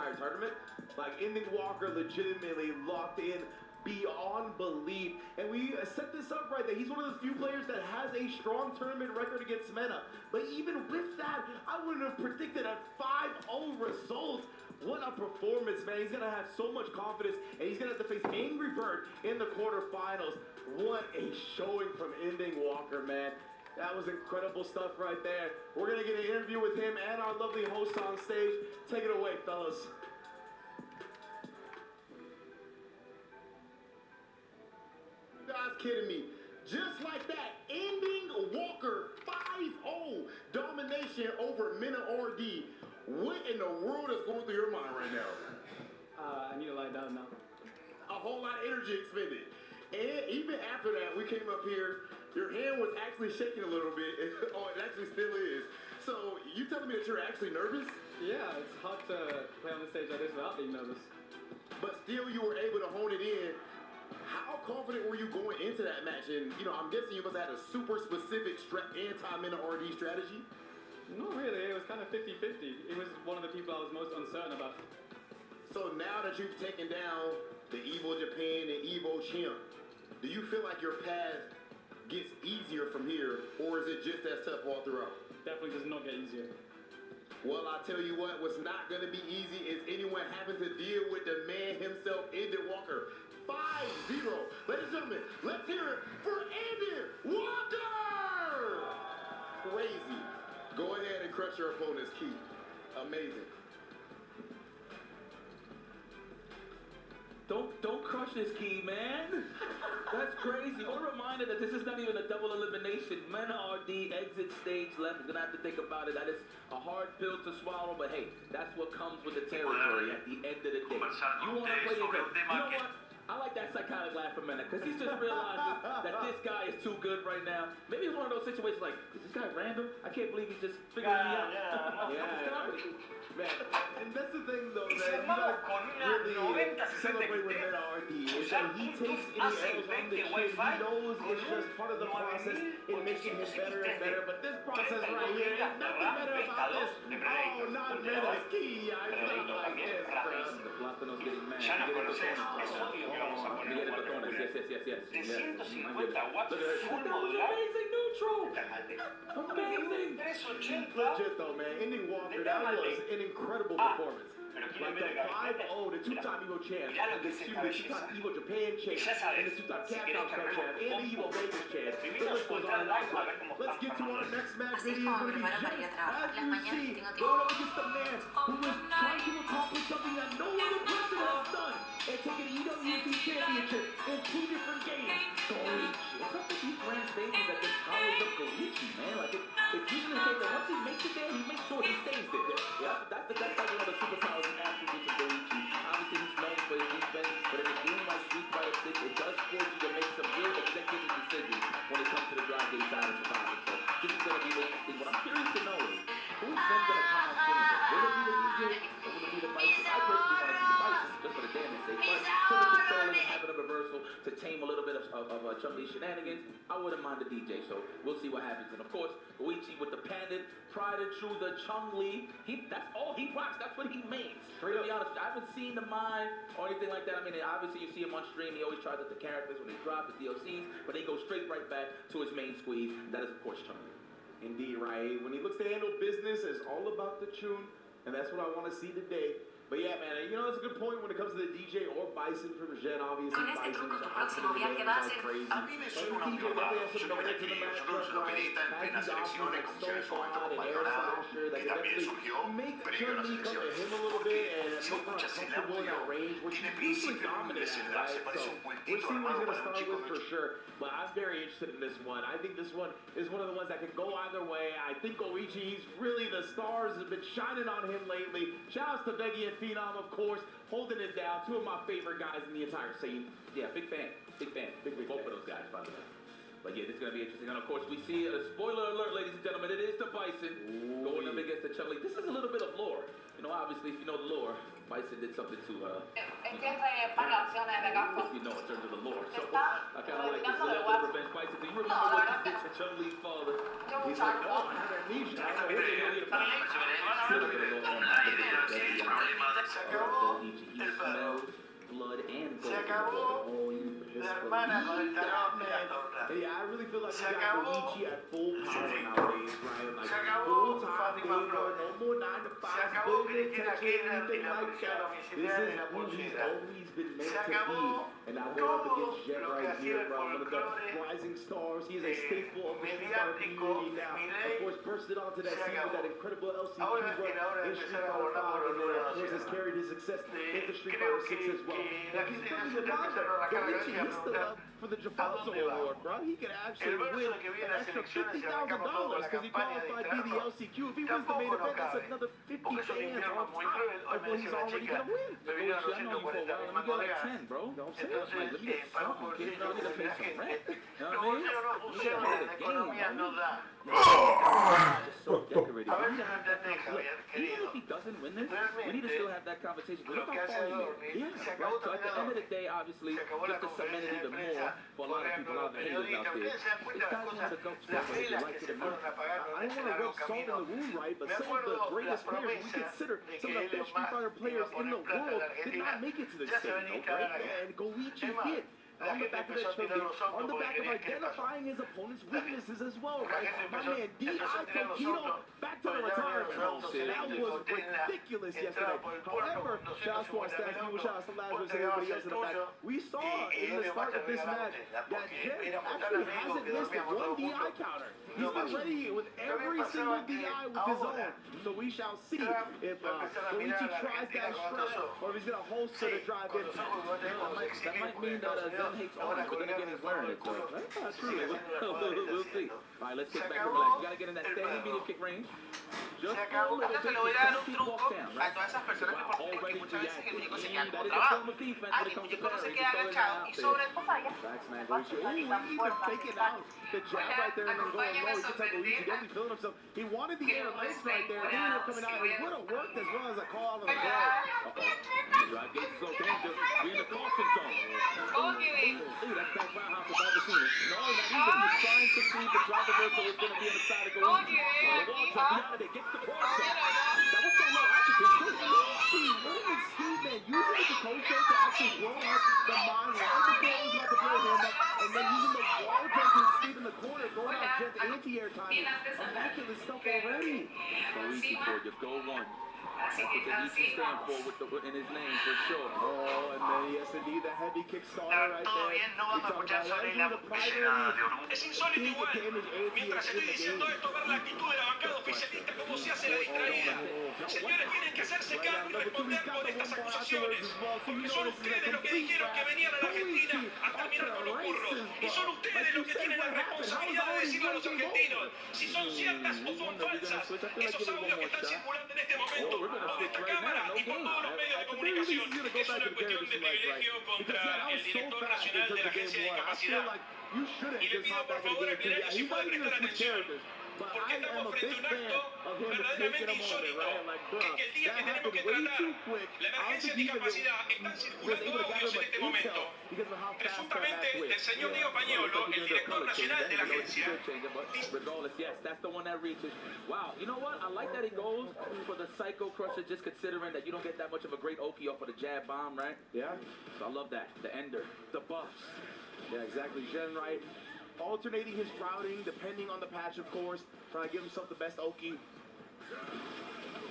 entire tournament. Like, Ending Walker legitimately locked in beyond belief. And we set this up right that he's one of the few players that has a strong tournament record against Mena. But even with that, I wouldn't have predicted a 5-0 result. What a performance, man. He's going to have so much confidence, and he's going to have to face Angry Bird in the quarterfinals. What a showing from Ending Walker, man. That was incredible stuff right there. We're going to get an interview with him and our lovely host on stage. Take it away, fellas. You guys kidding me? Just like that, Ending Walker 5-0 domination over Mena RD. What in the world is going through your mind right now? I need to lie down now. A whole lot of energy expended. And even after that, we came up here, your hand was actually shaking a little bit. Oh, it actually still is. So you telling me that you're actually nervous? Yeah, it's hard to play on the stage like this without being nervous. But still you were able to hone it in. How confident were you going into that match? And, you know, I'm guessing you must have had a super specific anti-Mena RD strategy. Not really. It was kind of 50-50. It was one of the people I was most uncertain about. So now that you've taken down the Evo Japan and Evo Champ, do you feel like your path gets easier from here, or is it just as tough all throughout? Definitely does not get easier. Well, I tell you what's not going to be easy is anyone having to deal with the man himself, Ending Walker. 5-0. Ladies and gentlemen, let's hear it for Ending Walker! Crazy. Go ahead and crush your opponent's key. Amazing. Don't crush this key, man. That's crazy. What a reminder that this is not even a double elimination. Mena RD exit stage left. You're gonna have to think about it. That is a hard pill to swallow, but hey, that's what comes with the territory at the end of the day. You want to play your game. You know what? I like that psychotic laugh from Mena, because he's just realizing that this guy is too good right now. Maybe it's one of those situations like, is this guy random? I can't believe he's just figuring me out. Yeah. Man, and that's the thing though, that you gotta really celebrate with Mena RD. Is that he takes any L's on the chin. He knows it's just part of the process in making him better and better. But this process right here, there's nothing better about this. Oh, not Mena's key. I don't like this. The Plátano's getting mad. Yes. De 150 watts full modular. Amazing neutral. Amazing. 380. Legit though, man. Ending Walker, that was an incredible performance. Like the 5-0, the two-time Evo champ, the two-time Evo Japan champ, and the two-time Capcom Cup champ, and the Evo Vegas champ. The list goes on and on. Let's get to our next match video. It's going to be just as you see, going up against the man who was trying to accomplish something that no other person has done, and take an EWC championship in 2 different games. Goichi. What's up with these grand stages that just powers up Goichi, man? Like, it's usually the case that once he makes it there, he makes sure he stays there. Yeah, that's like one of the superpowers and attributes of Goichi. Obviously, he's known for his defense, but in a game like Street Fighter 6, it does force you to make some real executive decisions when it comes to the drive game side of survival. So this is going to be interesting. What I'm curious to know is, who's then going to come out winning it? Will it be the DJ or will it be the Bison? I personally want to see the Bison, just for the damage sake. But to the controlling and having a reversal to tame a little bit of Chun-Li's shenanigans, I wouldn't mind the DJ. So we'll see what happens. And of course, Goichi with the pendant, tried and true, the Chun-Li. That's all he rocks. That's what he makes. To be honest, I haven't seen the mime or anything like that. I mean, obviously you see him on stream. He always tries out the characters when they drop the DLCs, but they go straight right back to his main squeeze. That is, of course, Chun-Li. Indeed, right? When he looks to handle business, it's all about the tune, and that's what I want to see today. But yeah, man, you know, that's a good point when it comes to the DJ or Bison from Gen, obviously. Bison is crazy. A mí me suena una pionada. Yo no me la creí, yo lo pedí en plena selección en condiciones en su momento como Maldonado, que también surgió, pero llegó a la selección. Porque si escuchas el audio, tiene principio y desenlace, parece un cuentito armado para un chico for sure. But I'm very interested in this one. I think this one is one of the ones that can go either way. I think Goichi, he's really, the stars have been shining on him lately. Shout outs to Veggie and Phenom, of course, holding it down. 2 of my favorite guys in the entire scene. Yeah, big fan. Both of those guys, by the way. But yeah, this is going to be interesting. And of course, we see a spoiler alert, ladies and gentlemen. It is the Bison going up against the Chun-Li. This is a little bit of lore. You know, obviously, if you know the lore, Bison did something to if you know in terms of the lore. So I kind of like this little revenge Bison. Do you remember what he did to Chun-Li's father? He's like, oh, I had amnesia. I don't know what they Se acabó el perro. Blood and Se acabó la hermana con el talón de la torta. Yeah, I really feel like Se we got acabó Luigi at full power su nowadays, right? Like Se acabó full-time Fátima gamer, Flores. no more 9 to 5, Se acabó business, Cristina attention, Kirchner y anything la like policía that. domiciliaria This y la is who he's pulsera. always been meant Se to be. acabó And now going up todo against Jet lo que right hacía here, el bro. One of the folclore rising stars. He is a staple of the All-Star mediático community now. Milei Of course, bursted onto that se scene with acabó. that incredible LCQ Ahora run era hora de in Street empezar a Fighter abonar por 5, los and then, números of course, de has carried his success into Street creo Fighter 6 que as well. la And gente he's ya coming se to está mind, empezando a rascar la Goichi, cabeza y a he's still preguntar up for the ¿a Jafonso dónde va? Award, bro. He could El actually verso win de que viene an las extra elecciones y arrancamos todo con $50,000 la because he campaña de qualified via the interno, LCQ. If he wins the main tampoco no event, that's cabe. another 50 Porque es un fans infierno on muy top cruel. Hoy of me what decía he's una already chica, gonna win. me vinieron Goichi, I know you for a 240 while. mil Let me get like mangoleas. 10, bro. You know what I'm saying? Entonces, Like, let me get para un some, kid. bolsillo I need to de pay la some gente. rent. You know Los what I mean? bolsillos no funcionan, la economía no da. Just so decorated. A veces no entendés, Javier, Even querido. if he doesn't win this, we need to still have that conversation. Lo Look que how hace far he made. dormir. Yeah, Se right. acabó So at the end of the day, obviously, Se acabó la just to cement it conferencia de even prensa. more for a Por lot of ejemplo, people, a lot los of the haters out periodistas, there. ustedes se dan cuenta de las cosas, las velas que se fueron apagando I en don't este want to largo rub salt in camino. the wound, right? But Me some of the acuerdo la greatest players we promesa consider de some que of the Elon best Street Fighter Musk players iba a in the poner plata en world did Argentina. not make it to this Ya se stage, venía no, instalando right? acá. And Goichi Es más, did. la On the gente back of empezó that a tirar los trophy, on autos the porque back of querían qué pasó. identifying his opponent's weaknesses as well, La right? gente My empezó man, D.I. a tirar los Tokido autos back to the porque ya venían retirement los home. autos That eléctricos, was Tesla, ridiculous entraba yesterday. por el puerto However, con shout out to our 250 stats people, shout out to Lazarus and everybody else in the back. We saw in the start of this match that Jet actually hasn't missed one DI counter. He's been ready with every single DI with his own. So we shall see if Goichi tries that strat or if he's going to holster to drive in. That might mean that Zen hates arms, but then again, he's wearing it, so that's true. We'll see. All right, let's kick back and relax. You gotta get in that standing medium kick range. Just Se a acabó. little Acá se bit le voy a to dar un keep truco walk down, a right? todas esas personas que Wow, porque already muchas veces el muñeco se queda that por is a trabajo. form of defense Ah, when que it el comes to muñeco no se parry. queda Just throwing it agachado out y there. sobre Facts, man. Goichi, even taking out the jab right there and then going low. You can tell Goichi definitely feeling himself. He wanted the air legs right there. He ended up coming out. It would have worked as well as a call out on the ground. Drive gauge is so dangerous. We in the caution zone. Ooh, that's back roundhouse if I've ever seen it. No, not even. He's trying to see the drive reversal is going to be on the side of Goichi. The wall jump behind it. Gets the cross up. That was so low altitude. Goichi, rolling speed, man. Using the Kikocho to actually blow up the mine right before he was about to blow him up. And then using the wall jump to escape in the corner, throwing out Jet's anti-air timing. Immaculate stuff already. Goichi for just go one. That's what the EC stand for in his name, for sure. Oh, and then yes, indeed, the heavy kick starter right Todo there. bien, no We vamos a talk escuchar about sobre that. la The publicidad de primary Es insólito big igual. damage Mientras ATS estoy in the diciendo game. esto, ver la actitud de la bancada oficialista, cómo se hace la distraída. Señores, tienen que hacerse cargo y responder por estas acusaciones. Porque son ustedes los que dijeron que venían a la Argentina a terminar con los burros. Y son ustedes los que tienen la responsabilidad de decirle a los argentinos si son ciertas o son falsas esos audios que están circulando en este momento por esta cámara y por todos los medios de comunicación. Es una cuestión de privilegio contra el director nacional de la Agencia de Discapacidad. Y le pido por favor al diario si puede prestar atención, porque estamos frente a un acto verdaderamente insólito, en que el día que tenemos que tratar la emergencia de discapacidad están circulando audios en este momento, presuntamente del señor Diego Pañolo, el director nacional de la agencia. Regardless, yes, that's the one that reaches. Wow, you know what? I like that he goes for the Psycho Crusher, just considering that you don't get that much of a great Oki off of the jab bomb, right? Yeah. So I love that. The ender, the buffs. Yeah, exactly. Jen right. Alternating his routing depending on the patch, of course. Trying to give himself the best Oki.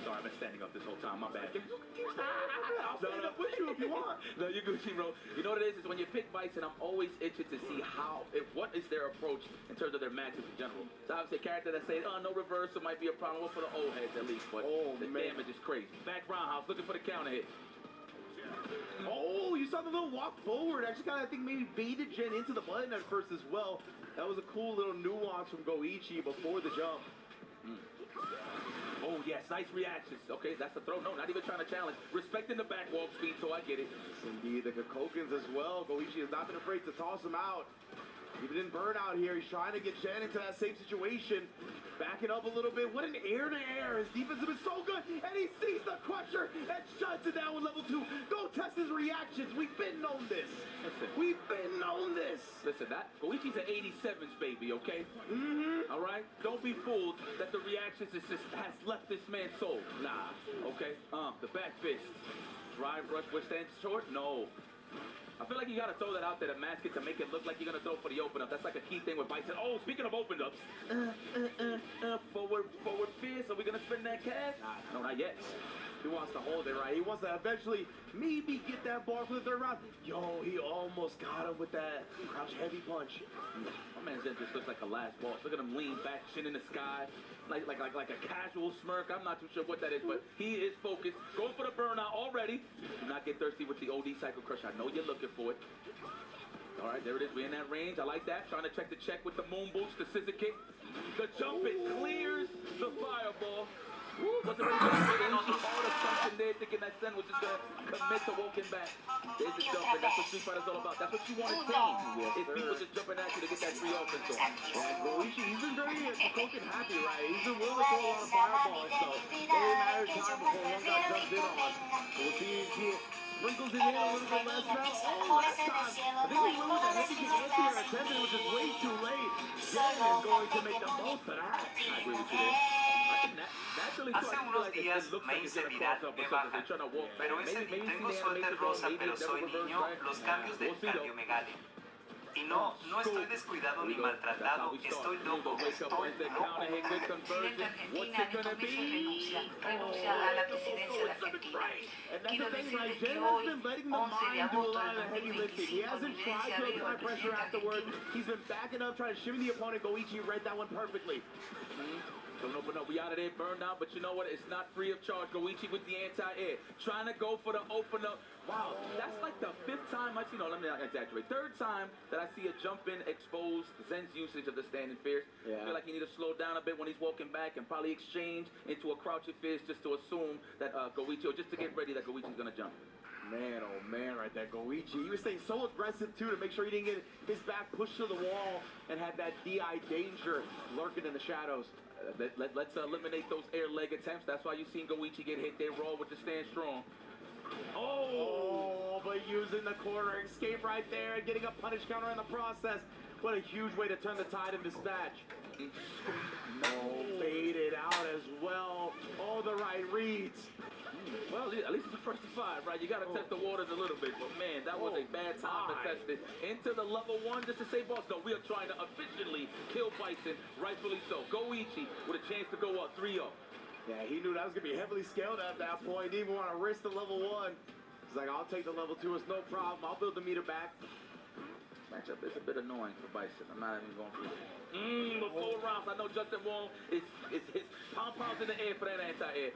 Sorry, I've been standing up this whole time. My bad. I'll stand up with you if you want. No, you're Gucci, bro. You know what it is when you pick fights, and I'm always interested to see what is their approach in terms of their matches in general. So obviously, a character that says, oh, no reversal might be a problem. Well, for the old heads at least, but the damage is crazy. Back roundhouse, looking for the counter hit. Oh, you saw the little walk forward. Actually, kind of, I think maybe baited Jen into the button at first as well. That was a cool little nuance from Goichi before the jump. Oh, yes, nice reactions. Okay, that's the throw. No, not even trying to challenge. Respecting the back walk speed, so I get it. Indeed, the Kokokins as well. Goichi has not been afraid to toss him out. Even in burnout here, he's trying to get Jen into that same situation. Backing up a little bit. What an air-to-air. His defense has been so good. And he sees the crusher and shuts it down with level 2. Go test adjust his reactions. We've been known this. Listen. We've been known this. Listen, that Goichi's an 87s baby, okay? Mm-hmm. All right? Don't be fooled that the reactions has left this man's soul. Nah, okay? The back fist. Drive rush withstand short? No. I feel like you gotta throw that out there to mask it to make it look like you're gonna throw for the open up. That's like a key thing with Bison. Oh, speaking of open ups, forward fist. Are we gonna spin that cash? No, not yet. He wants to hold it, right? He wants to eventually maybe get that bar for the third round. Yo, he almost got him with that crouch heavy punch. My man Zen just looks like a last boss. Look at him lean back, chin in the sky, like a casual smirk. I'm not too sure what that is, but he is focused. Going for the burnout already. Do not get thirsty with the OD Cycle Crush. I know you're looking for it. All right, there it is. We're in that range. I like that. Trying to check the check with the moon boots, the scissor kick. The jump, it clears the fireball. Wasn't ready to get all the something there, thinking that Sen was just going to commit to walking back. There's the jump, and that's what Street Fighter's all about. That's what you want to see. If people just jumping at you to get that free offense on. Yeah, Goichi, he's been very coach and happy, right? He's been willing to throw a lot of fireballs, so it only matters time before one got jumped in on. We'll see if he sprinkles it in a little bit less now. Oh, last time, I think we lose a heavy kick anti-air attempt, it was just way too late. Jen is going to make the most of that. I agree with you there. Hace unos días me hice viral de baja, pero ese día tengo suéter rosa, pero soy niño, los cambios del cardiomegalia. Y no estoy descuidado ni maltratado, estoy loco, estoy loco. Presidente Argentina Néstor Kirchner renuncia a la presidencia de Argentina. Quiero decirles que hoy, 11 de agosto del 2025, mi herencia veo al presidente argentino. He's been backing up, trying to shimmy the opponent. Goichi read that one perfectly. Don't open up. We out of there, burned out. But you know what? It's not free of charge. Goichi with the anti-air. Trying to go for the open up. Wow, that's like the 5th time I've seen, let me not exaggerate, 3rd time that I see a jump in expose Zen's usage of the standing fierce. I feel like you need to slow down a bit when he's walking back and probably exchange into a crouching fierce just to assume that Goichi, or just to get ready that Goichi's going to jump. Man, oh man, right there, Goichi. He was staying so aggressive, too, to make sure he didn't get his back pushed to the wall and had that DI danger lurking in the shadows. Let's eliminate those air leg attempts. That's why you've seen Goichi get hit there raw with the stand strong. Oh, but using the corner escape right there and getting a punish counter in the process. What a huge way to turn the tide in this match. No, baited out as well. All the right reads. Well, at least it's the first to 5, right? You got to test the waters a little bit. But, man, that was a bad time to test it. Into the level 1 just to say, boss, no, we are trying to efficiently kill Bison, rightfully so. Goichi with a chance to go up 3-0. Yeah, he knew that was going to be heavily scaled at that point. He didn't even want to risk the level 1. He's like, I'll take the level 2. It's no problem. I'll build the meter back. Matchup is a bit annoying for Bison. I'm not even going through it. But 4 rounds. I know Justin Wong is his pom-poms in the air for that anti-air.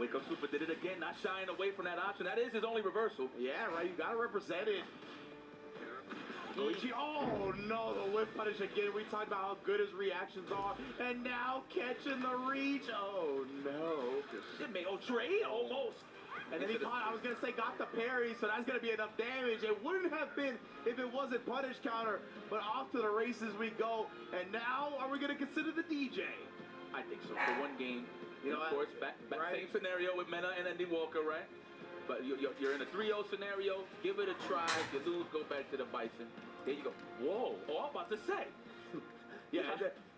Wake Up Super did it again, not shying away from that option. That is his only reversal. Yeah, right. You got to represent it. Goichi, oh no, the whip punish again. We talked about how good his reactions are, and now catching the reach. Oh no. It may trade almost. And then he caught, I was going to say, got the parry, so that's going to be enough damage. It wouldn't have been if it wasn't punish counter, but off to the races we go. And now, are we going to consider the DJ? I think so. For one game, you know, of course, back right. Same scenario with Mena and Andy Walker, right? But you're in a 3-0 scenario. Give it a try. If you lose, go back to the Bison. There you go. Whoa. Oh, I'm about to say. Yeah,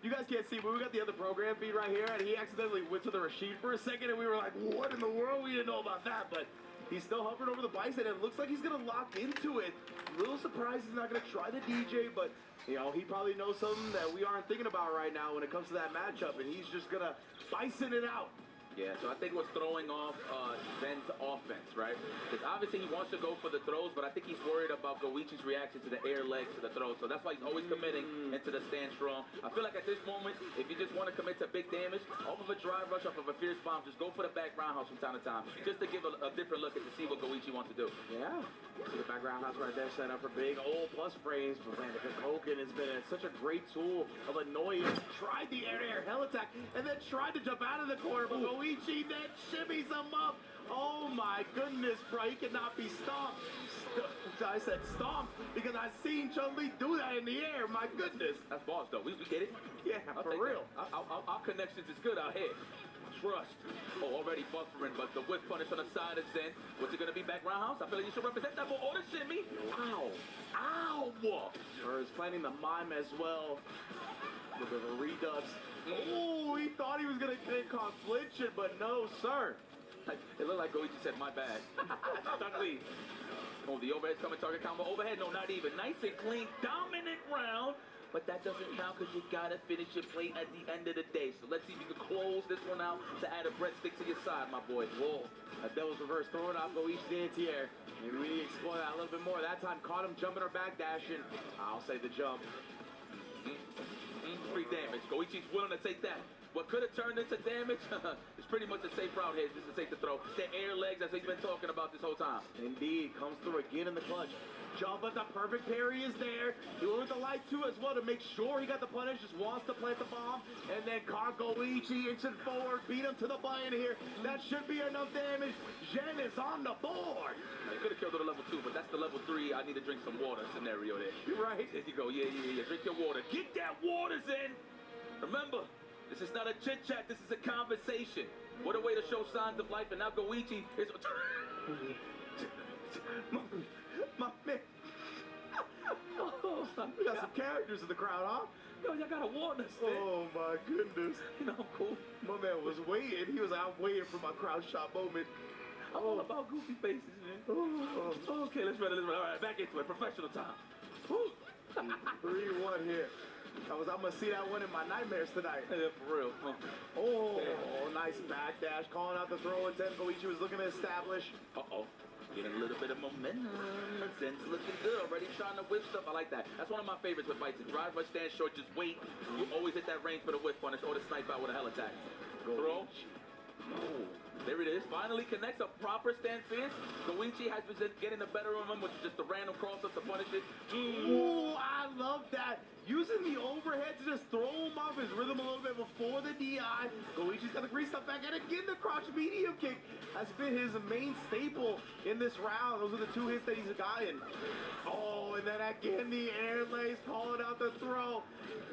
you guys can't see, but we got the other program feed right here, and he accidentally went to the Rashid for a second, and we were like, what in the world? We didn't know about that, but he's still hovering over the Bison, and it looks like he's going to lock into it. A little surprised he's not going to try the DJ, but, you know, he probably knows something that we aren't thinking about right now when it comes to that matchup, and he's just going to Bison it out. Yeah, so I think what's throwing off Zen's offense, right? Because obviously he wants to go for the throws, but I think he's worried about Goichi's reaction to the air legs to the throws. So that's why he's always committing into the stand strong. I feel like at this moment, if you just want to commit to big damage, off of a drive rush, off of a fierce bomb, just go for the back roundhouse from time to time, just to give a different look and to see what Goichi wants to do. Yeah. See the back roundhouse right there set up for big old plus frames. But man, because Hogan has been such a great tool of annoyance. Tried the air-to-air hell attack and then tried to jump out of the corner, but Goichi then shimmies him up. Oh my goodness, bro. He cannot be stomped. I said stomped because I've seen Chun-Li do that in the air. My goodness. That's boss, though. We get it. Yeah, for real. Our connections is good out here. trust. Oh, already buffering, but the whip punish on the side is in. What's it going to be, back roundhouse? I feel like you should represent that for order shimmy. Ow. Ow. Or is planning the mime as well. A little bit of a redux. Oh, he thought he was going to get caught flinching, but no, sir. It looked like Goichi said, my bad. Stuck lead. Oh, the overhead's coming, target combo. Overhead, no, not even. Nice and clean, dominant round. But that doesn't count because you got to finish your plate at the end of the day. So let's see if you can close this one out to add a breadstick to your side, my boy. Whoa, that devil's reverse, throwing off Goichi's anti-air. Maybe we need to explore that a little bit more. That time, caught him jumping or back dashing. I'll say the jump. Free damage. Goichi's willing to take that. What could have turned into damage is pretty much a safe route here. Just to take the throw. The air legs, as he's been talking about this whole time. Indeed, comes through again in the clutch. Jump, but the perfect parry is there. He went with the light too as well to make sure he got the punish. Just wants to plant the bomb. And then caught Goichi inching forward. Beat him to the button here. That should be enough damage. Jen is on the board. He could have killed it at level 2, but that's the level 3. I need to drink some water scenario there. You're right. There you go. Yeah. Drink your water. Get that waters in. Remember, this is not a chit chat. This is a conversation. What a way to show signs of life. And now Goichi is. My man. We got some characters in the crowd, huh? Yo, y'all gotta warn us, man. Oh my goodness. You know, I'm cool. My man was waiting. He was out waiting for my crowd shot moment. I'm all about goofy faces, man. Okay, let's run. All right, back into it. Professional time. 3-1 here. I'm gonna see that one in my nightmares tonight. Yeah, for real. Oh, nice backdash. Calling out the throw attempt. Goichi was looking to establish. Uh-oh. Getting a little bit of momentum. Zen's looking good. Already trying to whip stuff. I like that. That's one of my favorites with fights. Drive, rush, stand short, just wait. You always hit that range for the whip punish or the snipe out with a hell attack. Throw. Oh, there it is. Finally connects a proper stand fierce. Goichi has been getting the better of him, which is just the random cross-up to punish it. Ooh, I love that. Using the overhead to just throw him off his rhythm a little bit before the DI. Goichi's got the grease stuff back, and again the crotch medium kick has been his main staple in this round. Those are the 2 hits that he's gotten. Oh, and then again the air lays calling out the throw.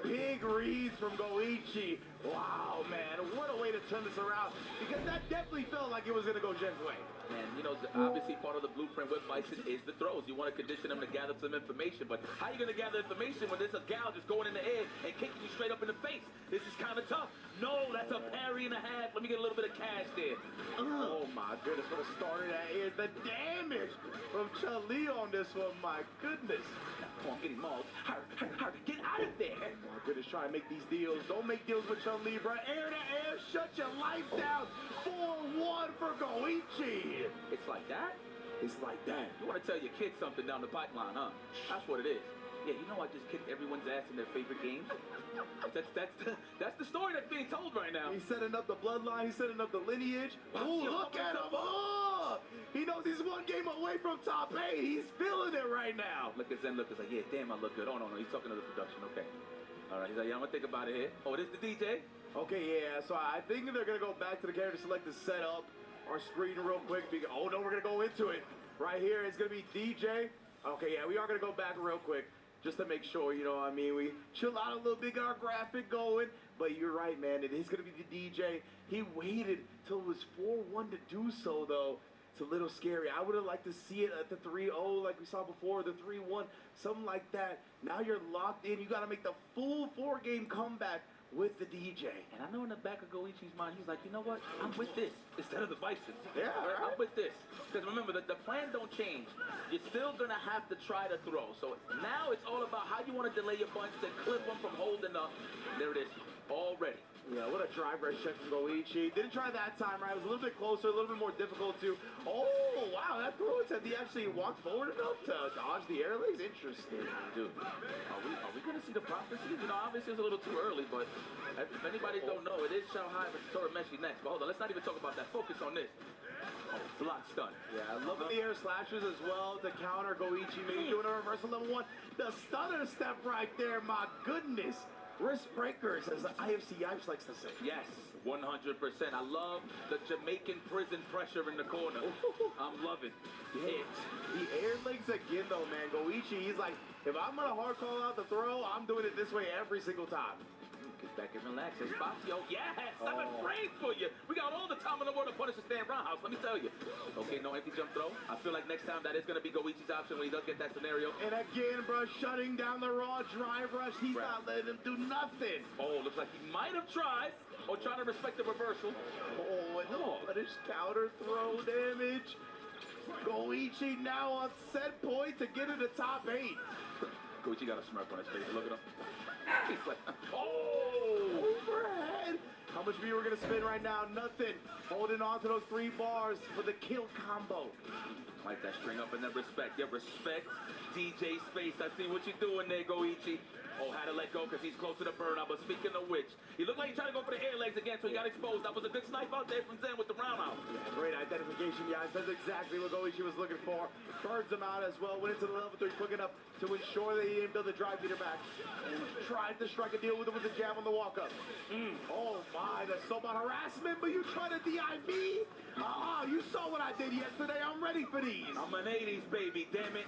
Big reads from Goichi. Wow, man, what a way to turn this around. Because that definitely felt like it was going to go Jen's way. And, you know, obviously part of the blueprint with Bison is the throws. You want to condition them to gather some information. But how are you going to gather information when there's a gal just going in the air and kicking you straight up in the face? This is kind of tough. No, that's a parry and a half. Let me get a little bit of cash there. Oh, my goodness. What a starter that is. The damage from Chun-Li on this one. My goodness. Come on, get him mauled. Get out of there. My goodness, try and make these deals. Don't make deals with Chun-Li, bro. Air to air. Shut your life down. 4-1 for Goichi. It's like that? It's like that. You want to tell your kids something down the pipeline, huh? That's what it is. Yeah, you know I just kicked everyone's ass in their favorite games. That's the story that's being told right now. He's setting up the bloodline. He's setting up the lineage. Oh, look at him. Oh, he knows he's 1 game away from top 8. He's feeling it right now. Look at Zen. Look, it's like, yeah, damn, I look good. Oh, no. He's talking to the production. Okay. All right. He's like, yeah, I'm going to think about it here. Oh, this the DJ? Okay, yeah. So I think they're going to go back to the character select to set up our screen real quick. Oh, no, we're going to go into it. Right here, it's going to be DJ. Okay, yeah, we are going to go back real quick just to make sure, you know what I mean? We chill out a little bit, get our graphic going. But you're right, man. It is going to be the DJ. He waited till it was 4-1 to do so, though. It's a little scary. I would have liked to see it at the 3-0 like we saw before, the 3-1, something like that. Now you're locked in. You got to make the full 4-game comeback with the DJ. And I know in the back of Goichi's mind, he's like, you know what? I'm with this instead of the Bison. Yeah, right? I'm with this. Because remember, the plan don't change. You're still going to have to try to throw. So now it's all about how you want to delay your punch to clip them from holding up. There it is. Already. Yeah, what a drive rush check from Goichi. Didn't try that time, right? It was a little bit closer, a little bit more difficult to. Oh, wow, that throw attempt. He actually walked forward enough to dodge the air legs. Interesting. Dude, are we going to see the prophecy? You know, obviously it's a little too early, but if anybody don't know, it is Shanghai versus Torameshi next. But hold on, let's not even talk about that. Focus on this. Oh, block stun. Yeah, I love the air slashes as well to counter Goichi. Maybe doing a reversal level 1. The stunner step right there, my goodness. Wrist breakers, as the IFC Yipes likes to say. Yes, 100%. I love the Jamaican prison pressure in the corner. I'm loving it. The air legs again, though, man. Goichi, he's like, if I'm going to hard call out the throw, I'm doing it this way every single time. back and relax. Espacio, yes, 7 frames for you. We got all the time in the world to punish the stand roundhouse, let me tell you. Okay, no empty jump throw. I feel like next time that is going to be Goichi's option when he does get that scenario. And again, bro, shutting down the raw drive rush. He's not letting him do nothing. Oh, looks like he might have tried or trying to respect the reversal. Oh, and the punish counter throw damage. Goichi now on set point to get in the top 8. Goichi got a smirk on his face. Look at him. He's like, overhead. How much we were gonna spin right now? Nothing. Holding on to those 3 bars for the kill combo. Like that string up and then respect. Yeah, respect DJ Space. I see what you're doing there, Goichi. Oh, had to let go because he's close to the burnout. But speaking of which, he looked like he tried to go for the air legs again, so he got exposed. That was a good snipe out there from Zen with the roundhouse. Yeah, great identification, guys. That's exactly what Goichi was looking for. Birds him out as well. Went into the level 3 quick enough to ensure that he didn't build a drive meter back. And tried to strike a deal with him with the jab on the walk-up. Oh, my. That's so about harassment, but you tried to DIV? You saw what I did yesterday. I'm ready for these. I'm an 80s baby, damn it.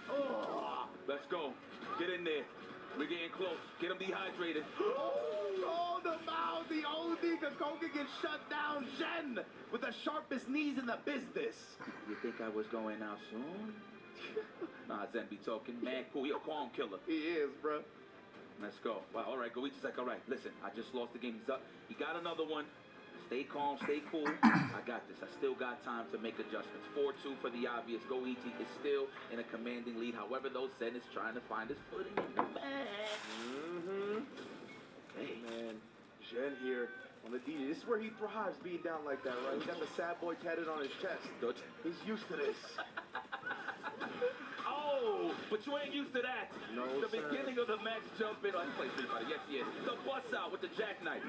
Let's go. Get in there. We're getting close. Get him dehydrated. Oh, the mouth. The OD Kakoka gets shut down. Jen with the sharpest knees in the business. You think I was going out soon? Nah, Zen be talking. Man, cool. He a qualm killer. He is, bro. Let's go. Wow, all right. Goichi's like, all right, listen, I just lost the game. He's up. He got another one. Stay calm, stay cool. I got this. I still got time to make adjustments. 4-2 for the obvious. Goichi is still in a commanding lead. However, though, Zen is trying to find his footing in the match. Hey, man. Jen here on the DJ. This is where he thrives, being down like that, right? He got the sad boy tatted on his chest. He's used to this. Oh, but you ain't used to that. No, the beginning of the match jump in. Oh, he plays Street Fighter. Yes, he is. The bust out with the jackknife.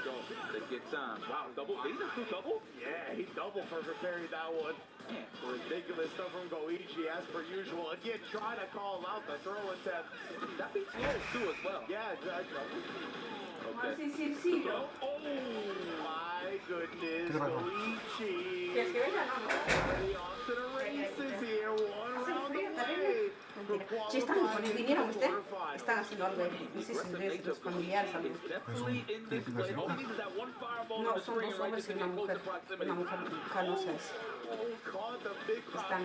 Go. Let's get time. Wow, double. He just threw double? Yeah, he double perfect parried that one. Man. Ridiculous stuff from Goichi, as per usual. Again, trying to call out the throw attempt. That beats close, too, as well. Yeah, Sí. Oh, my goodness. Goichi. ¿Quieres que venga? Already off to the races here. One round away. Sí, están vinieron, ¿viste? Están haciendo algo, no sé si es los familiares o algo. No, son 2 hombres y una mujer canosa es. Están,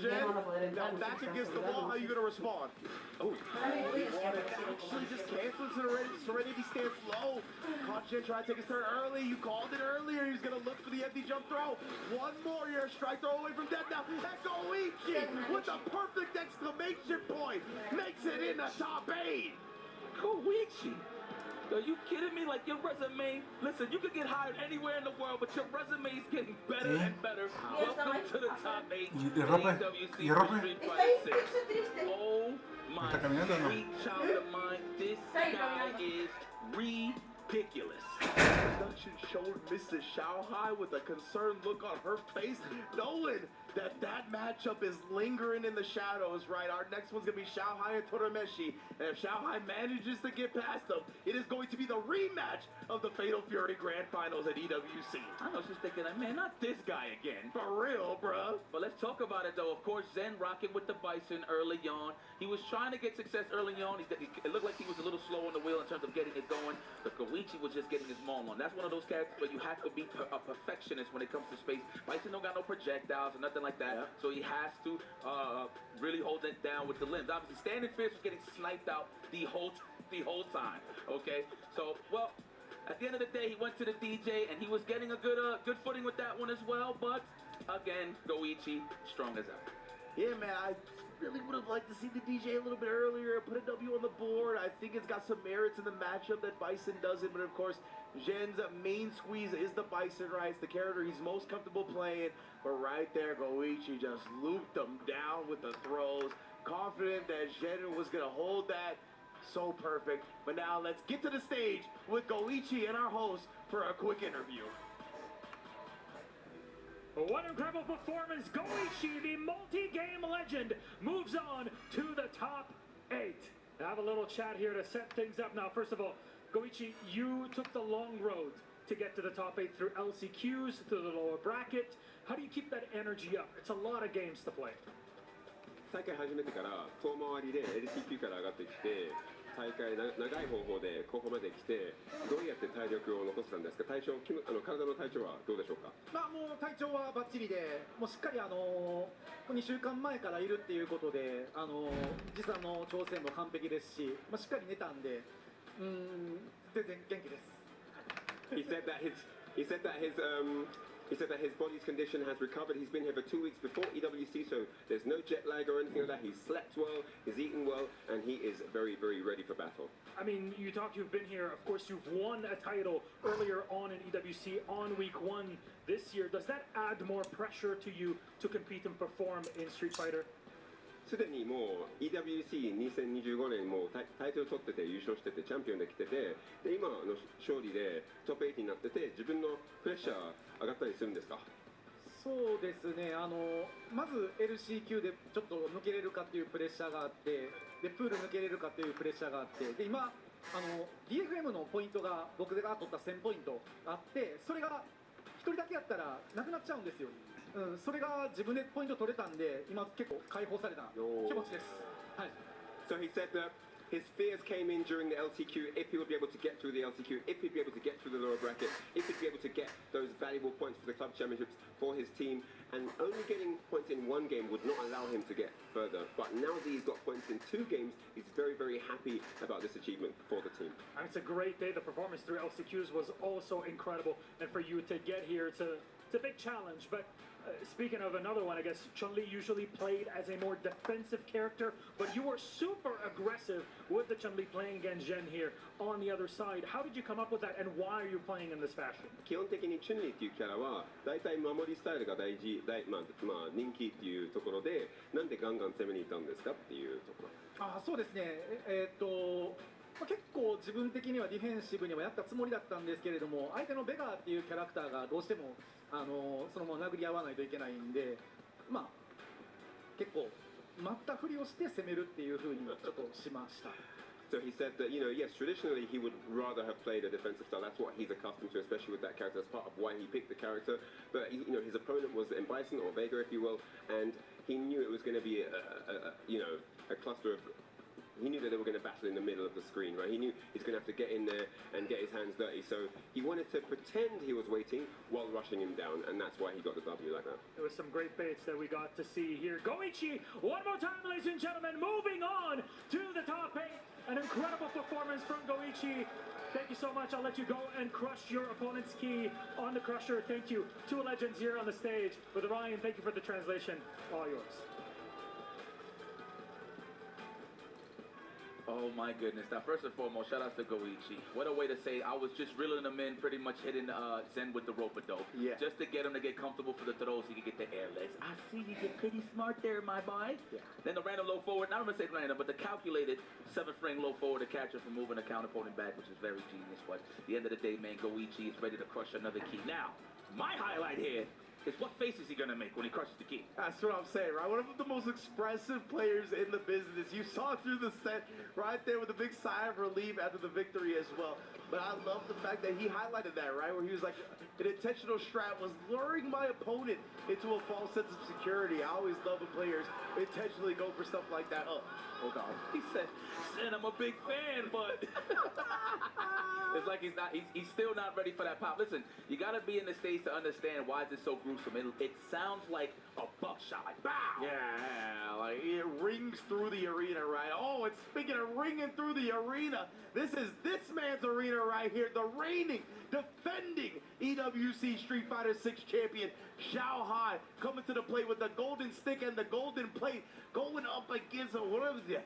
ya no van a poder entrar. Now back against the wall, how are you going to respond? Actually just cancels Serenity stands low. Kachin tried to take his turn early. You called it earlier. He's going to look for the empty jump throw. One more, you're a strike throw away from death now. And Goichi with a perfect exclamation point makes it in the top 8. Goichi. Are you kidding me? Like, your resume, listen, you could get hired anywhere in the world, but your resume is getting better and better. Welcome to the top 8 AWC Street Fighter 6. Oh my sweet child of mine, this guy is ridiculous. Production showed Mrs. Shanghai with a concerned look on her face, knowing that matchup is lingering in the shadows, right? Our next one's going to be Shanghai and Torameshi. And if Shanghai manages to get past them, it is going to be the rematch of the Fatal Fury Grand Finals at EWC. I was just thinking, like, man, not this guy again. For real, bro. But let's talk about it, though. Of course, Zen rocking with the Bison early on. He was trying to get success early on. It looked like he was a little slow on the wheel in terms of getting it going. But Goichi was just getting his maul on. That's one of those characters where you have to be a perfectionist when it comes to space. Bison don't got no projectiles or nothing like that. Yeah. So he has to really hold it down with the limbs. Obviously, standing fierce was getting sniped out the whole time. Okay, so well, at the end of the day, he went to the DJ and he was getting a good footing with that one as well. But again, Goichi strong as ever. Yeah, man, I really would have liked to see the DJ a little bit earlier, put a W on the board. I think it's got some merits in the matchup that Bison doesn't, but of course, Jen's main squeeze is the Bison, right? It's the character he's most comfortable playing, but right there, Goichi just looped him down with the throws, confident that Jen was going to hold that. So perfect. But now let's get to the stage with Goichi and our host for a quick interview. What incredible performance. Goichi, the multi-game legend, moves on to the top 8. I have a little chat here to set things up. Now, first of all, Goichi, you took the long road to get to the top 8 through LCQs, through the lower bracket. How do you keep that energy up? It's a lot of games to play. 大会始めてから遠回りで LCQ から上がってきて大会長い方法でここまで来てどうやって体力を残せたんですか。体調体の体調はどうでしょうか。もう体調はバッチリで、もうしっかり2週間前からいるっていうことで、時差の調整も完璧ですし、しっかり寝たんで、全然元気です。He said that his body's condition has recovered. He's been here for 2 weeks before EWC, so there's no jet lag or anything like that. He's slept well, he's eaten well, and he is very, very ready for battle. I mean, you've been here. Of course, you've won a title earlier on in EWC on week 1 this year. Does that add more pressure to you to compete and perform in Street Fighter? すでにもう EWC2025 年もタイトル取ってて優勝しててチャンピオンで来てて、で今の勝利でトップ8になってて自分のプレッシャー上がったりするんですか。そうですね、まず LCQ でちょっと抜けれるかっていうプレッシャーがあって、でプール抜けれるかっていうプレッシャーがあって、で今DFM のポイントが僕が取った1000ポイントあって、それが1人だけやったらなくなっちゃうんですよ。それが自分でポイント取れたんで、今結構解放された気持ちです。はい。So he said that his fears came in during the LCQ, if he would be able to get through the LCQ, if he'd be able to get through the lower bracket, if he'd be able to get those valuable points for the club championships for his team, and only getting points in 1 game would not allow him to get further. But now that he's got points in 2 games, he's very, very happy about this achievement for the team. And it's a great day. The performance through LCQs was also incredible, and for you to get here, it's a big challenge. But speaking of another one, I guess Chun-Li usually played as a more defensive character, but you were super aggressive with the Chun-Li playing against Zhen here on the other side. How did you come up with that, and why are you playing in this fashion? 基本的にチュンリーっていうキャラは大体守りスタイルが人気っていうところで、なんでガンガン攻めに行ったんですかっていうところ。そうですね。結構自分的にはディフェンシブにもやったつもりだったんですけれども、相手のベガーっていうキャラクターがどうしてもそのまま殴り合わないといけないんで、結構待ったふりをして攻めるっていう風にちょっとしました。So he said that, yes, traditionally he would rather have played a defensive style. That's what he's accustomed to, especially with that character. That's part of why he picked the character. But, his opponent was M. Bison or Vega, if you will, and he knew it was going to be a cluster of... He knew that they were going to battle in the middle of the screen, right? He knew he's going to have to get in there and get his hands dirty. So he wanted to pretend he was waiting while rushing him down, and that's why he got the W like that. There was some great baits that we got to see here. Goichi, one more time, ladies and gentlemen, moving on to the top 8. An incredible performance from Goichi. Thank you so much. I'll let you go and crush your opponent's key on the crusher. Thank you. 2 legends here on the stage. With Ryan, thank you for the translation. All yours. Oh my goodness. Now, first and foremost, shout out to Goichi. What a way to say, I was just reeling him in, pretty much hitting Zen with the rope-a-dope. Yeah. Just to get him to get comfortable for the throws, he could get the air legs. I see you get pretty smart there, my boy. Yeah. Then the random low forward, not I'm going to say random, but the calculated 7th-ring low forward to catch him from moving a counter-opponent back, which is very genius. But at the end of the day, man, Goichi is ready to crush another key. Now, my highlight here is what face is he going to make when he crushes the key? That's what I'm saying, right? One of the most expressive players in the business. You saw through the set right there with a big sigh of relief after the victory as well. But I love the fact that he highlighted that, right? Where he was like, an intentional strap was luring my opponent into a false sense of security. I always love when players intentionally go for stuff like that. Oh God. He said, I'm a big fan, but it's like he's still not ready for that pop. Listen, you got to be in the States to understand why is this so gruesome. It sounds like a buckshot, like bow. Yeah, like it rings through the arena, right? Oh, it's speaking of ringing through the arena. This is this man's arena right here, the reigning, defending EWC Street Fighter 6 champion, Xiao Hai, coming to the plate with the golden stick and the golden plate, going up against one of the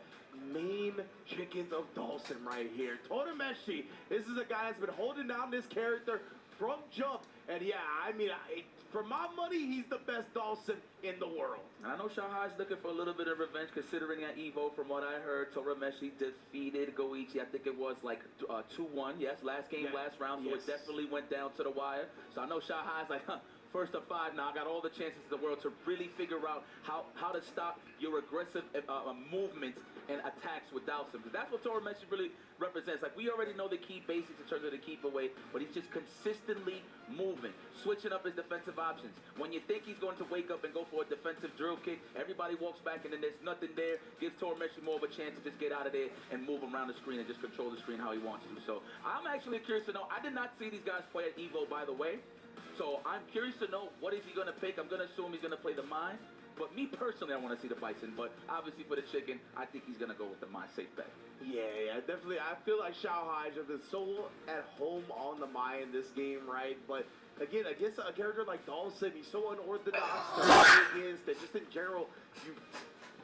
main chickens of Dawson right here. Torameshi, this is a guy that's been holding down this character from jump. And yeah, I mean, for my money, he's the best Dawson in the world. I know Shahai's looking for a little bit of revenge, considering at Evo, from what I heard, Torameshi defeated Goichi. I think it was like 2-1. Yes, last game, last round, so it definitely went down to the wire. So I know Shahai's like, first of 5 now. I got all the chances in the world to really figure out how to stop your aggressive movement and attacks with Dawson, because that's what Torimeshi really represents. Like, we already know the key basics in terms of the keep away, but he's just consistently moving, switching up his defensive options. When you think he's going to wake up and go for a defensive drill kick, everybody walks back and then there's nothing there, gives Torimeshi more of a chance to just get out of there and move around the screen and just control the screen how he wants to. So I'm actually curious to know. I did not see these guys play at Evo, by the way, so I'm curious to know what is he going to pick. I'm going to assume he's going to play the mine. But me personally, I want to see the Bison. But obviously for the chicken, I think he's going to go with the mine safe bet. Yeah, definitely. I feel like Xiao Hai has been so at home on the mine in this game, right? But again, against a character like Dawson, he's so unorthodox to play against, and just in general, you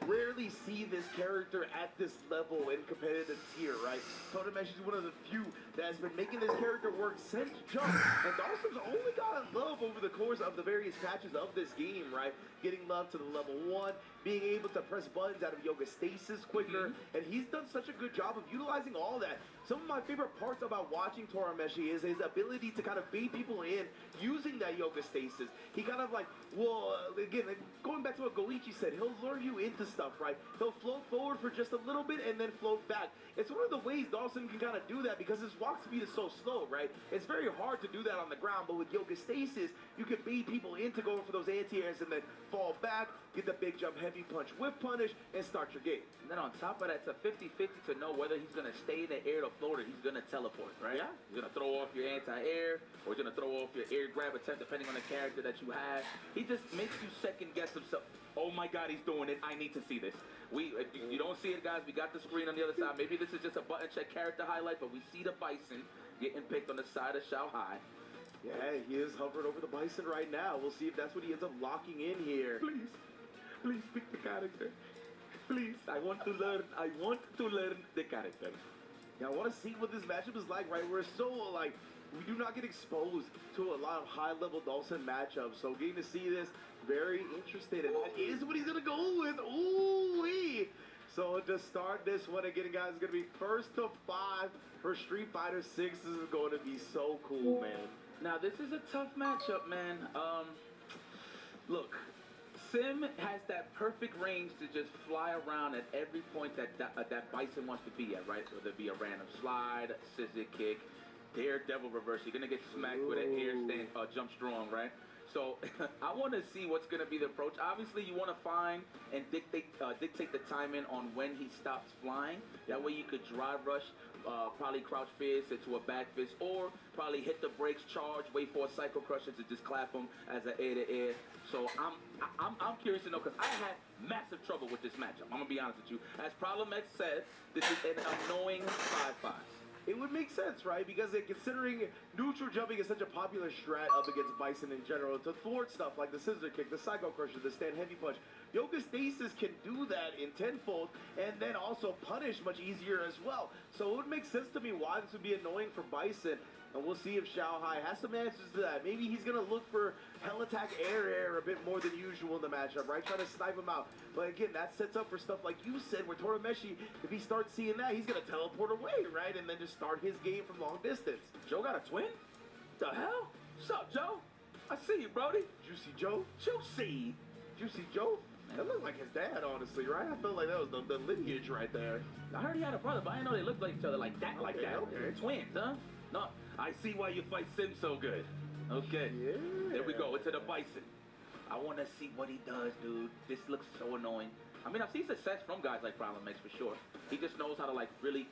rarely see this character at this level in competitive tier, right? Torimeshi is one of the few that has been making this character work since jump, and Dawson's only gotten love over the course of the various patches of this game, right? Getting love to the level 1, being able to press buttons out of Yoga Stasis quicker, and he's done such a good job of utilizing all that. Some of my favorite parts about watching Torimeshi is his ability to kind of bait people in using that Yoga Stasis. He kind of like, well, again, going back to what Goichi said, he'll lure you into stuff, right? He'll float forward for just a little bit and then float back. It's one of the ways Dawson can kind of do that because his walk speed is so slow, right? It's very hard to do that on the ground, but with Yoga Stasis, you can bait people into going for those anti-airs and then fall back, get the big jump, heavy punch, whip punish, and start your game. And then on top of that, it's a 50-50 to know whether he's going to stay in the air to float or he's going to teleport, right? Yeah. He's going to throw off your anti-air or he's going to throw off your air grab attempt depending on the character that you have. He just makes you second guess himself. Oh my God, he's doing it. I need to see this. If you don't see it, guys, we got the screen on the other side. Maybe this is just a button check character highlight, but we see the Bison getting picked on the side of Xiao Hai. Yeah, he is hovering over the Bison right now. We'll see if that's what he ends up locking in here. Please pick the character. Please, I want to learn the character. Yeah, I want to see what this matchup is like, right? We're so, like, we do not get exposed to a lot of high-level Dawson matchups, so getting to see this, very interested, and that is what he's going to go with. Ooh-wee! So to start this one again, guys, it's going to be first to 5 for Street Fighter 6. This is going to be so cool, man. Now, this is a tough matchup, man. Look, Sim has that perfect range to just fly around at every point that Bison wants to be at, right? Whether it be a random slide, scissor kick, daredevil reverse. You're going to get smacked with an air stand, jump strong, right? So I want to see what's going to be the approach. Obviously, you want to find and dictate the timing on when he stops flying. That way you could drive rush, probably crouch fist into a back fist, or probably hit the brakes, charge, wait for a Psycho Crusher to just clap him as an air-to-air. So I'm curious to know, because I had massive trouble with this matchup. I'm going to be honest with you. As Problem X said, this is an annoying 5-5. It would make sense, right? Because considering neutral jumping is such a popular strat up against Bison in general, to thwart stuff like the scissor kick, the Psycho Crusher, the stand heavy punch, Yoga Stasis can do that in tenfold and then also punish much easier as well. So it would make sense to me why this would be annoying for Bison. And we'll see if Xiao Hai has some answers to that. Maybe he's going to look for Hell Attack air a bit more than usual in the matchup, right? Trying to snipe him out. But again, that sets up for stuff like you said, where Torimeshi, if he starts seeing that, he's going to teleport away, right? And then just start his game from long distance. Joe got a twin? The hell? What's up, Joe? I see you, Brody. Juicy Joe? Juicy Joe? That looked like his dad, honestly, right? I felt like that was the lineage right there. I heard he had a brother, but I didn't know they looked like each other like that, Okay. Twins, huh? No, I see why you fight Sim so good. Okay. Yeah. There we go, into the Bison. I want to see what he does, dude. This looks so annoying. I mean, I've seen success from guys like Problem X for sure. He just knows how to, like, really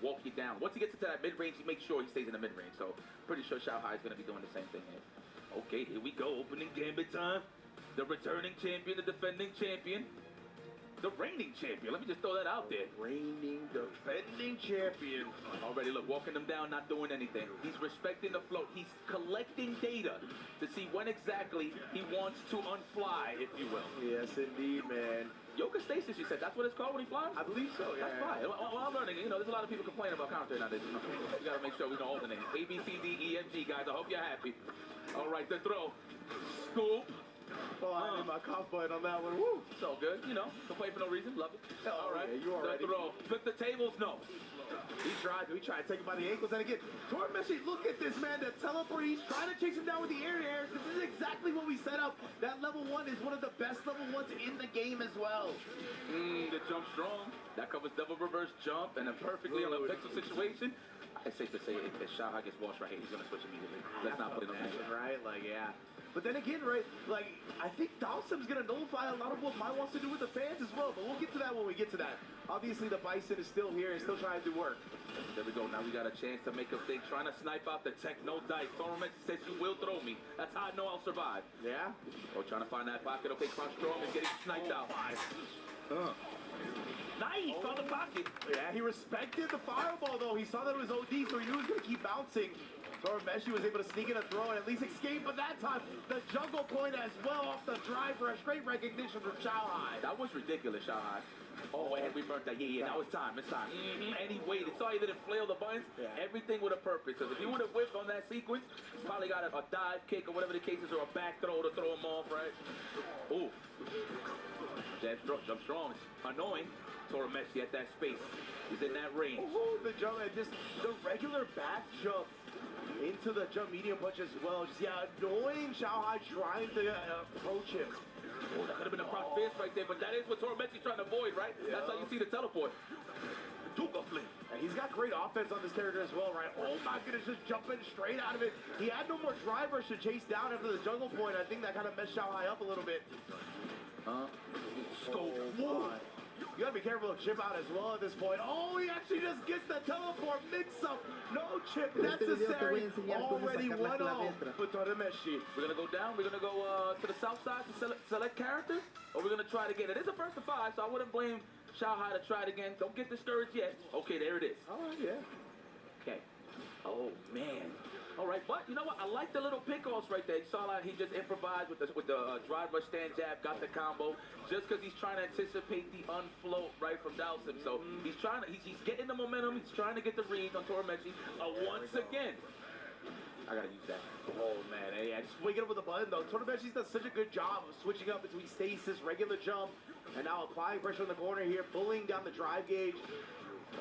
walk you down. Once he gets into that mid-range, he makes sure he stays in the mid-range. So, pretty sure Xiao Hai is going to be doing the same thing here. Okay, here we go. Opening gambit time. The returning champion, the defending champion. The reigning champion. Let me just throw that out there. Reigning, defending champion. Already, look, walking them down, not doing anything. He's respecting the float. He's collecting data to see when exactly he wants to unfly, if you will. Yes, indeed, man. Yoga Stasis, you said. That's what it's called when he flies? I believe so, yeah. That's fine. Well, I'm learning. You know, there's a lot of people complaining about commentary nowadays. You know? We got to make sure we know all the names. A, B, C, D, E, F, G, guys. I hope you're happy. All right, the throw. Scoop. Oh, I hit my cough button on that one. Woo! So good, you know. Complain for no reason. Love it. All right. Yeah, you all right. The throw. Flip the tables. No. He tried to take him by the ankles. And again, Torimeshi, look at this man. The teleport. He's trying to chase him down with the air. This is exactly exactly what we set up. That level 1 is one of the best level 1s in the game as well. The jump strong. That covers double reverse jump and then perfectly on a pixel situation. It's safe to say if Xiaohai gets washed right here, he's going to switch immediately. Let's not put it on that. Right? Like, yeah. But then again, right, like, I think Dawson's going to nullify a lot of what Mai wants to do with the fans as well, but we'll get to that when we get to that. Obviously, the Bison is still here and still trying to do work. There we go. Now we got a chance to make a thing. Trying to snipe out the tech, no dice. Torment says you will throw me. That's how I know I'll survive. Yeah? Oh, trying to find that pocket. Okay, Crouch Strong is getting sniped out. Nice, found the pocket. Yeah, he respected the fireball, though. He saw that it was OD, so he knew he was going to keep bouncing. Tormeshi was able to sneak in a throw and at least escape, but that time, the jungle point as well off the drive for a straight recognition from Xiaohai. That was ridiculous, Xiaohai. Oh, and we burnt that. Yeah, now it's time. It's time. And he waited. Saw he didn't flail the buttons. Yeah. Everything with a purpose. Because if he would have whipped on that sequence, probably got a dive kick or whatever the case is, or a back throw to throw him off, right? Ooh. Jump strong. Annoying. Tormeshi at that space. He's in that range. Oh, the jump, and just the regular back jump into the jump medium punch as well. Just, yeah, annoying Xiaohai trying to approach him. Oh, that could have been a cross fist right there, but that is what Tormenti's trying to avoid, right? Yeah. That's how you see the teleport. And he's got great offense on this character as well, right? Oh my goodness, just jumping straight out of it. He had no more drive rush to chase down after the jungle point. I think that kind of messed Xiaohai up a little bit. Scope. Whoa. You gotta be careful of chip out as well at this point. Oh, he actually just gets the teleport mix-up. No chip necessary. Already 1-0 for Tormeshi. We're gonna go down. We're gonna go to the south side to select characters, or we're gonna try it again. It is a first to 5, so I wouldn't blame Xiaohai to try it again. Don't get discouraged yet. Okay, there it is. All right, yeah. Okay. Oh man. All right, but you know what? I like the little pick-offs right there. You saw that he just improvised with the drive rush stand jab, got the combo, just because he's trying to anticipate the unfloat right from Dowson. So he's trying to, he's getting the momentum. He's trying to get the read on Tormeshi once again. I gotta use that. Oh man, hey, just waking up with the button though. Tormeshi's done such a good job of switching up between stasis, regular jump, and now applying pressure in the corner here, pulling down the drive gauge.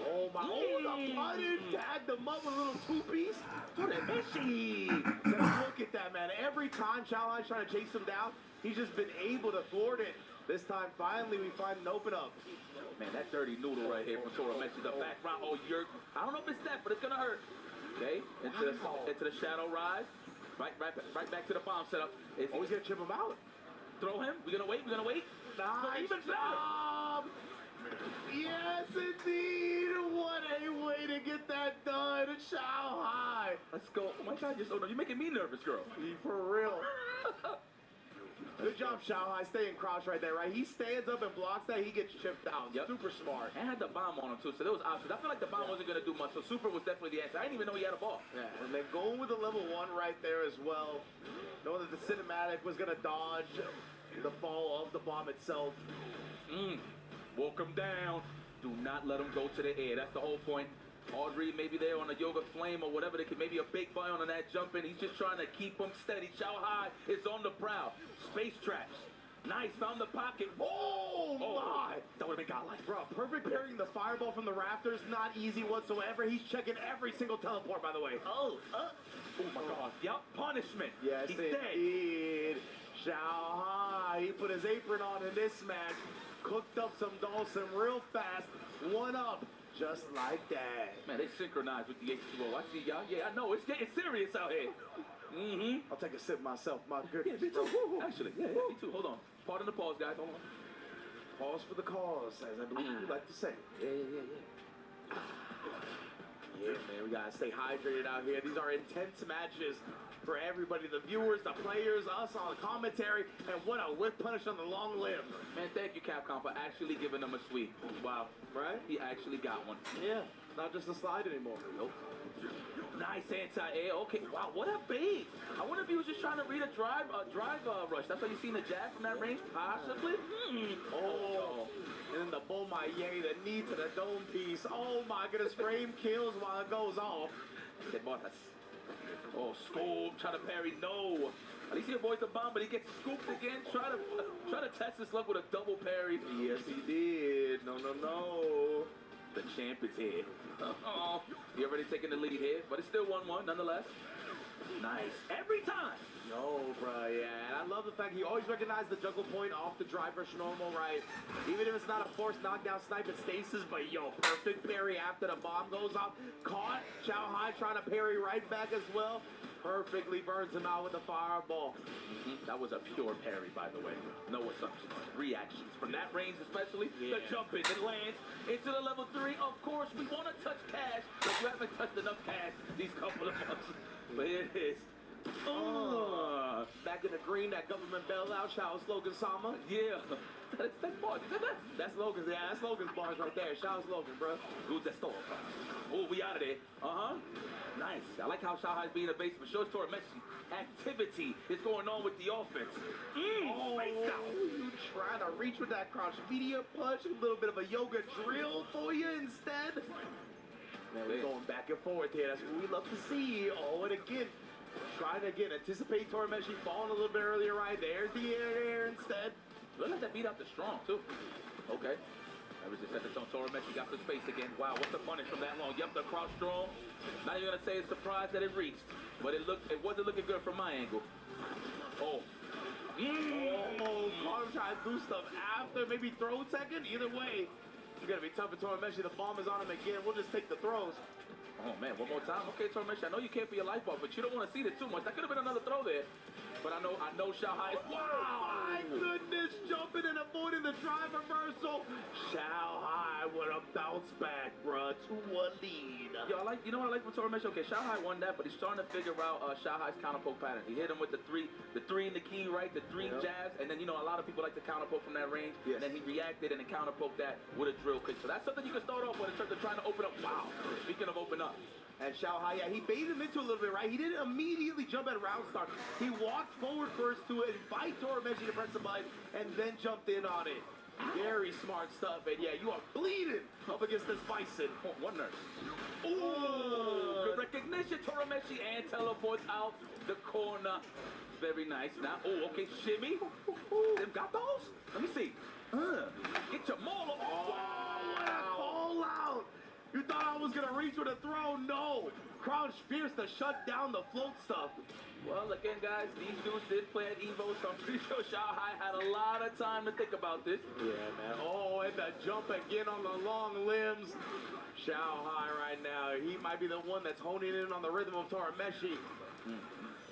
Oh my, the button tagged them up with a little two-piece. Tormeshi! Look at that, man. Every time Xiaohai's trying to chase him down, he's just been able to thwart it. This time, finally, we find an open up. Man, that dirty noodle right here from Tormeshi, the background. Oh, I don't know if it's that, but it's gonna hurt. Okay, into the shadow rise. Right back to the bomb setup. He's gonna chip him out. Throw him. We're gonna wait. Nice even job. Yes, indeed. What a way to get that done. Xiaohai. Let's go. Oh my God, you're making me nervous, girl. For real. Good job, Xiaohai. Stay in crouch right there, right? He stands up and blocks that. He gets chipped down. Yep. Super smart. And had the bomb on him, too, so there was options. I feel like the bomb wasn't going to do much, so Super was definitely the answer. I didn't even know he had a ball. Yeah, and then going with the level 1 right there as well. Knowing that the cinematic was going to dodge the fall of the bomb itself. Walk him down. Do not let him go to the air. That's the whole point. Audrey maybe there on a yoga flame or whatever. They could maybe a big buy on that jump in. He's just trying to keep him steady. Xiaohai is on the prowl. Space traps. Nice, found the pocket. Oh my! That would have been godlike. Bro, perfect parrying the fireball from the rafters. Not easy whatsoever. He's checking every single teleport, by the way. Oh my God. Yup, punishment. Yes, he's indeed. Xiaohai, he put his apron on in this match. Cooked up some Dawson real fast. 1 up. Just like that. Man, they synchronized with the H2O. I see y'all. Yeah, I know. It's getting serious out here. I'll take a sip myself. My goodness. Yeah, me too. Actually, yeah, me too. Hold on. Pardon the pause, guys. Hold on. Pause for the cause, as I believe you like to say. Yeah. Yeah, man, we gotta stay hydrated out here. These are intense matches for everybody, the viewers, the players, us on the commentary, and what a whip punish on the long limb. Man, thank you, Capcom, for actually giving them a sweep. Wow, right? He actually got one. Yeah, not just a slide anymore. Nope. Nice anti-air. Okay, wow, what a bait. I wonder if he was just trying to read a drive rush. That's why you seen the jab from that range, possibly. Oh. And then the Bomaye, the knee to the dome piece. Oh my goodness, frame kills while it goes off. Oh, scoop, try to parry, no. At least he avoids the bomb, but he gets scooped again. Try to test his luck with a double parry. Yes, he did. No. The champ is here. Oh, he already taking the lead here, but it's still 1-1 nonetheless. Nice. Every time. No, bro, yeah. the fact he always recognized the juggle point off the drive rush normal, right? Even if it's not a forced knockdown snipe, it stasis, but yo, perfect parry after the bomb goes off. Caught Xiao Hai trying to parry right back as well. Perfectly burns him out with the fireball. That was a pure parry, by the way. No assumptions. Reactions. From that range especially, the jump in, it lands into the level 3. Of course, we want to touch cash, but you haven't touched enough cash these couple of months. But here it is. Back in the green, that government bailout, Xiao's Logan Sama. Yeah. That's bars, isn't it? That's Logan's, yeah, that's Logan's bars right there. Xiao's Logan, bro. Who's that store? Oh, we out of there. Nice. I like how Xiao Hai's being a base, but shows Tormessi activity is going on with the offense. You trying to reach with that crouch media punch, a little bit of a yoga drill for you instead. Man, we're going back and forth here. That's what we love to see. Oh, and again, trying to anticipate Tormessi falling a little bit earlier, right? There's the air instead. Look at that beat out the strong, too. Okay. That was just set on Tormessi, got the space again. Wow, what's the punish from that long? Yep, the cross strong. Not even gonna say it's surprised that it reached, but it wasn't looking good from my angle. Oh. Carter trying to do stuff after, maybe throw second. Either way, it's gonna be tough for Tormessi. The bomb is on him again. We'll just take the throws. Oh man, one more time. Okay, Tormessi, I know you can't be a life bar, but you don't want to see it too much. That could have been another throw there. But I know Xiao Hai is... Wow, my goodness, jumping and avoiding the drive reversal. Xiao Hai with a bounce back, bruh, 2-1 lead. Yo, you know what I like from Tormessi? Okay, Xiao Hai won that, but he's starting to figure out Xiao Hai's counter poke pattern. He hit him with the three in the key, right? The three jabs, and then, you know, a lot of people like to counter poke from that range, and then he reacted and then counter poked that with a drill kick. So that's something you can start off with in terms of trying to open up. Wow, speaking of open up. And Xiao Hai, yeah, he baited him into a little bit, right? He didn't immediately jump at round start. He walked forward first to invite Tormessi to press the button, and then jumped in on it. Very smart stuff, and yeah, you are bleeding up against this Bison. One nurse. Ooh, good recognition, Tormessi, and teleports out the corner. Very nice. Now, okay, shimmy. Them got those? Let me see. Get your mauler. What a call out. You thought I was gonna reach with a throw? No. Crouch fierce to shut down the float stuff. Well, again, guys, these dudes did play at Evo, so I'm pretty sure Xiao Hai had a lot of time to think about this. Yeah, man. Oh, and the jump again on the long limbs. Xiao Hai right now, he might be the one that's honing in on the rhythm of Tormessi.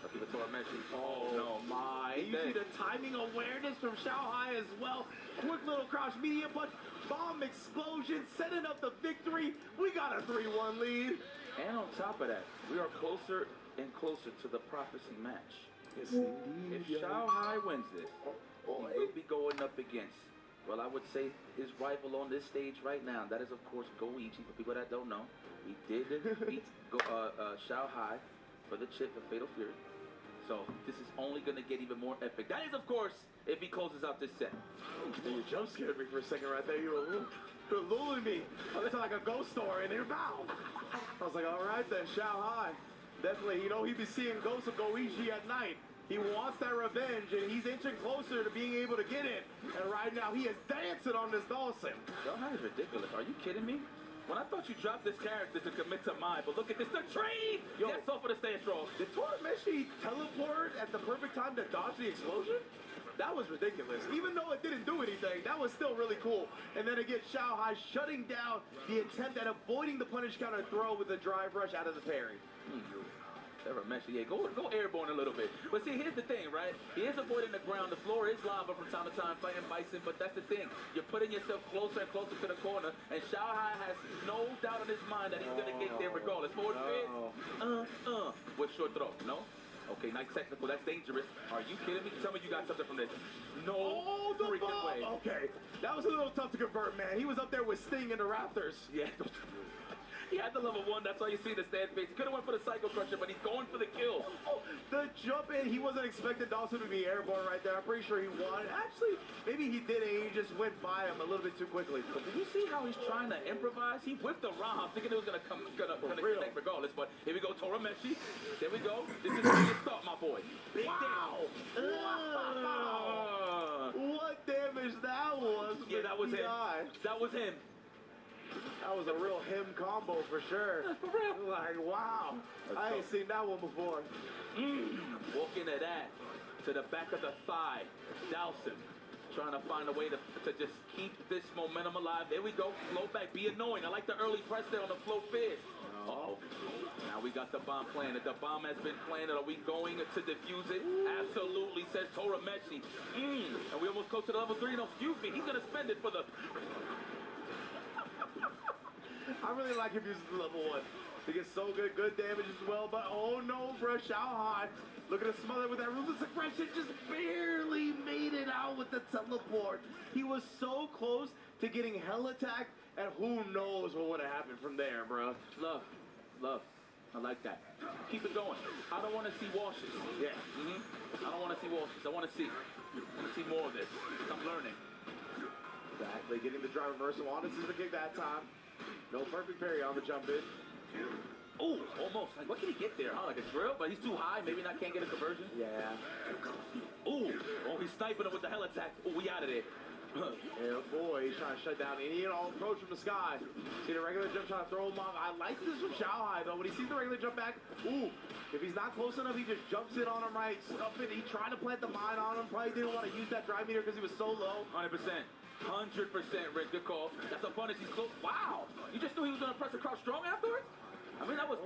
Lucky for Tormessi. Oh, no, my. You see the timing awareness from Xiao Hai as well. Quick little crouch media punch. Bomb explosion, setting up the victory. We got a 3-1 lead. And on top of that, we are closer and closer to the prophecy match. Yes, if Xiao Hai wins this, he will be going up against, well, I would say his rival on this stage right now. That is, of course, Goichi. For people that don't know, he did beat Xiao Hai for the chip of Fatal Fury. So this is only going to get even more epic. That is, of course, if he closes out this set. You jump scared me for a second right there. You were lulling me. It's like a ghost story in there. Bow. I was like, all right then, Xiao Hai. Definitely, you know, he'd be seeing ghosts of Goichi at night. He wants that revenge, and he's inching closer to being able to get it. And right now, he is dancing on this Dawson. Xiao Hai is ridiculous. Are you kidding me? When I thought you dropped this character to commit to mine, but look at this, the tree! Yo, that's all for the stand strong. Did Tormessi teleport at the perfect time to dodge the explosion? That was ridiculous. Even though it didn't do anything, that was still really cool. And then again, Xiao Hai shutting down the attempt at avoiding the punish counter throw with the drive rush out of the parry. Tormessi, yeah, go airborne a little bit. But see, here's the thing, right? He is avoiding the ground. The floor is lava from time to time fighting Bison, but that's the thing. You're putting yourself closer and closer to the corner, and Xiao Hai has no doubt in his mind that he's going to get there regardless. Forward fist, with short throw, no? Okay, nice technical. That's dangerous. Are you kidding me? Tell me you got something from this. No freaking way. Okay, that was a little tough to convert, man. He was up there with Sting in the Raptors. Yeah. He had the level 1, that's all you see in the stand face. He could have went for the Psycho Crusher, but he's going for the kill. The jump in, he wasn't expecting Dawson to be airborne right there. I'm pretty sure he wanted. Actually, maybe he did it, he just went by him a little bit too quickly. But did you see how he's trying to improvise? He whipped the Ram, thinking it was gonna connect regardless. But here we go, Tormessi. There we go. This is where you start, my boy. Big wow. What damage that was. Yeah, that was him. That was him. That was a real him combo for sure. For real. Like, wow. I ain't seen that one before. Walk into that. to the back of the thigh. Douse him. Trying to find a way to just keep this momentum alive. There we go. Flow back. Be annoying. I like the early press there on the flow fizz. Uh-oh. Now we got the bomb planted. The bomb has been planted. Are we going to defuse it? Absolutely, says Tora Messi. And we almost close to the level 3. No, excuse me. He's going to spend it for the... I really like him using the level 1. He gets so good damage as well, but oh no, bro, Xiaohai looking to smother with that ruthless aggression, just barely made it out with the teleport. He was so close to getting hell attack, and who knows what would have happened from there, bro. Love. I like that. Keep it going. I don't want to see washes. Yeah. I don't want to see washes. I want to see more of this. I'm learning. Exactly, getting the drive reversal on. This is the kick that time. No perfect parry on the jump in. Ooh, almost. Like, what can he get there, huh? Like a drill? But he's too high. Maybe can't get a conversion. Yeah. Ooh. Oh, he's sniping him with the hell attack. Ooh, we out of there. Yeah, boy, he's trying to shut down any and all approach from the sky. See the regular jump shot, throw him off. I like this from Xiaohai, though. When he sees the regular jump back, ooh, if he's not close enough, he just jumps in on him right, stuff it. He tried to plant the mine on him. Probably didn't want to use that drive meter because he was so low. 100%. 100%, Rick. Good call. That's a punish. He's close. Wow. You just knew he was going to press a crouch strong afterwards? I mean, that was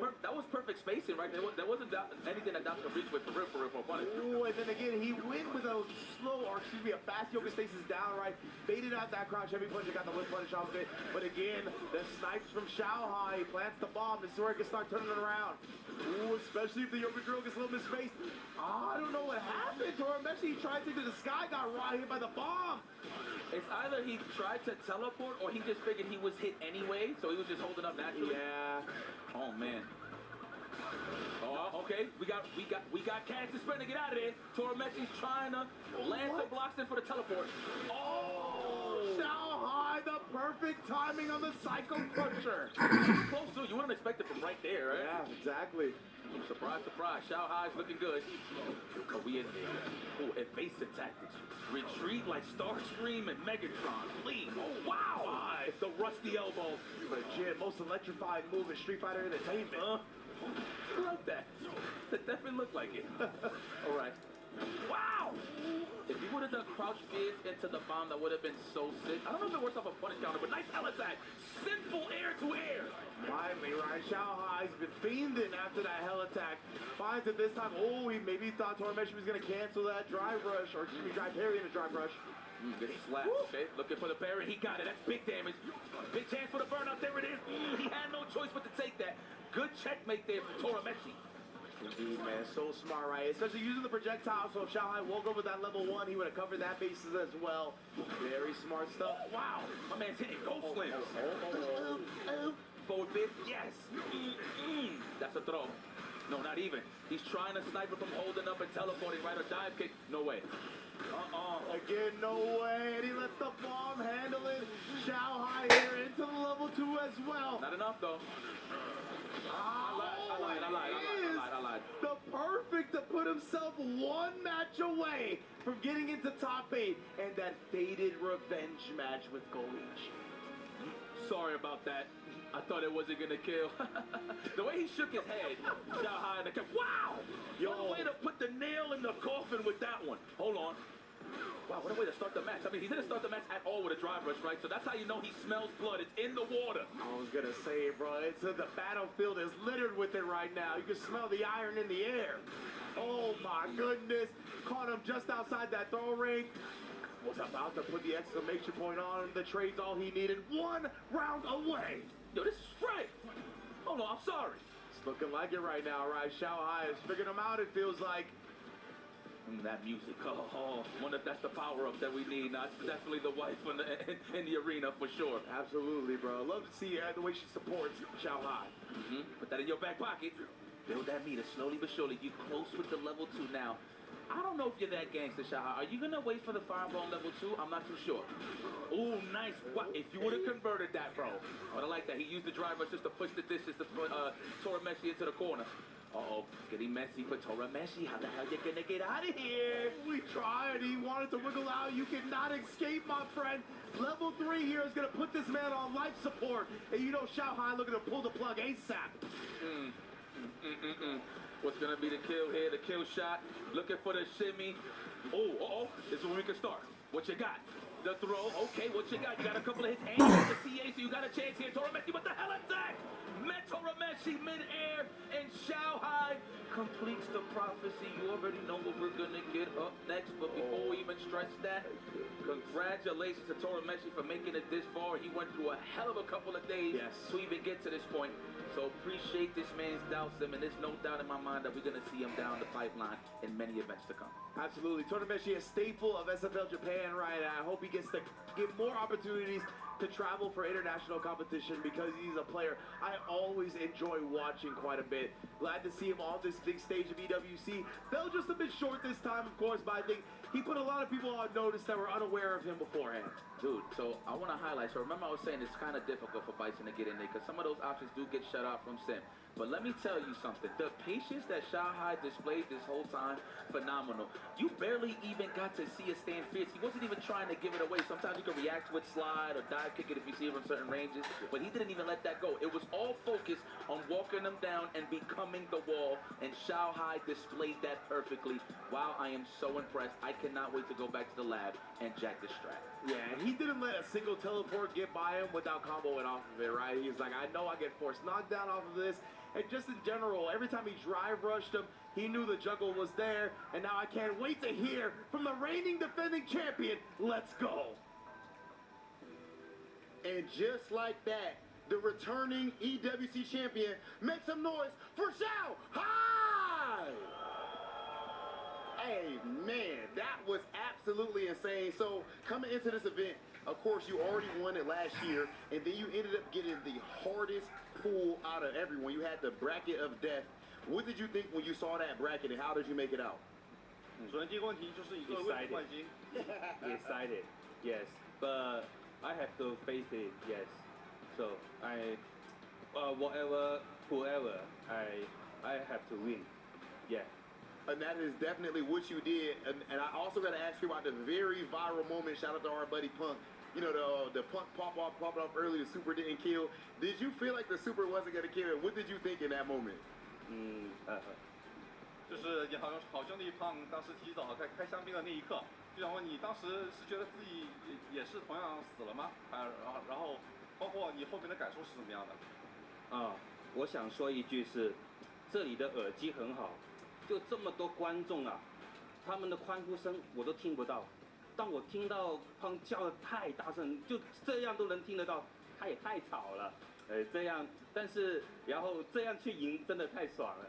perfect spacing, right? There wasn't anything that Doc could reach with for real for a punish. Ooh, and then again, he went with a a fast yoga stasis down, right? Baited out that crouch heavy punch and got the whip punish off of it. But again, the snipes from Xiaohai. He plants the bomb. This is where it can start turning it around. Ooh, especially if the yoga drill gets a little misspaced. I don't know what happened to him. Actually, he tried to take to the sky, got right hit by the bomb. It's either he tried to teleport or he just figured he was hit anyway, so he was just holding up naturally. Yeah. Oh man. Oh, okay. We got cash to spend to get out of there. Tora Messi's trying to land some blocks in for the teleport. Oh! Xiaohai, the perfect timing on the Psycho Puncher. Close to you wouldn't expect it from right there, right? Yeah, exactly. Surprise, surprise. Xiaohai's looking good. Oh, we in there. Oh, evasive tactics. Retreat like Starscream and Megatron. Please. Oh, wow. It's the rusty elbow. Legit, most electrifying move in Street Fighter Entertainment. I love that. That definitely looked like it. All right. Wow! If he would have done crouch fizz into the bomb, that would have been so sick. I don't know if it works off a punish counter, but nice hell attack. Simple air to air. Finally, right? Xiaohai's been fiending after that hell attack. Finds it this time. Oh, he maybe thought Tora Meshi was going to cancel that drive rush, or excuse me, drive parry into drive rush. Good slap, okay? Looking for the parry. He got it. That's big damage. Big chance for the burnout. There it is. He had no choice but to take that. Good checkmate there from Tora Meshi. Indeed, man. So smart, right? Especially using the projectile. So if Xiaohai woke up with that level 1, he would have covered that bases as well. Very smart stuff. Wow. My man's hitting ghost slams. Forward fist. Yes. That's a throw. No, not even. He's trying to snipe it from holding up and teleporting, right? Or dive kick. No way. Again, no way. And he let the bomb handle it. Xiaohai here into the level 2 as well. Not enough, though. I lied. The perfect to put himself one match away from getting into top 8 and that faded revenge match with Goichi. Sorry about that. I thought it wasn't gonna kill. The way he shook his head, Xiaohai, and wow! What a way to put the nail in the coffin with that one. Hold on. Wow, what a way to start the match. I mean, he didn't start the match at all with a drive rush, right? So that's how you know he smells blood. It's in the water. I was gonna say, bro, the battlefield is littered with it right now. You can smell the iron in the air. Oh my goodness. Caught him just outside that throw ring. Was about to put the exclamation point on him. The trade's all he needed. 1 round away. Yo, this is right. Oh no, I'm sorry. It's looking like it right now, right? Xiaohai has figured him out, it feels like. That music, oh, wonder if that's the power-up that we need. Now, it's definitely the wife in the arena for sure. Absolutely, bro. I love to see the way she supports Xiaohai. Put that in your back pocket. Build that meter slowly but surely. You close with the level 2 now. I don't know if you're that gangster, Xiaohai. Are you going to wait for the fireball level 2? I'm not too sure. Ooh, nice. What? If you would have converted that, bro. I like that. He used the drive rush just to push the dishes to put Tora Meshi into the corner. Uh-oh, getting messy for Tora Meshi. How the hell you gonna get out of here? We tried. He wanted to wiggle out. You cannot escape, my friend. Level 3 here is gonna put this man on life support. And you know Xiaohai looking to pull the plug ASAP. What's going to be the kill here? The kill shot. Looking for the shimmy. Oh, this is where we can start. What you got? The throw. Okay, what you got? You got a couple of hits and the CA, so you got a chance here. Torameshi, what the hell is that? Met Torameshi mid-air, and Xiaohai completes the prophecy. You already know what we're going to get up next, but before we even stretch that, congratulations to Torameshi for making it this far. He went through a hell of a couple of days to even get to this point. So appreciate this man's doubts, and there's no doubt in my mind that we're going to see him down the pipeline in many events to come. Absolutely. Torameshi, a staple of SFL Japan, right? I hope he gets to get more opportunities to travel for international competition because he's a player I always enjoy watching quite a bit. Glad to see him on this big stage of EWC. Fell just a bit short this time, of course, but I think he put a lot of people on notice that were unaware of him beforehand. Dude, so I want to highlight, so remember I was saying it's kind of difficult for Bison to get in there because some of those options do get shut out from Sim. But let me tell you something. The patience that Xiaohai displayed this whole time, phenomenal. You barely even got to see a stand fierce. He wasn't even trying to give it away. Sometimes you can react with slide or dive kick it if you see it from certain ranges. But he didn't even let that go. It was all focused on walking them down and becoming the wall. And Xiaohai displayed that perfectly. Wow, I am so impressed. I cannot wait to go back to the lab and jack this strap. Yeah, and he didn't let a single teleport get by him without comboing off of it, right? He was like, I know I get forced knockdown off of this. And just in general, every time he drive rushed him, he knew the juggle was there. And now I can't wait to hear from the reigning defending champion, let's go. And just like that, the returning EWC champion makes some noise for Xiaohai! Hey, man, that was absolutely insane. So, coming into this event, of course, you already won it last year, and then you ended up getting the hardest pull out of everyone. You had the bracket of death. What did you think when you saw that bracket, and how did you make it out? Excited, yes, but I have to face it, yes. So whoever, I have to win, yeah. And that is definitely what you did. And I also got to ask you about the very viral moment. Shout out to our buddy Punk. You know, the Punk popped off early. The super didn't kill. Did you feel like the super wasn't going to kill? What did you think in that moment? 就是也好兄弟胖当时提早开香槟的那一刻，就想问你当时是觉得自己也是同样死了吗？然后包括你后面的感受是怎么样的？我想说一句是，这里的耳机很好。就这么多观众啊，他们的欢呼声我都听不到。当我听到胖叫得太大声，就这样都能听得到，他也太吵了。这样，但是然后这样去赢真的太爽了。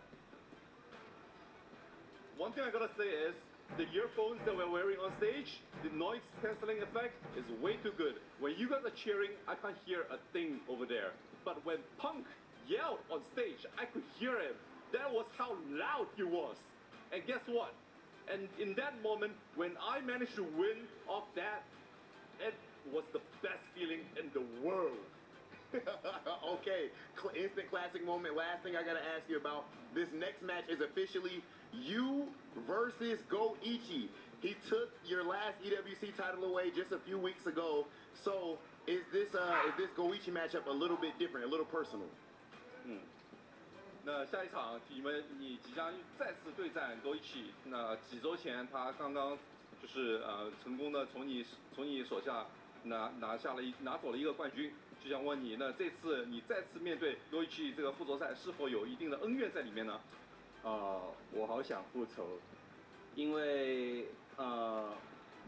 One thing I gotta say is the earphones that we're wearing on stage, the noise cancelling effect is way too good. When you guys are cheering, I can't hear a thing over there. But when Punk yelled on stage, I could hear him. That was how loud he was. And guess what? And in that moment, when I managed to win off that, it was the best feeling in the world. Okay, instant classic moment. Last thing I got to ask you about, this next match is officially you versus Goichi. He took your last EWC title away just a few weeks ago. So is this Goichi matchup a little bit different, a little personal? 那下一场你即将再次对战勾一起。那几周前他刚刚就是成功的从你手下拿走了一个冠军，就想问你，那这次你再次面对勾一起这个复仇赛，是否有一定的恩怨在里面呢？我好想复仇，因为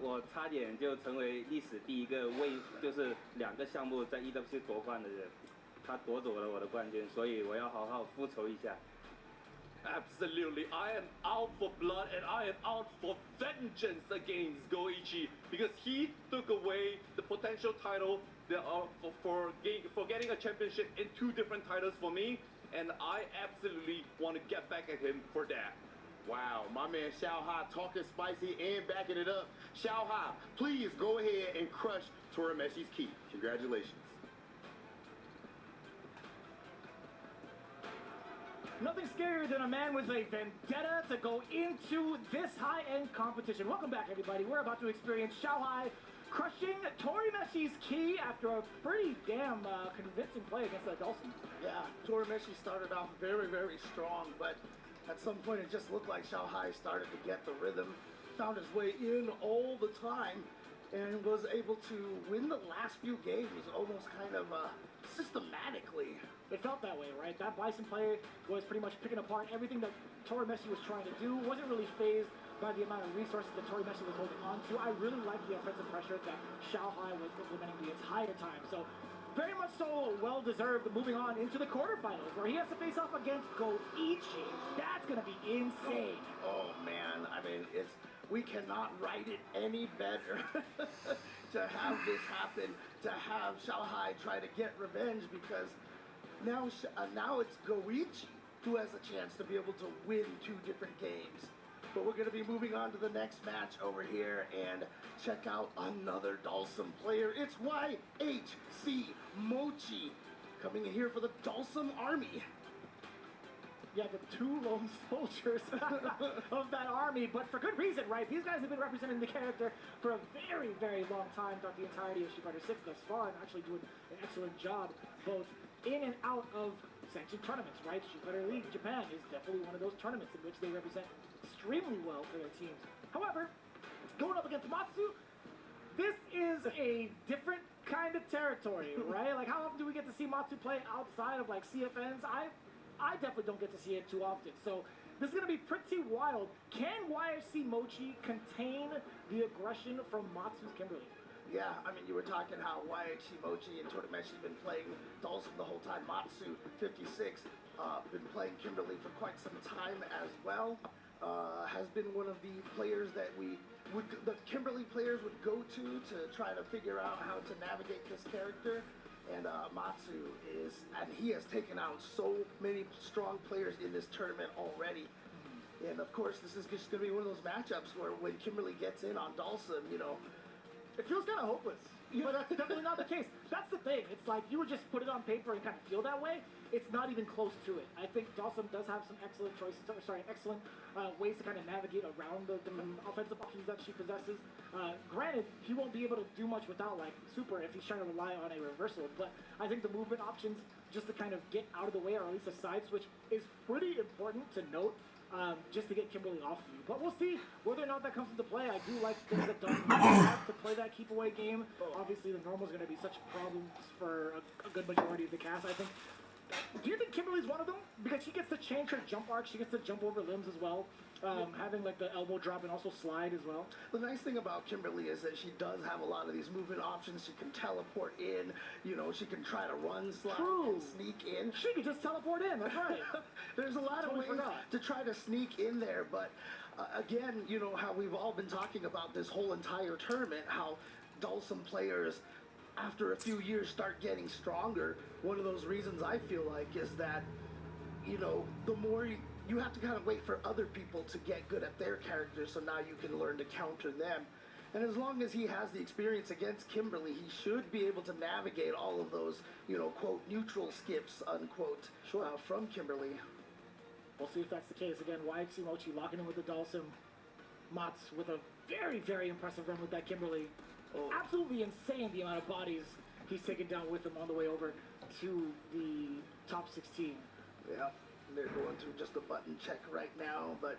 我差点就成为历史第一个就是2个项目在 EWC 夺冠的人。他夺走了我的冠军，所以我要好好复仇一下。Absolutely, I am out for blood and I am out for vengeance against Goichi because he took away the potential title for getting a championship in 2 different titles for me, and I absolutely want to get back at him for that. Wow, my man Xiaohai talking spicy and backing it up. Xiaohai, please go ahead and crush Torameshi's key. Congratulations. Nothing scarier than a man with a vendetta to go into this high-end competition. Welcome back, everybody. We're about to experience Xiaohai crushing Torameshi's key after a pretty damn convincing play against Dawson. Yeah, Torameshi started off very, very strong, but At some point, it just looked like Shanghai started to get the rhythm, found his way in all the time, and was able to win the last few games almost kind of systematically. It felt that way, right? That Bison player was pretty much picking apart everything that Torimesi was trying to do. Wasn't really phased by the amount of resources that Torimesi was holding on to. I really liked the offensive pressure that Shanghai was implementing the entire time. So very much so well-deserved moving on into the quarterfinals, where he has to face off against Goichi. That's going to be insane. Oh, man. I mean, we cannot write it any better to have this happen, to have Shanghai try to get revenge, because now it's Goichi who has a chance to be able to win 2 different games. But we're going to be moving on to the next match over here and check out another Dalsum player. It's YHC Mochi coming in here for the Dalsum Army. Yeah, the 2 lone soldiers of that army, but for good reason, right? These guys have been representing the character for a very, very long time throughout the entirety of Street Fighter 6 thus far, and actually doing an excellent job both in and out of sanctioned tournaments, right? Street Fighter League Japan is definitely one of those tournaments in which they represent extremely well for their teams. However, going up against Matsu, this is a different kind of territory, right? Like, how often do we get to see Matsu play outside of, like, CFNs? I definitely don't get to see it too often. So this is going to be pretty wild. Can YFC Mochi contain the aggression from Matsu's Kimberly? Yeah, I mean, you were talking how YHC Mochi and Torimesi have been playing Dalsum the whole time. Matsu, 56, been playing Kimberly for quite some time as well. Has been one of the players that the Kimberly players would go to try to figure out how to navigate this character. And Matsu and he has taken out so many strong players in this tournament already. And of course, this is just going to be one of those matchups where when Kimberly gets in on Dalsum, it feels kind of hopeless. But that's definitely not the case. That's the thing. It's like you would just put it on paper and kind of feel that way. It's not even close to it. I think Dalsum does have some excellent choices, excellent ways to kind of navigate around the different offensive options that she possesses. Granted, he won't be able to do much without like super if he's trying to rely on a reversal. But I think the movement options just to kind of get out of the way, or at least a side switch, is pretty important to note. Just to get Kimberly off of you. But we'll see whether or not that comes into play. I do like things that Dalsum have to play that keep away game. Obviously, the normal is going to be such problems for a good majority of the cast. I think. Do you think Kimberly's one of them? Because she gets to change her jump arc. She gets to jump over limbs as well. Having like the elbow drop and also slide as well. The nice thing about Kimberly is that she does have a lot of these movement options. She can teleport in, she can try to run, slide, and sneak in. She can just teleport in, that's right. There's a lot of ways to try to sneak in there, but again, how we've all been talking about this whole entire tournament, how Dalsum players after a few years start getting stronger. One of those reasons I feel like is that, the more you have to kind of wait for other people to get good at their characters, so now you can learn to counter them. And as long as he has the experience against Kimberly, he should be able to navigate all of those, quote, neutral skips, unquote, from Kimberly. We'll see if that's the case. Again, YXC Mochi locking in with the Dalsum. Mats with a very, very impressive run with that Kimberly. Absolutely insane the amount of bodies he's taken down with him on the way over to the top 16. Yeah, they're going through just a button check right now, but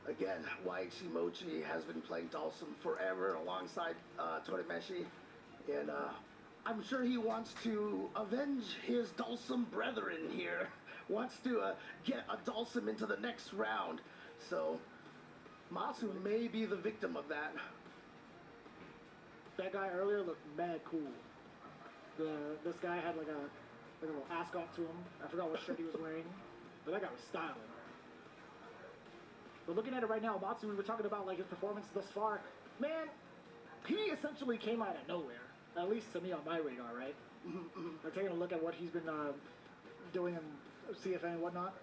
again, YXC Mochi has been playing Dalsum forever alongside Torimesi, and I'm sure he wants to avenge his Dalsum brethren here, wants to get a Dalsum into the next round, so Matsu may be the victim of that. That guy earlier looked mad cool. This guy had like a little ascot to him. I forgot what shirt he was wearing, but that guy was styling. But looking at it right now, Matsu, we were talking about like his performance thus far. Man, he essentially came out of nowhere. At least to me on my radar, right? We're taking a look at what he's been doing in CFN and whatnot.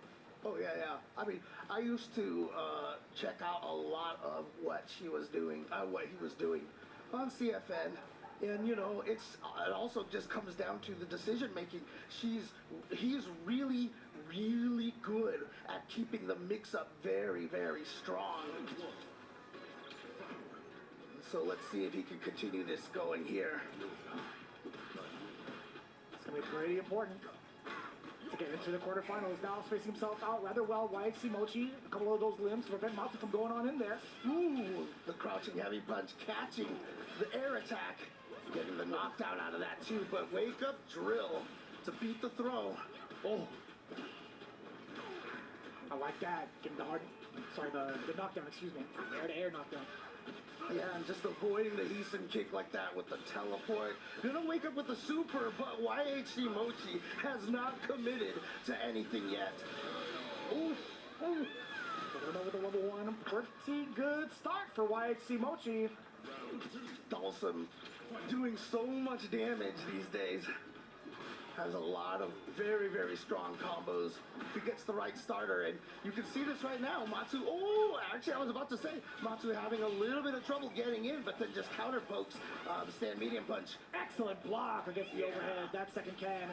Oh yeah. I mean, I used to check out a lot of what he was doing on CFN, and it also just comes down to the decision making. He's really, really good at keeping the mix up very, very strong. So let's see if he can continue this going here. It's gonna be pretty important to get into the quarterfinals. Now spacing himself out rather well. YHC Mochi, a couple of those limbs to prevent Matsu from going on in there. Ooh, the crouching heavy punch catching the air attack. Getting the knockdown out of that too, but wake up drill to beat the throw. Oh. I like that. Getting the knockdown, excuse me. Air-to-air knockdown. Yeah, and just avoiding the Eason kick like that with the teleport. Gonna wake up with the super, but YHC Mochi has not committed to anything yet. Ooh, ooh. Going over the level 1. Pretty good start for YHC Mochi. Dawson doing so much damage these days. Has a lot of very, very strong combos. If he gets the right starter, and you can see this right now. Matsu, oh, actually I was about to say, Matsu having a little bit of trouble getting in, but then just counter pokes the stand medium punch. Excellent block against the overhead. That second can,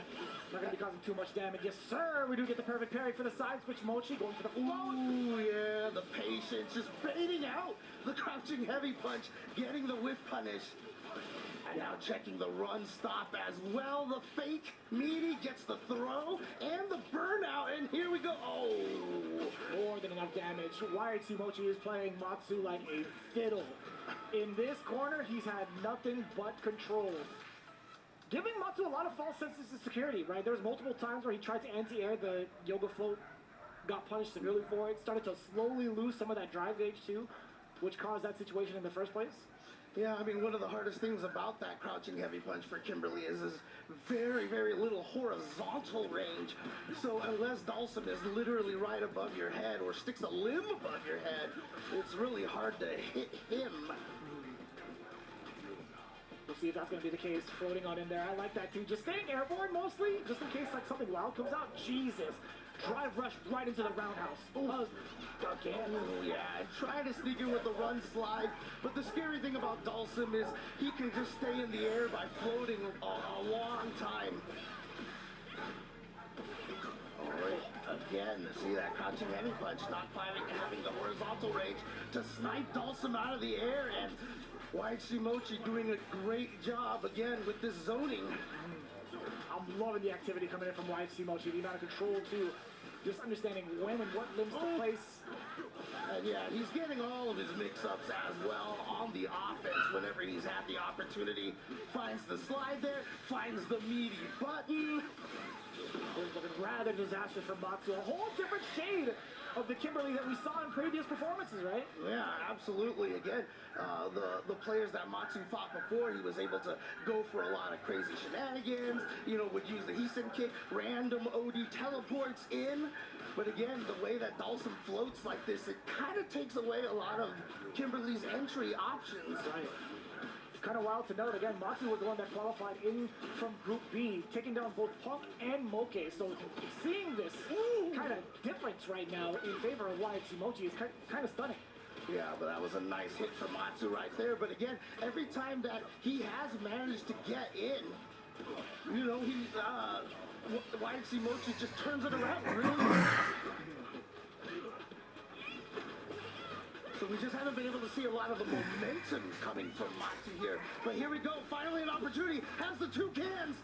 not going to be causing too much damage. Yes, sir, we do get the perfect parry for the side switch. Mochi going for the float. Ooh, yeah, the patience, just baiting out the crouching heavy punch, getting the whiff punish. And now checking the run stop as well. The fake meaty gets the throw and the burnout, and here we go. Oh, more than enough damage. YHC Mochi is playing Matsu like a fiddle. In this corner, he's had nothing but control. Giving Matsu a lot of false senses of security, right? There was multiple times where he tried to anti-air the yoga float, got punished severely for it, started to slowly lose some of that drive gauge too, which caused that situation in the first place. Yeah, I mean, one of the hardest things about that crouching heavy punch for Kimberly is very, very little horizontal range. So unless Dawson is literally right above your head or sticks a limb above your head, it's really hard to hit him. We'll see if that's going to be the case. Floating on in there. I like that too. Just staying airborne mostly, just in case like something wild comes out. Jesus. Drive rush right into the roundhouse. Again, yeah, trying to sneak in with the run slide. But the scary thing about Dawson is he can just stay in the air by floating a long time. All right, again, see that crouching heavy punch, not having the horizontal range to snipe Dawson out of the air, and YHC Mochi doing a great job again with this zoning. I'm loving the activity coming in from YHC Mochi, the amount of control too. Just understanding when and what limbs to place. And yeah, he's getting all of his mix-ups as well on the offense whenever he's had the opportunity. Finds the slide there, finds the meaty button. It was looking rather disastrous for Matsu. A whole different shade of the Kimberly that we saw in previous performances, right? Yeah, absolutely. Again, the players that Matsu fought before, he was able to go for a lot of crazy shenanigans, you know, would use the Heisen kick, random OD teleports in. But again, the way that Dawson floats like this, it kind of takes away a lot of Kimberly's entry options. Right. Kind of wild to note, again, Matsu was the one that qualified in from Group B, taking down both Punk and Moke. So seeing this kind of difference right now in favor of YHC Mochi is kind of stunning. Yeah, but that was a nice hit from Matsu right there. But again, every time that he has managed to get in, you know, YHC Mochi just turns it around really. So we just haven't been able to see a lot of the momentum coming from Matsu here. But here we go, finally an opportunity, has the two cans.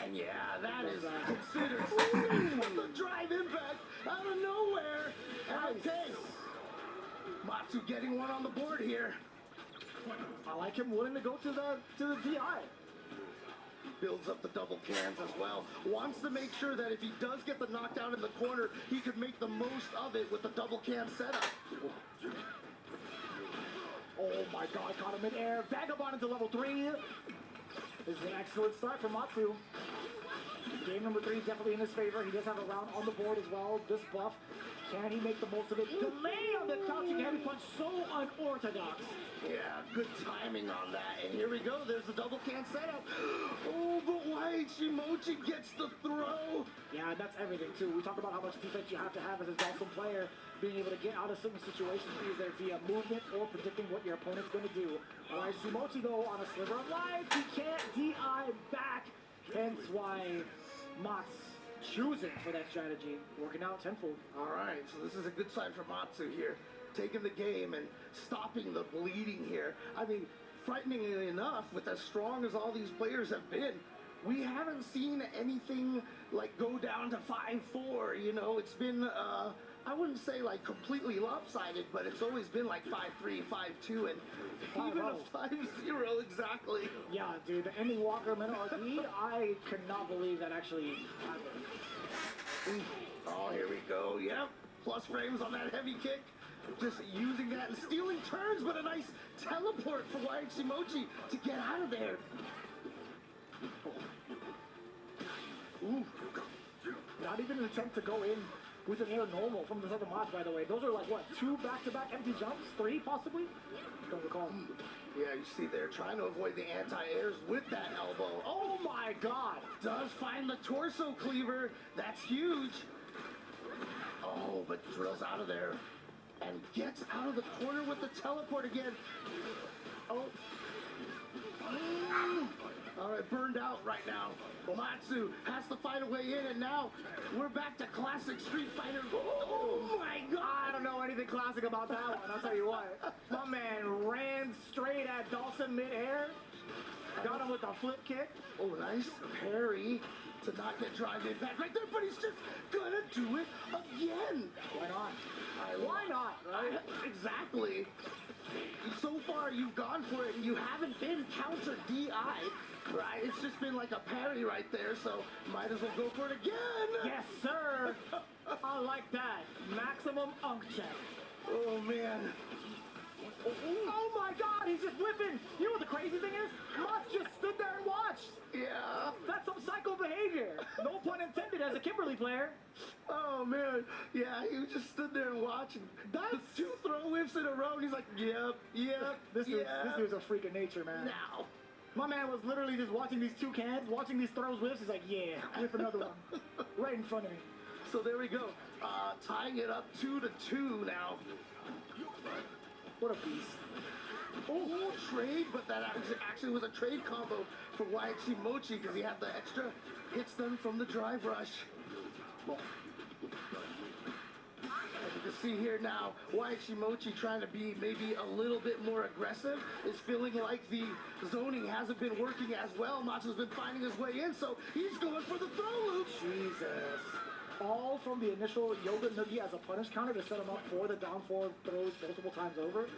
And yeah, that is considered the drive impact out of nowhere. Okay, Matsu getting one on the board here. I like him willing to go to the DI. Builds up the double cans as well. Wants to make sure that if he does get the knockdown in the corner, he could make the most of it with the double can setup. Oh my god, caught him in air. Vagabond into level 3. This is an excellent start for Matsu. Game number 3 definitely in his favor. He does have a round on the board as well. This buff, can he make the most of it? Delay on the crouching heavy punch, so unorthodox. Yeah, good timing on that. And here we go, there's the double can setup. Oh, but YHC Mochi gets the throw. Yeah, that's everything too. We talk about how much defense you have to have as a Dawson player, being able to get out of certain situations either via movement or predicting what your opponent's going to do. YHC Mochi, though, on a sliver of life, he can't DI back. Hence why Mott's choosing for that strategy, working out tenfold. All right, so this is a good sign for Matsu here. Taking the game and stopping the bleeding here. I mean, frighteningly enough, with as strong as all these players have been, we haven't seen anything like go down to 5-4. You know, it's been I wouldn't say like completely lopsided, but it's always been like 5-3, 5-2, and even a 5-0 exactly. Yeah, dude, the ending Walker minute RP, I could not believe that actually happened. Oh, here we go. Yep. Plus frames on that heavy kick. Just using that and stealing turns, but a nice teleport for YHC Mochi to get out of there. Ooh. Not even an attempt to go in with an air normal from the second match, by the way. Those are like, what, 2 back-to-back empty jumps? 3, possibly? Don't recall. Yeah, you see they're trying to avoid the anti-airs with that elbow. Oh my god! Does find the torso cleaver. That's huge. Oh, but drills out of there. And gets out of the corner with the teleport again. Oh. All right, burned out right now. Matsu has to find a way in, and now we're back to classic Street Fighter. Oh my god! I don't know anything classic about that one, I'll tell you what. My man ran straight at Dawson mid-air. Got him with a flip kick. Oh, nice parry to not get drive impact right there, but he's just gonna do it again. Why not? Why not, right? Exactly. So far, you've gone for it, and you haven't been counter DI, right? It's just been like a parry right there, so might as well go for it again. Yes, sir. I like that. Maximum unk check. Oh, man. Oh my god, he's just whipping. You know what the crazy thing is? Mats just stood there and watched. Yeah. That's some psycho behavior. No pun intended as a Kimberly player. Oh, man. Yeah, he just stood there and watched. That's 2 throw whiffs in a row, and he's like, yep. This dude's a freak of nature, man. Now. My man was literally just watching these 2 cans, watching these throws whiffs. He's like, yeah, whiff another one. Right in front of me. So there we go. Tying it up 2-2 now. What a beast. Oh, trade, but that actually was a trade combo for YHC Mochi because he had the extra hits them from the drive rush. As you can see here now, YHC Mochi trying to be maybe a little bit more aggressive is feeling like the zoning hasn't been working as well. Macho's been finding his way in, so he's going for the throw loop. Jesus. All from the initial Yoga Noogie as a punish counter to set him up for the down forward throws multiple times over.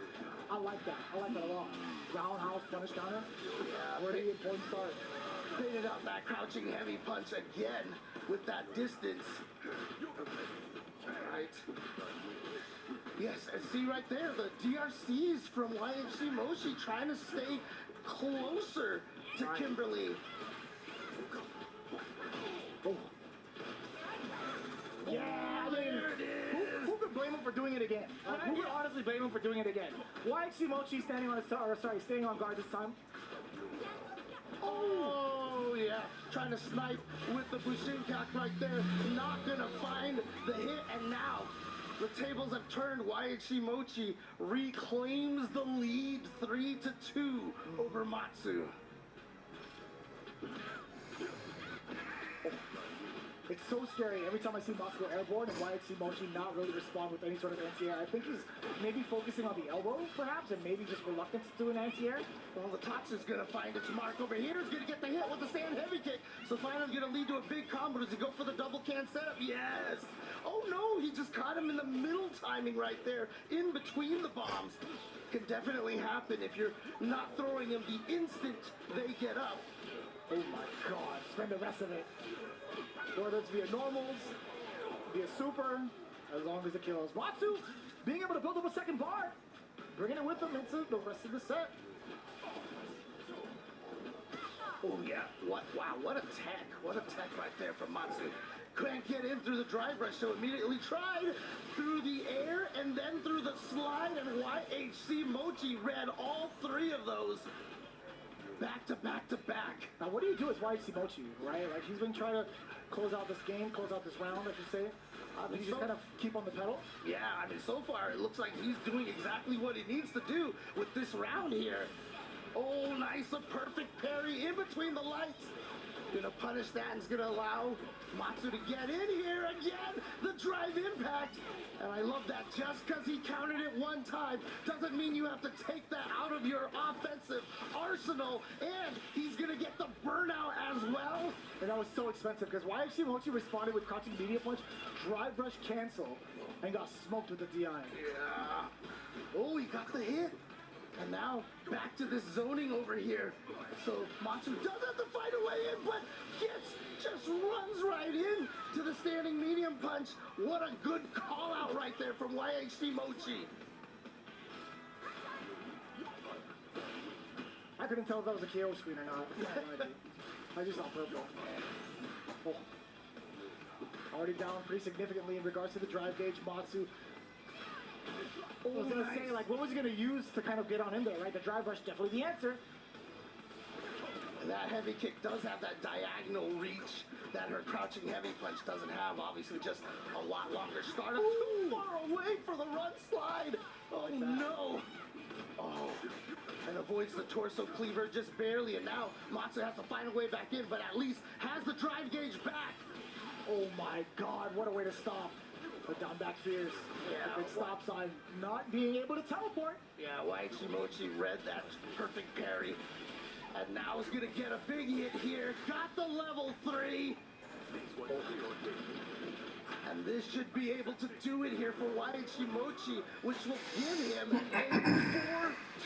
I like that. I like that a lot. Roundhouse punish counter. Yeah, pretty important start. Faded out that crouching heavy punch again with that distance. Right. Yes, and see right there, the DRCs from YHC Mochi trying to stay closer to Kimberly. Oh. Yeah, I mean, who could blame him for doing it again? Who could honestly blame him for doing it again? YHC Mochi standing on staying on guard this time. Oh, yeah. Trying to snipe with the Bushinkak right there. Not gonna find the hit, and now the tables have turned. YHC Mochi reclaims the lead 3-2 over Matsu. It's so scary every time I see Matsu go airborne and YHC Mochi not really respond with any sort of anti-air. I think he's maybe focusing on the elbow, perhaps, and maybe just reluctant to do an anti-air. Well, the Tatsu's gonna find its mark over here. He's gonna get the hit with the stand heavy kick. So finally gonna lead to a big combo. Does he go for the double can setup? Yes! Oh no, he just caught him in the middle timing right there, in between the bombs. Can definitely happen if you're not throwing him the instant they get up. Oh my god, spend the rest of it. Whether it's via normals, via super, as long as it kills. Matsu being able to build up a second bar, bringing it with him into the rest of the set. Oh yeah, wow, what a tech. What a tech right there from Matsu. Couldn't get in through the drive rush, so immediately tried through the air and then through the slide, and YHC Mochi read all 3 of those. Back to back to back. Now, what do you do as YHC Mochi, right? Like, he's been trying to close out this game, close out this round, I should say. You just kind of keep on the pedal? Yeah, I mean, so far, it looks like he's doing exactly what he needs to do with this round here. Oh, nice, a perfect parry in between the lights. Gonna punish that and is gonna allow Matsu to get in here again. The drive impact. And I love that just because he countered it one time doesn't mean you have to take that out of your offensive arsenal. arsenal, and he's gonna get the burnout as well. And that was so expensive because YHC Mochi responded with crouching media punch, drive rush cancel, and got smoked with the DI. Yeah. Oh, he got the hit. And now back to this zoning over here. So Matsu does have to find a way in, but just runs right in to the standing medium punch. What a good call out right there from YHC Mochi. I couldn't tell if that was a KO screen or not. I just saw purple. Oh. Already down pretty significantly in regards to the drive gauge. Matsu. I was going to say, like, what was he going to use to kind of get on in there, right? The drive rush, definitely the answer. And that heavy kick does have that diagonal reach that her crouching heavy punch doesn't have. Obviously, just a lot longer startup. Too far away for the run slide. Oh, no. Oh. And avoids the torso cleaver just barely. And now Matsu has to find a way back in, but at least has the drive gauge back. Oh, my God. What a way to stop. But down back fierce. Yeah, big stop sign, not being able to teleport. Yeah, YHC Mochi read that perfect parry. And now he's gonna get a big hit here. Got the level 3. And this should be able to do it here for YHC Mochi, which will give him a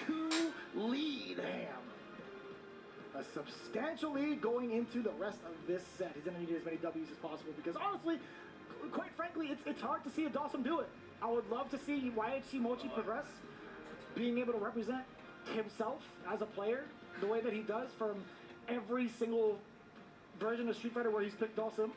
4-2 lead. Damn. A substantial lead going into the rest of this set. He's gonna need as many W's as possible because honestly, quite frankly, it's hard to see a Dawson do it. I would love to see YHC Mochi progress, being able to represent himself as a player the way that he does from every single version of Street Fighter where he's picked Dawson.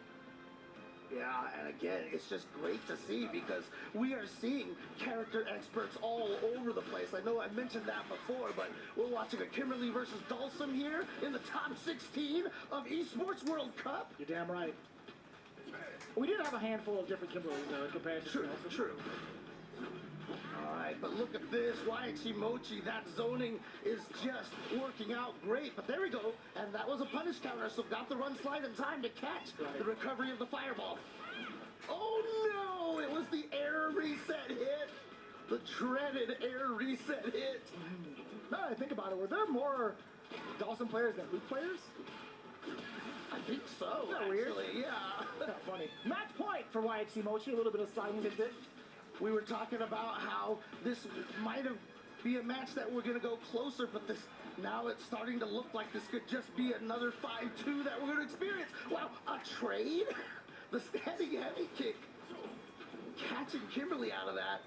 Yeah, and again, it's just great to see because we are seeing character experts all over the place. I know I mentioned that before, but we're watching a Kimberly versus Dawson here in the top 16 of Esports World Cup. You're damn right. We did have a handful of different Kimberlys though, compared to True. Alright, but look at this. YHC Mochi, that zoning is just working out great. But there we go. And that was a punish counter, so got the run slide in time to catch the recovery of the fireball. Oh no! It was the air reset hit. The dreaded air reset hit. Now that I think about it, were there more Dawson players than Luke players? I think so, weird? Yeah. Kind of funny. Match point for YHC Mochi, a little bit of silence in it. We were talking about how this might have be a match that we're going to go closer, but this now it's starting to look like this could just be another 5-2 that we're going to experience. Wow, a trade? The standing heavy kick. Catching Kimberly out of that.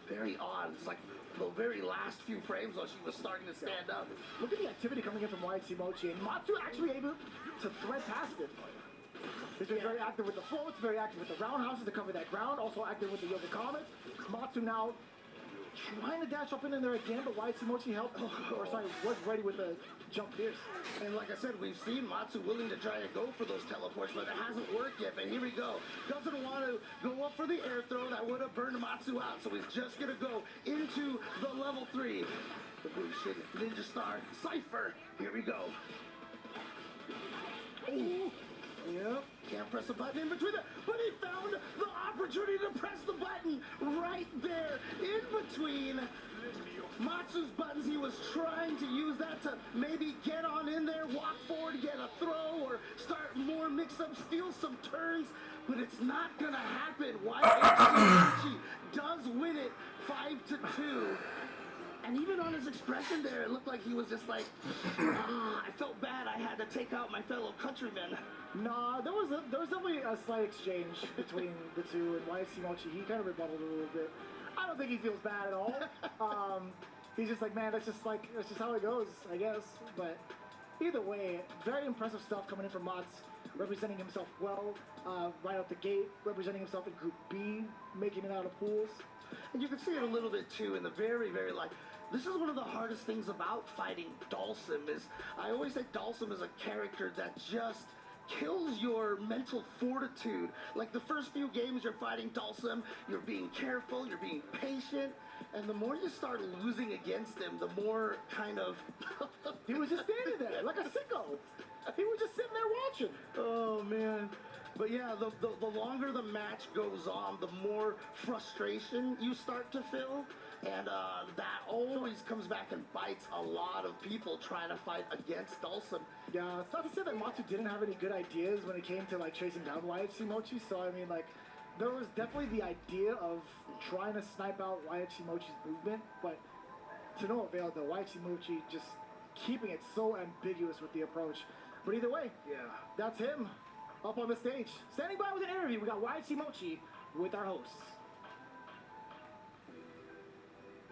Very odd. It's like the very last few frames while she was starting to stand up. Look at the activity coming in from YHC Mochi, and Matsu actually able to thread past it. He's been very active with the floats, very active with the roundhouses to cover that ground, also active with the Yoga Comets. Matsu now trying to dash up in there again, but YHC Mochi helped, was ready with the jump fierce. And like I said, we've seen Matsu willing to try to go for those teleports, but it hasn't worked yet. But here we go. Doesn't want to go up for the air throw. That would have burned Matsu out, so he's just going to go into the level 3. The Bushin Ninja Star Cypher. Here we go. Oh. Yep, can't press a button in between that, but he found the opportunity to press the button right there in between Matsu's buttons. He was trying to use that to maybe get on in there, walk forward, get a throw, or start more mix-up, steal some turns, but it's not gonna happen. YHC does win it 5-2. And even on his expression there, it looked like he was just like, I felt bad I had to take out my fellow countrymen. Nah, there was definitely a slight exchange between the two, and YHC Mochi, he kind of rebutted a little bit. I don't think he feels bad at all. He's just like, man, that's just how it goes, I guess. But either way, very impressive stuff coming in from Mats, representing himself well, right out the gate, representing himself in Group B, making it out of pools. And you can see it a little bit too in the very, very this is one of the hardest things about fighting Dalsum is, I always say Dalsum is a character that just kills your mental fortitude. Like the first few games you're fighting Dalsum, you're being careful, you're being patient, and the more you start losing against him, the more kind of... He was just standing there like a sicko. He was just sitting there watching. Oh, man. But yeah, the longer the match goes on, the more frustration you start to feel. And that always comes back and bites a lot of people trying to fight against Dawson. Yeah, it's not to say that Matsu didn't have any good ideas when it came to like chasing down YHC Mochi. So I mean, like, there was definitely the idea of trying to snipe out YHC Mochi's movement, but to no avail. Though YHC Mochi just keeping it so ambiguous with the approach. But either way, yeah, that's him up on the stage, standing by with an interview. We got YHC Mochi with our hosts.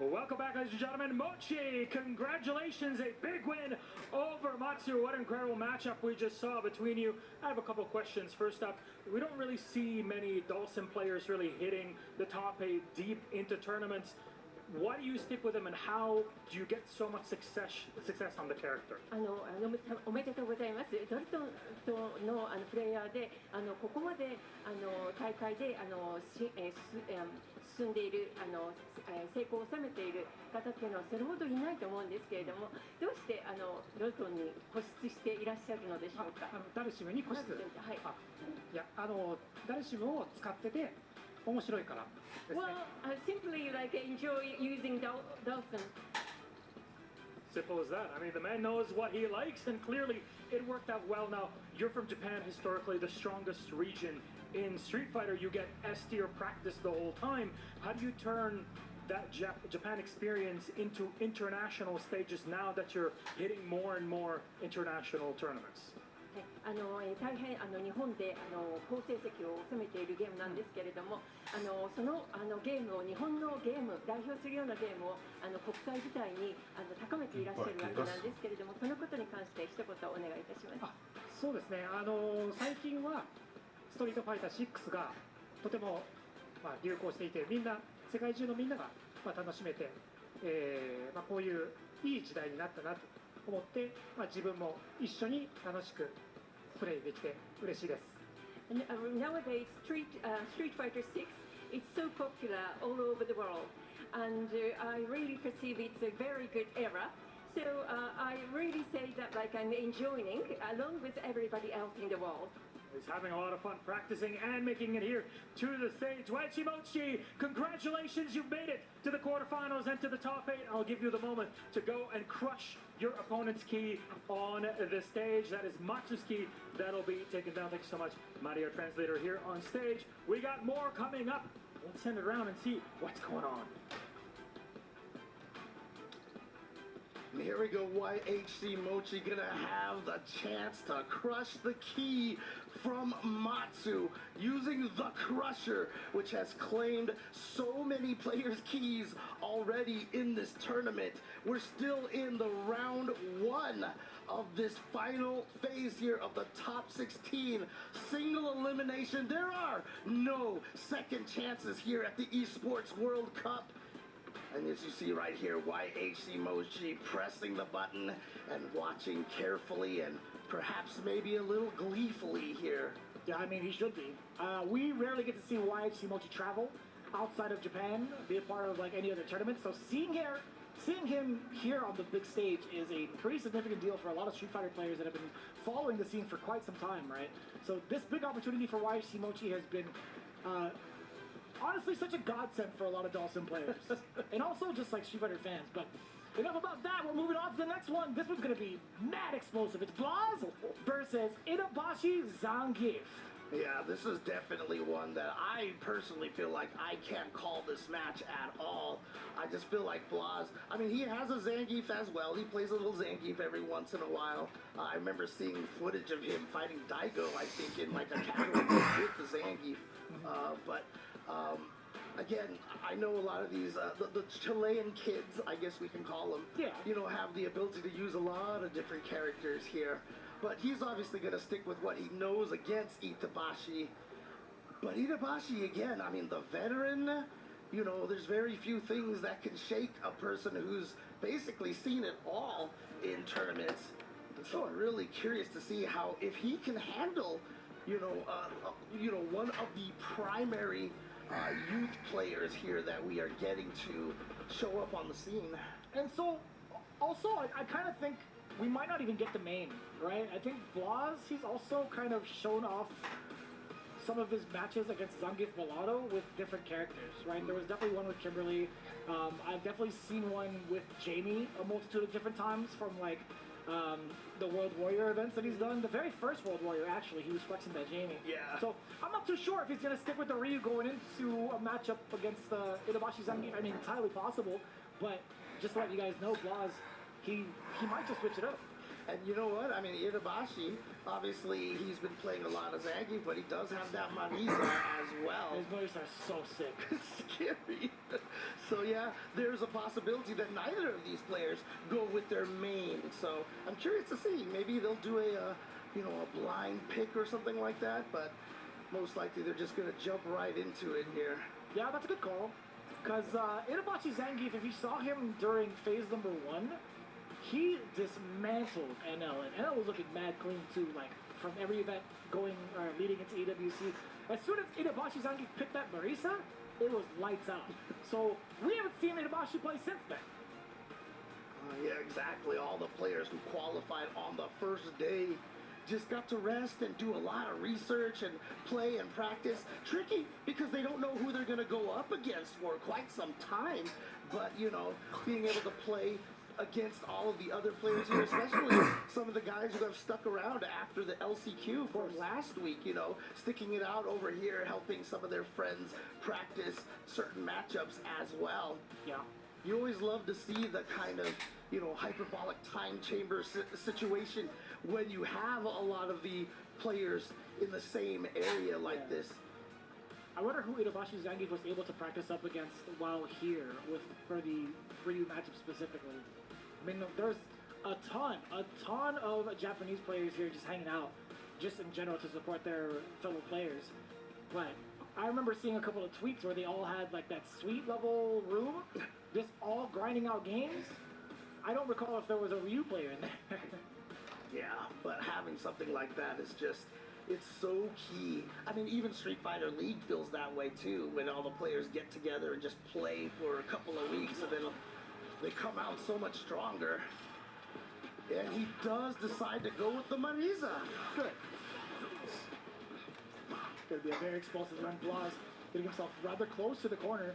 Well, welcome back, ladies and gentlemen. Mochi, congratulations, a big win over Matsu. What an incredible matchup we just saw between you. I have a couple questions. First up, we don't really see many Dawson players really hitting the top 8 deep into tournaments. Why do you stick with them, and how do you get so much success on the character? おめでとうございます。ドルトンのプレイヤーでここまで大会で進んでいる成功を収めている方っていうのはそれほどいないと思うんですけれども、どうしてドルトンに固執していらっしゃるのでしょうか。ダルシムに固執。はい。いやダルシムを使ってて面白いから。Well, simply like enjoy using Dawson. Simple as that. I mean, the man knows what he likes, and clearly it worked out well. Now, you're from Japan, historically the strongest region in Street Fighter. You get S tier practice the whole time. How do you turn that Japan experience into international stages now that you're hitting more and more international tournaments? 大変日本で好成績を収めているゲームなんですけれども、そのゲームを日本のゲーム代表するようなゲームを国際舞台に高めていらっしゃるわけなんですけれども、そのことに関して一言お願いいたします。そうですね。最近はストリートファイター6がとても流行していて、みんな世界中のみんなが楽しめて、こういういい時代になったなと思って、自分も一緒に楽しくプレイできて嬉しいです。Nowadays, Street Fighter 6, it's so popular all over the world, and I really perceive it's a very good era. So I really say that like I'm enjoying along with everybody else in the world. He's having a lot of fun practicing and making it here to the stage. YHC Mochi, congratulations, you've made it to the quarterfinals and to the top 8. I'll give you the moment to go and crush your opponent's key on the stage. That is Matsu's key. That'll be taken down. Thank you so much, Mario Translator, here on stage. We got more coming up. Let's send it around and see what's going on. And here we go, YHC Mochi gonna have the chance to crush the key from Matsu using the Crusher, which has claimed so many players' keys already in this tournament. We're still in the round 1 of this final phase here of the top 16. Single elimination. There are no second chances here at the Esports World Cup. And as you see right here, YHC Mochi pressing the button and watching carefully and perhaps maybe a little gleefully here. Yeah, I mean, he should be. We rarely get to see YHC Mochi travel outside of Japan, be a part of like any other tournament. So seeing him here on the big stage is a pretty significant deal for a lot of Street Fighter players that have been following the scene for quite some time, right? So this big opportunity for YHC Mochi has been honestly such a godsend for a lot of Dawson players. And also just like Street Fighter fans. But enough about that, we're moving on to the next one. This one's gonna be mad explosive. It's Blaz versus Itabashi Zangief. Yeah, this is definitely one that I personally feel like I can't call this match at all. I just feel like Blaz, I mean, he has a Zangief as well. He plays a little Zangief every once in a while. I remember seeing footage of him fighting Daigo, I think, in like a casual match with the Zangief. Again, I know a lot of these, the Chilean kids, I guess we can call them, you know, have the ability to use a lot of different characters here. But he's obviously going to stick with what he knows against Itabashi. But Itabashi, again, I mean, the veteran, you know, there's very few things that can shake a person who's basically seen it all in tournaments. So I'm really curious to see how, if he can handle, you know, one of the primary youth players here that we are getting to show up on the scene. And so, also, I kind of think we might not even get the main, right? I think Blaz, he's also kind of shown off some of his matches against Zangief Velato with different characters, right? There was definitely one with Kimberly. I've definitely seen one with Jamie a multitude of different times from like the World Warrior events that he's done. The very first World Warrior, actually, he was flexing that Jamie. Yeah. So I'm not too sure if he's going to stick with the Ryu going into a matchup against Itabashi Zangief. I mean, it's highly possible, but just to let you guys know, Blas, he might just switch it up. And you know what? I mean, Itabashi, obviously, he's been playing a lot of Zangief, but he does have that Marisa as well. His Marisa are so sick. It's scary. So, yeah, there's a possibility that neither of these players go with their main. So, I'm curious to see. Maybe they'll do a blind pick or something like that, but most likely they're just going to jump right into it here. Yeah, that's a good call. Because Itabashi Zangief, if you saw him during phase number 1, he dismantled NL, and NL was looking mad clean too, like from every event going leading into EWC. As soon as Itabashi Zangief picked that Marisa, it was lights out. So we haven't seen Itabashi play since then. Yeah, exactly. All the players who qualified on the first day just got to rest and do a lot of research and play and practice. Tricky because they don't know who they're going to go up against for quite some time. But, being able to play against all of the other players here, especially some of the guys who have stuck around after the LCQ from last week, sticking it out over here, helping some of their friends practice certain matchups as well. Yeah. You always love to see the kind of, hyperbolic time chamber situation when you have a lot of the players in the same area like this. I wonder who Itabashi Zangief was able to practice up against while here for the Ryu matchup specifically. I mean, there's a ton of Japanese players here just hanging out, just in general to support their fellow players. But I remember seeing a couple of tweets where they all had like that suite level room, just all grinding out games. I don't recall if there was a Ryu player in there. Yeah, but having something like that is just, it's so key. I mean, even Street Fighter League feels that way too, when all the players get together and just play for a couple of weeks and then they come out so much stronger. And he does decide to go with the Marisa. Good. Going to be a very explosive run. Blas getting himself rather close to the corner.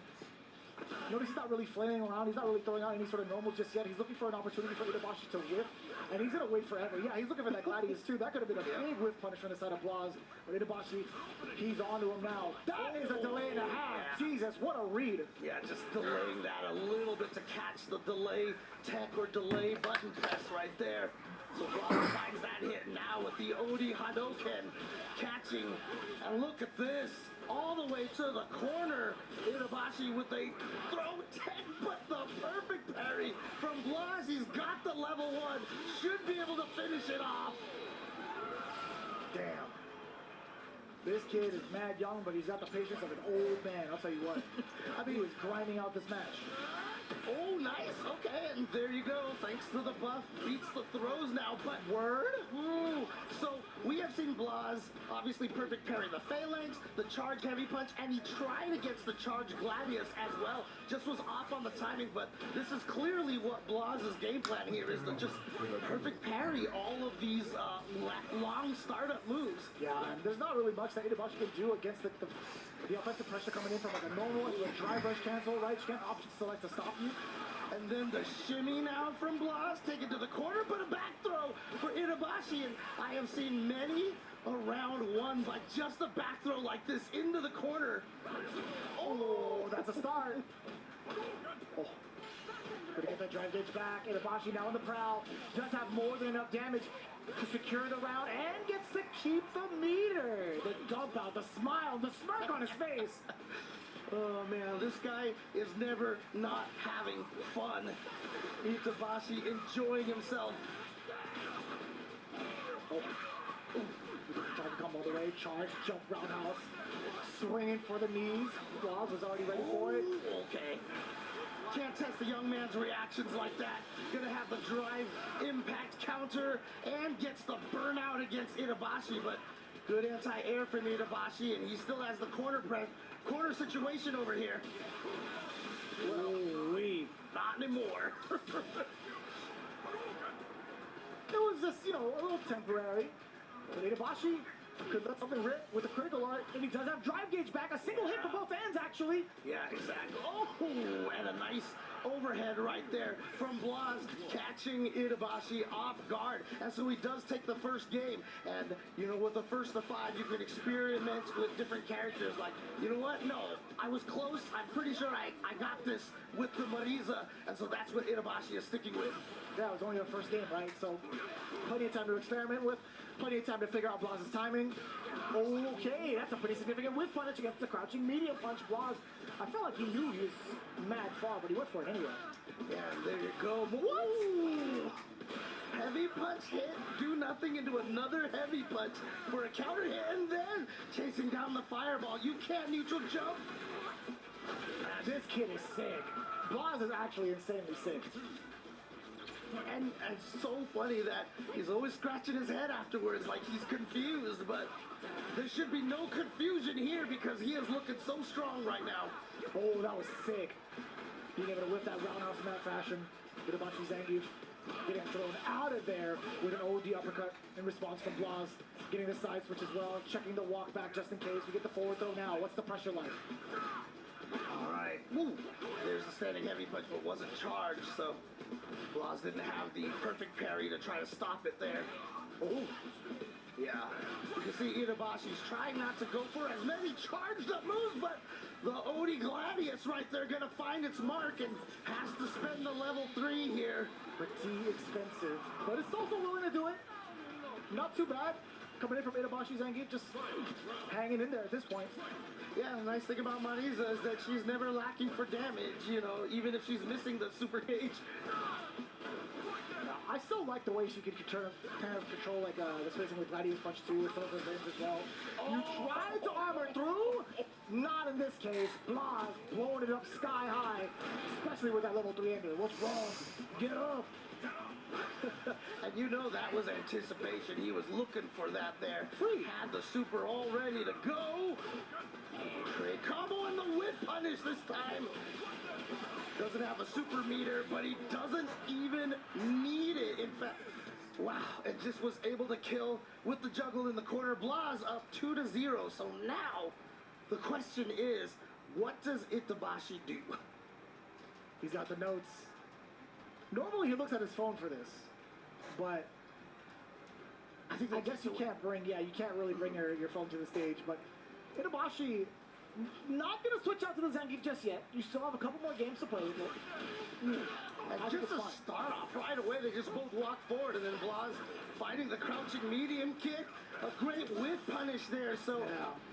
Notice he's not really flailing around. He's not really throwing out any sort of normal just yet. He's looking for an opportunity for Itabashi to whiff, and he's going to wait forever. Yeah, he's looking for that Gladius too. That could have been a big whiff punish from the side of Blas. But Itabashi, he's onto him now. That is a delay and a half. Jesus, what a read. Yeah, just delaying that a little bit to catch the delay tech or delay button press right there. So Blas finds that hit now with the Odi Hadoken catching. And look at this. All the way to the corner. Itabashi with a throw tech, but the perfect parry from Blas. He's got the level 1. Should be able to finish it off. Damn. This kid is mad young, but he's got the patience of an old man. I'll tell you what. I mean, he was grinding out this match. Oh, nice. Okay, and there you go. Thanks to the buff. Beats the throws now, but word? Ooh. So we have seen Blas obviously perfect parry the phalanx, the charge heavy punch, and he tried against the charge Gladius as well. Just was off on the timing, but this is clearly what Blas's game plan here is to just perfect parry all of these long startup moves. Yeah, and there's not really much that Itabashi can do against the offensive pressure coming in from like a normal drive rush cancel, right? You can't option select to stop you. And then the shimmy now from Blas, taken to the corner, but a back throw for Itabashi. And I have seen many a round 1 by just a back throw like this into the corner. Oh, that's a start. Oh. Gonna get that drive gauge back. Itabashi now on the prowl. Does have more than enough damage to secure the round and gets to keep the meter. The dump out, the smile, the smirk on his face. Oh man, this guy is never not having fun. Itabashi enjoying himself. Oh. Trying to come all the way, charge, jump, roundhouse. Swinging for the knees. Blas was already ready for it. Okay. Can't test the young man's reactions like that. Gonna have the drive impact counter and gets the burnout against Itabashi, but good anti-air from Itabashi, and he still has the corner situation over here. Holy. Not anymore. It was just, a little temporary. But Itabashi, Could let something rip with the critical art, and he does have drive gauge back. A single hit for both ends, actually. Yeah, exactly. Oh, and a nice overhead right there from Blas, catching Itabashi off guard. And so he does take the first game. And, you know, with the first of 5, you can experiment with different characters. Like, you know what? No, I was close. I'm pretty sure I got this with the Marisa. And so that's what Itabashi is sticking with. Yeah, it was only your first game, right? So plenty of time to experiment with, plenty of time to figure out Blas's timing. Okay, that's a pretty significant whiff punish against the crouching medium punch. Blas, I felt like he knew he was mad far, but he went for it anyway. Yeah, there you go. What? Heavy punch hit, do nothing into another heavy punch for a counter hit, and then chasing down the fireball. You can't neutral jump. This kid is sick. Blas is actually insanely sick. And it's so funny that he's always scratching his head afterwards like he's confused, but there should be no confusion here because he is looking so strong right now. Oh, that was sick. Being able to whip that roundhouse in that fashion. Itabashi Zangief getting thrown out of there with an OD uppercut in response from Blas. Getting the side switch as well, checking the walk back just in case. We get the forward throw now. What's the pressure like? All right. Woo. There's the standing heavy punch, but wasn't charged, so Blas didn't have the perfect parry to try to stop it there. Oh. Yeah. You can see Itabashi's trying not to go for as many charged up moves, but the Odie Gladius right there gonna find its mark and has to spend the level 3 here. Pretty expensive, but it's also willing to do it. Not too bad. Coming in from Itabashi Zangief, just hanging in there at this point. Yeah, the nice thing about Marisa is that she's never lacking for damage, you know, even if she's missing the super cage. I still like the way she can kind of control like the spacing with Gladius Punch 2 with some of her moves as well. You tried to armor through? Not in this case. Blas blowing it up sky high, especially with that level 3 ender. What's wrong? Get up! And you know that was anticipation. He was looking for that there. Had the super all ready to go. Great combo and the whip punish this time. Doesn't have a super meter, but he doesn't even need it. In fact, wow, and just was able to kill with the juggle in the corner. Blas up 2-0. So now the question is, what does Itabashi do? He's got the notes. Normally he looks at his phone for this, but I guess you can't really bring your phone to the stage. But Itabashi, not going to switch out to the Zangief just yet. You still have a couple more games to play with it. And just to start off right away, they just both walk forward, and then Blas finding the crouching medium kick. A great whip punish there. So,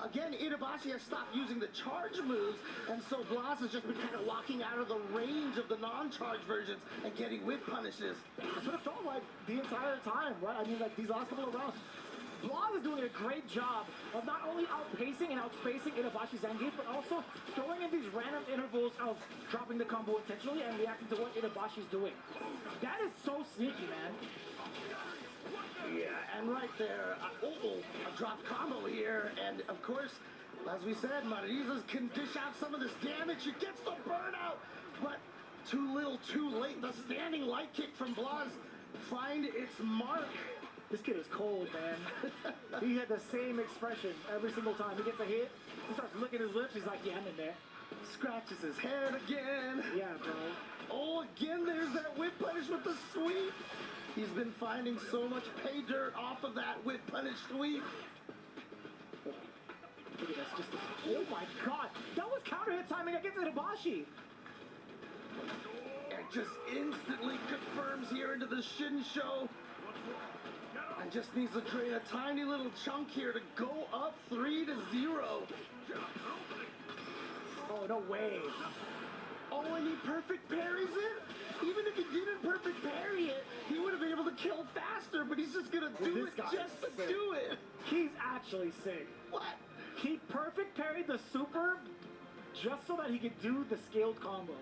again, Itabashi has stopped using the charge moves, and so Blas has just been kind of walking out of the range of the non-charge versions and getting whip punishes. That's what it felt like the entire time, right? I mean, like, these last couple of rounds. Blas is doing a great job of not only outpacing and outspacing Itabashi Zangief, but also throwing in these random intervals of dropping the combo intentionally and reacting to what Itabashi's doing. That is so sneaky, man. Yeah, and right there, a drop combo here, and of course, as we said, Marisa's can dish out some of this damage. She gets the burnout, but too little, too late. The standing light kick from Blas find its mark. This kid is cold, man. He had the same expression every single time. He gets a hit, he starts licking his lips, he's like, yeah, I'm in there. Scratches his head again. Yeah, bro. Oh, again, there's that whip punish with the sweep. He's been finding so much pay dirt off of that whip punish sweep. Look at this, oh my god, that was counter hit timing against Itabashi. It just instantly confirms here into the Shin Show. And just needs to drain a tiny little chunk here to go up 3-0. Oh, no way. Oh, and he perfect parries it? Even if he didn't perfect parry it, he would have been able to kill faster, but he's just gonna do it just to do it. He's actually sick. What? He perfect parried the super just so that he could do the scaled combo.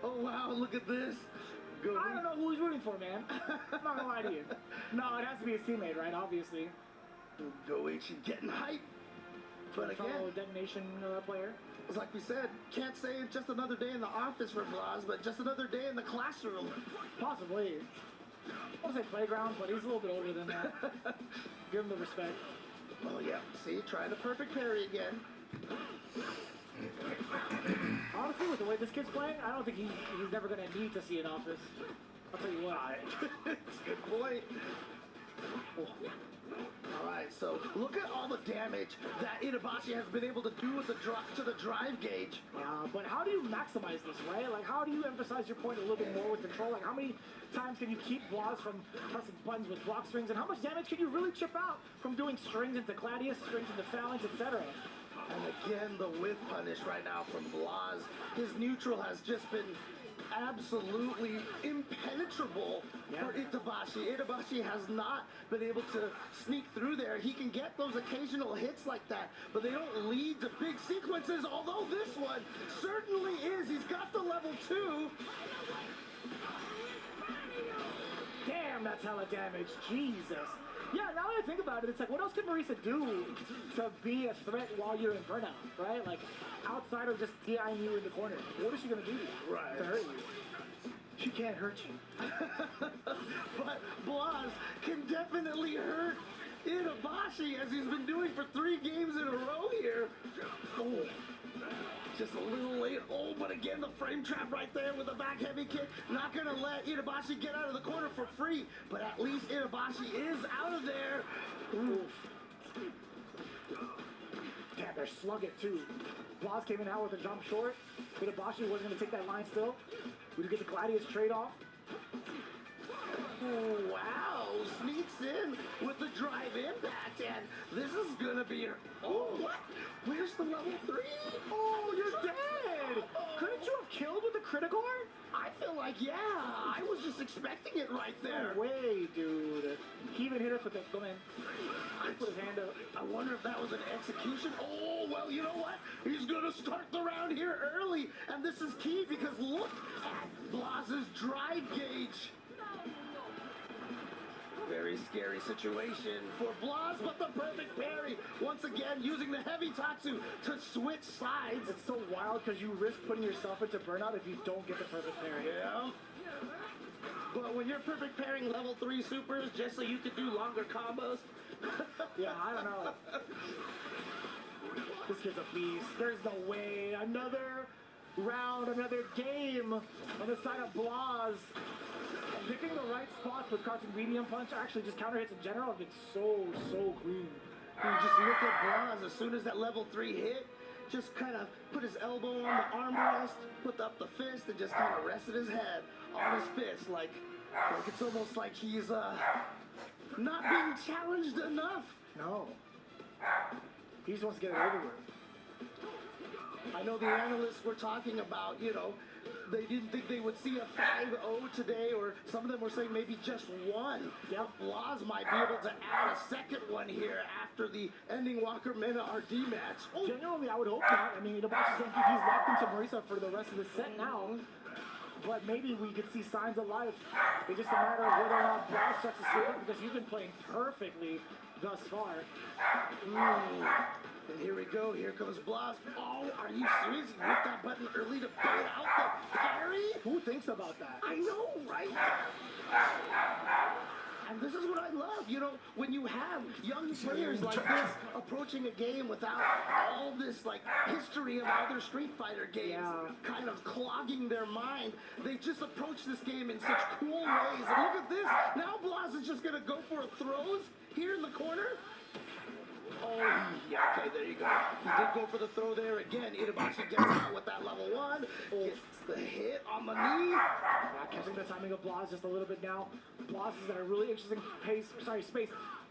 Oh, wow, look at this. I don't know who he's rooting for, man. I'm not gonna lie to you. No, it has to be his teammate, right? Obviously. Goichi getting hype. But again, detonation player. It's like we said, can't say it's just another day in the office for Blas, but just another day in the classroom. Possibly. I want to say playground, but he's a little bit older than that. Give him the respect. Oh, yeah. See, trying the perfect parry again. Honestly, with the way this kid's playing, I don't think he's never going to need to see an office. I'll tell you what. It's a good point. All right, so look at all the damage that Itabashi has been able to do with the drive gauge. Yeah, but how do you maximize this, right? Like, how do you emphasize your point a little bit more with control? Like, how many times can you keep Blas from pressing buttons with block strings, and how much damage can you really chip out from doing strings into Gladius, strings into Phalanx, etc.? And again, the whiff punish right now from Blas. His neutral has just been absolutely impenetrable for Itabashi. Itabashi has not been able to sneak through there. He can get those occasional hits like that, but they don't lead to big sequences, although this one certainly is. He's got the level 2. Damn, that's hella damage. Jesus. Yeah, now that I think about it, it's like, what else can Marisa do to be a threat while you're in burnout, right? Like, outside of just DIing you in the corner. What is she going to do to hurt you? She can't hurt you. But Blas can definitely hurt Itabashi, as he's been doing for 3 games in a row here. Oh. Just a little late. Oh, but again, the frame trap right there with a back heavy kick. Not going to let Itabashi get out of the corner for free. But at least Itabashi is out of there. Oof. Damn, they're slugging too. Blas came in out with a jump short. Itabashi wasn't going to take that line still. We get the Gladius trade-off. Oh, wow, sneaks in with the drive impact, and this is gonna be her. Oh, what? Where's the level 3? Oh, you're dead! Couldn't you have killed with the critical art? I feel like, yeah, I was just expecting it right there. No way, dude. He even hit us with it. Go in. I put his hand up. I wonder if that was an execution. Oh, well, you know what? He's gonna start the round here early, and this is key because look at Blas's drive gauge. Very scary situation for Blas, but the perfect parry. Once again, using the heavy Tatsu to switch sides. It's so wild because you risk putting yourself into burnout if you don't get the perfect parry. Yeah. But when you're perfect pairing level 3 supers just so you could do longer combos. Yeah, I don't know. This kid's a beast. There's no way. Another round, another game on the side of Blas. Picking the right spots with crouching medium punch, actually just counter hits in general, have been so clean. You just look at Blas as soon as that level 3 hit, just kind of put his elbow on the armrest, put up the fist, and just kind of rested his head on his fist, like it's almost like he's not being challenged enough. No. He just wants to get it over with. I know the analysts were talking about, you know, they didn't think they would see a 5-0 today, or some of them were saying maybe just one. Yeah, Blas might be able to add a second one here after the ending Walker Mena RD match. Oh. Genuinely, I would hope not. I mean, Itabashi Zenki, he's locked into Marisa for the rest of the set now. But maybe we could see signs of life. It's just a matter of whether or not Blas starts to slip up, because he's been playing perfectly thus far. And here we go. Here comes Blas. Oh, are you serious? You hit that button early to bait out the parry? Who thinks about that? I know, right? And this is what I love, you know, when you have young players like this approaching a game without all this, like, history of other Street Fighter games kind of clogging their mind. They just approach this game in such cool ways. And look at this. Now Blas is just going to go for a throws here in the corner. Oh, yeah, okay, there you go. He did go for the throw there again. Itabashi gets out with that level 1. Gets the hit on the knee. Catching the timing of Blas just a little bit now. Blas is at a really interesting space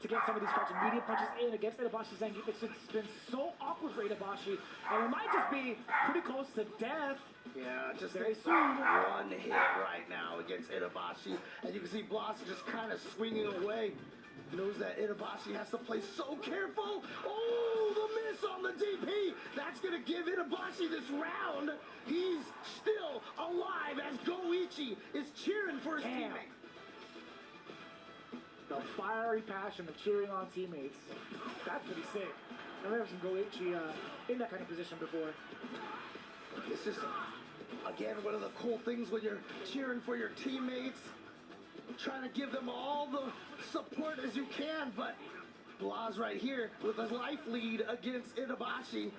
to get some of these crouching medium punches in against Itabashi Zenki. It's been so awkward for Itabashi, and it might just be pretty close to death. Yeah, just very soon. One hit right now against Itabashi, and you can see Blas just kind of swinging away. Knows that Itabashi has to play so careful. Oh, the miss on the DP. That's going to give Itabashi this round. He's still alive as Goichi is cheering for his teammate. The fiery passion of cheering on teammates. That's pretty sick. I've never seen Goichi in that kind of position before. It's just, again, one of the cool things when you're cheering for your teammates. trying to give them all the support as you can, but Blas right here with a life lead against Itabashi.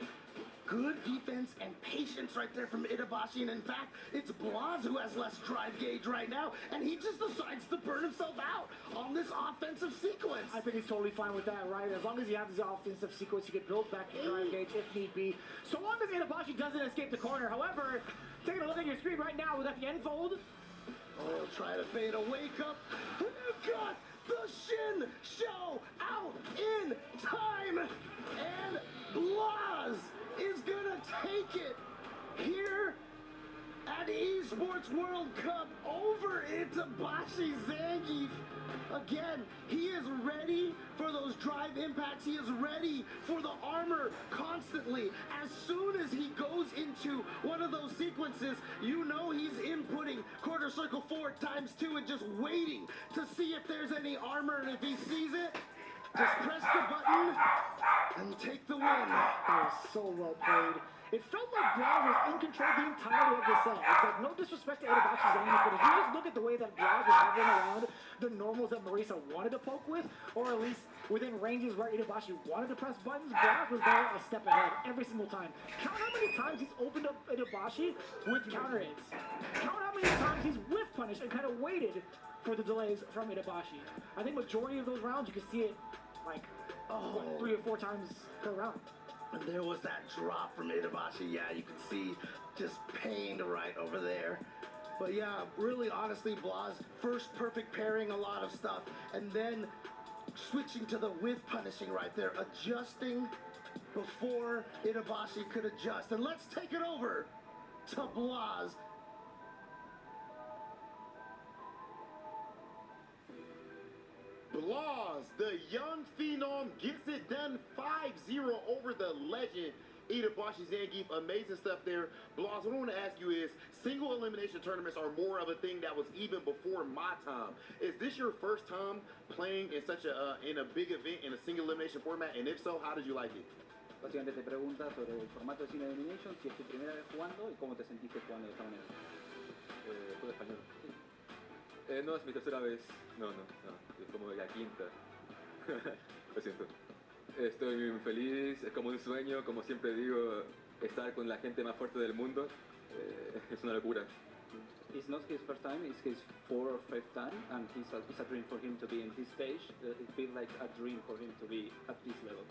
Good defense and patience right there from Itabashi, and in fact, it's Blas who has less drive gauge right now, and he just decides to burn himself out on this offensive sequence. I think he's totally fine with that, right? As long as you have this offensive sequence, you can build back the drive gauge if need be. So long as Itabashi doesn't escape the corner. However, taking a look at your screen right now, we got the end fold. Oh, try to fade a wake up. You've got the Shin Show out in time, and Blas is gonna take it here at Esports World Cup over Itabashi Zangief. Again, he is ready for those drive impacts. He is ready for the armor constantly. As soon as he goes into one of those sequences, you know he's inputting quarter circle 4x2 and just waiting to see if there's any armor, and if he sees it, just press the button and take the win. That was so well played. It felt like Blas was in control the entirety of the set. It's like no disrespect to Itabashi Zangief, but if you just look at the way that Blas was hovering around the normals that Marisa wanted to poke with, or at least within ranges where Itabashi wanted to press buttons, Blas was there a step ahead every single time. Count how many times he's opened up Itabashi with counter hits. Count how many times he's whiff punished and kind of waited for the delays from Itabashi. I think majority of those rounds you can see it like 3 or 4 times per round. And there was that drop from Itabashi. Yeah, you can see just pain right over there. But yeah, really honestly, Blas, first perfect pairing, a lot of stuff, and then switching to the with punishing right there, adjusting before Itabashi could adjust. And let's take it over to Blas. Blas, the young phenom, gets it done 5-0 over the legend Itabashi Zangief. Amazing stuff there. Blas, what I want to ask you is, single elimination tournaments are more of a thing that was even before my time. Is this your first time playing in such in a big event in a single elimination format? And if so, how did you like it? Básicamente te pregunta sobre el formato de Single Elimination, si es tu primera vez jugando y cómo te sentiste jugando de esta manera. ¿Todo español? Sí. No, es mi tercera vez. No, es como la quinta. Lo siento. Estoy muy feliz, es como un sueño, como siempre digo, estar con la gente más fuerte del mundo. Es una locura. It's not his first time, it's his 4th or 5th time, and it's a dream for him to be in this stage. It feels like a dream for him to be at this level.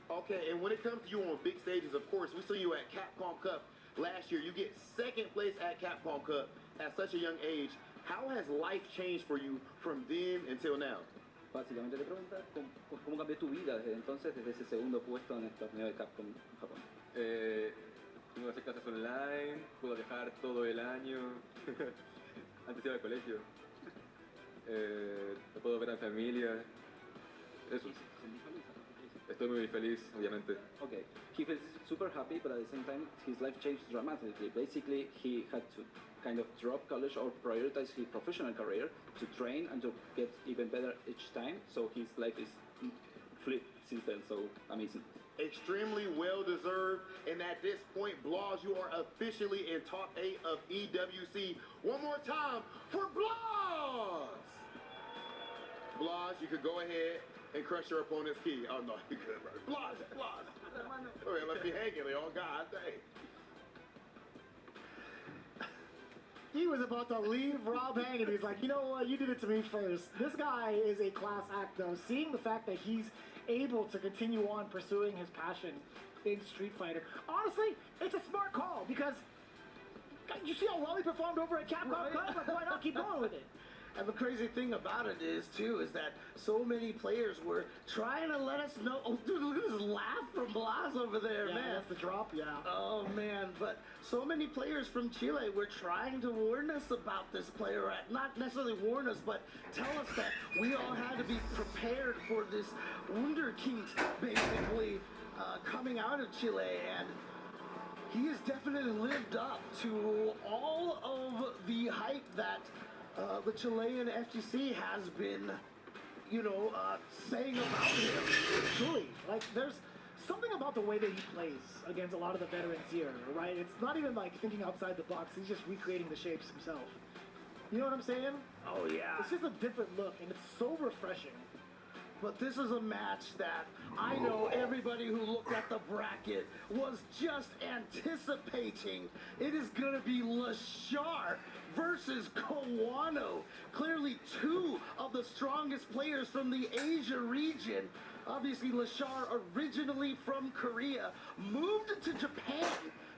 Okay, and when it comes to you on big stages, of course, we saw you at Capcom Cup last year. You get 2nd place at Capcom Cup at such a young age. How has life changed for you from then until now? Básicamente te pregunta cómo cambió tu vida desde entonces, desde ese segundo puesto en el torneo de Capcom Japón. Puedo hacer clases online, puedo viajar todo el año. Antes iba al colegio. Puedo ver a mi familia. Eso. Estoy muy feliz, obviamente. Okay, he feels super happy, but at the same time, his life changed dramatically. Basically, he had to kind of drop college or prioritize his professional career to train and to get even better each time. So his life is flipped since then, so amazing. Extremely well-deserved, and at this point, Blas, you are officially in top 8 of EWC. One more time for Blas! Blas, you could go ahead and crush your opponent's key. Oh, no, you could, bro. Blas! Oh, yeah, left me hanging there. Oh, God dang. He was about to leave Rob hanging. He's like, you know what? You did it to me first. This guy is a class act, though. Seeing the fact that he's able to continue on pursuing his passion in Street Fighter. Honestly, it's a smart call because you see how well he performed over at Capcom Cup? Like, why not keep going with it? And the crazy thing about it is, too, is that so many players were trying to let us know. Oh, dude, look at this laugh from Blas over there, yeah, man. That's the drop, yeah. Oh, man. But so many players from Chile were trying to warn us about this player. Not necessarily warn us, but tell us that we all had to be prepared for this Wunderkind, basically, coming out of Chile. And he has definitely lived up to all of the hype that the Chilean FGC has been, saying about him. Truly, like, there's something about the way that he plays against a lot of the veterans here, right? It's not even like thinking outside the box. He's just recreating the shapes himself. You know what I'm saying? Oh, yeah. It's just a different look, and it's so refreshing. But this is a match that I know everybody who looked at the bracket was just anticipating. It is going to be Lashar versus Kawano. Clearly two of the strongest players from the Asia region. Obviously, Lashar, originally from Korea, moved to Japan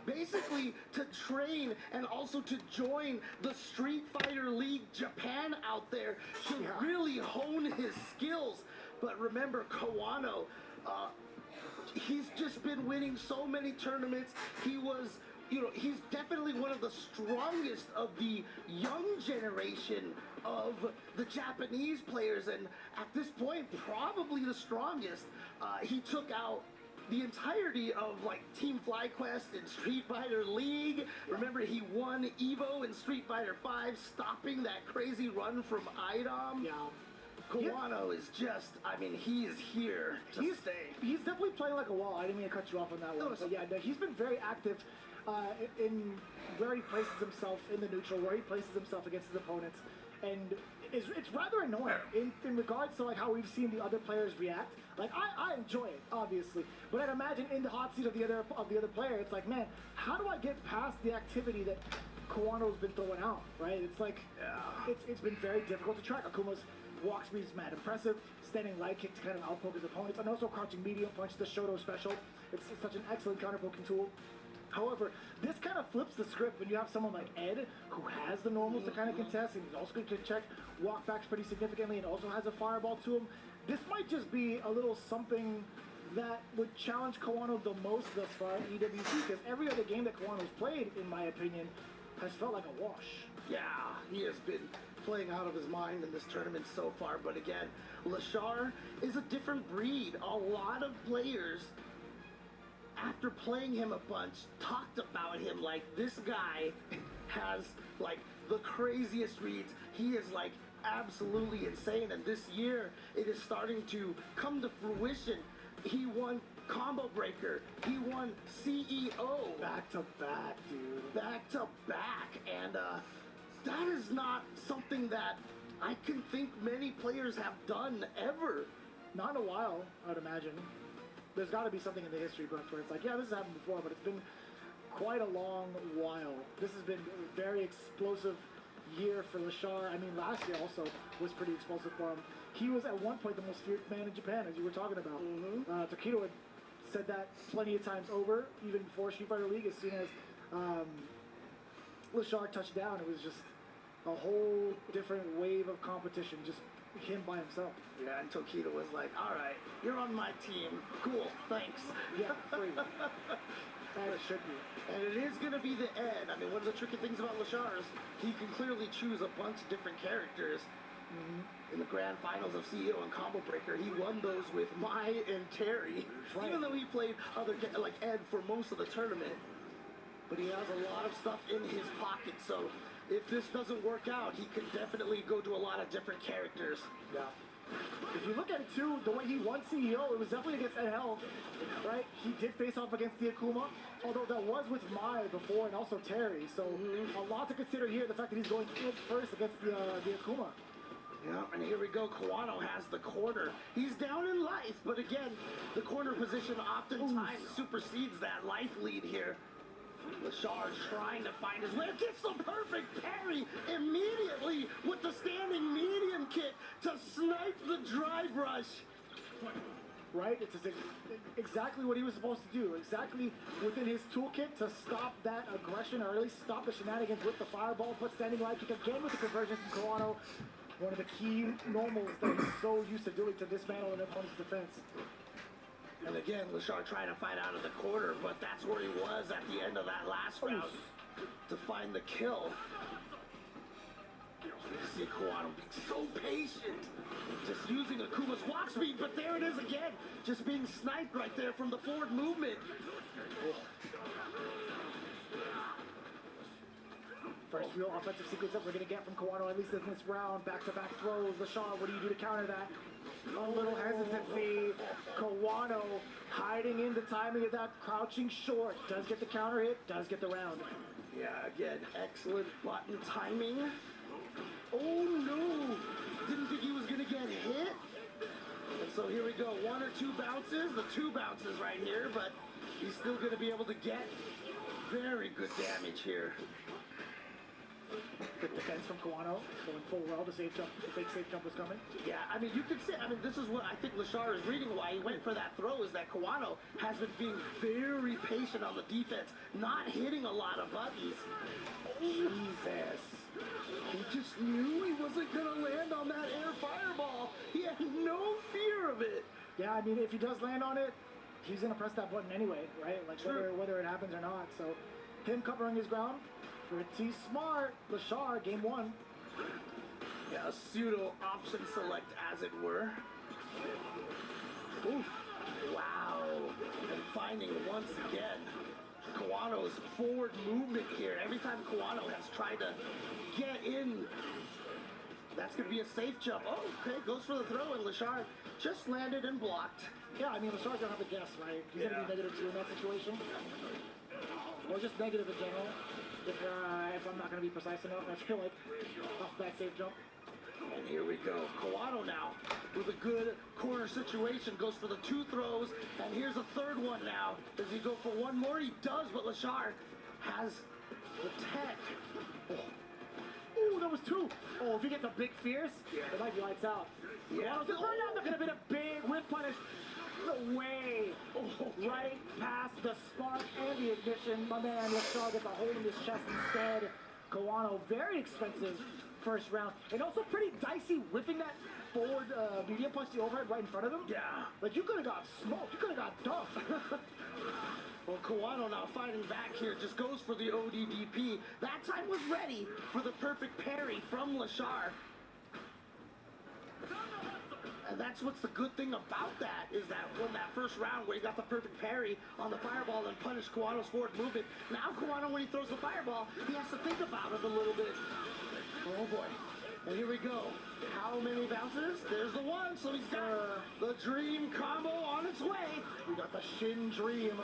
basically to train and also to join the Street Fighter League Japan out there to really hone his skills. But remember, Kawano, he's just been winning so many tournaments. He was, he's definitely one of the strongest of the young generation of the Japanese players, and at this point, probably the strongest. He took out the entirety of like Team FlyQuest and Street Fighter League. Remember, he won Evo in Street Fighter 5, stopping that crazy run from IDOM. Yeah. Kawano is just, I mean, he is here to stay. He's definitely playing like a wall. I didn't mean to cut you off on that one. But yeah, no, he's been very active in where he places himself in the neutral, where he places himself against his opponents. And it's rather annoying in regards to like how we've seen the other players react. Like I enjoy it, obviously, but I'd imagine in the hot seat of the other player, it's like, man, how do I get past the activity that Kawano's been throwing out, right? It's like, it's been very difficult to track. Akuma's walk speed is mad impressive, standing light kick to kind of outpoke his opponents, and also crouching medium punch, the Shoto special. It's such an excellent counterpoking tool. However, this kind of flips the script when you have someone like Ed, who has the normals to kind of contest, and he's also going to check walkbacks pretty significantly, and also has a fireball to him. This might just be a little something that would challenge Kawano the most thus far at EWC, because every other game that Kawano's played, in my opinion, has felt like a wash. Yeah, he has been playing out of his mind in this tournament so far, but again, Lashar is a different breed. A lot of players, after playing him a bunch, talked about him like, this guy has like the craziest reads. He is like absolutely insane, and this year it is starting to come to fruition. He won Combo Breaker, he won CEO. Back to back, dude. Back to back, and that is not something that I can think many players have done ever. Not in a while, I would imagine. There's got to be something in the history books where it's like, yeah, this has happened before, but it's been quite a long while. This has been a very explosive year for Lashar. I mean, last year also was pretty explosive for him. He was at one point the most feared man in Japan, as you were talking about. Tokido had said that plenty of times over, even before Street Fighter League. As soon as Lashar touched down, it was just a whole different wave of competition, just him by himself. Yeah, and Tokido was like, all right, you're on my team. Cool, thanks. Yeah, free. As it should be. And it is going to be the Ed. I mean, one of the tricky things about Lashar is he can clearly choose a bunch of different characters. In the grand finals of CEO and Combo Breaker, he won those with Mai and Terry. Right. Even though he played other, like Ed, for most of the tournament. But he has a lot of stuff in his pocket, so if this doesn't work out, he can definitely go to a lot of different characters. Yeah. If you look at it too, the way he won CEO, it was definitely against NL, right? He did face off against the Akuma, although that was with Mai before and also Terry. So a lot to consider here, the fact that he's going in first against the Akuma. Yeah, and here we go. Kawano has the corner. He's down in life, but again, the corner position oftentimes supersedes that life lead here. Lashar trying to find his way. Gets the perfect parry immediately with the standing medium kick to snipe the drive rush. Right? It's exactly what he was supposed to do. Exactly within his toolkit to stop that aggression, or at least stop the shenanigans with the fireball. Put standing light kick again with the conversion from Kawano. One of the key normals that he's so used to doing to dismantle an opponent's defense. And again, Lashar trying to fight out of the corner, but that's where he was at the end of that last round to find the kill. You see Kawano being so patient, just using Akuma's walk speed, but there it is again, just being sniped right there from the forward movement. First real offensive sequence that we're going to get from Kawano, at least in this round. Back-to-back throws. Lashar, what do you do to counter that? A little hesitancy. Kawano hiding in the timing of that crouching short. Does get the counter hit, does get the round. Yeah, again, excellent button timing. Oh no! Didn't think he was gonna get hit. And so here we go, 1 or 2 bounces, the 2 bounces right here, but he's still gonna be able to get very good damage here. Good defense from Kawano, going full well. The fake safe jump was coming. Yeah, I mean, you could say, I mean, this is what I think Lashar is reading why he went for that throw, is that Kawano has been being very patient on the defense, not hitting a lot of buttons. Jesus. He just knew he wasn't going to land on that air fireball. He had no fear of it. Yeah, I mean, if he does land on it, he's going to press that button anyway, right? Like, whether it happens or not. So, him covering his ground, pretty smart. Lashar, game 1. Yeah, a pseudo option select, as it were. Oof. Wow. And finding once again Kawano's forward movement here. Every time Kawano has tried to get in, that's going to be a safe jump. Oh, okay, goes for the throw, and Lashar just landed and blocked. Yeah, I mean, Lashar's going to have a guess, right? He's going to be -2 in that situation. Or just negative in general. If I'm not going to be precise enough, I feel like off that safe jump. And here we go. Kawano now with a good corner situation. Goes for the 2 throws. And here's a 3rd one now. Does he go for 1 more? He does, but Lashar has the tech. Oh. Ooh, that was 2. Oh, if he gets a big fierce, it might be lights out. Yeah. That could have been a big whip punish. No way. Right past the spark and the ignition. My man Lashar gets a hold in his chest instead. Kawano, very expensive first round. And also pretty dicey whipping that forward medium punch the overhead right in front of him. Yeah. Like, you could have got smoked. You could have got dumped. Well, Kawano now fighting back here, just goes for the ODDP. That time was ready for the perfect parry from Lashar. And that's what's the good thing about that, is that when that first round where he got the perfect parry on the fireball and punished Kawano's forward movement, now Kawano, when he throws the fireball, he has to think about it a little bit. Oh boy. And here we go. How many bounces? There's the 1, so he's got the dream combo on its way. We got the Shin Dream.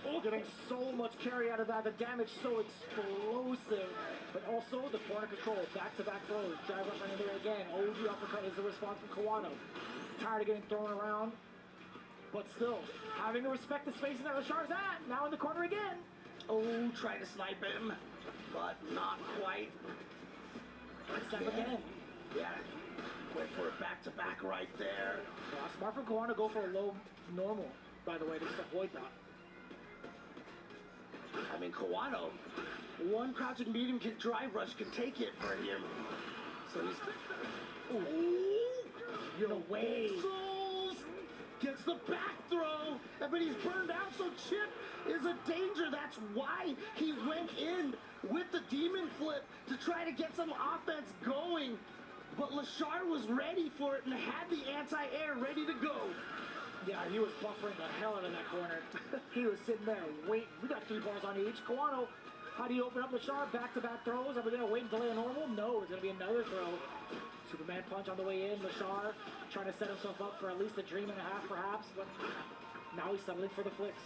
Oh, getting so much carry out of that. The damage so explosive. But also the corner control. Back-to-back throws. Drive rush in there again. OG uppercut is the response from Kawano. Tired of getting thrown around. But still, having to respect the space that Lashar's at. Now in the corner again. Oh, try to snipe him, but not quite. Again. Yeah. Went for a back-to-back right there. Smart from Kawano, go for a low normal, by the way, to just avoid that. I mean, Kawano, 1 crouching medium kick drive rush can take it for him. So he's... Ooh! No way! Souls gets the back throw, but he's burned out, so Chip is a danger. That's why he went in with the demon flip to try to get some offense going. But Lashar was ready for it and had the anti-air ready to go. Yeah, he was buffering the hell out of that corner. He was sitting there waiting. We got 3 bars on each. Kawano, how do you open up Lashar? Back-to-back throws. Are we going to wait and delay a normal? No, it's going to be another throw. Superman punch on the way in. Lashar trying to set himself up for at least a dream and a half, perhaps. But now he's settling for the flicks.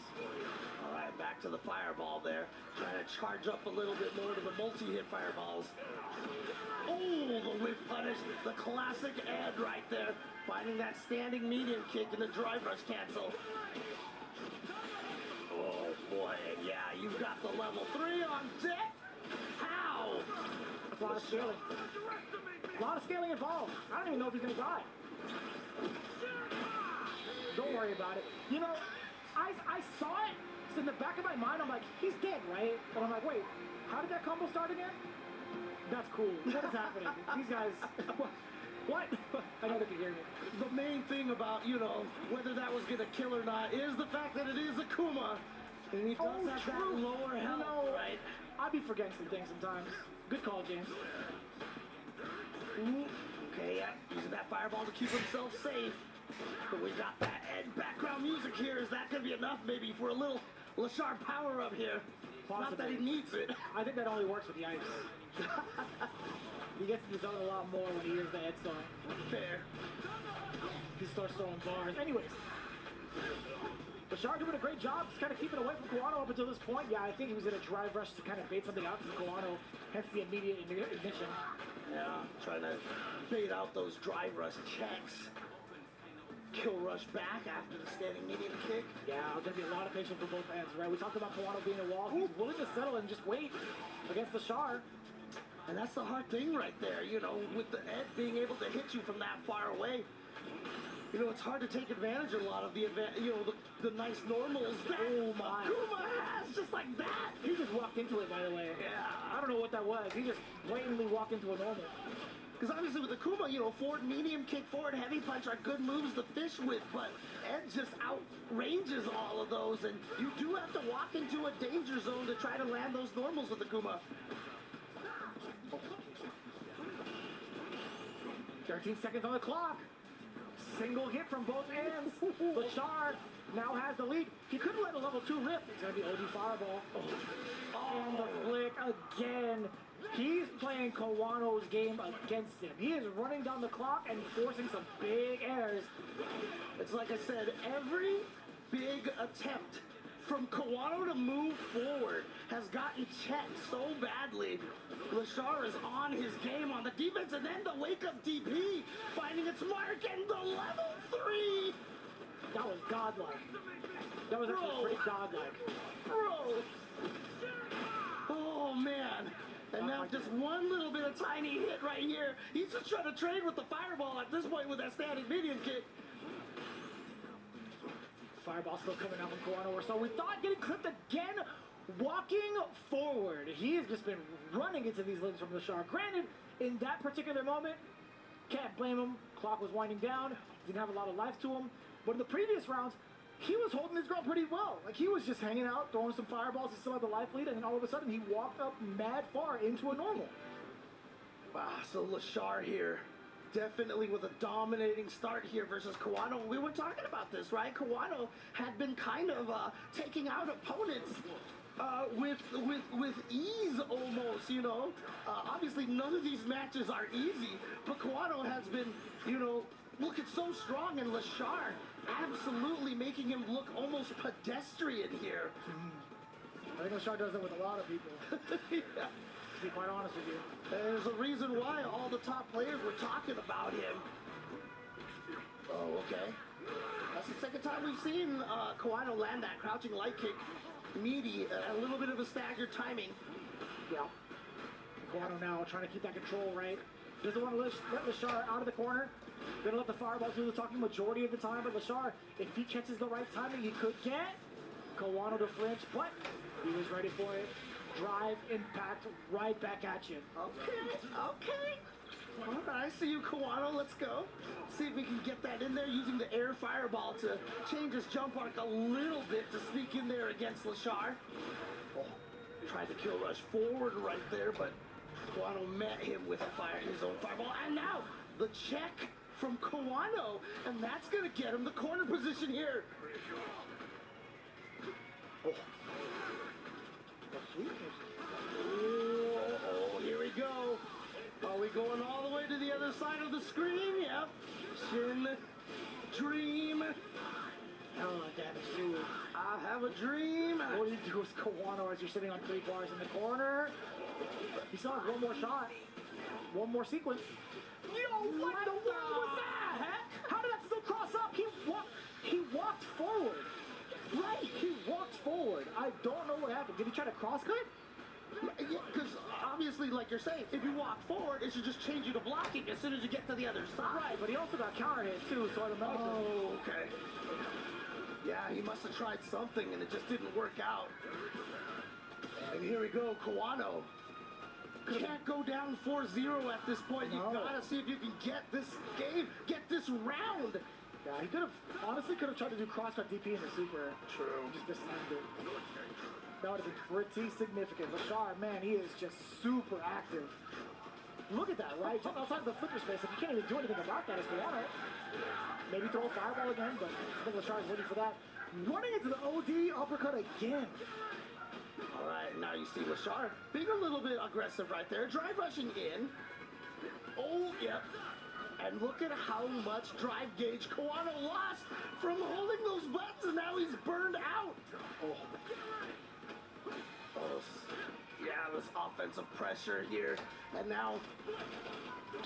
All right, back to the fireball there. Trying to charge up a little bit more to the multi-hit fireballs. Oh, the whip punish. The classic Ed right there. Finding that standing medium kick and the drive rush cancel. Oh, boy. And yeah, you've got the level 3 on deck. How? That's a lot of scaling. A lot of scaling involved. I don't even know if he's going to die. Don't worry about it. You know, I saw it. It's in the back of my mind. I'm like, he's dead, right? But I'm like, wait, how did that combo start again? That's cool. What is happening? These guys... What? I know they can hear me. The main thing about, you know, whether that was going to kill or not is the fact that it is Akuma. And he does have that lower health, right? I'd be forgetting some things sometimes. Good call, James. Ooh. Okay, yeah. Using that fireball to keep himself safe. But we got that background music here. Is that going to be enough, maybe, for a little Lashar power up here? Possibly. Not that he needs it. I think that only works with the ice. He gets in the zone a lot more when he hears the head song. Fair. He starts throwing bars. Anyways, Lashar doing a great job just kind of keeping away from Kawano up until this point. Yeah, I think he was in a drive rush to kind of bait something out from Kawano, hence the immediate ignition. Yeah, trying to bait out those drive rush checks. Kill rush back after the standing medium kick. Yeah, there's going to be a lot of patience for both ends, right? We talked about Kawano being a wall. He's willing to settle and just wait against the Shar. And that's the hard thing right there, you know, with the Ed being able to hit you from that far away. You know, it's hard to take advantage of a lot of the, the nice normals that Kuma has, just like that. He just walked into it, by the way. Yeah. I don't know what that was. He just blatantly walked into a normal. Because obviously with the Kuma, you know, forward medium kick, forward heavy punch are good moves to fish with, but Ed just outranges all of those, and you do have to walk into a danger zone to try to land those normals with the Kuma. 13 seconds on the clock. Single hit from both ends. Bashar now has the lead. He could let a level 2 rip. It's going to be OD Fireball. And the flick again. He's playing Kawano's game against him. He is running down the clock and forcing some big airs. It's like I said, every big attempt from Kawano to move forward has gotten checked so badly. Lashar is on his game on the defense, and then the wake-up DP finding its mark, and the level 3! That was godlike. That was actually pretty godlike. Bro! Oh, man. And now just one little bit of tiny hit right here. He's just trying to trade with the fireball at this point with that standing medium kick. Fireball still coming out from Kawano, or so we thought, getting clipped again, walking forward. He has just been running into these limbs from the Shark. Granted, in that particular moment, can't blame him. Clock was winding down, didn't have a lot of life to him. But in the previous rounds, he was holding his ground pretty well. Like, he was just hanging out, throwing some fireballs. He still had the life lead, and then all of a sudden, he walked up mad far into a normal. Wow, so Lashar here, definitely with a dominating start here versus Kawano. We were talking about this, right? Kawano had been kind of taking out opponents with ease almost, you know. Obviously, none of these matches are easy, but Kawano has been, you know, looking so strong, and Lashar absolutely making him look almost pedestrian here. I think Lashar does it with a lot of people. Yeah. To be quite honest with you. And there's a reason why all the top players were talking about him. Oh, okay. That's the second time we've seen Kawano land that crouching light kick meaty, a little bit of a staggered timing. Yeah. Kawano now trying to keep that control, right? Doesn't want to let Lashar out of the corner. Gonna let the fireball do the talking majority of the time, but Lashar, if he catches the right timing, he could get Kawano to flinch, but he was ready for it. Drive, impact, right back at you. Okay. All right, I see you, Kawano. Let's go. See if we can get that in there using the air fireball to change his jump arc a little bit to sneak in there against Lashar. Oh, tried to kill rush forward right there, but Kawano met him with his own fireball. And now the check from Kawano, and that's going to get him the corner position here. Oh, here we go. Are we going all the way to the other side of the screen? Yep. Shin, dream. Hell of damage too. I have a dream. What do you do with Kawano as you're sitting on 3 bars in the corner? He still has one more shot. One more sequence. Yo, what the world was that? How did that still cross up? He walked forward. Right, he walked forward. I don't know what happened. Did he try to cross cut? Yeah, because obviously, like you're saying, if you walk forward, it should just change you to blocking as soon as you get to the other side. Right, but he also got counter hit too, so I'd imagine. Oh, okay. Yeah, he must have tried something and it just didn't work out. And here we go, Kawano. Can't go down 4-0 at this point. You gotta see if you can get this game, get this round. Yeah, he honestly could have tried to do crosscut DP in the super. True. He just mistimed it. That would have been pretty significant. Bashar, man, he is just super active. Look at that, right? Just outside the flicker space, and you can't even do anything about that if you want it. Maybe throw a fireball again, but I think Bashar is waiting for that. Running into the OD uppercut again. All right, now you see Lashar being a little bit aggressive right there. Drive rushing in. Oh, yep. And look at how much drive gauge Kawano lost from holding those buttons, and now he's burned out. Oh, Yeah, this offensive pressure here. And now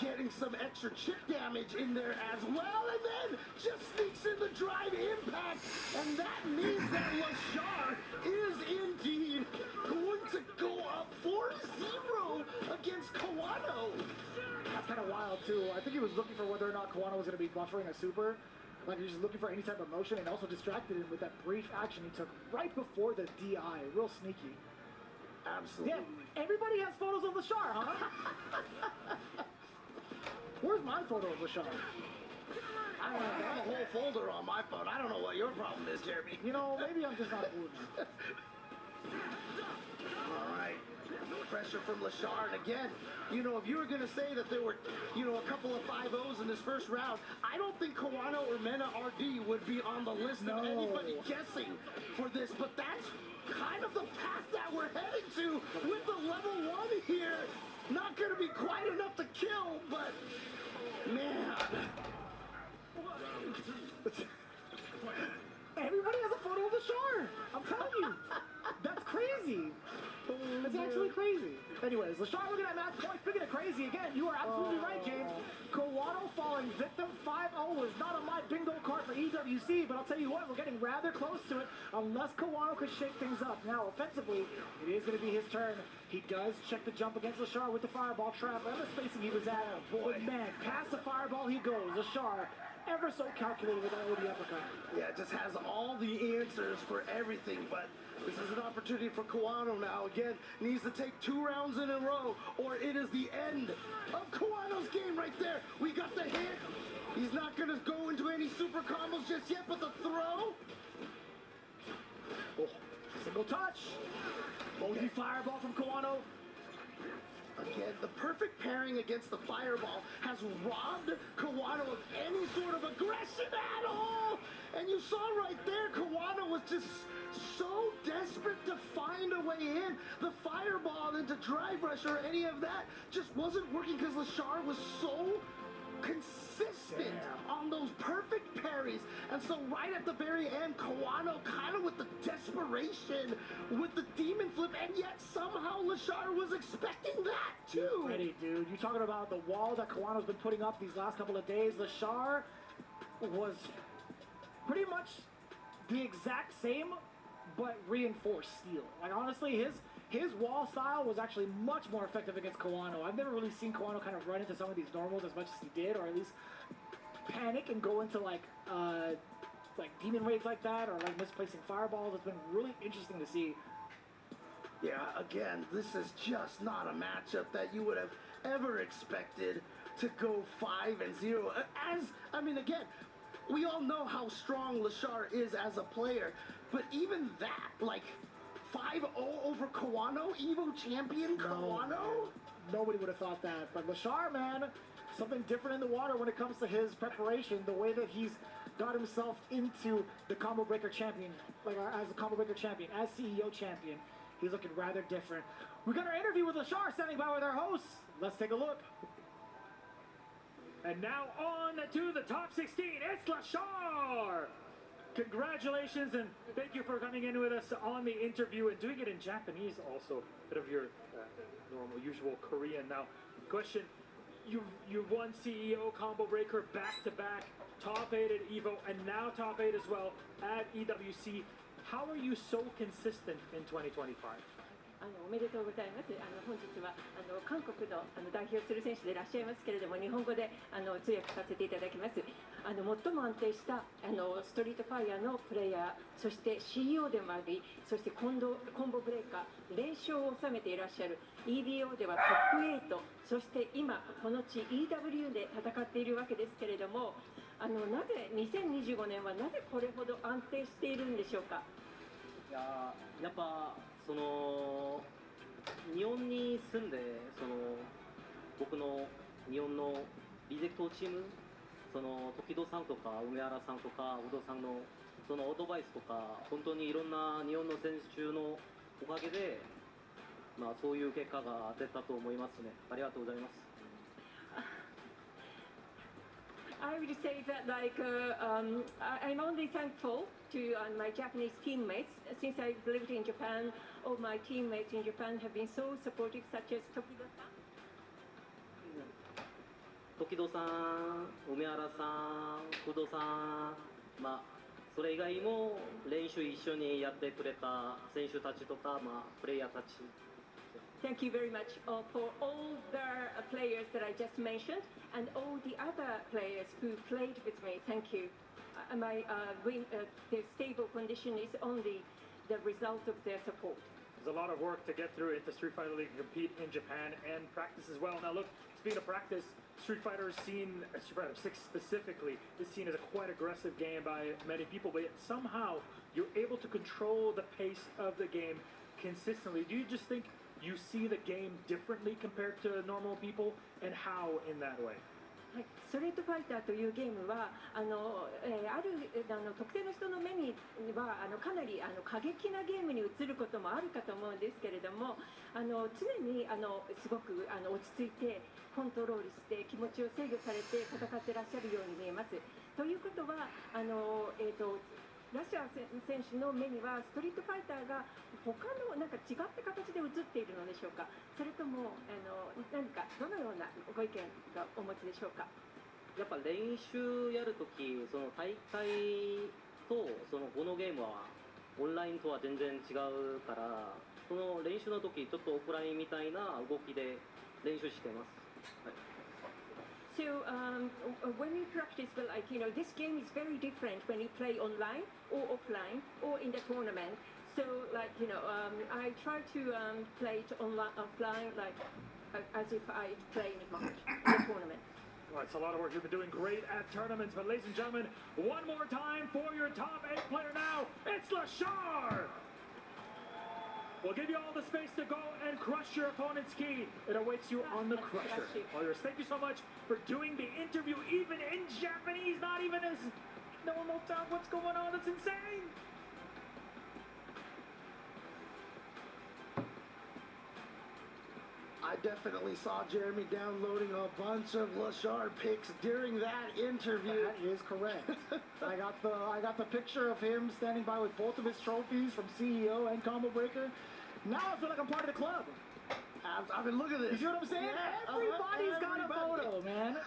getting some extra chip damage in there as well. And then just sneaks in the drive impact. And that means that Lashar is indeed going to go up 4-0 against Kawano. That's kind of wild, too. I think he was looking for whether or not Kawano was going to be buffering a super. Like, he was just looking for any type of motion, and also distracted him with that brief action he took right before the DI. Real sneaky. Absolutely. Yeah, everybody has photos of Lashar, huh? Where's my photo of Lashar? I don't know. I have a whole folder on my phone. I don't know what your problem is, Jeremy. You know, maybe I'm just not cool enough. All right. Pressure from Lashar. And again, you know, if you were going to say that there were, you know, a couple of 5-0s in this first round, I don't think Kawano or Mena RD would be on the list of anybody guessing for this. But that's kind of the path that we're heading to with the level 1 here. Not going to be quite enough to kill, but man. Everybody has a photo of Lashar. I'm telling you. That's crazy. That's actually crazy. Anyways, Lashar looking at match point. Speaking of crazy, again, you are absolutely right, James. Kawano falling victim 5-0 was not on my bingo card for EWC, but I'll tell you what, we're getting rather close to it unless Kawano could shake things up. Now, offensively, it is going to be his turn. He does check the jump against Lashar with the fireball trap and the spacing he was at. But man, past the fireball he goes. Lashar ever so calculated with that OD uppercut. Yeah, just has all the answers for everything, but this is an opportunity for Kawano now. Again, needs to take 2 rounds in a row, or it is the end of Kawano's game right there. We got the hit. He's not going to go into any super combos just yet, but the throw. Oh, single touch. OD fireball from Kawano. Again, the perfect pairing against the fireball has robbed Kawano of any sort of aggression at all. And you saw right there, Kawano was just so desperate to find a way in. The fireball into drive rush or any of that just wasn't working because Lashar was so consistent on those perfect parries. And so right at the very end, Kawano kind of with the desperation with the demon flip, and yet somehow Lashar was expecting that too. Ready, dude. You talking about the wall that Kawano's been putting up these last couple of days? Lashar was pretty much the exact same, but reinforced steel. Like honestly, his wall style was actually much more effective against Kawano. I've never really seen Kawano kind of run into some of these normals as much as he did, or at least panic and go into like demon raids like that, or like misplacing fireballs. It's been really interesting to see. Yeah, again, this is just not a matchup that you would have ever expected to go 5-0. I mean, again, we all know how strong Lashar is as a player, but even that, like 5-0 over Kawano, Evo champion Kawano? Nobody would have thought that. But Lashar, man, something different in the water when it comes to his preparation, the way that he's got himself into the Combo Breaker champion, like as a Combo Breaker champion, as CEO champion. He's looking rather different. We got our interview with Lashar standing by with our hosts. Let's take a look. And now on to the top 16. It's Lashar! Congratulations and thank you for coming in with us on the interview and doing it in Japanese also. Bit of your normal, usual Korean. Now, question, you've won CEO, Combo Breaker back-to-back, top 8 at EVO, and now top 8 as well at EWC. How are you so consistent in 2025? おめでとうございます。本日は韓国の代表する選手でいらっしゃいますけれども、日本語で通訳させていただきます。最も安定したストリートファイヤーのプレイヤー、そして CEO でもあり、そしてコンボブレーカー、連勝を収めていらっしゃる EBO ではトップ8、そして今この地 EW で戦っているわけですけれども、なぜ2025年はなぜこれほど安定しているんでしょうか。いややっぱその日本に住んで僕の日本のリゼクトチーム時戸さんとか梅原さんとか小戸さんのそのアドバイスとか本当にいろんな日本の選手のおかげでそういう結果が出たと思いますね。ありがとうございます。I would say that I'm only thankful to my Japanese teammates. Since I've lived in Japan, all my teammates in Japan have been so supportive, such as Tokido-san. 時戸さん、梅原さん、工藤さん、それ以外も練習一緒にやってくれた選手たちとか、プレイヤーたち。Thank you very much for all the players that I just mentioned and all the other players who played with me. Thank you. The stable condition is only the result of their support. There's a lot of work to get through into Street Fighter League and compete in Japan and practice as well. Now look, speaking of practice, Street Fighter 6 specifically is seen as a quite aggressive game by many people, but yet somehow you're able to control the pace of the game consistently. Do you just think you see the game differently compared to normal people, and how in that way? はい、ストリートファイターというゲームはある特定の人の目にはかなり過激なゲームに映ることもあるかと思うんですけれども常にすごく落ち着いてコントロールして気持ちを制御されて戦ってらっしゃるように見えます。ということはラシア選手の目にはストリートファイターが他のなんか違った形で映っているのでしょうか、それとも何かどのようなご意見がお持ちでしょうか。やっぱ練習やるとき、その大会とこのゲームはオンラインとは全然違うから、その練習のときちょっとオフラインみたいな動きで練習してます。はい。So when you practice, this game is very different when you play online or offline or in the tournament. So I try to play it offline as if I play in a match in a tournament. Well, it's a lot of work. You've been doing great at tournaments, but ladies and gentlemen, one more time for your top 8 player now, it's Lashar! We'll give you all the space to go and crush your opponent's key. It awaits you on the crusher. Warriors, thank you so much for doing the interview, even in Japanese, not even as normal sound. What's going on? It's insane! I definitely saw Jeremy downloading a bunch of Lashar pics during that interview. That is correct. I got the picture of him standing by with both of his trophies from CEO and Combo Breaker. Now I feel like I'm part of the club. I mean, look at this. You see what I'm saying? Yeah, Everybody's got a photo, man.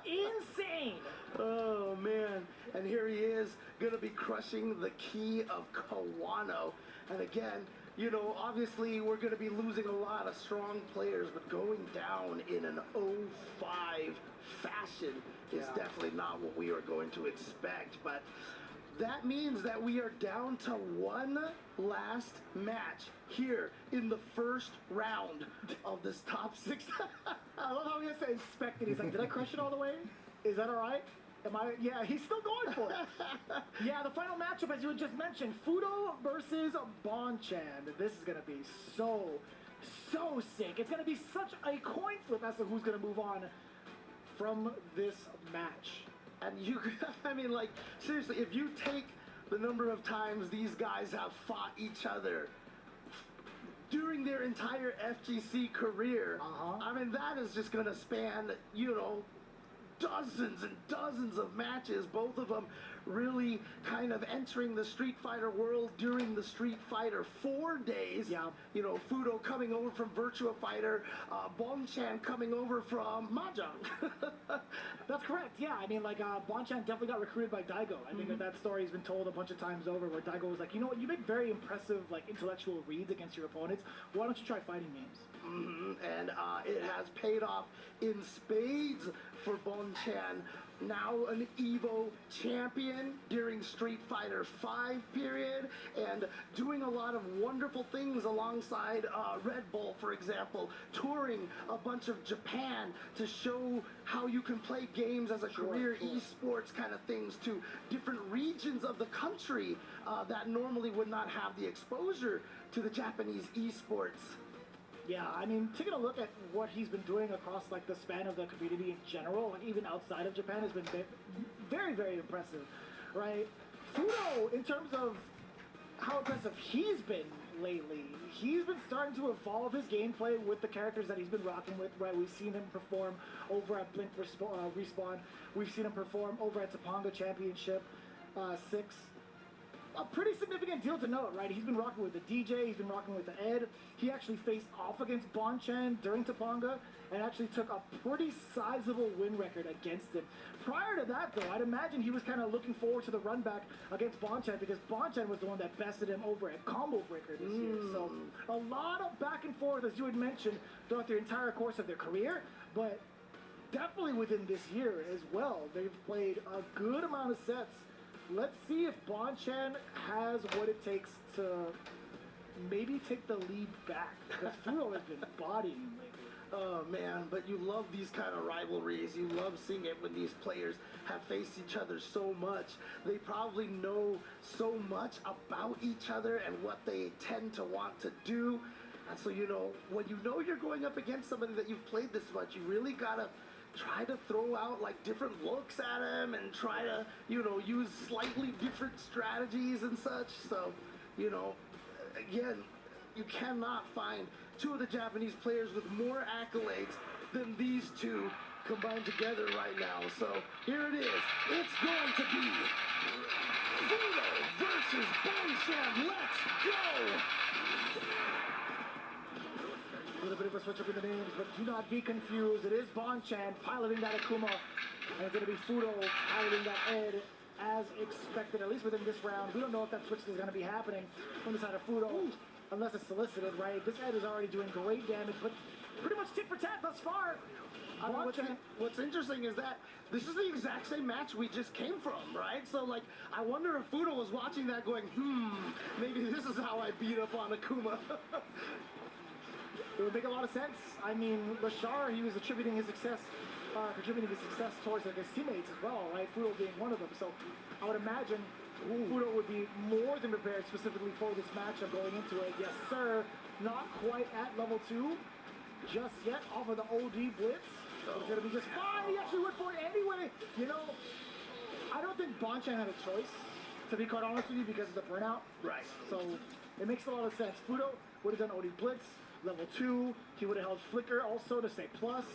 Insane. Oh, man. And here he is, going to be crushing the key of Kawano. And again, you know, obviously we're going to be losing a lot of strong players, but going down in an 0-5 fashion is definitely not what we are going to expect. But that means that we are down to one last match here in the first round of this top 6. I love how he has to inspect it. He's like, did I crush it all the way? Is that all right? Yeah, he's still going for it. Yeah, the final matchup, as you had just mentioned, Fudo versus Bonchan. This is going to be so sick. It's going to be such a coin flip as to who's going to move on from this match. And I mean, like, seriously, if you take the number of times these guys have fought each other during their entire FGC career, I mean, that is just going to span, you know, dozens and dozens of matches, both of them really kind of entering the Street Fighter world during the Street Fighter 4 days. Yeah. You know, Fudo coming over from Virtua Fighter, Bonchan coming over from Mahjong. That's correct, yeah. I mean, like, Bonchan definitely got recruited by Daigo. I think that story's been told a bunch of times over, where Daigo was like, you know what, you make very impressive, like, intellectual reads against your opponents. Why don't you try fighting games? And it has paid off in spades for Bonchan, now an EVO champion during Street Fighter 5 period, and doing a lot of wonderful things alongside Red Bull, for example, touring a bunch of Japan to show how you can play games as a career, esports kind of things, to different regions of the country that normally would not have the exposure to the Japanese esports. Yeah, I mean, taking a look at what he's been doing across, like, the span of the community in general, like, even outside of Japan, has been very, very impressive, right? Fudo, in terms of how impressive he's been lately. He's been starting to evolve his gameplay with the characters that he's been rocking with, right? We've seen him perform over at Blink Respawn. We've seen him perform over at Topanga Championship 6. A pretty significant deal to note, right? He's been rocking with the DJ, he's been rocking with the Ed. He actually faced off against Bonchan during Topanga and actually took a pretty sizable win record against him. Prior to that, though, I'd imagine he was kind of looking forward to the run back against Bonchan because Bonchan was the one that bested him over at Combo Breaker this year. So a lot of back and forth, as you had mentioned, throughout the entire course of their career, but definitely within this year as well. They've played a good amount of sets. Let's see if Bonchan has what it takes to maybe take the lead back, because Fudo has been bodying him lately. Oh man, but you love these kind of rivalries. You love seeing it when these players have faced each other so much. They probably know so much about each other and what they tend to want to do. And so, when you know you're going up against somebody that you've played this much, you really gotta try to throw out like different looks at him and try to, use slightly different strategies and such. So, again, you cannot find two of the Japanese players with more accolades than these two combined together right now. So here it is. It's going to be Fudo versus Bonchan. Let's go! A little bit of a switch up in the names, but do not be confused. It is Bonchan piloting that Akuma, and it's going to be Fudo piloting that Ed as expected, at least within this round. We don't know if that switch is going to be happening from the side of Fudo, unless it's solicited, right? This Ed is already doing great damage, but pretty much tit for tat thus far. What's interesting is that this is the exact same match we just came from, right? So, I wonder if Fudo was watching that going, maybe this is how I beat up on Akuma. It would make a lot of sense. I mean, Lashar, he was attributing his success towards his teammates as well, right? Fudo being one of them. So I would imagine Fudo would be more than prepared specifically for this matchup going into it. Yes, sir. Not quite at level 2 just yet off of the OD Blitz. It's going to be just fine. He actually went for it anyway. I don't think Bonchan had a choice, to be quite honest with you, because of the burnout. Right. So it makes a lot of sense. Fudo would have done OD Blitz. Level 2, he would have held Flicker also to stay plus.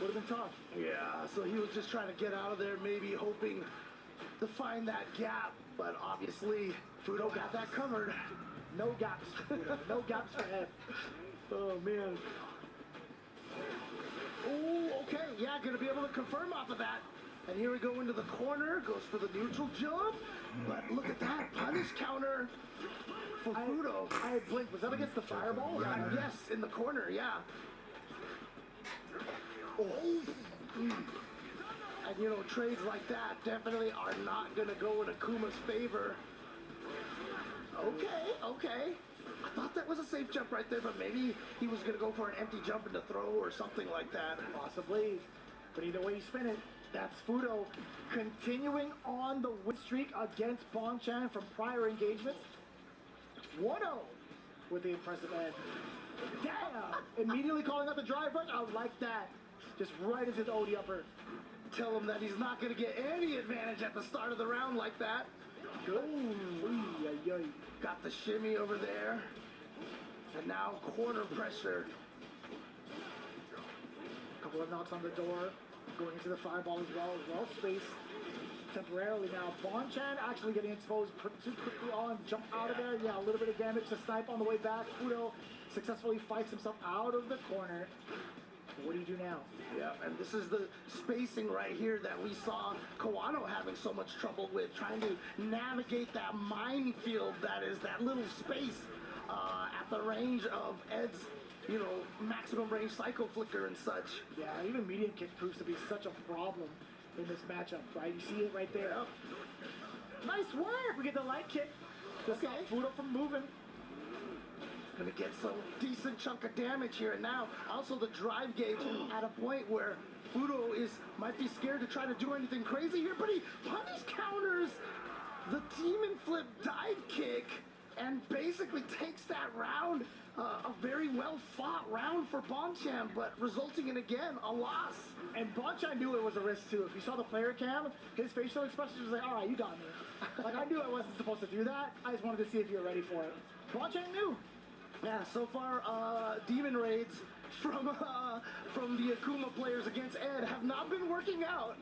Would have been tough. Yeah, so he was just trying to get out of there, maybe hoping to find that gap. But obviously, Fudo got that covered. No gaps for Fudo. No gaps for Ed. Oh, man. Oh, okay. Yeah, going to be able to confirm off of that. And here we go into the corner. Goes for the neutral jump. But look at that. Punish counter. Fudo. I had blinked. Was that against the fireball? Yes, in the corner, yeah. Oh. And trades like that definitely are not going to go in Akuma's favor. Okay. I thought that was a safe jump right there, but maybe he was going to go for an empty jump into throw or something like that. Possibly. But either way you spin it, that's Fudo continuing on the win streak against Bonchan from prior engagements. 1-0 with the impressive Ed. Damn! Immediately calling out the drive rush. I like that. Just right into the OD upper. Tell him that he's not going to get any advantage at the start of the round like that. Good. Got the shimmy over there. And now corner pressure. Couple of knocks on the door. Going into the fireball as well. Well spaced. Temporarily now. Bonchan actually getting exposed too quickly on. Jump out of there. Yeah, a little bit of damage to snipe on the way back. Fudo successfully fights himself out of the corner. What do you do now? Yeah, and this is the spacing right here that we saw Kawano having so much trouble with, trying to navigate that minefield that is that little space at the range of Ed's, maximum range Psycho Flicker and such. Yeah, even medium kick proves to be such a problem in this matchup, right? You see it right there. Yeah. Nice work! We get the light kick to stop Fudo from moving. Gonna get some decent chunk of damage here, and now also the drive gauge at a point where Fudo might be scared to try to do anything crazy here, but he punish counters the demon flip dive kick and basically takes that round. A very well fought round for Bonchan, but resulting in again a loss. And Bonchan knew it was a risk too. If you saw the player cam, his facial expression was like, all right, you got me. I knew I wasn't supposed to do that. I just wanted to see if you were ready for it. Bonchan knew. Yeah, so far, demon raids from the Akuma players against Ed have not been working out.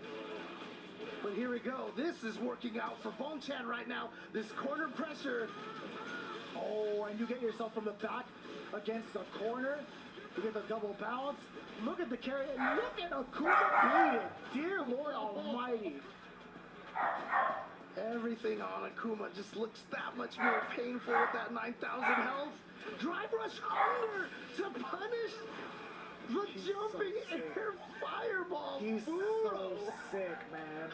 But here we go. This is working out for Bonchan right now. This corner pressure. Oh, and you get yourself from the back against the corner. You get the double bounce. Look at the carry. And look at Akuma bleeding. Dear Lord Almighty. Everything on Akuma just looks that much more painful with that 9,000 health. Drive rush under to punish the jumping air fireball. He's so sick, man.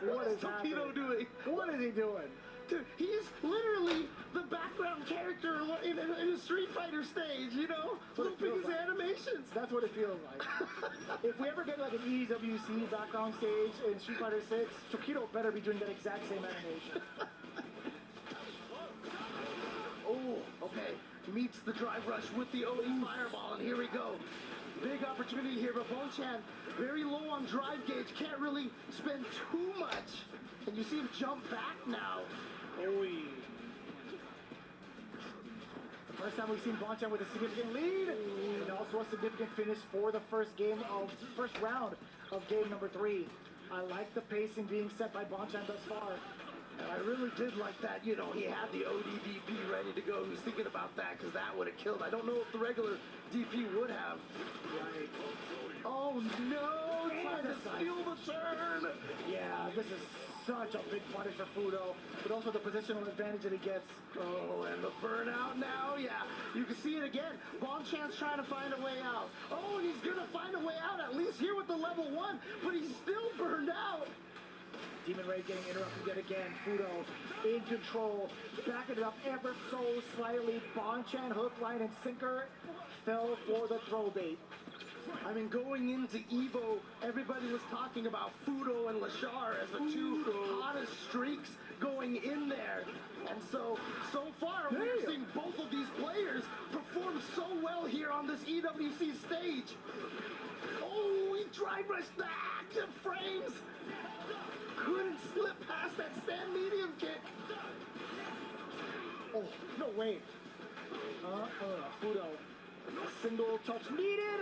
What is Tokido doing? What is he doing? Dude, he's literally the background character in a Street Fighter stage, you know? Looping his animations. That's what it feels like. If we ever get like an EWC background stage in Street Fighter 6, Tokido better be doing that exact same animation. Oh, okay. Meets the drive rush with the OE fireball, and here we go. Big opportunity here, but Bonchan very low on drive gauge, can't really spend too much. And you see him jump back now. Oi. The first time we've seen Bonchan with a significant lead, and also a significant finish for the first round of game number 3. I like the pacing being set by Bonchan thus far. And I really did like that, you know, he had the ODDP ready to go. He was thinking about that because that would have killed. I don't know if the regular DP would have. Right. Oh no, trying to steal the turn. Yeah, this is such a big punish for Fudo, but also the positional advantage that he gets. Oh, and the burnout now, yeah. You can see it again. Bonchan's trying to find a way out. Oh, and he's gonna find a way out, at least here with the level 1, but he's still burned out. Demon Raid getting interrupted yet again. Fudo in control, backing it up ever so slightly. Bonchan, hook, line, and sinker fell for the throw bait. I mean, going into Evo, everybody was talking about Fudo and Lashar as the two hottest streaks going in there. And so far, we're seeing both of these players perform so well here on this EWC stage. Oh, he drive rushed the active frames. Couldn't slip past that stand medium kick. Oh, no way. Fudo. Single touch needed.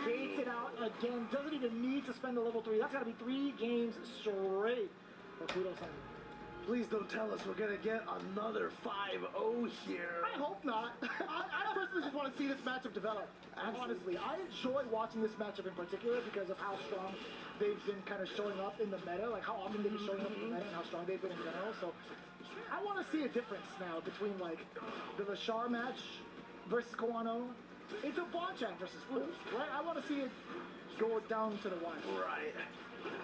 Baits it out again. Doesn't even need to spend the level 3. That's got to be 3 games straight for Fudo-san. Please don't tell us we're going to get another 5-0 here. I hope not. I personally just want to see this matchup develop. Honestly, I enjoy watching this matchup in particular because of how strong they've been kind of showing up in the meta, like how often they've been showing up in the meta and how strong they've been in general. So I want to see a difference now between like the Lashar match versus Kawano. It's a Bonchan versus Fudo, right? I want to see it go down to the wire. Right.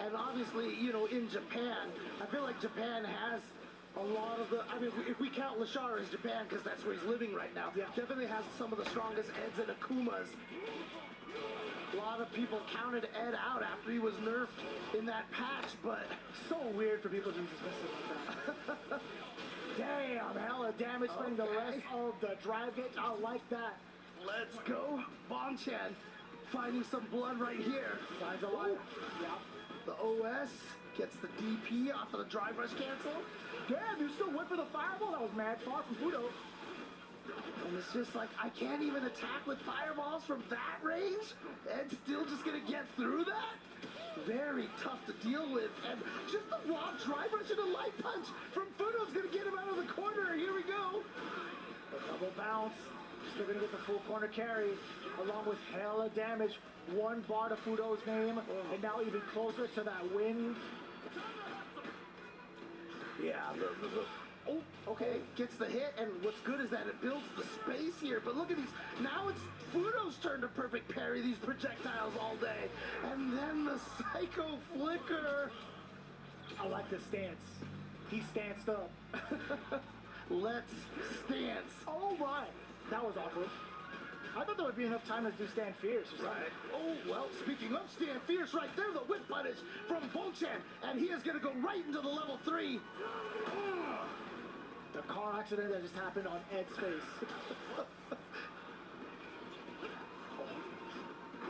And obviously, you know, in Japan, I feel like Japan has a lot of the, I mean, if we count Lashar as Japan, because that's where he's living right now, definitely has some of the strongest Eds and Akumas. A lot of people counted Ed out after he was nerfed in that patch, but so weird for people to be dismissive like that. Damn, hella damage spending the rest of the drive gauge. I like that. Let's go. Bonchan finding some blood right here. Finds a life. Yeah. The OS gets the DP off of the drive rush cancel. Damn, you still went for the fireball? That was mad far from Fudo. And it's just like, I can't even attack with fireballs from that range? Ed's still just gonna get through that? Very tough to deal with. And just the raw drive rush and a light punch from Fudo's gonna get him out of the corner. Here we go. The double bounce. Still gonna get the full corner carry, along with hella damage. 1 bar to Fudo's name, and now even closer to that win. Yeah, oh, okay, gets the hit, and what's good is that it builds the space here, but look at these, now it's Fudo's turn to perfect parry these projectiles all day, and then the Psycho Flicker. I like the stance. He stanced up. Let's stance. Oh my, that was awkward. I thought there would be enough time to do Stand Fierce or something. Right. Oh, well, speaking of Stand Fierce, right there, the whip punish from Bonchan, and he is going to go right into the level 3. The car accident that just happened on Ed's face.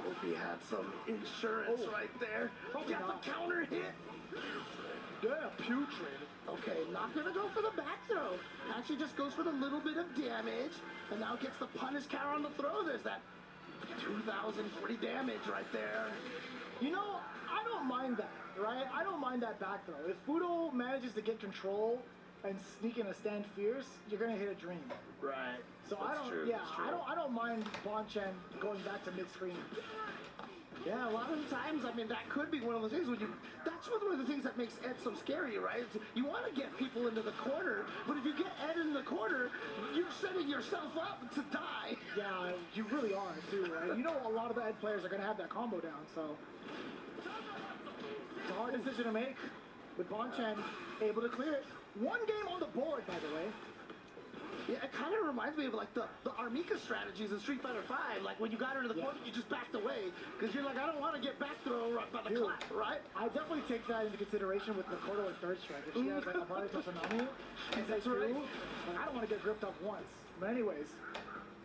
Hope he had some insurance right there. Got the counter hit. Yeah, putrid. Okay, not going to go for the back throw. Actually just goes for the little bit of damage, and now gets the punish counter on the throw. There's that 2,040 damage right there. You know, I don't mind that, right? I don't mind that back throw. If Fudo manages to get control and sneak in a stand fierce, you're gonna hit a dream. Right. So That's true. That's true. I don't mind Bonchan going back to mid-screen. Yeah, a lot of the times, I mean, that could be one of those things when that's one of the things that makes Ed so scary, right? You want to get people into the corner, but if you get Ed in the corner, you're setting yourself up to die. Yeah, you really are, too, right? You know a lot of the Ed players are going to have that combo down, so it's a hard decision to make, but Bonchan able to clear it. One game on the board, by the way. Yeah, it kind of reminds me of like the Armika strategies in Street Fighter V. Like when you got her to the corner, you just backed away because you're like, I don't want to get back throw right by the clap, right? I definitely take that into consideration with Makoto and third strike. If she has like a Mario Tsunami, that's right. Like, I don't want to get gripped up once. But anyways,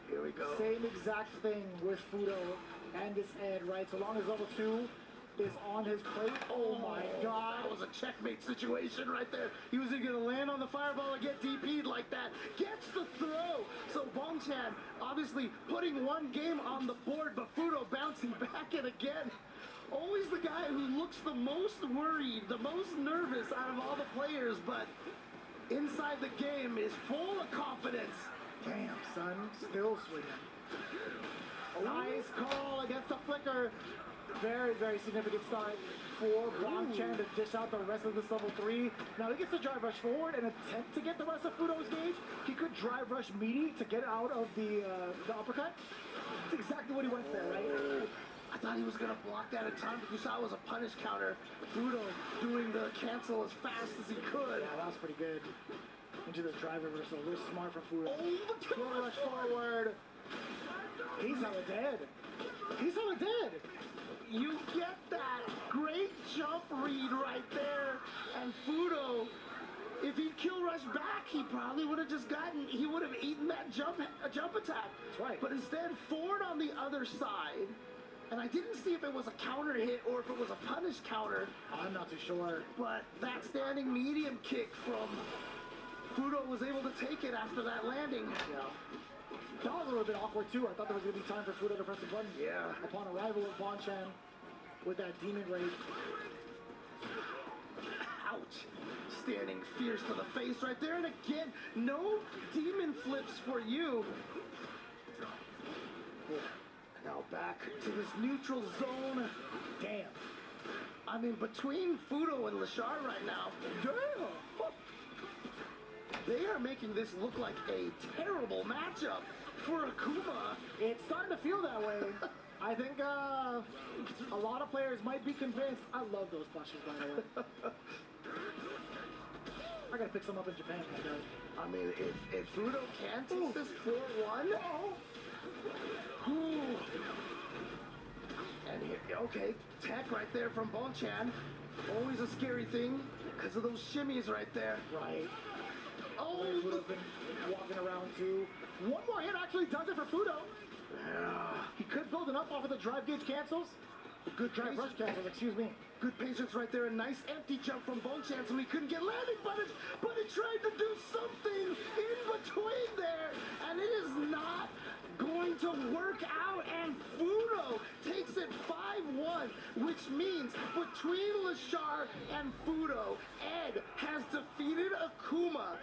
here we go. Same exact thing with Fudo and this Ed, right? So long as level 2 is on his plate. Oh my god. That was a checkmate situation right there. He was either going to land on the fireball or get DP'd like that. Gets the throw. So Bonchan obviously putting one game on the board, but Fudo bouncing back in again. Always the guy who looks the most worried, the most nervous out of all the players, but inside the game is full of confidence. Damn, son. Still swinging. Nice call against the flicker. Very, very significant start for Bonchan to dish out the rest of this level 3. Now he gets to drive rush forward and attempt to get the rest of Fudo's gauge. He could drive rush meaty to get out of the uppercut. That's exactly what he went for, right? I thought he was going to block that in time, but you saw it was a punish counter. Fudo doing the cancel as fast as he could. Yeah, that was pretty good. Into the drive reversal. A little smart from Fudo. Oh, the rush forward. He's hella dead. He's hella dead. You get that great jump read right there, and Fudo, if he'd kill rush back, he probably would have just he would have eaten that jump attack. That's right. But instead, forward on the other side, and I didn't see if it was a counter hit or if it was a punish counter. I'm not too sure. But that standing medium kick from Fudo was able to take it after that landing. Yeah. That was a little bit awkward too. I thought there was going to be time for Fudo to press the button. Yeah. Upon arrival of Bonchan with that demon raid. Ouch. Standing fierce to the face right there. And again, no demon flips for you. Now back to this neutral zone. Damn. I mean, between Fudo and Lashar right now. Damn. They are making this look like a terrible matchup for Akuma. It's starting to feel that way. I think a lot of players might be convinced. I love those plushes, by the way. I gotta pick some up in Japan. I mean, if Fudo can take this 4-1. And here, okay, tech right there from Bonchan. Always a scary thing because of those shimmies right there. Right. Oh, Fudo's been walking around too. One more hit actually does it for Fudo. Yeah. He could build it up off of the drive gauge cancels. Good drive rush cancels, excuse me. Good patience right there. A nice empty jump from Bonchan, so he couldn't get landing buttons, but he tried to do something in between there, and it is not going to work out, and Fudo takes it 5-1, which means between Lashar and Fudo, Ed has defeated Akuma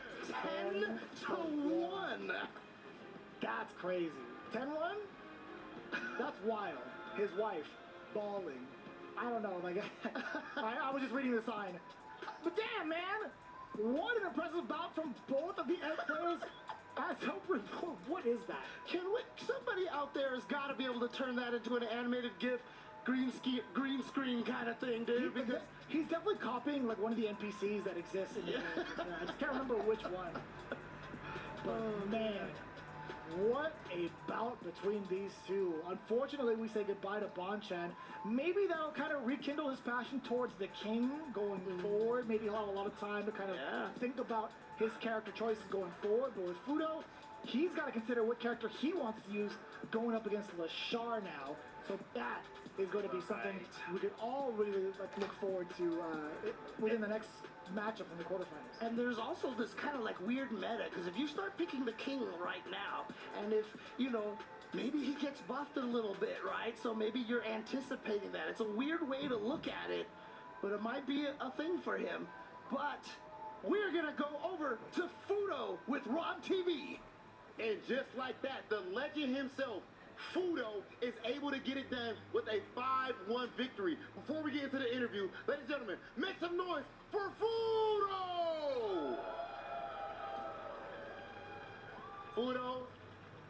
10-1. That's crazy. 10-1? That's wild. His wife, bawling. I don't know, like, I was just reading the sign. But damn, man! What an impressive bout from both of the Ed players. What is that? Somebody out there has got to be able to turn that into an animated GIF, green screen kind of thing, dude. Because he's definitely copying like one of the NPCs that exists in the game. I just can't remember which one. But man, what a bout between these two. Unfortunately, we say goodbye to Bonchan. Maybe that'll kind of rekindle his passion towards the king going forward. Maybe he'll have a lot of time to kind of think about his character choices going forward. But with Fudo, he's got to consider what character he wants to use going up against Lashar now. So that is going to be something we could all really look forward to within the next matchup in the quarterfinals. And there's also this kind of like weird meta, because if you start picking the king right now, and if, you know, maybe he gets buffed a little bit, right? So maybe you're anticipating that. It's a weird way to look at it, but it might be a thing for him. But we're going to go over to Fudo with Rob TV. And just like that, the legend himself, Fudo, is able to get it done with a 5-1 victory. Before we get into the interview, ladies and gentlemen, make some noise for Fudo! Fudo,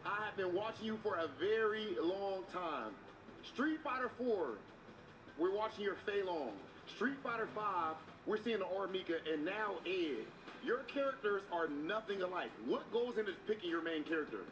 I have been watching you for a very long time. Street Fighter 4, we're watching your Fei Long. Street Fighter 5, we're seeing the Armika, and now Ed. Your characters are nothing alike. What goes into picking your main character?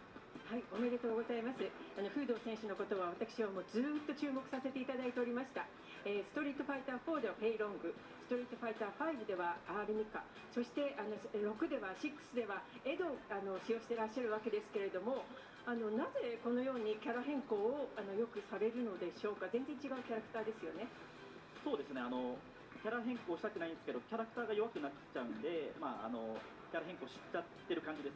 はい、おめでとうございます。フード選手のことは私はもうずーっと注目させていただいておりました。ストリートファイター4ではフェイロング、ストリートファイター5ではアールミカ、そして6では6ではエドを使用していらっしゃるわけですけれども、なぜこのようにキャラ変更をよくされるのでしょうか。全然違うキャラクターですよね。そうですね。キャラ変更したくないんですけど、キャラクターが弱くなっちゃうんで、キャラ変更しちゃってる感じです。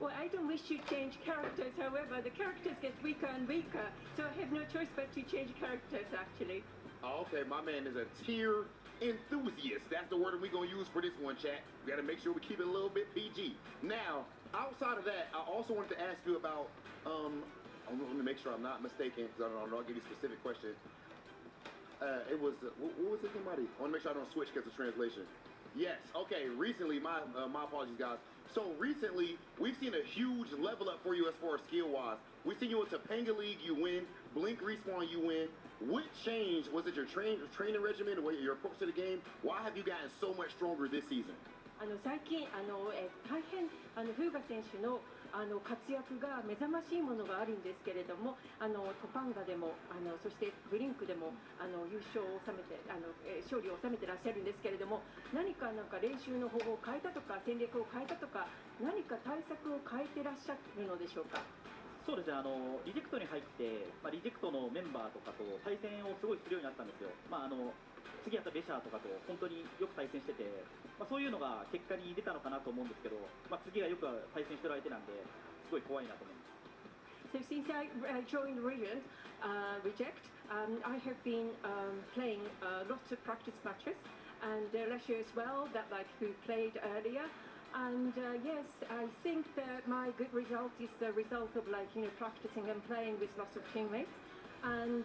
Well, I don't wish to change characters, however, the characters get weaker and weaker, so I have no choice but to change characters, actually. Oh, okay, my man is a tier enthusiast. That's the word we're going to use for this one, chat. We got to make sure we keep it a little bit PG. Now, outside of that, I also wanted to ask you about, let me make sure I'm not mistaken, because I don't know, I'll give you a specific question. It was, what was it, somebody? I want to make sure I don't switch because of translation. Yes, okay, recently, my apologies, guys. So recently, we've seen a huge level up for you as far as skill-wise. We've seen you in Topanga League, you win. Blink Respawn, you win. What changed? Was it your training regimen, or your approach to the game? Why have you gotten so much stronger this season? 最近大変フーガ選手の活躍が目覚ましいものがあるんですけれども、トパンガでもそしてブリンクでも優勝を収めて勝利を収めてらっしゃるんですけれども、何か練習の方法を変えたとか戦略を変えたとか、何か対策を変えてらっしゃるのでしょうか。そうですね。リジェクトに入って、リジェクトのメンバーとかと対戦をすごいするようになったんですよ。次やったベシャーとかと本当によく対戦してて、そういうのが結果に出たのかなと思うんですけど、次がよく対戦してる相手なんで、すごい怖いなと思います。So since I joined Reject, I have been playing lots of practice matches, and last year as well, that who played earlier. And yes, I think that my good result is the result of practicing and playing with lots of teammates. And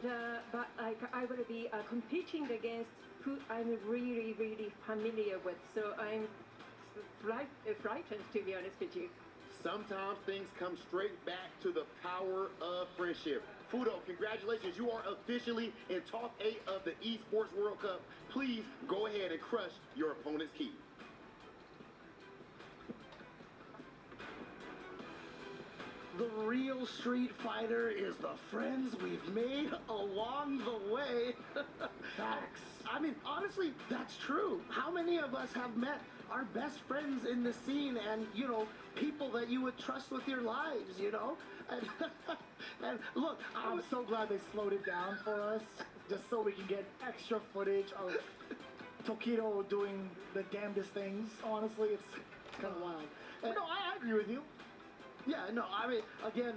but I will be competing against who I'm really, really familiar with. So I'm frightened, to be honest with you. Sometimes things come straight back to the power of friendship. Fudo, congratulations. You are officially in top 8 of the Esports World Cup. Please go ahead and crush your opponent's key. The real Street Fighter is the friends we've made along the way. Facts. I mean, honestly, that's true. How many of us have met our best friends in the scene and, you know, people that you would trust with your lives, you know? And look, I'm so glad they slowed it down for us, just so we can get extra footage of Tokido doing the damnedest things. Honestly, it's kind of wild. No, I agree with you. Yeah, no, I mean, again,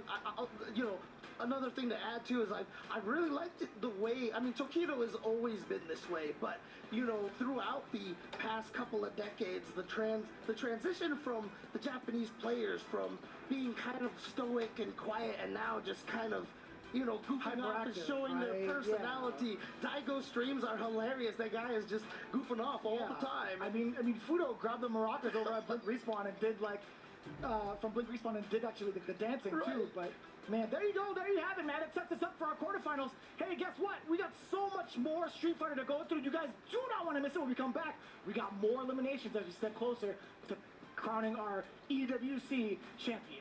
you know, another thing to add too is I really liked it the way, I mean, Tokido has always been this way, but, you know, throughout the past couple of decades, the transition from the Japanese players from being kind of stoic and quiet and now just kind of, you know, goofing off and showing their personality. Yeah. Daigo streams are hilarious. That guy is just goofing off all the time. I mean, Fudo grabbed the maracas over at Blink Respawn and did like, from Blink Respawn and did actually the dancing too, but man, there you go, there you have it, man. It sets us up for our quarterfinals. Hey, guess what? We got so much more Street Fighter to go through. You guys do not want to miss it when we come back. We got more eliminations as we step closer to crowning our EWC champion.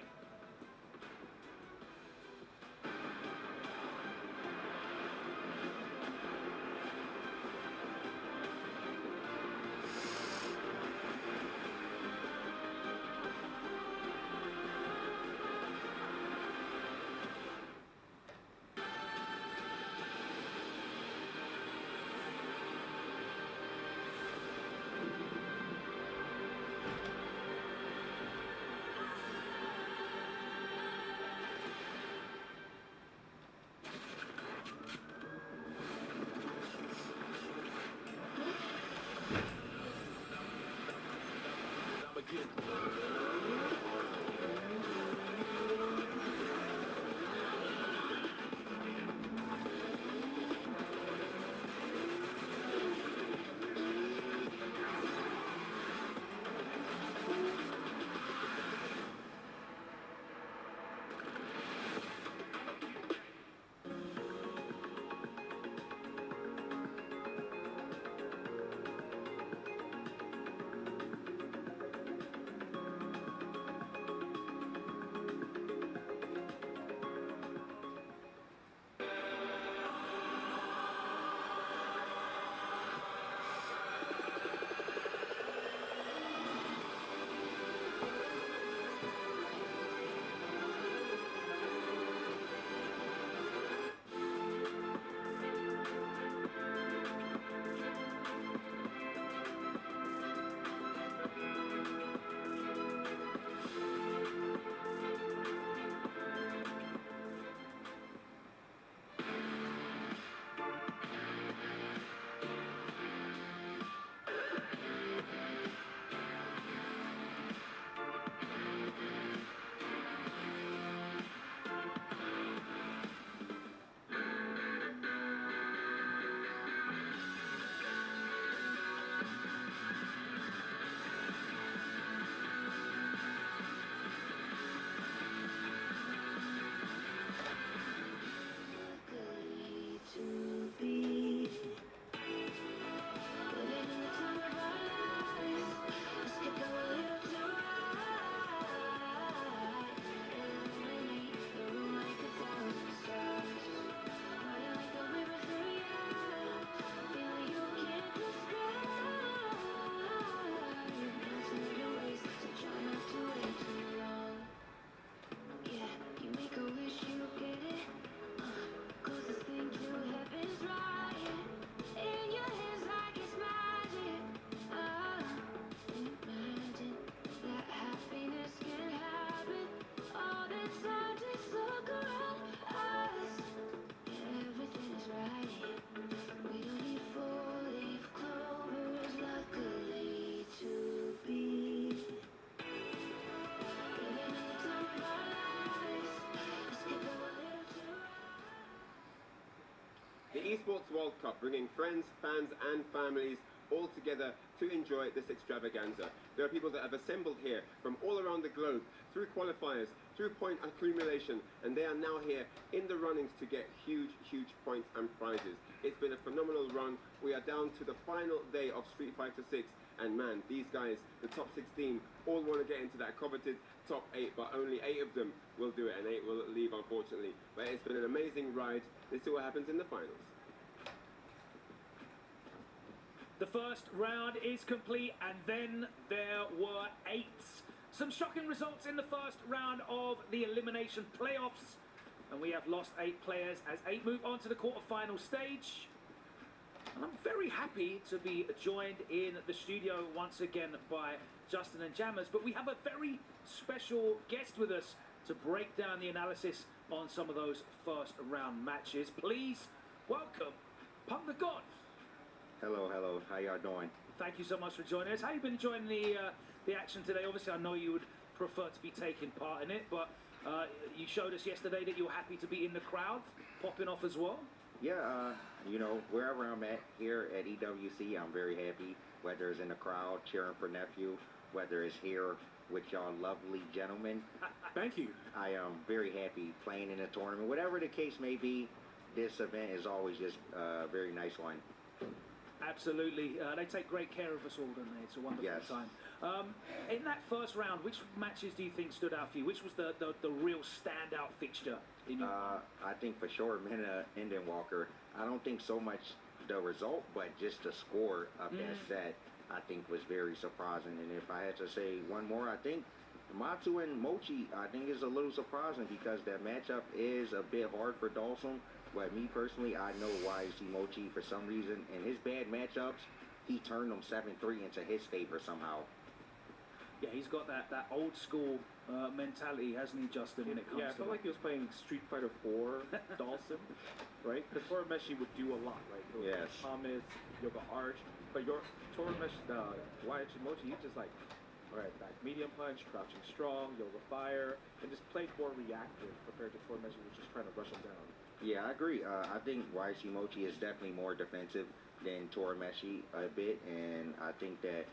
The Esports World Cup, bringing friends, fans and families all together to enjoy this extravaganza. There are people that have assembled here from all around the globe through qualifiers, through point accumulation, and they are now here in the runnings to get huge, huge points and prizes. It's been a phenomenal run. We are down to the final day of Street Fighter 6, and man, these guys, the top 16, all want to get into that coveted top 8, but only 8 of them will do it, and 8 will leave, unfortunately. But it's been an amazing ride. Let's see what happens in the finals. The first round is complete, and then there were 8. Some shocking results in the first round of the elimination playoffs, and we have lost 8 players as 8 move on to the quarter-final stage. And I'm very happy to be joined in the studio once again by Justin and Jammers, but we have a very special guest with us to break down the analysis on some of those first round matches. Please welcome Punk the God. Hello, hello. How y'all doing? Thank you so much for joining us. How you been enjoying the action today? Obviously, I know you would prefer to be taking part in it, but you showed us yesterday that you were happy to be in the crowd, popping off as well. Yeah, you know, wherever I'm at here at EWC, I'm very happy, whether it's in the crowd cheering for nephew, whether it's here with y'all lovely gentlemen. Thank you. I am very happy playing in a tournament. Whatever the case may be, this event is always just a very nice one. Absolutely. They take great care of us all, don't they? It's a wonderful time. In that first round, which matches do you think stood out for you? Which was the real standout fixture in your I think for sure, Minna Walker. I don't think so much the result, but just the score of that set, I think was very surprising. And if I had to say one more, I think Matsu and Mochi, I think is a little surprising because that matchup is a bit hard for Dawson. But me personally, I know why you see Mochi for some reason. In his bad matchups, he turned them 7-3 into his favor somehow. Yeah, he's got that old school mentality, hasn't he, Justin, when it comes to I felt like he was playing Street Fighter 4 Dawson, right? Because Torameshi would do a lot, right? Yes. Thomas, Yoga Arch. But your Torameshi, Waichi Mochi, he's just like Alright, back medium punch, crouching strong, yoga fire, and just played more reactive compared to Tormeshi, who was just trying to rush him down. Yeah, I agree. I think YC Mochi is definitely more defensive than Torameshi a bit, and I think that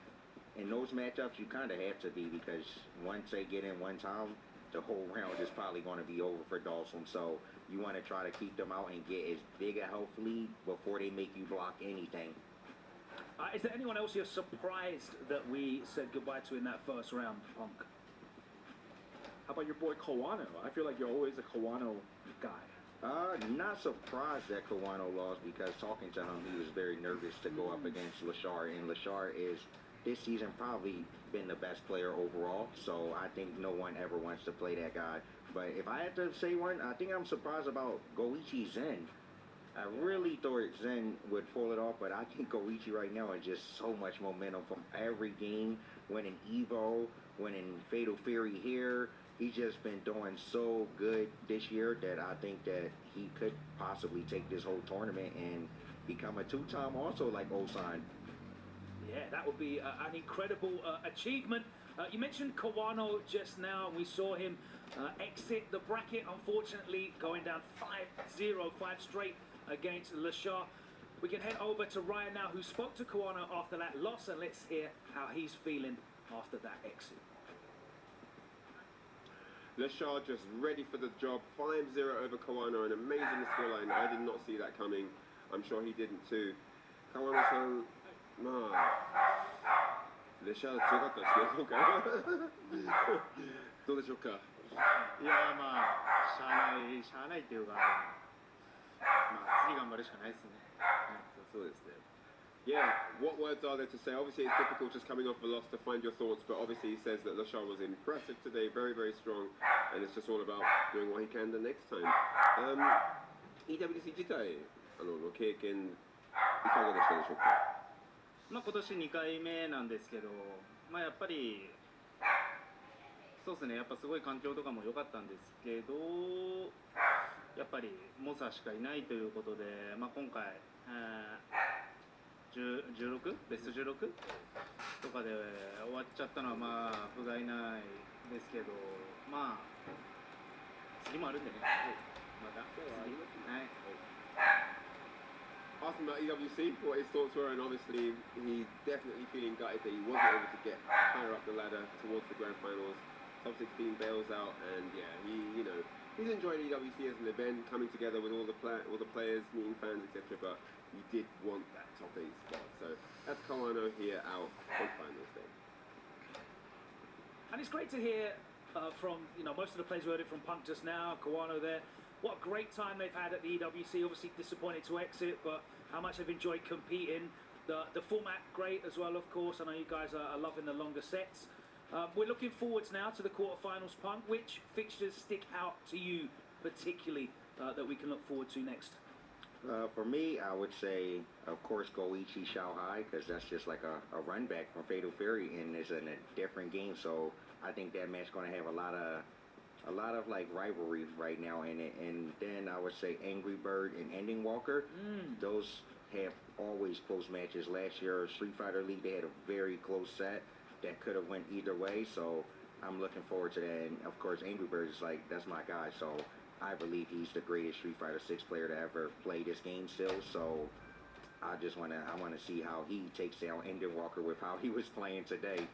in those matchups you kind of have to be, because once they get in one time, the whole round is probably going to be over for Dawson. So you want to try to keep them out and get as big a health lead before they make you block anything. Is there anyone else you're surprised that we said goodbye to in that first round, Punk? How about your boy Kawano? I feel like you're always a Kawano guy. Not surprised that Kawano lost, because talking to him, he was very nervous to go up against Lashar, and Lashar is, this season, probably been the best player overall, so I think no one ever wants to play that guy. But if I had to say one, I think I'm surprised about Goichi Zen. I really thought Zen would pull it off, but I think Goichi right now is just so much momentum from every game, winning Evo, winning Fatal Fury here. He's just been doing so good this year that I think that he could possibly take this whole tournament and become a two-time also like Osan. Yeah, that would be an incredible achievement. You mentioned Kawano just now, and we saw him exit the bracket, unfortunately, going down 5-0, 5 straight against Lashar. We can head over to Ryan now, who spoke to Kawano after that loss, and let's hear how he's feeling after that exit. Lashar just ready for the job. 5-0 over Kawano, an amazing scoreline. I did not see that coming. I'm sure he didn't too. Kawano-san, まあ、レシャー強かったですね、今回は。どうでしょうか。いや、まあ、しゃあないっていうか、まあ、次頑張るしかないですね。そうですね。Yeah, what words are there to say? Obviously, it's difficult just coming off a loss to find your thoughts, but obviously he says that Lashar was impressive today, very, very strong, and it's just all about doing what he can the next time. EWC 自体の経験、いかがでしたでしょうか。まあ今年2回目なんですけど、まあやっぱりそうですね、やっぱすごい環境とかも良かったんですけど、やっぱり猛者しかいないということで、まあ今回。16? ベスト16とかで終わっちゃったのはまあ不甲斐ないですけど、まあ次もあるんでね、また次、はい。Asked him about EWC, what his thoughts were, and obviously he's definitely feeling gutted that he wasn't able to get higher up the ladder towards the grand finals. Top 16 bails out, and yeah, he's enjoying EWC as an event, coming together with all the players, meeting fans, etc. But he did want that top 8 spot. So that's Kawano here out on finals day. And it's great to hear from most of the players. We heard it from Punk just now, Kawano there. What a great time they've had at the EWC. Obviously disappointed to exit, but how much they've enjoyed competing. The format great as well, of course. I know you guys are loving the longer sets. We're looking forwards now to the quarterfinals, Punk. Which fixtures stick out to you particularly that we can look forward to next? For me, I would say, of course, Goichi Shanghai, because that's just like a run back from Fatal Fury, and it's in a different game. So I think that match going to have a lot of like rivalry right now in it. And then I would say Angry Bird and Ending Walker. Those have always close matches. Last year, Street Fighter League, they had a very close set that could have went either way. So I'm looking forward to that. And of course, Angry Bird is like, that's my guy. So I believe he's the greatest Street Fighter 6 player to ever play this game still. So I want to see how he takes down Ending Walker with how he was playing today.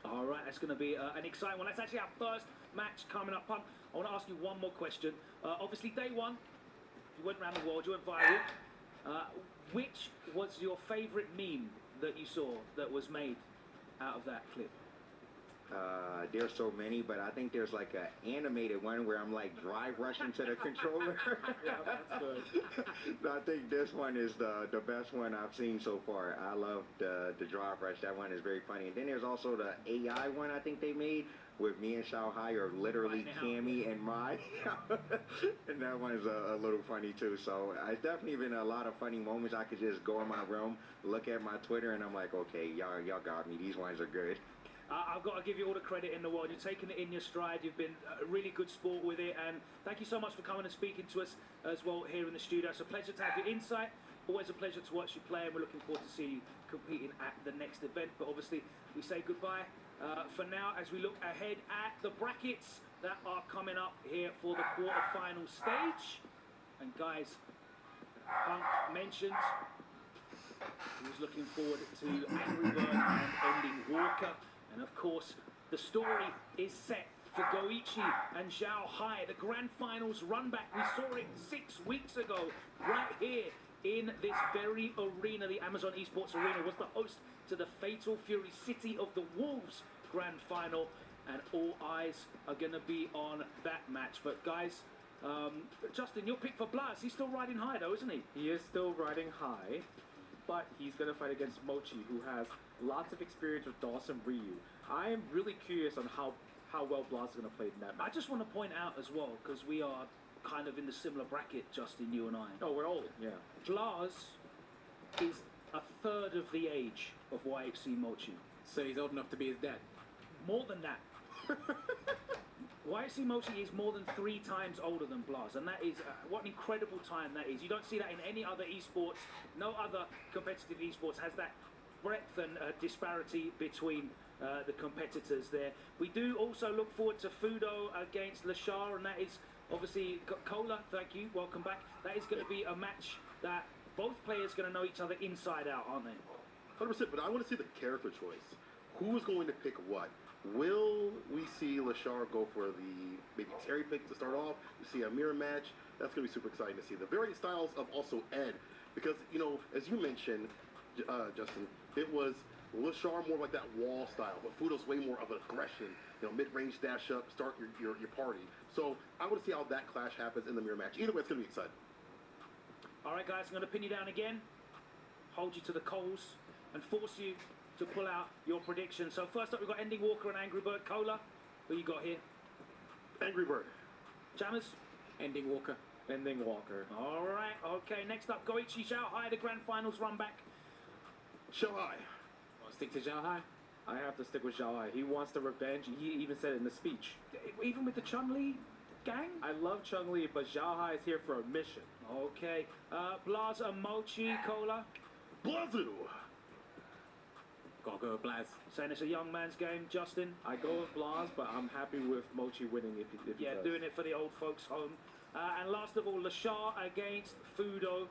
All right, that's going to be an exciting one. That's actually our first match coming up, Punk. I want to ask you one more question. Obviously, day one, you went around the world, you went viral. Which was your favourite meme that you saw that was made out of that clip? There's so many, but I think there's like an animated one where I'm like drive rushing to the controller. Yeah, that's good. I think this one is the best one I've seen so far. I love the drive rush. That one is very funny. And then there's also the AI one I think they made with me and Shanghai are literally Cammy and Mai. And that one is a little funny too. So it's definitely been a lot of funny moments. I could just go in my room, look at my Twitter, and I'm like, okay, y'all got me. These ones are good. I've got to give you all the credit in the world. You've taken it in your stride. You've been a really good sport with it. And thank you so much for coming and speaking to us as well here in the studio. It's a pleasure to have your insight, always a pleasure to watch you play, and we're looking forward to see you competing at the next event. But obviously, we say goodbye for now as we look ahead at the brackets that are coming up here for the quarter-final stage. And guys, Punk mentioned he was looking forward to Angry Bird and ending Walker. And of course, the story is set for Goichi and Zhao Hai. The grand finals run back, we saw it 6 weeks ago, right here in this very arena. The Amazon Esports Arena was the host to the Fatal Fury City of the Wolves grand final, and all eyes are going to be on that match. But guys, Justin, your pick for Blas, he's still riding high though, isn't he? He is still riding high, but he's going to fight against Mochi, who has lots of experience with Dawson Ryu. I am really curious on how well Blas is going to play in that match. I just want to point out as well, because we are kind of in the similar bracket, Justin, you and I. Oh, we're old, yeah. Blas is a third of the age of YHC Mochi. So he's old enough to be his dad? More than that. YHC Mochi is more than 3 times older than Blas, and that is, what an incredible time that is. You don't see that in any other esports. No other competitive esports has that breadth and disparity between the competitors there. We do also look forward to Fudo against Lashar, and that is obviously Cola. Thank you, welcome back. That is going to be a match that both players are going to know each other inside out, aren't they? 100%, but I want to see the character choice. Who is going to pick what? Will we see Lashar go for the maybe Terry pick to start off? You see a mirror match. That's going to be super exciting to see. The varying styles of also Ed, because, you know, as you mentioned, Justin, it was Lashar more like that wall style, but Fudo's way more of an aggression, you know, mid-range dash up, start your party. So I want to see how that clash happens in the mirror match. Either way, it's going to be exciting. All right, guys, I'm going to pin you down again, hold you to the coals, and force you to pull out your predictions. So first up, we've got Ending Walker and Angry Bird. Cola, who you got here? Angry Bird. Jammers? Ending Walker. Ending Walker. All right, okay. Next up, Goichi Zhao Hai, the grand finals run back. Zhao Hai. I'll stick to Zhao Hai. I have to stick with Zhao Hai. He wants the revenge. He even said it in the speech. Even with the Chun-Li gang? I love Chun-Li, but Zhao Hai is here for a mission. Okay. Blas and Mochi, Cola? Blazu! Gotta go with Blas. Saying it's a young man's game, Justin? I go with Blas, but I'm happy with Mochi winning if he does. Doing it for the old folks home. And last of all, Lashar against Fudo.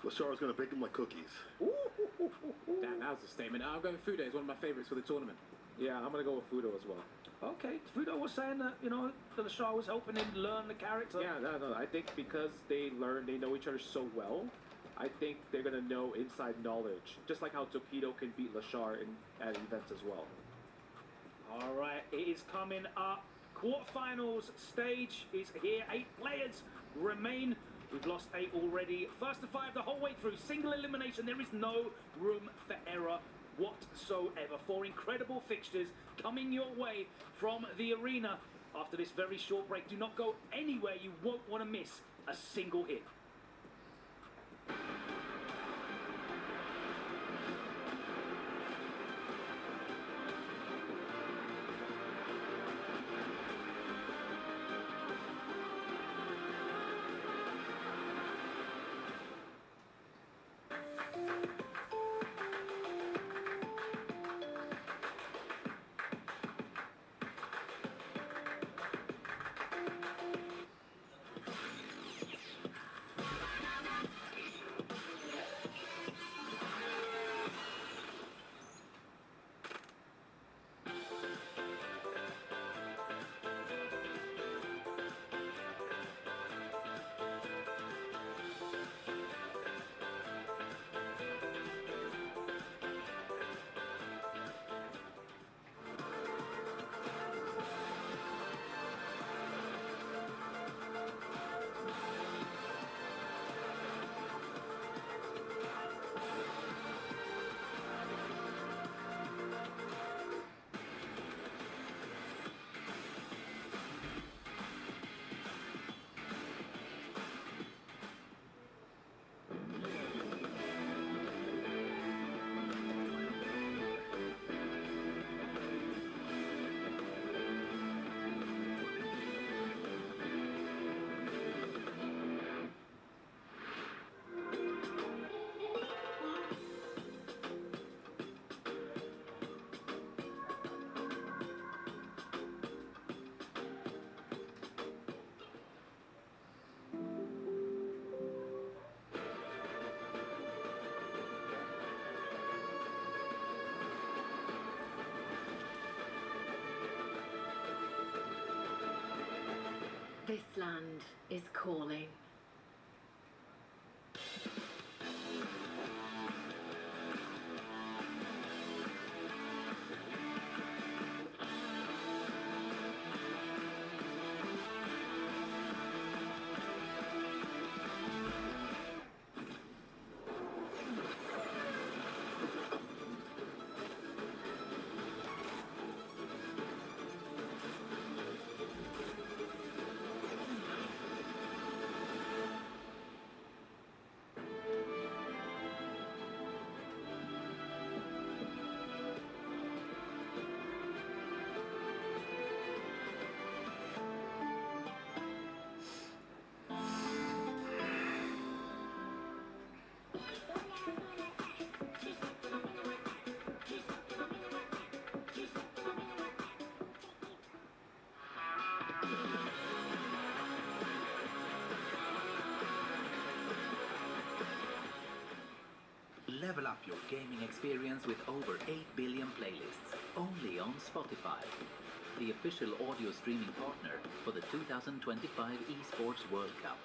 Lashar is going to bake him like cookies. Damn, that was a statement. I'm going with Fudo. He's one of my favorites for the tournament. Yeah, I'm going to go with Fudo as well. Okay, Fudo was saying that, you know, that Lashar was helping him learn the character. Yeah, no, I think because they know each other so well, I think they're going to know inside knowledge, just like how Tokido can beat Lashar at events as well. All right, it is coming up. Quarterfinals stage is here. 8 players remain. We've lost 8 already. First to 5 the whole way through. Single elimination. There is no room for error whatsoever. 4 incredible fixtures coming your way from the arena after this very short break. Do not go anywhere. You won't want to miss a single hit. This land is calling. Level up your gaming experience with over 8 billion playlists, only on Spotify, the official audio streaming partner for the 2025 Esports World Cup.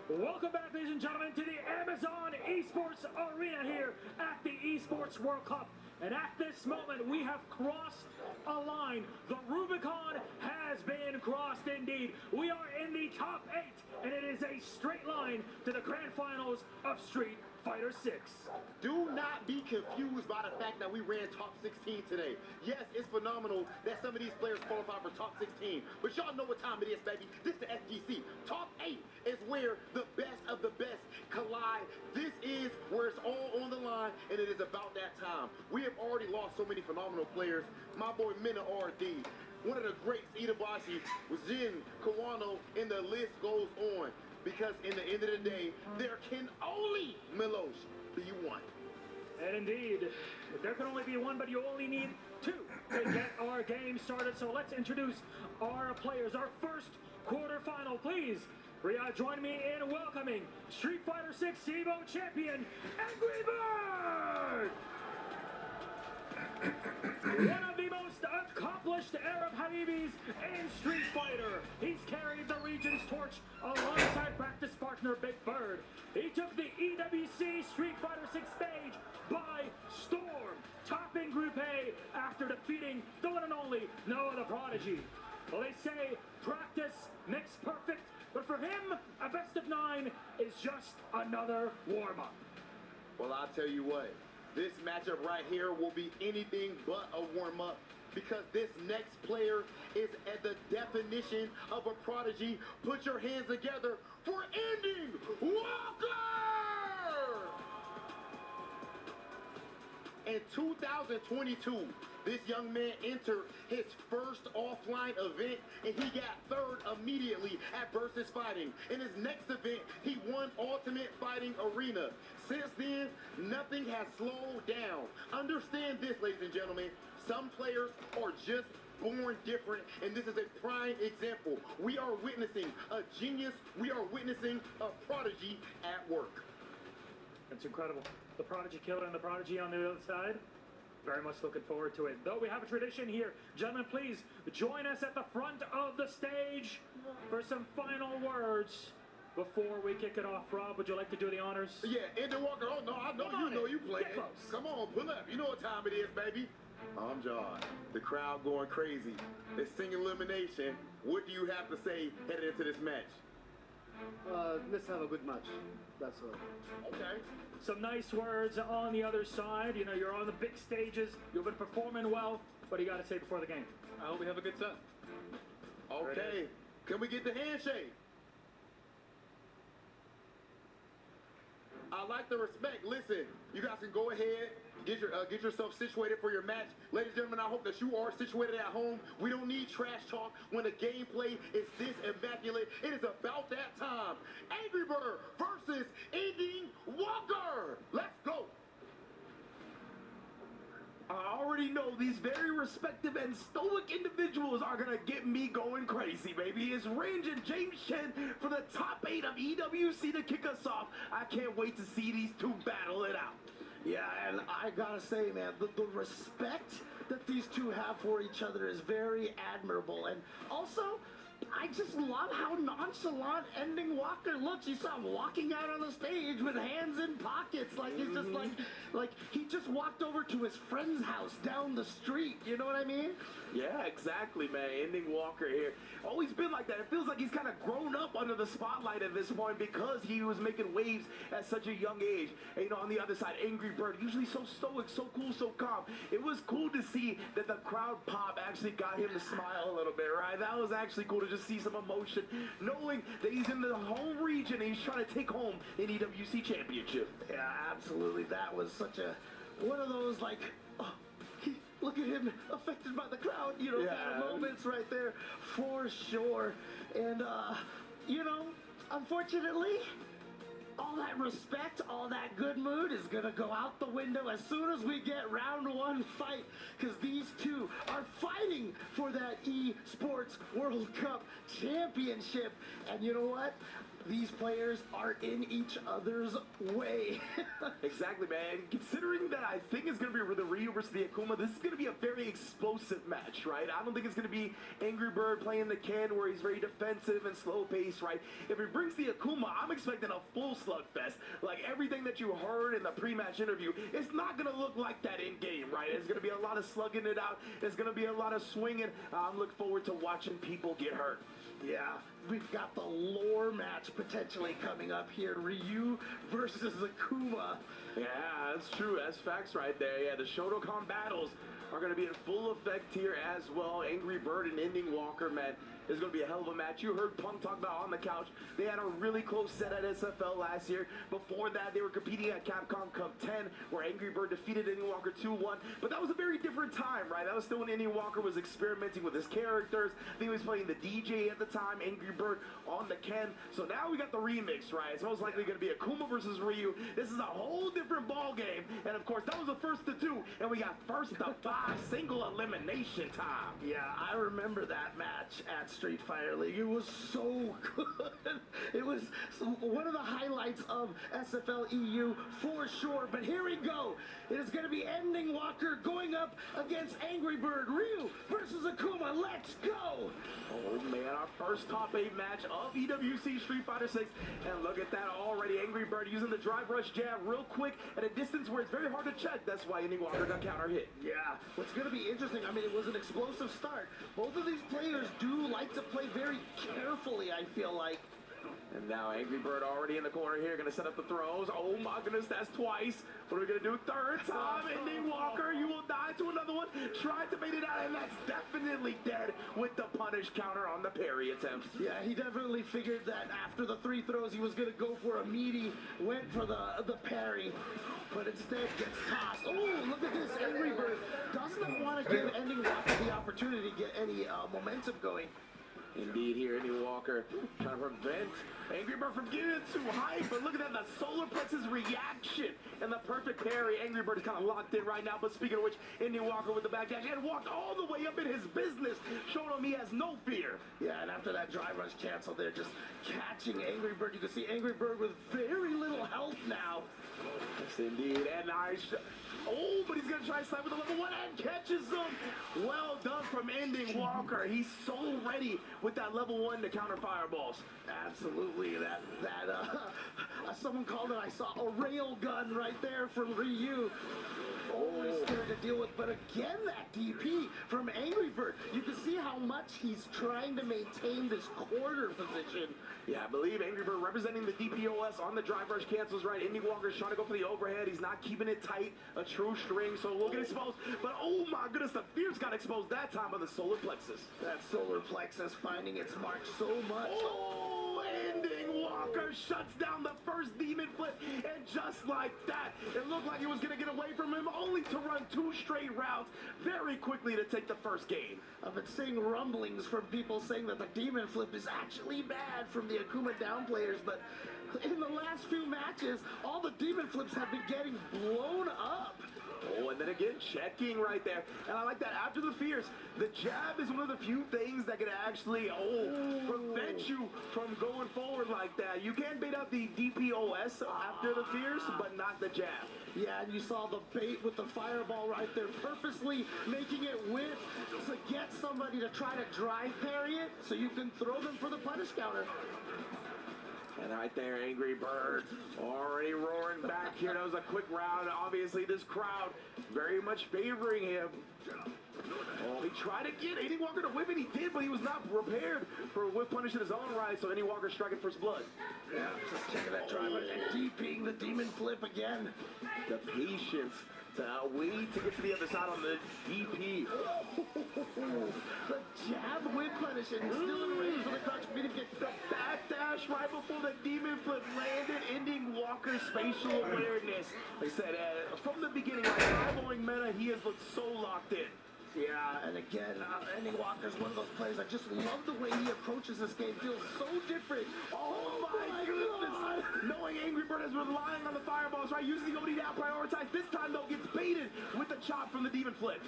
Welcome back, ladies and gentlemen, to the Amazon Esports Arena here at the Esports World Cup. And at this moment, we have crossed a line. The Rubicon has been crossed indeed. We are in the top 8, and it is a straight line to the grand finals of Street Fighter 6. Do not be confused by the fact that we ran top 16 today. Yes, it's phenomenal that some of these players qualify for top 16, but y'all know what time it is, baby. This is the SGC. Top 8 is where the best of the best collide. This is where it's all on the line, and it is about that time. We have already lost so many phenomenal players. My boy Mina RD, one of the greats, Itabashi, Jin, Kawano, and the list goes on. Because in the end of the day, there can only, Milos, be one. And indeed, there can only be one, but you only need 2 to get our game started. So let's introduce our players. Our first quarterfinal, please. Join me in welcoming Street Fighter 6 SEMO champion, Angry Bird! One of the most accomplished Arab Habibis in Street Fighter. He's carried the region's torch alongside practice partner Big Bird. He took the EWC Street Fighter 6 stage by storm, topping Group A after defeating the one and only Noah the Prodigy. Well, they say practice makes perfect, but for him, a best of 9 is just another warm-up. Well, I'll tell you what. This matchup right here will be anything but a warm-up because this next player is at the definition of a prodigy. Put your hands together for Ending Walker! In 2022, this young man entered his first offline event and he got 3rd immediately at Versus Fighting. In his next event, he won Ultimate Fighting Arena. Since then, nothing has slowed down. Understand this, ladies and gentlemen. Some players are just born different, and this is a prime example. We are witnessing a genius. We are witnessing a prodigy at work. It's incredible. The Prodigy killer and the Prodigy on the other side. Very much looking forward to it. Though we have a tradition here. Gentlemen, please join us at the front of the stage for some final words before we kick it off. Rob, would you like to do the honors? Yeah, Ending Walker. Oh, no, I know you play it. Come on, pull up. You know what time it is, baby. I'm John. The crowd going crazy. It's singing Elimination. What do you have to say headed into this match? Let's have a good match. That's all. Okay. Some nice words on the other side. You know, you're on the big stages. You've been performing well. What do you got to say before the game? I hope we have a good set. Okay. Can we get the handshake? I like the respect. Listen, you guys can go ahead, get yourself situated for your match. Ladies and gentlemen, I hope that you are situated at home. We don't need trash talk when the gameplay is this immaculate. It is about that time. Angry Bird versus Ending Walker. Let's go. I already know these very respective and stoic individuals are going to get me going crazy, baby. It's Range and James Chen for the top 8 of EWC to kick us off. I can't wait to see these two battle it out. Yeah, and I gotta say, man, the respect that these two have for each other is very admirable. And also, I just love how nonchalant Ending Walker looks. You saw him walking out on the stage with hands in pockets, like he's just like he just walked over to his friend's house down the street. You know what I mean? Yeah, exactly, man. Ending Walker here. Always been like that. It feels like he's kind of grown up under the spotlight at this point because he was making waves at such a young age. And, you know, on the other side, Angry Bird, usually so stoic, so cool, so calm. It was cool to see that the crowd pop actually got him to smile a little bit, right? That was actually cool to just see some emotion, knowing that he's in the home region and he's trying to take home an EWC championship. Yeah, absolutely. That was such a one of those like. Oh, look at him affected by the crowd, you know, kind of moments right there for sure. And, you know, unfortunately, all that respect, all that good mood is going to go out the window as soon as we get round one fight, because these two are fighting for that Esports World Cup championship. And you know what? These players are in each other's way. Exactly, man. Considering that I think it's going to be the Ryu versus the Akuma, this is going to be a very explosive match, right? I don't think it's going to be Angry Bird playing the Ken where he's very defensive and slow-paced, right? If he brings the Akuma, I'm expecting a full slugfest. Like everything that you heard in the pre-match interview, it's not going to look like that in-game, right? It's going to be a lot of slugging it out. It's going to be a lot of swinging. I'm looking forward to watching people get hurt. Yeah, we've got the lore match potentially coming up here. Ryu versus Akuma. Yeah, that's true. That's facts right there. Yeah, the Shotokan battles are going to be in full effect here as well. Angry Bird and Ending Walker, man, is going to be a hell of a match. You heard Punk talk about on the couch. They had a really close set at SFL last year. Before that, they were competing at Capcom Cup 10, where Angry Bird defeated Ending Walker 2-1. But that was a very different time, right? That was still when Ending Walker was experimenting with his characters. I think he was playing the DJ at the time, Angry Bird on the Ken. So now we got the remix, right? It's most likely going to be Akuma versus Ryu. This is a whole different ball game. And of course, that was the first to 2. And we got first to 5 single elimination time. Yeah, I remember that match at Street Fighter League. It was so good. It was one of the highlights of SFL EU for sure. But here we go. It is going to be Ending Walker going up against Angry Bird. Ryu versus Akuma. Let's go. Oh man, our first top 8 match of EWC Street Fighter 6. And look at that already. Angry Bird using the drive rush jab real quick at a distance where it's very hard to check. That's why Ending Walker got counter hit. Yeah, what's going to be interesting, I mean, it was an explosive start. Both of these players do like to play very carefully, I feel like. And now Angry Bird already in the corner here, going to set up the throws. Oh my goodness, that's twice. What are we going to do? Third time, Ending Walker, you will die to another one. Tried to bait it out, and that's definitely dead with the punish counter on the parry attempt. Yeah, he definitely figured that after the 3 throws, he was going to go for a meaty, went for the parry, but instead gets tossed. Oh, look at this. Angry Bird does not want to give Ending Walker the opportunity to get any momentum going. Indeed, here, Ending Walker trying to prevent Angry Bird from getting too high, but look at that, the solar plexus reaction and the perfect parry. Angry Bird is kind of locked in right now, but speaking of which, Ending Walker with the backdash and walked all the way up in his business, showing him he has no fear. Yeah, and after that drive rush cancel, they're just catching Angry Bird. You can see Angry Bird with very little health now. Yes, indeed, and nice. Oh, but he's going to try to slide with the level 1 and catches him. Well done from Ending Walker. He's so ready with that level 1 to counter fireballs. Absolutely. That someone called it, I saw a rail gun right there from Ryu. Always scared to deal with, but again, that DP from Angry Bird. You can see how much he's trying to maintain this quarter position. Yeah, I believe Angry Bird representing the DPOS on the drive rush cancels right. Ending Walker's trying to go for the overhead. He's not keeping it tight, a true string, so we'll get exposed. But oh my goodness, the Fierce got exposed that time by the solar plexus. That solar plexus finding its mark so much. Oh, Ending Walker shuts down the first demon flip, and just like that, it looked like it was going to get away from him, only to run 2 straight rounds very quickly to take the first game. I've been seeing rumblings from people saying that the demon flip is actually bad from the Akuma down players, but in the last few matches, all the demon flips have been getting blown up. Oh, and then it again, checking right there. And I like that after the fierce, the jab is one of the few things that can actually, prevent you from going forward like that. You can bait out the DPOS after the fierce, but not the jab. Yeah, and you saw the bait with the fireball right there, purposely making it whip to get somebody to try to drive parry it so you can throw them for the punish counter. And right there, Angry Bird already roaring back here. That was a quick round. Obviously, this crowd very much favoring him. Oh, he tried to get Eddie Walker to whip it. He did, but he was not prepared for a whip punish in his own right, so Eddie Walker striking first blood. Yeah, just checking that driver and DPing the demon flip again. The patience to wait to get to the other side on the DP. The jab whip punish and still in range for the crouch medium kick. The backdash right before the demon flip landed, ending Walker's spatial awareness. They said from the beginning, like rivaling meta, he has looked so locked in. Yeah, and again, Andy Walker's one of those players. I just love the way he approaches this game. Feels so different. Oh my goodness! God. Knowing Angry Bird is relying on the fireballs, right? Using the OD down, prioritized. This time, though, gets baited with the chop from the demon flip.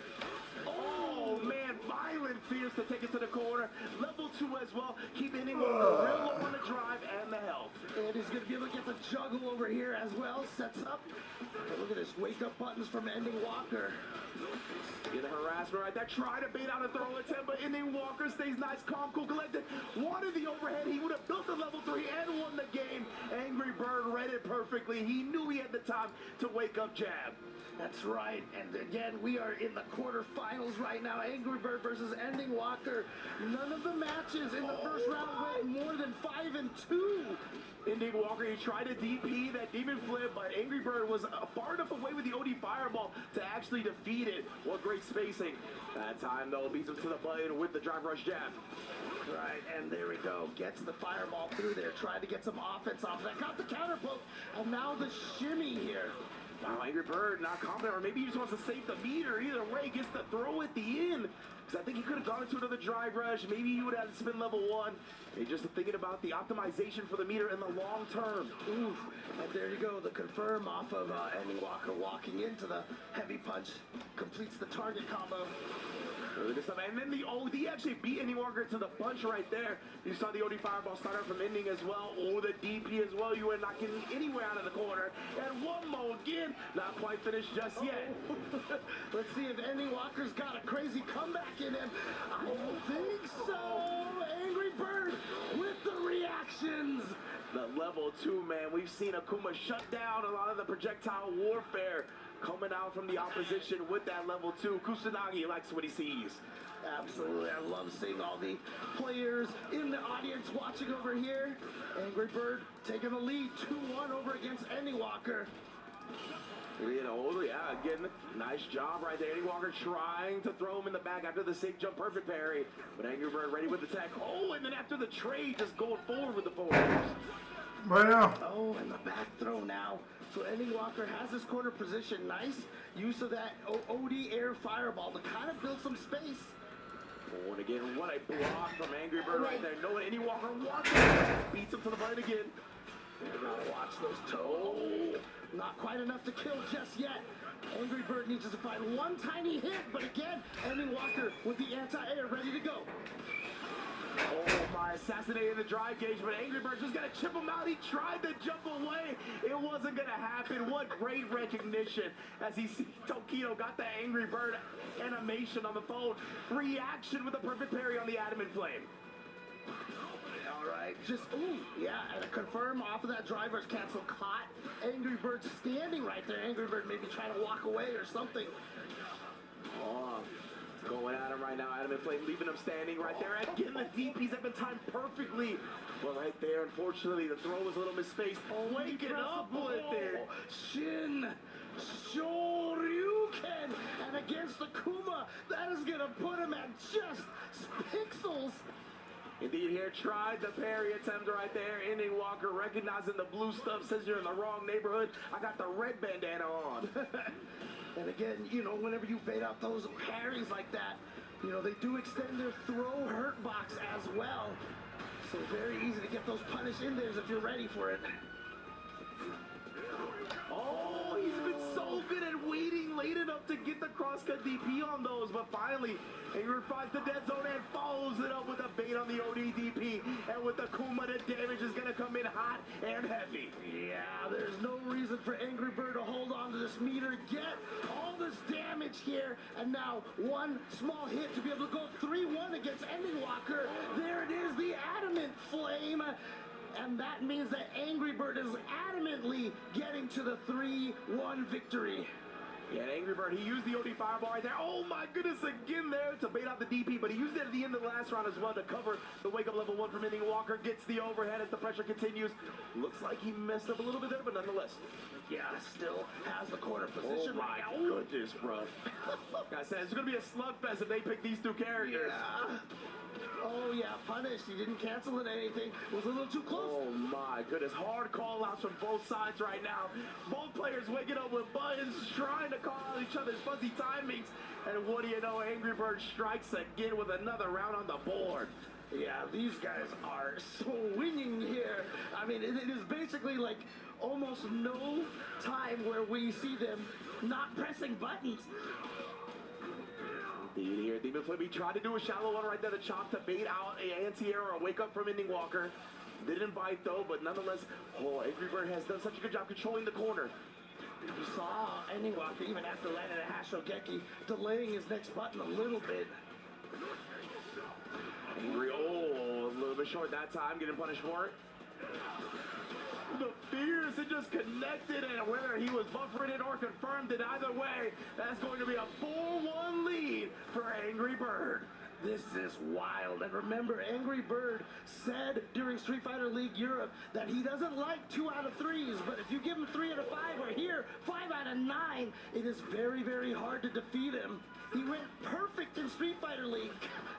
Oh man, violent fierce to take it to the corner. Level 2 as well. Keep hitting Walker real low on the drive and the health. And he's going to be able to get the juggle over here as well. Sets up. And look at this. Wake up buttons from Ending Walker. Get the harassment right there. Try to bait out a throw attempt, but Ending Walker stays nice, calm, cool, collected. Wanted the overhead. He would have built the level 3 and won the game. Angry Bird read it perfectly. He knew he had the time to wake up jab. That's right, and again, we are in the quarterfinals right now. Angry Bird versus Ending Walker. None of the matches in the first round went more than 5-2. Ending Walker, he tried to DP that demon flip, but Angry Bird was far enough away with the OD fireball to actually defeat it. What great spacing. That time, though, beats him to the button with the drive rush jab. Right, and there we go. Gets the fireball through there. Tried to get some offense off that. Got the counter poke, and now the shimmy here. Wow, Angry Bird not confident, or maybe he just wants to save the meter. Either way, gets the throw at the end. Because I think he could have gone into another drive rush. Maybe he would have spin level 1. He's just thinking about the optimization for the meter in the long term. Ooh, and there you go. The confirm off of Ending Walker walking into the heavy punch. Completes the target combo. And then the OD actually beat Ending Walker to the punch right there. You saw the OD fireball start out from Ending as well. Oh, the DP as well. You were not getting anywhere out of the corner. And one more again. Not quite finished just yet. Let's see if Ending Walker's got a crazy comeback in him. I don't think so. Angry Bird with the reactions. The level 2, man. We've seen Akuma shut down a lot of the projectile warfare coming out from the opposition with that level 2. Kusanagi likes what he sees. Absolutely. I love seeing all the players in the audience watching over here. Angry Bird taking the lead 2-1 over against Ending Walker. You know, yeah, again, nice job right there. Ending Walker trying to throw him in the back after the safe jump, perfect parry. But Angry Bird ready with the tech. Oh, and then after the trade, just going forward with the forwards. Bueno. Oh, and the back throw now. So Ending Walker has his corner position. Nice use of that OD air fireball to kind of build some space. Oh, and again, what a block from Angry Bird right there. Knowing Ending Walker wants it. Beats him to the button again. Gotta watch those toes. Not quite enough to kill just yet. Angry Bird needs to find one tiny hit, but again, Ending Walker with the anti-air ready to go. Oh my, assassinating the drive gauge, but Angry Bird just gotta chip him out. He tried to jump away. It wasn't gonna happen. What great recognition as he sees Tokido got the Angry Bird animation on the phone. Reaction with a perfect parry on the Adamant Flame. All right, just, ooh, yeah, and a confirm off of that driver's cancel caught. Angry Bird standing right there. Angry Bird maybe trying to walk away or something. Oh, going at him right now. Adamant Flame leaving him standing right there. Again, the DPs have been timed perfectly. Well, right there, unfortunately, the throw was a little misspaced. Waking up with it. Shin Shoryuken. And against the Kuma, that is going to put him at just pixels. Indeed, here tried the parry attempt right there. Ending Walker recognizing the blue stuff, says you're in the wrong neighborhood. I got the red bandana on. And again, you know, whenever you bait out those parries like that, you know, they do extend their throw hurt box as well. So very easy to get those punish in there if you're ready for it. Oh, he's been so good at waiting late enough to get the Asuka DP on those, but finally, Angry finds the dead zone and follows it up with a bait on the ODDP. And with the Kuma, the damage is gonna come in hot and heavy. Yeah, there's no reason for Angry Bird to hold on to this meter, get all this damage here, and now one small hit to be able to go 3-1 against Ending Walker. There it is, the Adamant Flame. And that means that Angry Bird is adamantly getting to the 3-1 victory. Yeah, and Angry Bird, he used the OD Fireball right there. Oh my goodness, again there to bait out the DP, but he used it at the end of the last round as well to cover the wake-up level 1 from Ending Walker. Gets the overhead as the pressure continues. Looks like he messed up a little bit there, but nonetheless. Yeah, still has the corner position. Oh my goodness, bro. I said, it's going to be a slugfest if they pick these two characters. Yeah. Oh yeah, punished. He didn't cancel it anything. It was a little too close. Oh my goodness. Hard call outs from both sides right now. Both players waking up with buttons, trying to call out each other's fuzzy timings. And what do you know, Angry Bird strikes again with another round on the board. Yeah, these guys are swinging here. I mean, it is basically like almost no time where we see them not pressing buttons. Here, Demon Flip, he tried to do a shallow one right there to chop to bait out a anti-air or a wake-up from Ending Walker. Didn't bite though, but nonetheless, Angry Bird has done such a good job controlling the corner. You saw Ending Walker, even after landing a Hashogeki, delaying his next button a little bit. Angry, a little bit short that time, getting punished for it. The Fierce, it just connected, and whether he was buffering it or confirmed it, either way, that's going to be a 4-1 lead for Angry Bird. This is wild. And remember, Angry Bird said during Street Fighter League Europe that he doesn't like 2 out of 3s, but if you give him 3 out of 5, or here, 5 out of 9, it is very, very hard to defeat him. He went perfect in Street Fighter League.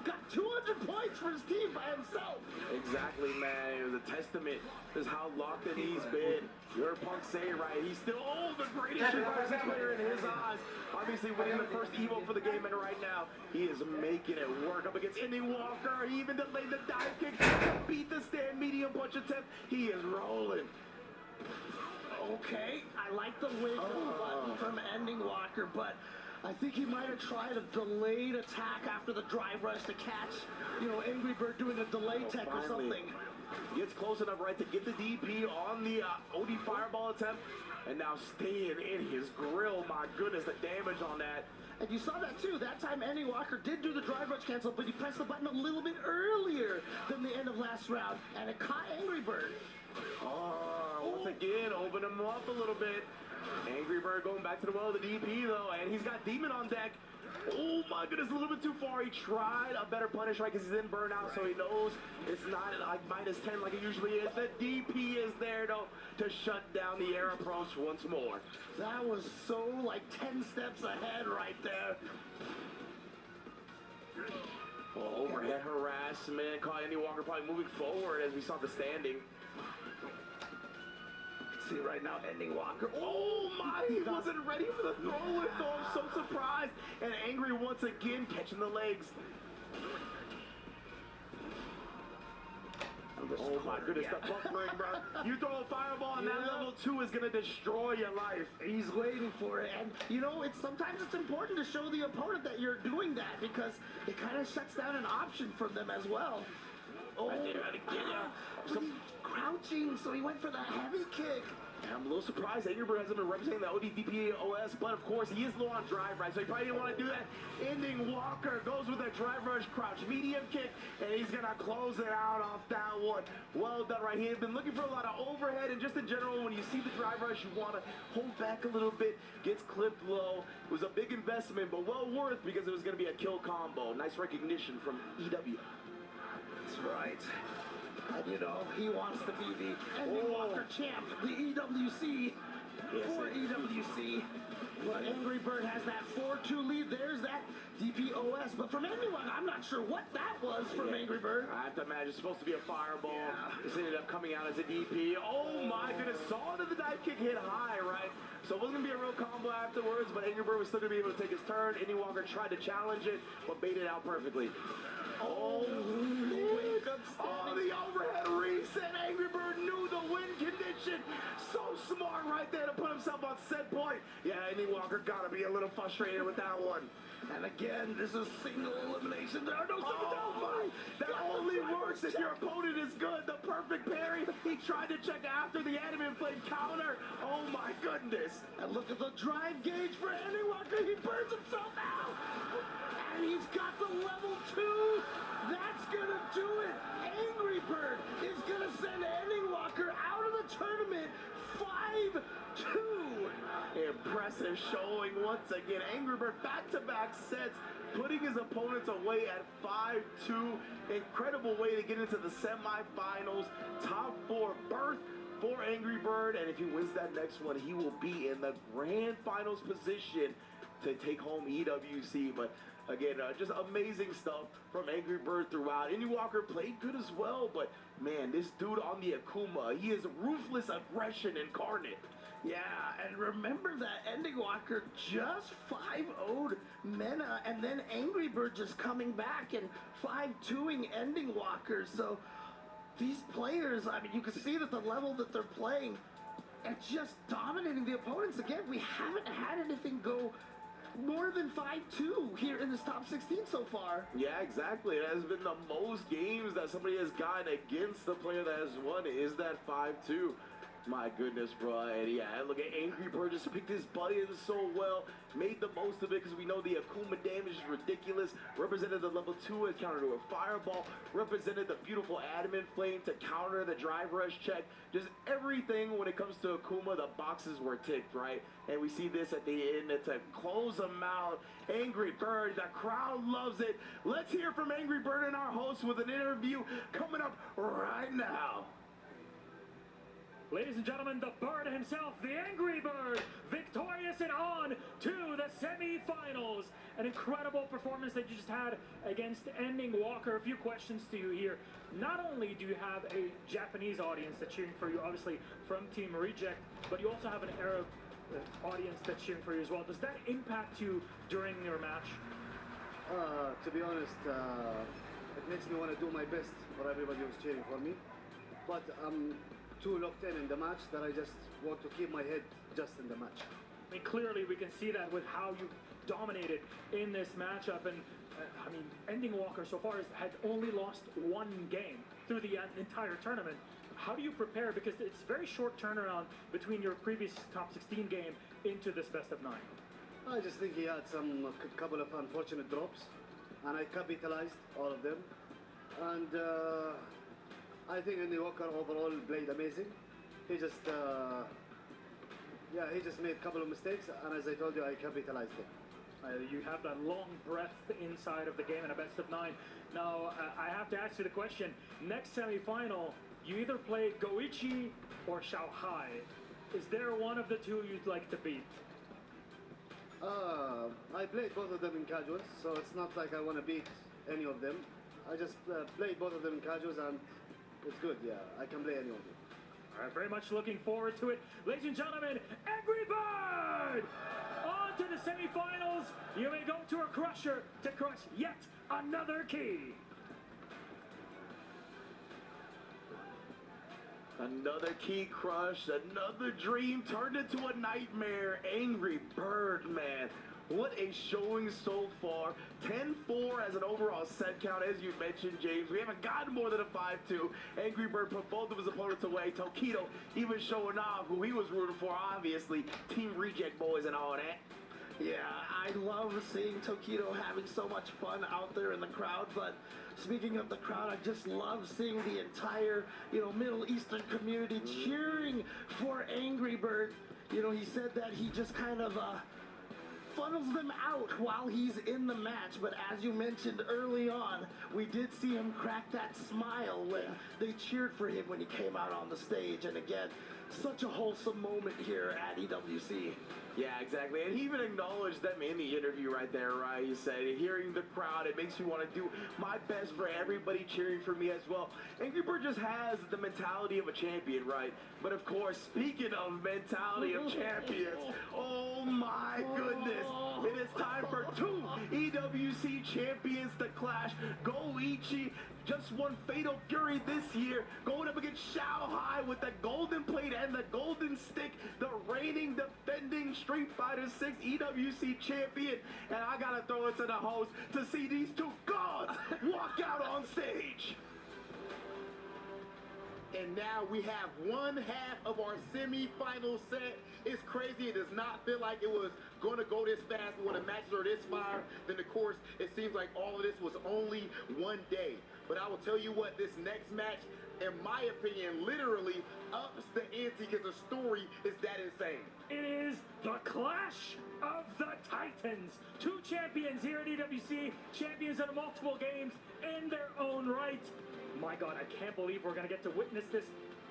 Got 200 points for his team by himself. Exactly, man. It was a testament to how locked in he's been. Your Punk say it right. He's still the greatest Street Fighter 6 player in his eyes. Obviously winning the first Evo for the game, and right now he is making it work up against Ending Walker. He even delayed the dive kick to beat the stand medium punch attempt. He is rolling. Okay, I like the wake button from Ending Walker, but I think he might have tried a delayed attack after the drive rush to catch, Angry Bird doing a delay tech or something. Gets close enough, right, to get the DP on the OD Fireball attempt, and now staying in his grill. My goodness, the damage on that. And you saw that too. That time Ending Walker did do the drive rush cancel, but he pressed the button a little bit earlier than the end of last round, and it caught Angry Bird. Once again, open him up a little bit. Angry Bird going back to the well of the DP though, and he's got Demon on deck. Oh my goodness, a little bit too far. He tried a better punish, right, because he's in burnout, so he knows it's not like -10 like it usually is. The DP is there though to shut down the air approach once more. That was so like 10 steps ahead right there. Overhead harassment, caught Ending Walker probably moving forward as we saw the standing. See right now, Ending Walker. Oh my, he wasn't ready for the throw with though. I'm so surprised. And Angry once again catching the legs. Oh my goodness, the buffering, bro. You throw a fireball and that level 2 is going to destroy your life. He's waiting for it. And, sometimes it's important to show the opponent that you're doing that because it kind of shuts down an option for them as well. Oh, he's crouching, so he went for the heavy kick. And I'm a little surprised Angry Bird hasn't been representing the ODDP OS, but of course he is low on drive, right? So he probably didn't want to do that. Ending Walker goes with a drive rush crouch medium kick, and he's going to close it out off that one. Well done, right? He had been looking for a lot of overhead, and just in general, when you see the drive rush, you want to hold back a little bit, gets clipped low. It was a big investment, but well worth because it was going to be a kill combo. Nice recognition from EW. That's right. And he wants to be the Ending Walker champ, the EWC, for EWC. But Angry Bird has that 4-2 lead. There's that DPOS. But from anyone, I'm not sure what that was from Angry Bird. I have to imagine it's supposed to be a fireball. This ended up coming out as a DP. Oh my goodness, saw the dive kick hit high, right? So it wasn't going to be a real combo afterwards, but Angry Bird was still going to be able to take his turn. Ending Walker tried to challenge it, but baited out perfectly. Oh, the overhead reset. Angry Bird knew the win condition. So smart right there to put himself on set point. Yeah, Andy Walker got to be a little frustrated with that one. And again, this is single elimination. There are no that only works if your opponent is good. The perfect parry. He tried to check after the adamant blade counter. Oh my goodness. And look at the drive gauge for Andy Walker. He burns himself out. And he's got the level 2. That's gonna do it. Angry Bird is gonna send Andy Walker out of the tournament 5-2. Impressive showing once again. Angry Bird back-to-back sets, putting his opponents away at 5-2. Incredible way to get into the semifinals. Top 4 berth for Angry Bird, and if he wins that next one, he will be in the grand finals position to take home EWC. But again, just amazing stuff from Angry Bird throughout. Andy Walker played good as well, but man, this dude on the Akuma, he is ruthless aggression incarnate. Yeah, and remember that Andy Walker just 5-0'd Mena, and then Angry Bird just coming back and 5-2ing Ending Walker. So these players, I mean, you can see that the level that they're playing and just dominating the opponents. Again, we haven't had anything go more than 5-2 here in this top 16 so far. Yeah, exactly. It has been the most games that somebody has gotten against the player that has won. Is that 5-2? My goodness, bro. And yeah, look at Angry Bird just picked his buddy in so well. Made the most of it because we know the Akuma damage is ridiculous. Represented the level 2 as counter to a fireball. Represented the beautiful adamant flame to counter the drive rush check. Just everything when it comes to Akuma, the boxes were ticked, right? And we see this at the end to close them out. Angry Bird, the crowd loves it. Let's hear from Angry Bird and our host with an interview coming up right now. Ladies and gentlemen, the Bird himself, the Angry Bird, victorious and on to the semifinals. An incredible performance that you just had against Ending Walker. A few questions to you here. Not only do you have a Japanese audience that's cheering for you, obviously from Team Reject, but you also have an Arab audience that's cheering for you as well. Does that impact you during your match? To be honest, it makes me want to do my best for everybody who's cheering for me. But I'm too locked in the match that I just want to keep my head just in the match. I mean, clearly we can see that with how you've dominated in this matchup. And I mean, Ending Walker so far had only lost one game through the entire tournament. How do you prepare? Because it's very short turnaround between your previous top 16 game into this best of 9. I just think he had a couple of unfortunate drops, and I capitalized all of them. And I think Andy Walker overall played amazing. He just, he just made a couple of mistakes, and as I told you, I capitalized them. You have that long breath inside of the game in a best of 9. Now, I have to ask you the question. Next semifinal, you either play Goichi or Shanghai. Is there one of the two you'd like to beat? I played both of them in casuals, so it's not like I want to beat any of them. I just played both of them in casuals, and it's good, yeah. I can play any of them. All right, very much looking forward to it. Ladies and gentlemen, Angry Bird! On to the semifinals. You may go to a crusher to crush yet another key. Another key crush, another dream turned into a nightmare. Angry Bird, man. What a showing so far. 10-4 as an overall set count, as you mentioned, James. We haven't gotten more than a 5-2. Angry Bird put both of his opponents away. Tokido even showing off who he was rooting for, obviously. Team Reject boys and all that. Yeah, I love seeing Tokido having so much fun out there in the crowd, but speaking of the crowd, I just love seeing the entire, Middle Eastern community cheering for Angry Bird. He said that he just kind of funnels them out while he's in the match, but as you mentioned early on, we did see him crack that smile when they cheered for him when he came out on the stage. And again, such a wholesome moment here at EWC. Yeah, exactly. And he even acknowledged them in the interview right there, right? He said, hearing the crowd, it makes me want to do my best for everybody cheering for me as well. Angry Bird just has the mentality of a champion, right? But of course, speaking of mentality of champions, oh my goodness, it is time for 2 EWC EWC champions to clash. Goichi just won Fatal Fury this year, going up against Shanghai with the golden plate and the golden stick, the reigning, defending Street Fighter 6 EWC champion. And I gotta throw it to the host to see these two gods walk out on stage. And now we have one half of our semi-final set. It's crazy. It does not feel like it was going to go this fast. When the matches are this far, then of course it seems like all of this was only one day. But I will tell you what, this next match, in my opinion, literally ups the ante because the story is that insane. It is the Clash of the Titans. Two champions here at EWC, champions in multiple games in their own right. My God, I can't believe we're going to get to witness this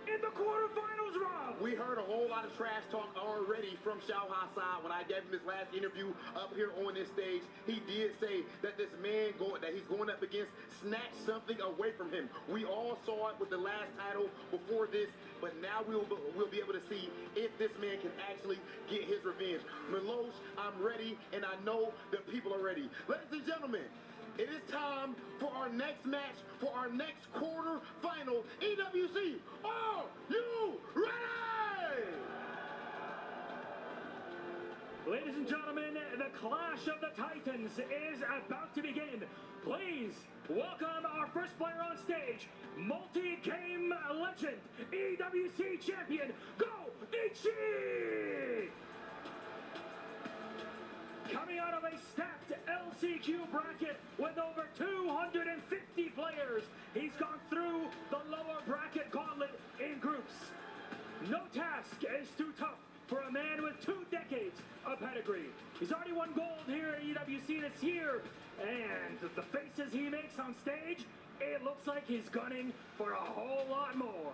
in the quarterfinals, Rob. We heard a whole lot of trash talk already from Shanghai's side. When I gave him his last interview up here on this stage, he did say that this man that he's going up against snatched something away from him. We all saw it with the last title before this, but now we'll be able to see if this man can actually get his revenge. Milos, I'm ready, and I know the people are ready. Ladies and gentlemen, it is time for our next match, for our next quarter-final EWC. Are you ready? Ladies and gentlemen, the Clash of the Titans is about to begin. Please welcome our first player on stage, multi-game legend, EWC champion, Goichi! Coming out of a stacked LCQ bracket with over 250 players, he's gone through the lower bracket gauntlet in groups. No task is too tough for a man with 2 decades of pedigree. He's already won gold here at EWC this year, and the faces he makes on stage, it looks like he's gunning for a whole lot more.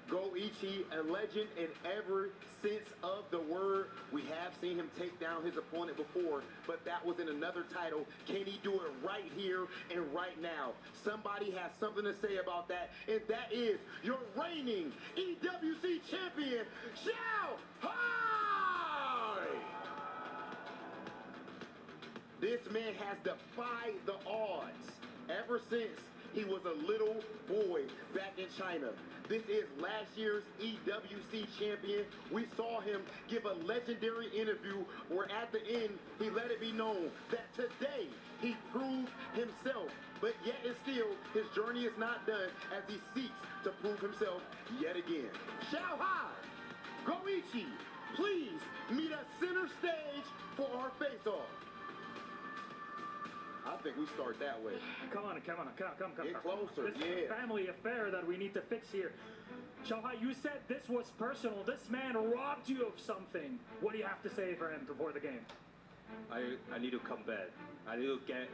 Goichi, a legend in every sense of the word. We have seen him take down his opponent before, but that was in another title. Can he do it right here and right now? Somebody has something to say about that, and that is your reigning EWC champion, Shanghai! This man has defied the odds ever since he was a little boy back in China. This is last year's EWC champion. We saw him give a legendary interview where at the end, he let it be known that today he proved himself. But yet and still, his journey is not done as he seeks to prove himself yet again. Shanghai, Goichi, please meet us center stage for our face-off. I think we start that way. Come on. Get closer, This is a family affair that we need to fix here. Shanghai, you said this was personal. This man robbed you of something. What do you have to say for him before the game? I need to come back. I need to get...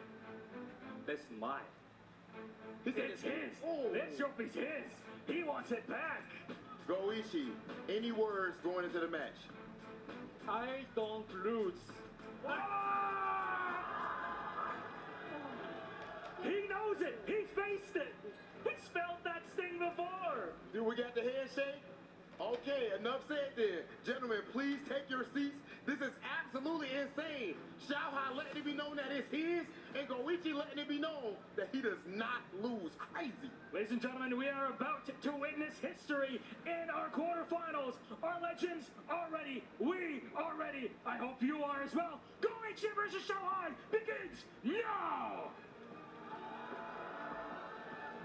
That's mine. It's his. This trophy's his. He wants it back. Goichi, any words going into the match? I don't lose. He knows it. He faced it. He's felt that sting before. Do we got the handshake? Okay, enough said then. Gentlemen, please take your seats. This is absolutely insane. Shanghai letting it be known that it's his, and Goichi letting it be known that he does not lose. Crazy. Ladies and gentlemen, we are about to witness history in our quarterfinals. Our legends are ready. We are ready. I hope you are as well. Goichi versus Shanghai begins now.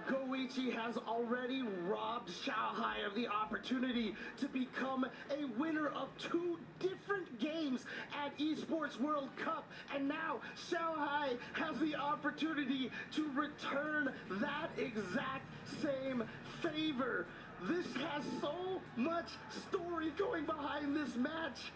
Goichi has already robbed Shanghai of the opportunity to become a winner of 2 different games at Esports World Cup. And now Shanghai has the opportunity to return that exact same favor. This has so much story going behind this match.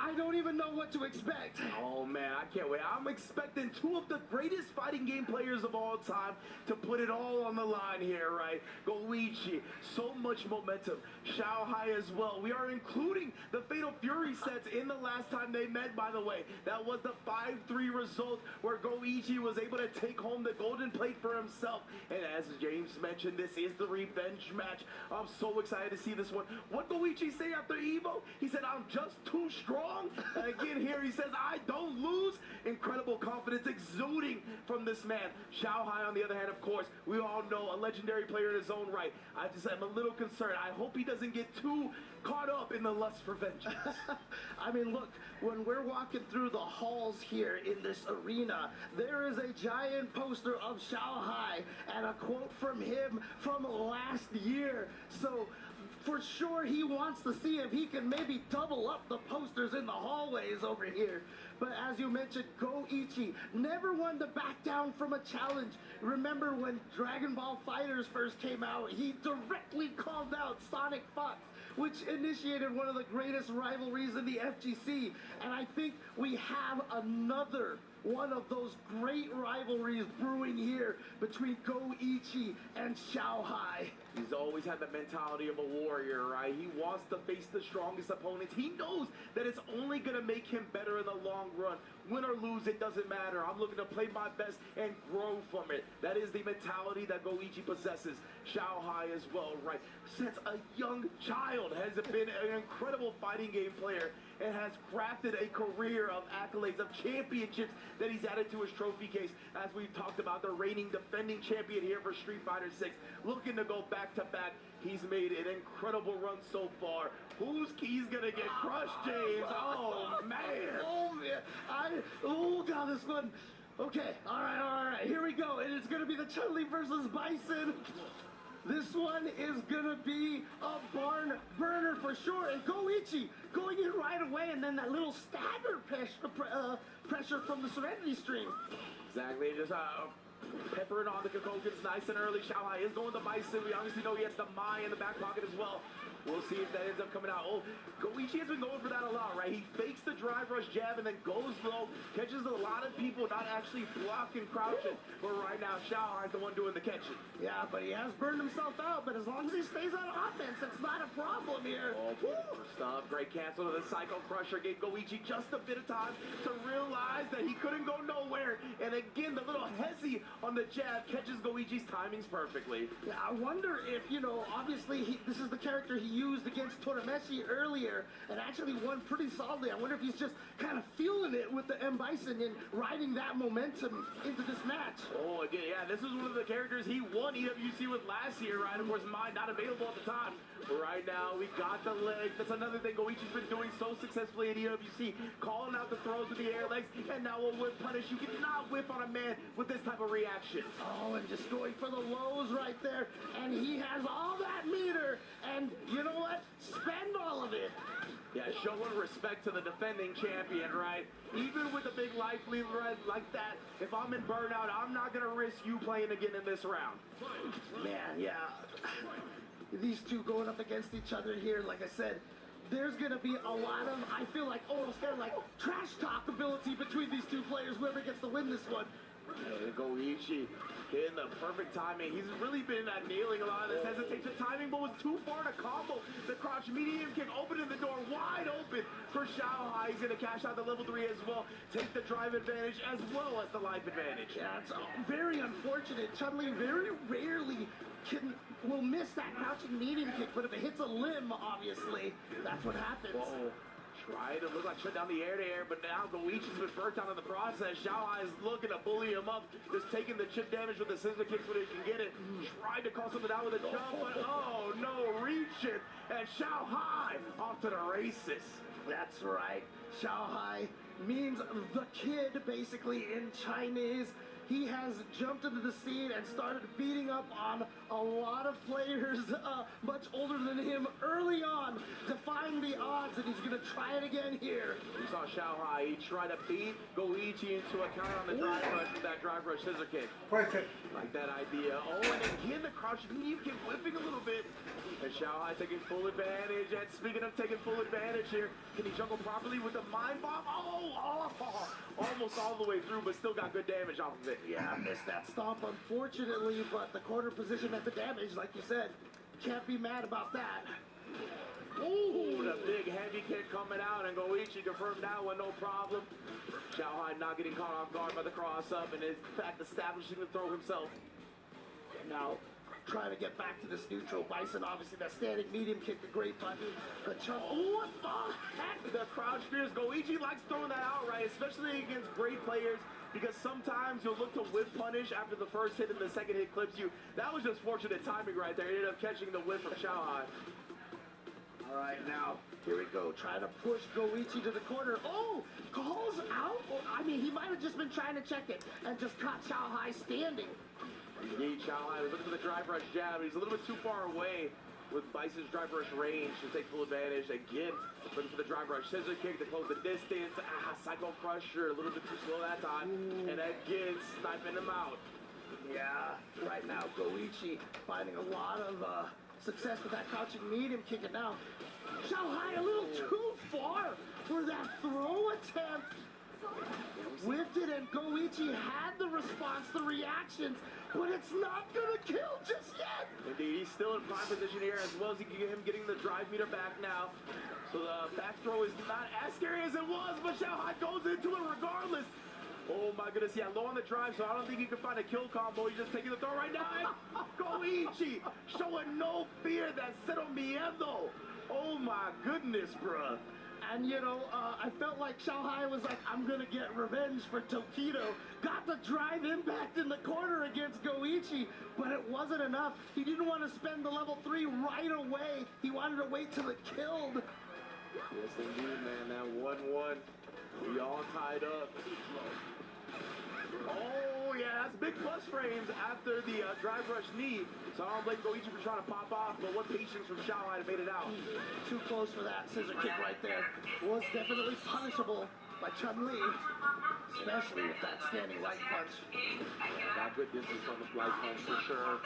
I don't even know what to expect. Oh man, I can't wait. I'm expecting 2 of the greatest fighting game players of all time to put it all on the line here, right? Goichi, so much momentum. Shanghai as well. We are including the Fatal Fury sets in the last time they met, by the way. That was the 5-3 result where Goichi was able to take home the golden plate for himself. And as James mentioned, this is the revenge match. I'm so excited to see this one. What Goichi say after Evo? He said, I'm just too strong. And again, here he says, I don't lose. Incredible confidence exuding from this man. Xiaohai, on the other hand, of course, we all know a legendary player in his own right. I just am a little concerned. I hope he doesn't get too caught up in the lust for vengeance. I mean, look, when we're walking through the halls here in this arena, there is a giant poster of Xiaohai and a quote from him from last year. So for sure he wants to see if he can maybe double up the posters in the hallways over here. But as you mentioned, Goichi, never one to back down from a challenge. Remember when Dragon Ball FighterZ first came out, he directly called out Sonic Fox, which initiated one of the greatest rivalries in the FGC. And I think we have another one of those great rivalries brewing here between Goichi and Xiaohai. He's always had the mentality of a warrior, right? He wants to face the strongest opponents. He knows that it's only going to make him better in the long run. Win or lose, it doesn't matter. I'm looking to play my best and grow from it. That is the mentality that Goichi possesses. Xiaohai as well, right? Since a young child has been an incredible fighting game player and has crafted a career of accolades, of championships that he's added to his trophy case. As we've talked about, the reigning defending champion here for Street Fighter 6, looking to go back to back. He's made an incredible run so far. Whose key's gonna get crushed, James? Oh, man. Oh, man. Oh, God, this one. Okay, all right. Here we go. And it's gonna be the Chun-Li versus Bison. This one is gonna be a barn burner for sure. And Goichi going in right away, and then that little stagger pressure from the Serenity Stream. Exactly, just peppering on the Kokokins nice and early. Xiaohai is going to Bison. We obviously know he has the Mai in the back pocket as well. We'll see if that ends up coming out. Oh, Goichi has been going for that a lot, right? He fakes the drive rush jab and then goes low, catches a lot of people, not actually blocking, crouching. But right now, Xiaohai's the one doing the catching. Yeah, but he has burned himself out. But as long as he stays on offense, it's not a problem here. Oh, beautiful stuff. Great cancel to the Psycho Crusher. Gave Goichi just a bit of time to realize that he couldn't go nowhere. And again, the little hezzy on the jab catches Goichi's timings perfectly. Yeah, I wonder if, obviously this is the character he used against Torameshi earlier and actually won pretty solidly. I wonder if he's just kind of feeling it with the M. Bison and riding that momentum into this match. Oh, again, yeah, this is one of the characters he won EWC with last year, right? Of course, mine not available at the time. But right now, we got the legs. That's another thing Goichi's been doing so successfully at EWC, calling out the throws with the air legs, and now a whip punish. You cannot whip on a man with this type of reaction. Oh, and just going for the lows right there. And he has all that meter. And you know what? Spend all of it. Yeah, showing respect to the defending champion, right? Even with a big life lead like that, if I'm in burnout, I'm not going to risk you playing again in this round. Man, yeah. These two going up against each other here, like I said, there's going to be a lot of, I feel like, almost kind of like trash talk ability between these two players, whoever gets to win this one. Goichi in the perfect timing. He's really been nailing a lot of this hesitation. Timing, but was too far to combo. The crouch medium kick opening the door wide open for Xiaohai. He's going to cash out the level 3 as well. Take the drive advantage as well as the life advantage. Yeah, it's very unfortunate. Chun-Li very rarely will miss that crouching medium kick, but if it hits a limb, obviously, that's what happens. Whoa. Try to look like shut down the air, but now Goichi's been burnt out in the process. Xiaohai is looking to bully him up, just taking the chip damage with the scissor kicks when he can get it. Tried to call something out with a jump, but oh no, reach it. And Xiaohai off to the races. That's right. Xiaohai means the kid, basically, in Chinese. He has jumped into the scene and started beating up on a lot of players much older than him early on, defying the odds, and he's going to try it again here. We saw Xiaohai, he tried to beat Goichi into a count on the drive rush with that drive rush scissor kick. Perfect. Like that idea. Oh, and again, the crouch medium kick whipping a little bit. And Xiaohai taking full advantage. And speaking of taking full advantage here, can he juggle properly with the mind bomb? Oh, almost all the way through, but still got good damage off of it. Yeah, missed that stomp, unfortunately, but the corner position at the damage, like you said, can't be mad about that. Ooh, the big heavy kick coming out, and Goichi confirmed that one, no problem. Xiaohai not getting caught off guard by the cross-up, and in fact establishing the throw himself. Now, trying to get back to this neutral. Bison, obviously, that standing medium kick, a great button. But what the heck? The crouch spears. Goichi likes throwing that out, right? Especially against great players, because sometimes you'll look to whip punish after the first hit and the second hit clips you. That was just fortunate timing right there. He ended up catching the whip from Xiaohai. All right, now, here we go. Trying to push Goichi to the corner. Oh, calls out? Well, I mean, he might have just been trying to check it and just caught Xiaohai standing. Indeed, Xiaohai was looking for the drive rush jab. He's a little bit too far away with Bison's drive rush range to take full advantage. Again, looking for the drive rush scissor kick to close the distance. Psycho Crusher, a little bit too slow that time. And again, sniping him out. Yeah, right now, Goichi finding a lot of success with that crouching medium kick. And now, Xiaohai a little too far for that throw attempt. Whipped it, and Goichi had the response, the reactions, but it's not gonna kill just yet. Indeed, he's still in prime position here, as well as he can get him getting the drive meter back now. So the back throw is not as scary as it was, but Xiaohai goes into it regardless. Oh my goodness, yeah, low on the drive, so I don't think he can find a kill combo. He's just taking the throw right now. Goichi showing no fear. That cero miedo. Oh my goodness, bruh. And, you know, I felt like Xiaohai was like, I'm going to get revenge for Tokido. Got the drive impact in the corner against Goichi, but it wasn't enough. He didn't want to spend the level 3 right away. He wanted to wait till it killed. Yes, indeed, man. Now 1-1. We all tied up. Oh, yeah, that's big plus frames after the drive rush knee. So I don't blame Goichi for trying to pop off, but what patience from Xiaohai to made it out. Too close for that scissor kick right there. Was definitely punishable by Chun-Li, especially with that standing right punch. Got good distance from the right punch for sure.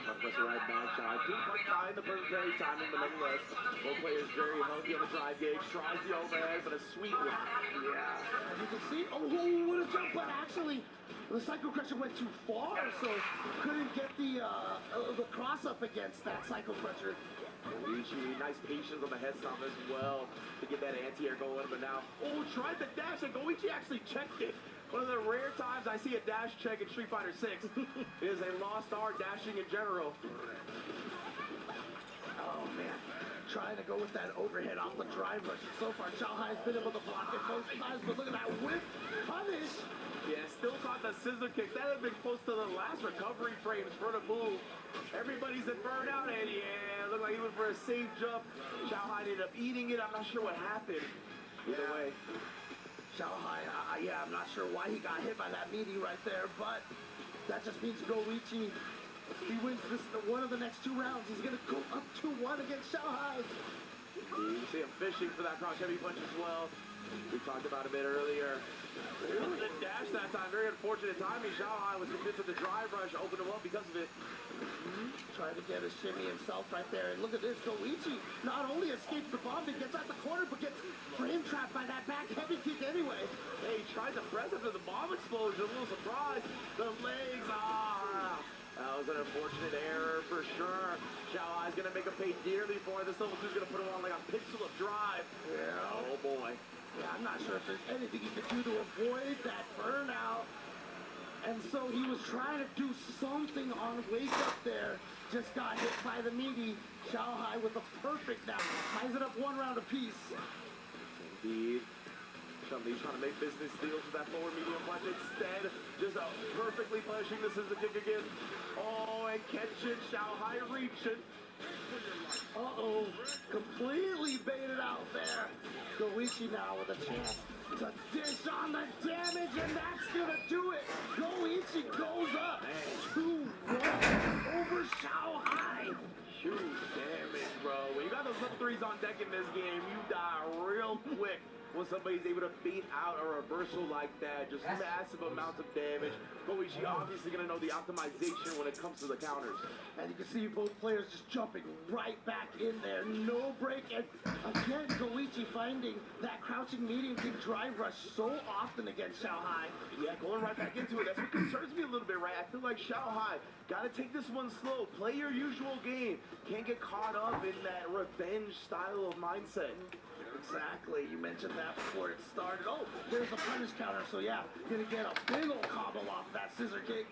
Press the right back shot. Didn't quite find the very timing, but nonetheless, both players very healthy on the drive gauge. Tries the overhead, but a sweet one. Yeah. As you can see, oh, what a jump, but actually, the Psycho Crusher went too far, so couldn't get the cross up against that Psycho Crusher. Goichi, nice patience on the head stomp as well to get that anti-air going, but now, tried the dash, and Goichi actually checked it. One of the rare times I see a dash check in Street Fighter 6. It is a lost art, dashing in general. Oh, man. Trying to go with that overhead off the drive rush. So far, Xiaohai's been able to block it most times, but look at that whip punish. Yeah, still caught the scissor kicks. That had been close to the last recovery frames for the move. Everybody's at burnout, and yeah, looked like he went for a safe jump. Xiaohai ended up eating it. I'm not sure what happened. Either way. Xiaohai, yeah, I'm not sure why he got hit by that meaty right there, but that just means Goichi, he wins this one of the next 2 rounds. He's going to go up 2-1 against Xiaohai. You see him fishing for that cross heavy punch as well. We talked about a bit earlier. The dash that time, very unfortunate timing. Xiaohai was convinced of the drive rush, opened him up because of it. Trying to get a shimmy himself right there. And look at this, Goichi not only escapes the bomb, but gets out the corner, but gets frame trapped by that back heavy kick anyway. Hey, he tried to press after the bomb explosion. A little surprise. The legs, that was an unfortunate error for sure. Xiaohai's going to make him pay dearly for it. This level 2 is going to put him on like a pixel of drive. Yeah. Oh, boy. Yeah, I'm not sure if there's anything he could do to avoid that burnout. And so he was trying to do something on wake up there. Just got hit by the meaty. Xiaohai with a perfect now. Ties it up 1 round apiece. Indeed. Chun-Li trying to make business deals with that forward medium punch. Instead, just perfectly punishing the scissor kick again. Oh, and catching Xiaohai reaching. Uh-oh. Completely baited out there. Goichi now with a chance to dish on the damage, and that's gonna do it. Goichi goes up 2-1 over Xiaohai. Huge damage, bro. When you got those level 3s on deck in this game, you die real quick when somebody's able to beat out a reversal like that. Just massive amounts of damage. Goichi obviously going to know the optimization when it comes to the counters. And you can see both players just jumping right back in there. No break. And again, Goichi finding that crouching medium kick drive rush so often against Xiaohai. Yeah, going right back into it. That's what concerns me a little bit, right? I feel like Xiaohai got to take this one slow. Play your usual game. Can't get caught up in that revenge style of mindset. Exactly. You mentioned that before it started. Oh, there's the punish counter. So yeah, gonna get a big old combo off that scissor kick.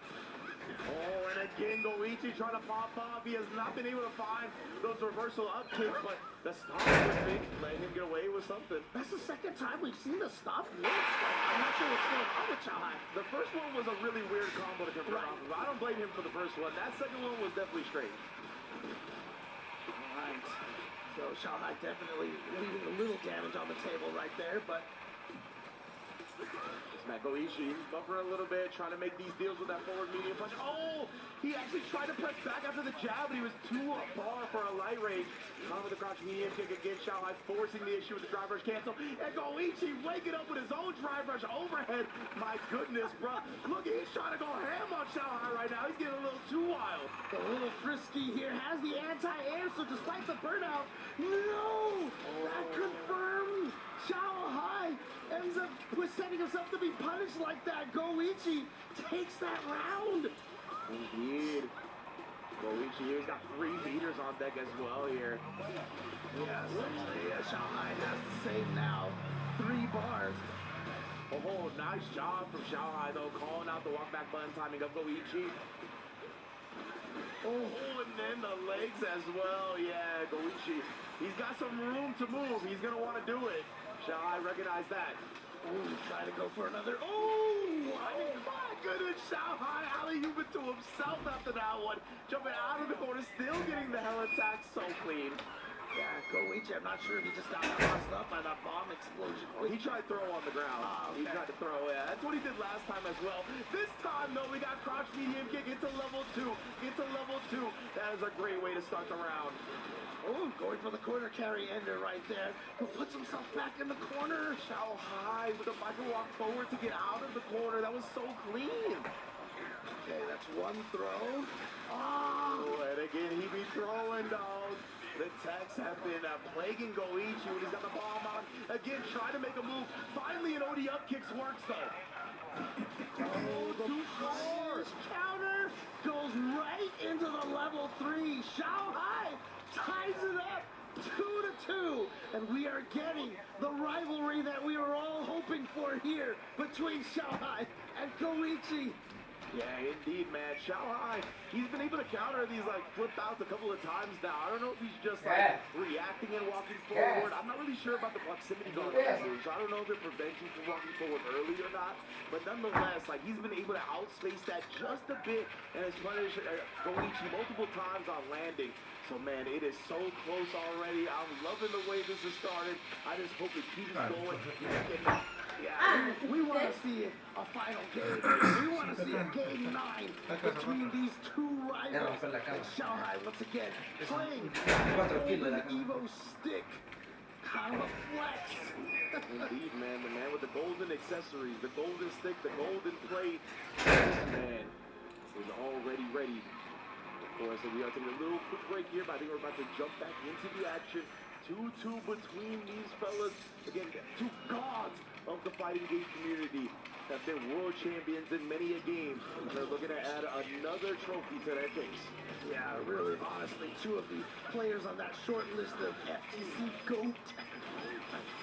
Oh, and again, Goichi trying to pop up. He has not been able to find those reversal up kicks, but the stop let him get away with something. That's the second time we've seen the stop work. Like, I'm not sure what's going on with Xiaohai. The first one was a really weird combo to convert off of. I don't blame him for the first one. That second one was definitely strange. All right. So Xiaohai definitely leaving a little damage on the table right there, but Matt Goichi, he's buffering a little bit, trying to make these deals with that forward medium punch. Oh, he actually tried to press back after the jab, but he was too far for a light range. Caught with the crouch medium kick again. Xiaohai forcing the issue with the drive rush cancel. And Goichi waking up with his own drive rush overhead. My goodness, bro. Look, he's trying to go ham on Xiaohai right now. He's getting a little too wild. A little frisky here. Has the anti-air, so despite the burnout, no! That confirmed. Xiaohai ends up with setting himself to be punished like that. Goichi takes that round. Indeed. Goichi here's got 3 meters on deck as well here. Yes, Xiaohai has to save now. 3 bars. Oh, nice job from Xiaohai though, calling out the walk back button timing of Goichi. Oh, and then the legs as well. Yeah, Goichi. He's got some room to move. He's going to want to do it. Xiaohai recognize that. Oh, trying to go for another. Oh, my goodness. Xiaohai alley-ooping to himself after that one. Jumping out of the corner, still getting the hell attack so clean. Yeah, Goichi, I'm not sure if he just got crossed up by that bomb explosion. He tried to throw on the ground. Oh, okay. He tried to throw, yeah. That's what he did last time as well. This time, though, we got crouch medium kick into level 2. Into level 2. That is a great way to start the round. Oh, going for the corner carry ender right there. Who puts himself back in the corner. Xiaohai with a micro walk forward to get out of the corner. That was so clean. Okay, that's one throw. Oh, and again, he be throwing, dog. The techs have been plaguing Goichi when he's got the bomb out. Again, trying to make a move. Finally, an OD up kicks works, though. Oh, the punish counter goes right into the level 3. Xiaohai ties it up 2-2, and we are getting the rivalry that we were all hoping for here between Xiaohai and Goichi. Yeah, indeed, man. Xiaohai, he's been able to counter these, like, flip outs a couple of times now. I don't know if he's just, like, reacting and walking forward. I'm not really sure about the proximity guard moves. I don't know if it prevents you from walking forward early or not. But nonetheless, like, he's been able to outspace that just a bit and has punished Goichi multiple times on landing. So, man, it is so close already. I'm loving the way this has started. I just hope it keeps going. Yeah, we want to see a final game. We want to see a game 9 between these 2 rivals. And Xiaohai, once again, playing the Evo stick. Kind of a flex. Indeed, man. The man with the golden accessories, the golden stick, the golden plate. This man is already ready. Of course, we are taking a little quick break here, but I think we're about to jump back into the action. 2-2 between these fellas. Again, 2 gods of the fighting game community have been world champions in many a game. And they're looking to add another trophy to their case. Yeah, really, honestly, 2 of the players on that short list of FTC GOAT.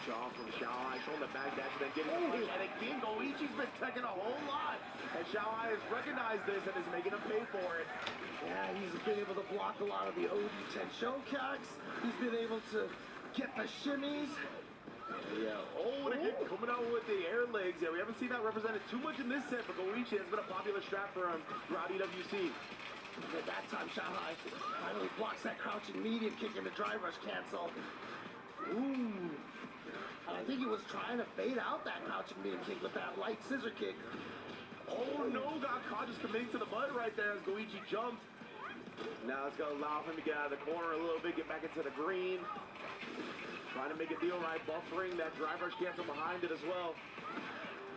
Jaw from Xiaohai, showing the back dash, and then getting it. And again, Goichi's been taking a whole lot. And Xiaohai has recognized this and is making him pay for it. Yeah, he's been able to block a lot of the OD10 showcase. He's been able to get the shimmies. Yeah, oh, and again, coming out with the air legs. Yeah, we haven't seen that represented too much in this set, but Goichi has been a popular strap for him throughout EWC. At that time, Xiaohai finally blocks that crouching medium kick into drive rush cancel. Ooh. And I think he was trying to fade out that crouching medium kick with that light scissor kick. Oh no, got caught just committing to the mud right there as Goichi jumped. Now it's going to allow him to get out of the corner a little bit, get back into the green. Trying to make a deal right, buffering that drive rush cancel behind it as well.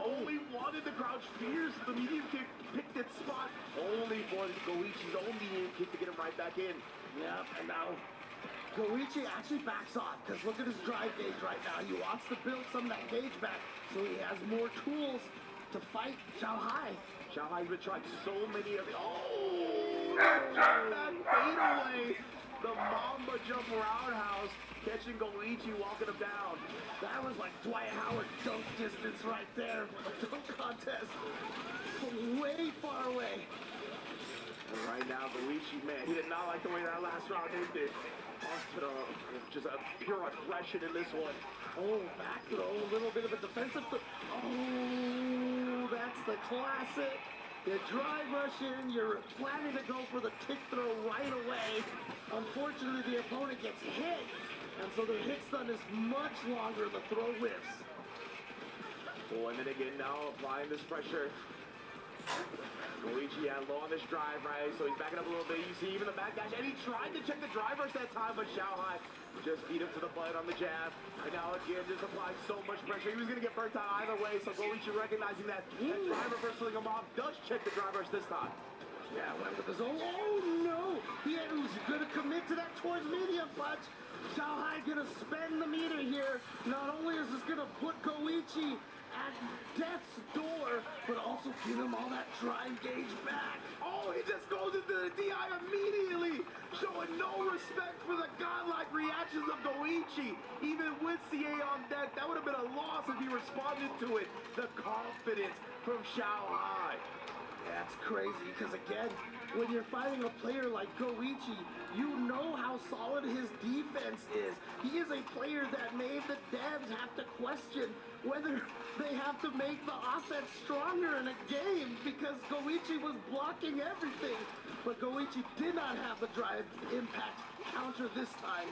Only wanted the crouch fierce. The medium kick picked its spot. Only for Goichi's own medium kick to get him right back in. Yep, and now Goichi actually backs off because look at his drive gauge right now. He wants to build some of that gauge back so he has more tools to fight Xiaohai. Xiaohai's been trying so many of the... Oh! That fadeaway! The Mamba jump roundhouse, catching Goichi, walking him down. That was like Dwight Howard dunk distance right there. Dunk contest. Way far away. And right now, Goichi, man, he did not like the way that last round ended. Just a pure aggression in this one. Oh, back throw, a little bit of a defensive throw. Oh, that's the classic. You drive rush in, you're planning to go for the kick throw right away. Unfortunately, the opponent gets hit, and so the hit stun is much longer, the throw whiffs. Oh, and then again now applying this pressure. Goichi had low on this drive, right? So he's backing up a little bit. You see even the back dash, and he tried to check the drive rush that time, but Xiaohai just beat him to the butt on the jab. And now again, just applied so much pressure. He was going to get burnt out either way, so Goichi recognizing that drive reverse swing him off, does check the drive rush this time. Yeah, went with his own. Oh no! He was going to commit to that towards medium punch. Xiaohai going to spend the meter here. Not only is this going to put Goichi at death's door, but also give him all that drive gauge back. Oh, he just goes into the DI immediately, showing no respect for the godlike reactions of Goichi. Even with CA on deck, that would have been a loss if he responded to it. The confidence from Xiaohai. That's crazy, because again, when you're fighting a player like Goichi, you know how solid his defense is. He is a player that made the devs have to question whether they have to make the offense stronger in a game, because Goichi was blocking everything. But Goichi did not have the drive impact counter this time.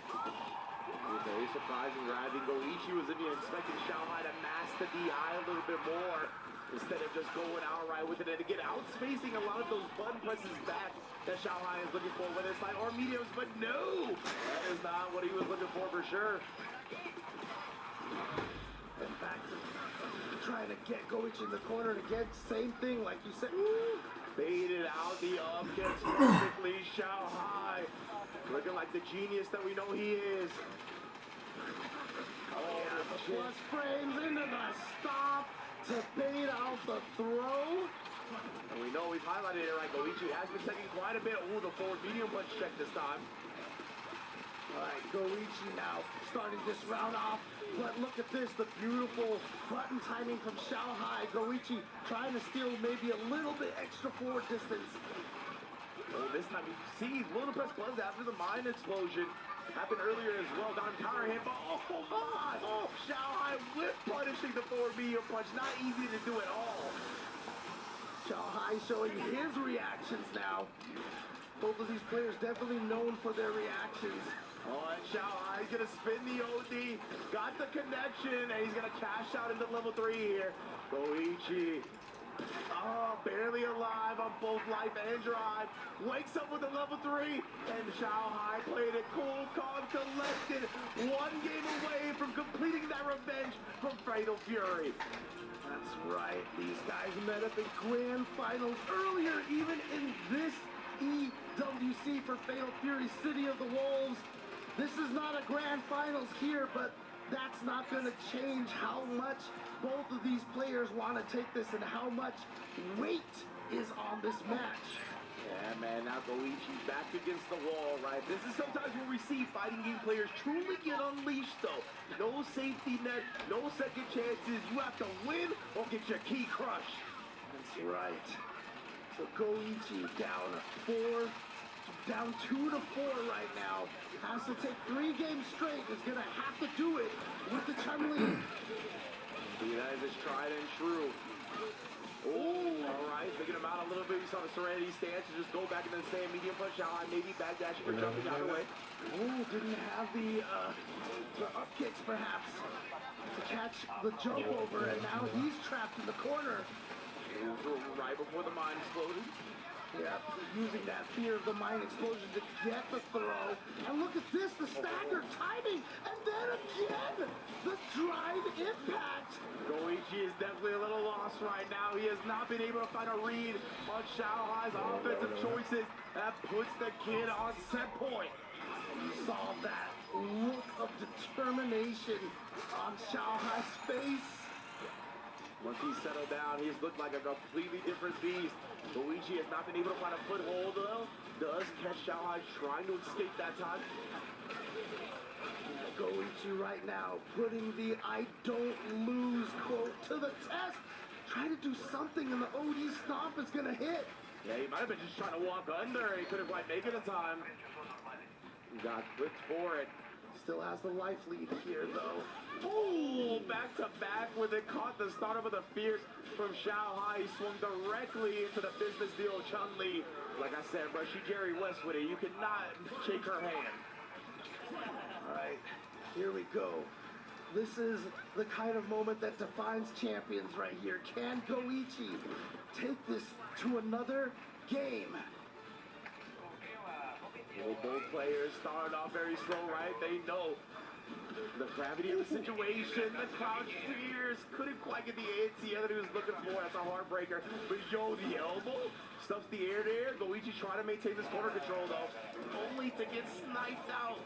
Very surprising, right? I think Goichi was expecting Xiaohai to mask the DI a little bit more, instead of just going outright with it. And again, outspacing a lot of those button presses back that Xiaohai is looking for, whether it's light or mediums, but no! That is not what he was looking for sure. And back to trying to get Goichi in the corner, and again, same thing, like you said. Baited out the up, gets perfectly Xiaohai. Looking like the genius that we know he is. Oh, yeah, the plus frames into the stop to bait out the throw. And we know we've highlighted it, right? Goichi has been taking quite a bit. Ooh, the forward medium punch check this time. All right, Goichi now starting this round off. But look at this, the beautiful button timing from Xiaohai. Goichi trying to steal maybe a little bit extra forward distance. Oh, this time you see he's willing to press buttons after the mine explosion. Happened earlier as well. Got him counter hit, but oh my! Oh, Xiaohai whip punishing the forward medium punch. Not easy to do at all. Xiaohai showing his reactions now. Both of these players definitely known for their reactions. Oh, and Xiaohai's gonna spin the OD. Got the connection, and he's gonna cash out into level 3 here. Goichi. Oh, barely alive on both life and drive. Wakes up with a level 3, and Xiaohai played it cool, calm, collected. One game away from completing that revenge from Fatal Fury. That's right. These guys met up in grand finals earlier, even in this EWC for Fatal Fury City of the Wolves. This is not a grand finals here, but that's not going to change how much both of these players want to take this and how much weight is on this match. Yeah, man, now Goichi's back against the wall, right? This is sometimes where we see fighting game players truly get unleashed, though. No safety net, no second chances. You have to win or get your key crushed. That's right. So Goichi down 2 to 4 right now. Has to take 3 games straight. Is going to have to do it with the Chun Li. See, that is tried and true. Oh, all right, picking him out a little bit. We saw the Serenity stance to just go back into the same medium punch out, maybe back dashing or jumping out of the way. Oh, didn't have the up kicks perhaps to catch the jump over, and now he's trapped in the corner. Right before the mine exploded. Yep, using that fear of the mine explosion to get the throw. And look at this, the staggered timing. And then again, the drive impact. Goichi is definitely a little lost right now. He has not been able to find a read on Xiaohai's offensive choices. That puts the kid on set point. You saw that look of determination on Xiaohai's face. Once he's settled down, he's looked like a completely different beast. Goichi has not been able to find a foothold, though. Does catch Xiaohai trying to escape that time. Goichi right now putting the "I don't lose" quote to the test. Trying to do something, and the OD stomp is going to hit. Yeah, he might have been just trying to walk under. He couldn't quite make it in time. He got clipped for it. Still has the life lead here, though. Oh, back to back with it. Caught the startup of the fierce from Xiaohai. He swung directly into the business deal of Chun-Li. Like I said, bro, she Jerry West with it. You cannot shake her hand. All right, here we go. This is the kind of moment that defines champions right here. Can Goichi take this to another game? Well, both players started off very slow, right? They know the gravity of the situation. The crowd cheers. Couldn't quite get the AT that he was looking for. That's a heartbreaker. But yo, the elbow stuffs the air there. Goichi trying to maintain this corner control, though, only to get sniped out.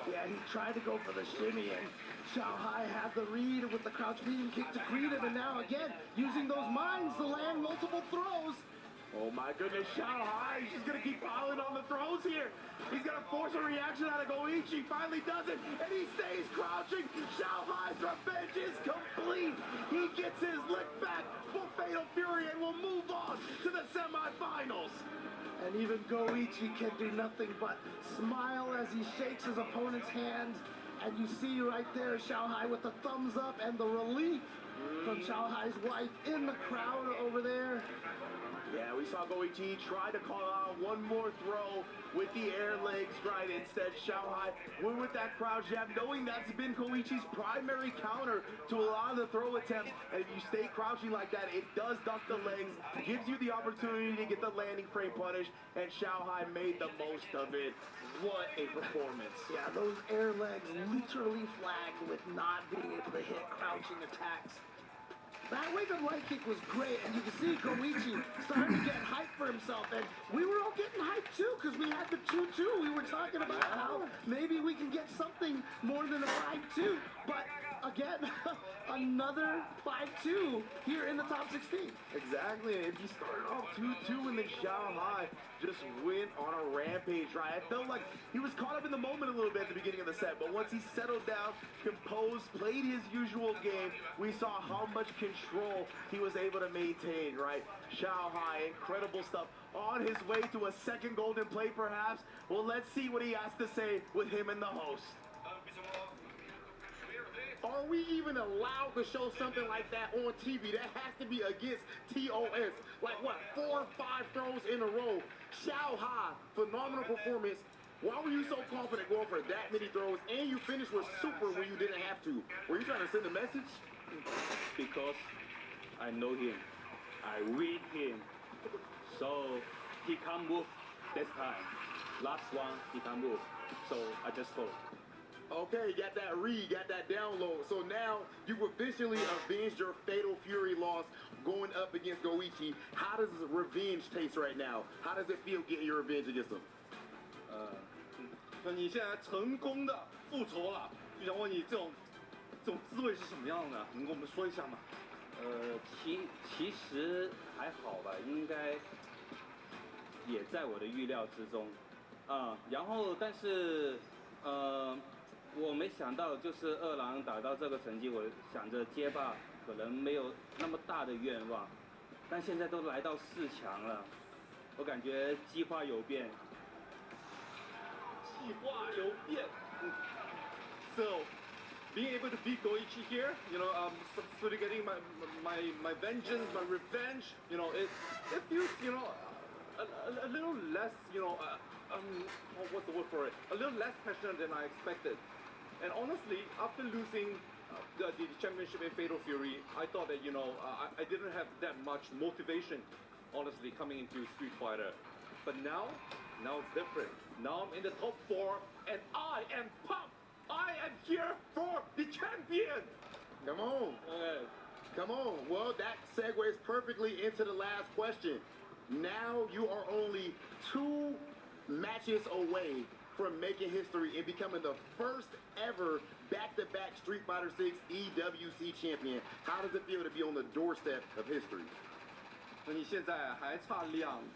Yeah, he tried to go for the shimmy, and Xiaohai had the read with the crouch medium kick to greet him, and now again, using those mines to land multiple throws. Oh my goodness, Xiaohai, she's gonna keep piling on the throws here. He's gonna force a reaction out of Goichi, finally does it, and he stays crouching. Xiaohai's revenge is complete. He gets his lick back for Fatal Fury and will move on to the semifinals. And even Goichi can do nothing but smile as he shakes his opponent's hand. And you see right there Xiaohai with the thumbs up and the relief from Xiaohai's wife in the crowd over there. Yeah, we saw Goichi try to call out one more throw with the air legs, right? Instead, Xiaohai went with that crouch jab, knowing that's been Goichi's primary counter to a lot of the throw attempts. And if you stay crouching like that, it does duck the legs, gives you the opportunity to get the landing frame punish, and Xiaohai made the most of it. What a performance. Yeah, those air legs literally flagged with not being able to hit crouching attacks. That wake-up light kick was great, and you can see Goichi starting to get hyped for himself, and we were all getting hyped too, because we had the 2-2. We were talking about how maybe we can get something more than a 5-2, but again, another 5-2 here in the top 16. Exactly, and if you started off 2-2 and then Xiaohai just went on a rampage, right? I felt like he was caught up in the moment a little bit at the beginning of the set, but once he settled down, composed, played his usual game, we saw how much control he was able to maintain, right? Xiaohai, incredible stuff. On his way to a second golden plate, perhaps. Well, let's see what he has to say with him and the host. Are we even allowed to show something like that on TV? That has to be against TOS. Like, what, 4 or 5 throws in a row? Xiaohai, phenomenal performance. Why were you so confident going for that many throws, and you finished with super when you didn't have to? Were you trying to send a message? Because I know him. I read him. So he can't move this time. Last one, he can't move. So I just followed. Okay, got that read, got that download. So now you've officially avenged your Fatal Fury loss going up against Goichi. How does revenge taste right now? How does it feel getting your revenge against him? 那你现在成功的复仇了，就想问你这种滋味是什么样的？能跟我们说一下吗？其实还好吧，应该也在我的预料之中，然后但是我没想到就是二郎打到这个成绩，我想着街霸可能没有那么大的愿望，但现在都来到4强了，我感觉计划有变。计划有变。So, being able to beat Goichi here, you know, sort of getting my vengeance, my revenge, you know, it feels, you know, a little less, you know, what's the word for it? A little less passionate than I expected. And honestly, after losing the championship in Fatal Fury, I thought that, you know, I didn't have that much motivation, honestly, coming into Street Fighter. But now it's different. Now I'm in the top 4, and I am pumped. I am here for the champion. Come on. Come on. Well, that segues perfectly into the last question. Now you are only 2 matches away from making history and becoming the first ever back-to-back Street Fighter 6 EWC champion. How does it feel to be on the doorstep of history? 那你现在还差2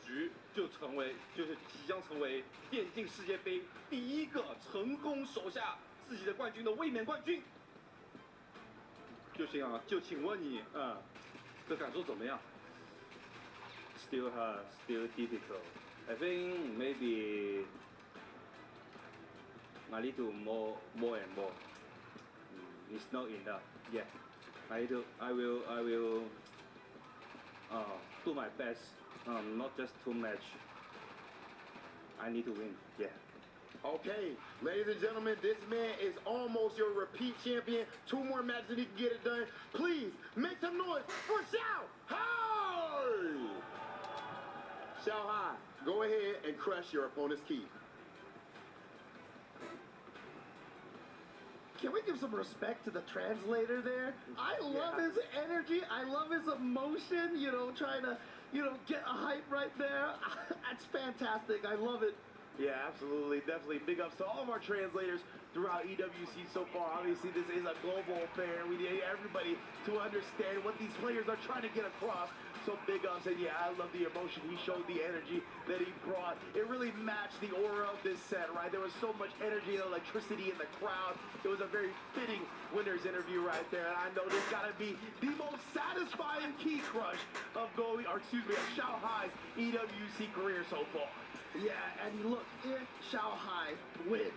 局就是即将成为电竞世界杯第一个成功手下自己的冠军的卫冕冠军。就请问你，的感受怎么样 Still hard, still difficult. I think maybe I need to more and more. It's not enough yet. I will do my best. Not just too much. I need to win. Yeah. Okay, ladies and gentlemen, this man is almost your repeat champion. 2 more matches and he can get it done. Please make some noise for Xiao Hai! Xiao Hai, go ahead and crush your opponent's key. Can we give some respect to the translator there? I love his energy. I love his emotion, trying to, get a hype right there. That's fantastic. I love it. Yeah, absolutely. Definitely big ups to all of our translators throughout EWC so far. Obviously, this is a global affair. We need everybody to understand what these players are trying to get across. So big ups, and yeah, I love the emotion. He showed the energy that he brought. It really matched the aura of this set, right? There was so much energy and electricity in the crowd. It was a very fitting winner's interview right there. And I know this got to be the most satisfying key crush of Xiao Hai's EWC career so far. Yeah, and look, if Xiao Hai wins,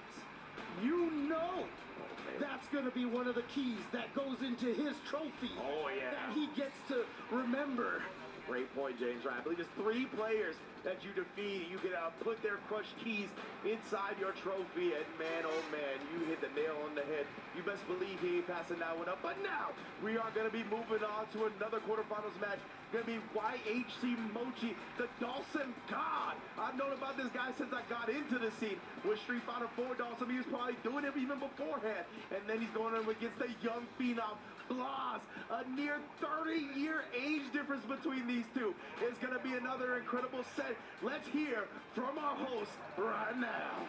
that's going to be one of the keys that goes into his trophy. Oh, yeah. That he gets to remember. Great point, James. Right. I believe it's 3 players that you defeat. You can put their crushed keys inside your trophy, and man, oh man, you hit the nail on the head. You best believe he ain't passing that one up. But now, we are going to be moving on to another quarterfinals match. Going to be YHC Mochi, the Dawson God. I've known about this guy since I got into the scene with Street Fighter 4 Dawson. He was probably doing it even beforehand. And then he's going up against the young phenom, Blas. A near 30-year age difference between these two. It's going to be another incredible set. Let's hear from our host right now.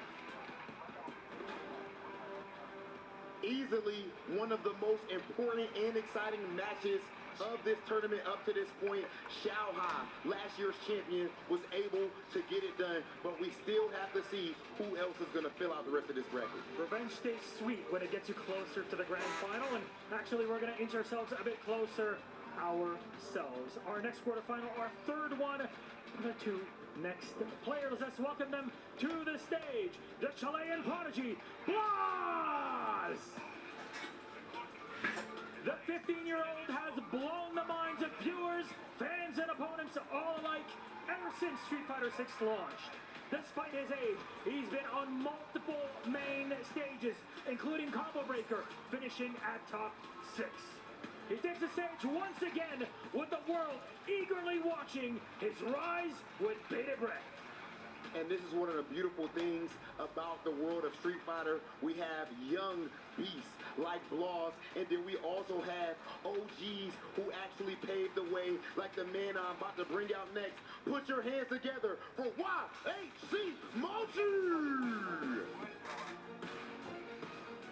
Easily one of the most important and exciting matches of this tournament up to this point. Xiao Hai, last year's champion, was able to get it done, but we still have to see who else is going to fill out the rest of this bracket. Revenge stays sweet when it gets you closer to the grand final, and actually we're going to inch ourselves a bit closer ourselves. Our next quarterfinal, our third one, the 2 next players. Let's welcome them to the stage. The Chilean prodigy, Blas! The 15-year-old has blown the minds of viewers, fans, and opponents all alike ever since Street Fighter 6 launched. Despite his age, he's been on multiple main stages, including Combo Breaker, finishing at top 6. He takes the stage once again with the world eagerly watching his rise with bated breath. And this is one of the beautiful things about the world of Street Fighter. We have young beasts like Blas, and then we also have OGs who actually paved the way, like the man I'm about to bring out next. Put your hands together for YHC Mochi!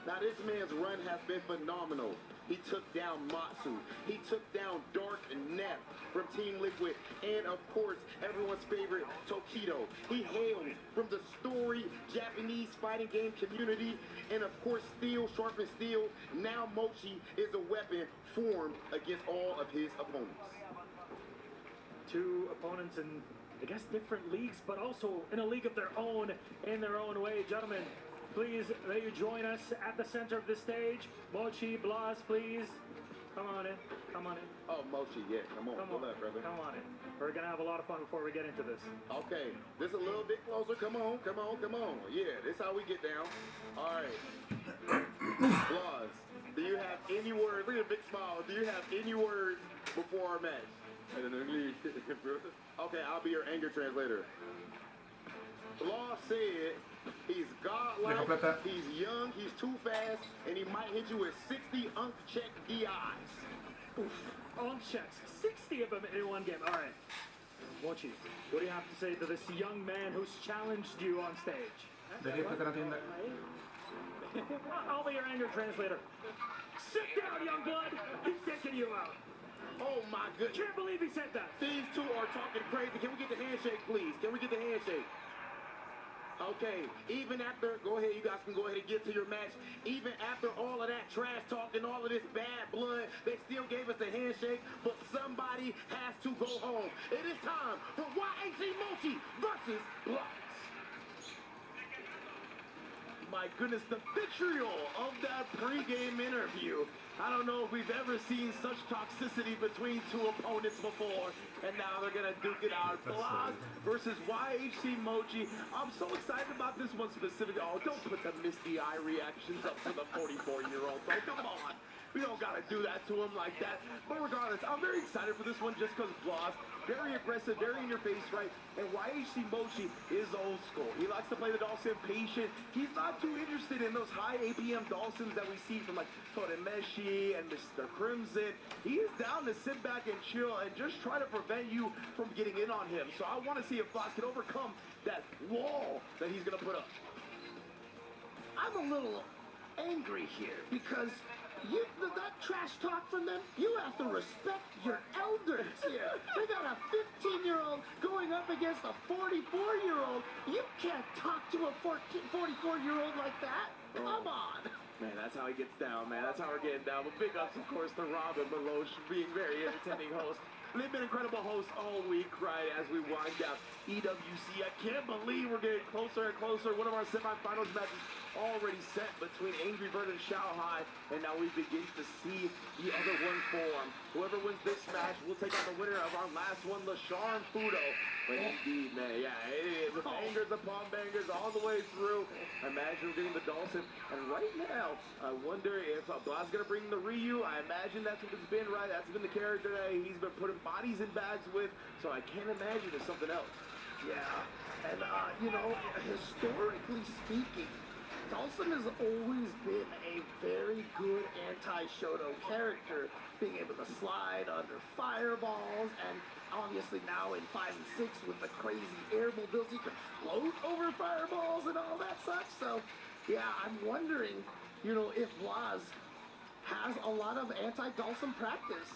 Now this man's run has been phenomenal. He took down Matsu. He took down Dark and Neff from Team Liquid. And of course, everyone's favorite, Tokido. He hails from the storied Japanese fighting game community. And of course, Steel sharpens steel. Now Mochi is a weapon formed against all of his opponents. 2 opponents in, I guess, different leagues, but also in a league of their own, in their own way. Gentlemen, please, may you join us at the center of the stage. Mochi, Blas, please. Come on in. Come on in. Oh, Mochi, yeah. Come on. Come on, brother. Come on in. We're going to have a lot of fun before we get into this. Okay. Just a little bit closer. Come on. Come on. Come on. Yeah, this is how we get down. All right. Blas, do you have any words? Look at the big smile. Do you have any words before our match? I don't know English, bro. Okay, I'll be your anger translator. Blas said he's godlike, he's young, he's too fast, and he might hit you with 60 unchecked DIs. Oof. Unchecked. 60 of them in one game. All right. Mochi, what do you have to say to this young man who's challenged you on stage? I'll be your anger translator. Sit down, young blood. He's taking you out. Oh my goodness. Can't believe he said that. These two are talking crazy. Can we get the handshake, please? Can we get the handshake? Okay, even after, go ahead, you guys can go ahead and get to your match. Even after all of that trash talk and all of this bad blood, they still gave us the handshake, but somebody has to go home. It is time for YAC Mochi versus Blocks. My goodness, the vitriol of that pregame interview. I don't know if we've ever seen such toxicity between two opponents before, and now they're gonna duke it out. Blas versus YHC Mochi. I'm so excited about this one specifically. Oh, don't put the misty eye reactions up to the 44-year-old, though. Come on. We don't gotta do that to him like that. But regardless, I'm very excited for this one just because Blas, very aggressive, very in your face, right? And YHC Mochi is old school. He likes to play the Dawson patient. He's not too interested in those high APM Dawsons that we see from like Todemeshi and Mr. Crimson. He is down to sit back and chill and just try to prevent you from getting in on him. So I want to see if Blas can overcome that wall that he's gonna put up. I'm a little angry here because that trash talk from them, you have to respect your elders here. They got a 15-year-old going up against a 44-year-old. You can't talk to a 44-year-old like that. Come on. Man, that's how he gets down, man. That's how we're getting down. But big ups, of course, to Robin Maloche being very entertaining host. They've been incredible hosts all week, right, as we wind down EWC. I can't believe we're getting closer and closer. One of our semifinals matches already set between Angry Bird and Shanghai, and now we begin to see the other one form. Whoever wins this match will take on the winner of our last one, LaShawn Fudo. But indeed, man, yeah, it is bangers upon bangers all the way through. Imagine we're getting the Dawson, and right now, I wonder if Blas is going to bring the Ryu. I imagine that's what it's been, right? That's been the character that he's been putting bodies in bags with, so I can't imagine it's something else. Yeah, and you know, historically speaking, Dawson has always been a very good anti-Shoto character, being able to slide under fireballs, and obviously now in 5 and 6 with the crazy air mobility, he can float over fireballs and all that such. So, yeah, I'm wondering, you know, if Blas has a lot of anti-Dawson practice.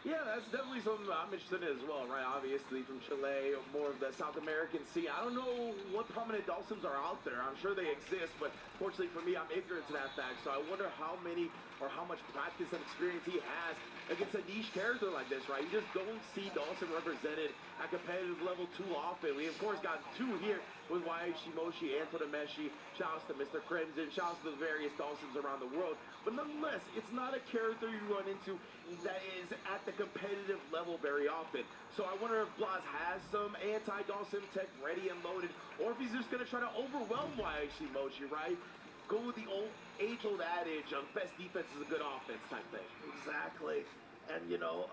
Yeah, that's definitely something I'm interested in as well, right? Obviously from Chile, more of the South American scene. I don't know what prominent Dawsons are out there. I'm sure they exist, but fortunately for me, I'm ignorant to that fact. So I wonder how many or how much practice and experience he has against a niche character like this, right? You just don't see Dawson represented at competitive level too often. We, of course, got two here with YHC Mochi and Todemeshi. Shouts to Mr. Crimson. Shouts to the various Dawsons around the world. But nonetheless, it's not a character you run into that is at the competitive level very often. So I wonder if Blas has some anti-Dawson tech ready and loaded, or if he's just going to try to overwhelm YHC Mochi, right? Go with the old age-old adage of best defense is a good offense type thing. Exactly. And, you know,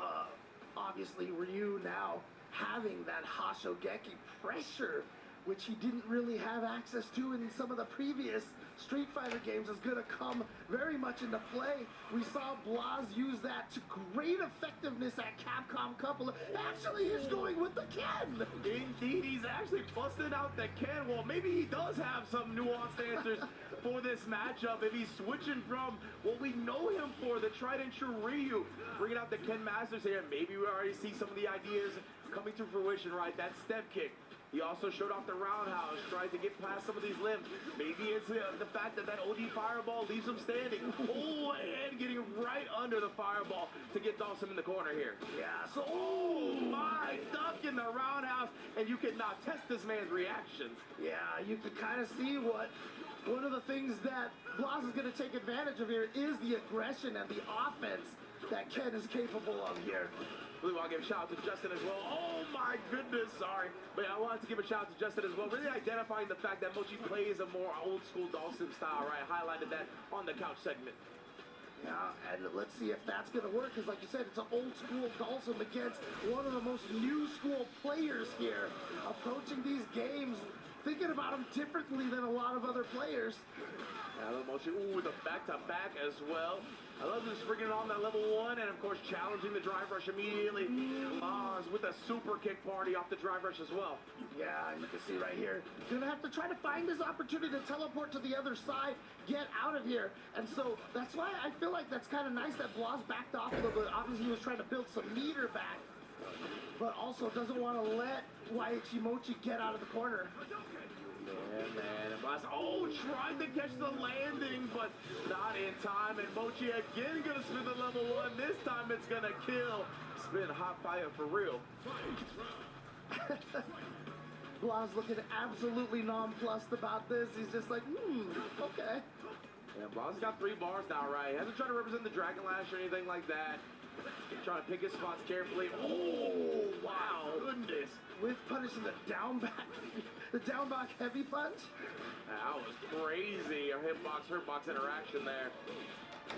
obviously Ryu now having that Hashogeki pressure, which he didn't really have access to in some of the previous Street Fighter games, is going to come very much into play. We saw Blas use that to great effectiveness at Capcom Cup. Actually, he's going with the Ken. Indeed, he's actually busting out the Ken. Well, maybe he does have some nuanced answers for this matchup if he's switching from what we know him for, the tried and true Ryu. Bringing out the Ken Masters here. Maybe we already see some of the ideas coming to fruition, right? That step kick. He also showed off the roundhouse, trying to get past some of these limbs. Maybe it's the fact that OD fireball leaves him standing. Oh, and getting right under the fireball to get Dawson in the corner here. Yeah, so, oh my, duck in the roundhouse, and you cannot test this man's reactions. Yeah, you can kind of see what one of the things that Blas is going to take advantage of here is the aggression and the offense that Ken is capable of here. I want to give a shout out to Justin as well. Oh my goodness, sorry. But I wanted to give a shout out to Justin as well. Really identifying the fact that Mochi plays a more old school Dawson style, right? Highlighted that on the couch segment. Yeah, and let's see if that's going to work, because like you said, it's an old school Dawson against one of the most new school players here. Approaching these games, thinking about them differently than a lot of other players. Mochi, ooh, the back-to-back as well. I love just bringing it on that level 1, and of course challenging the drive rush immediately. Blas with a super kick party off the drive rush as well. Yeah, you can see right here. Gonna have to try to find this opportunity to teleport to the other side, get out of here. And so that's why I feel like that's kind of nice that Blas backed off a little bit. Obviously he was trying to build some meter back, but also doesn't want to let Waichi Mochi get out of the corner. Man, and Blas, tried to catch the landing, but not in time. And Mochi again gonna spin the level 1. This time it's gonna kill. Spin hot fire for real. Blas looking absolutely nonplussed about this. He's just like, okay. Yeah, Blas got 3 bars now, right? He hasn't tried to represent the Dragon Lash or anything like that. Trying to pick his spots carefully. Oh, wow, goodness. With punishing the down back heavy punch. That was crazy. A hitbox, hurtbox interaction there.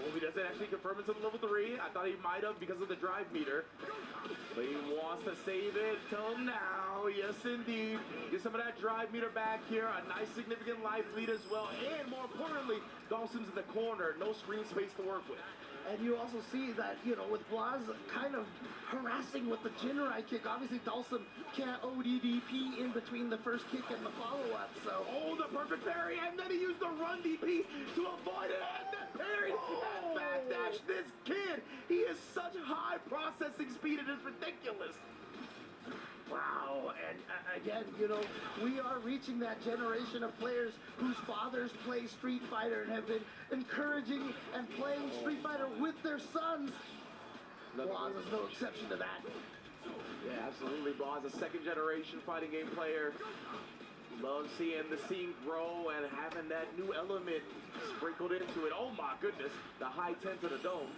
Well, he doesn't actually confirm it to level 3. I thought he might have because of the drive meter. But he wants to save it till now. Yes, indeed. Get some of that drive meter back here. A nice significant life lead as well. And more importantly, Dawson's in the corner. No screen space to work with. And you also see that, with Blas kind of harassing with the Jinrai kick. Obviously, Dawson can't ODDP in between the first kick and the follow-up, so... Oh, the perfect parry, and then he used the run DP to avoid it, and then parry and backdash. This kid, he has such high processing speed, it is ridiculous. Wow, and again, we are reaching that generation of players whose fathers play Street Fighter and have been encouraging and playing Street Fighter with their sons. Blas is no exception to that. Yeah, absolutely. Blas, a second-generation fighting game player. Love seeing the scene grow and having that new element sprinkled into it. Oh my goodness, the high 10 to the dome.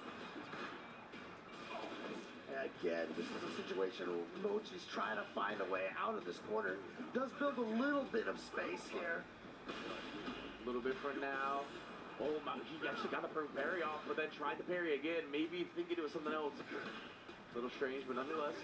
Again, this is a situation where Mochi's trying to find a way out of this corner. Does build a little bit of space here. A little bit for now. Oh my, he actually got the parry off, but then tried to parry again. Maybe thinking it was something else. A little strange, but nonetheless.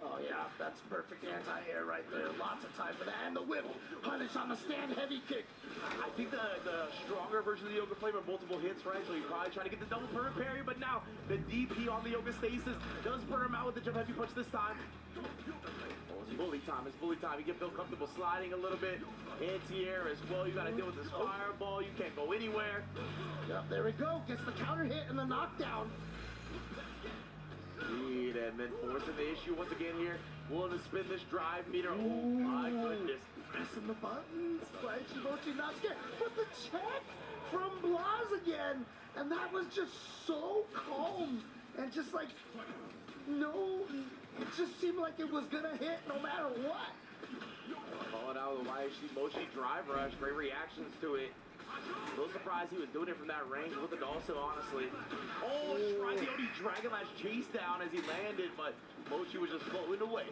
Oh yeah, that's perfect anti-air right there. Lots of time for that. And the whip punish on the stand heavy kick. I think the stronger version of the Yoga Flame are multiple hits, right? So he's probably trying to get the double permanent parry, but now the DP on the Yoga Stasis does burn him out with the jump heavy punch this time. Oh, it's bully time. It's bully time. You get feel comfortable sliding a little bit. Anti-air as well. You got to deal with this fireball. You can't go anywhere. Yep, there we go. Gets the counter hit and the knockdown. And then forcing the issue once again here. Willing to spin this drive meter. Oh my goodness. Pressing the buttons. Waichi Mochi not scared. But the check from Blas again. And that was just so calm. And just like, no, it just seemed like it was going to hit no matter what. Calling out the Waichi Mochi drive rush. Great reactions to it. A little surprised he was doing it from that range with the Dawson, honestly. Oh, tried the OD Dragon Lash chase down as he landed, but Mochi was just floating away.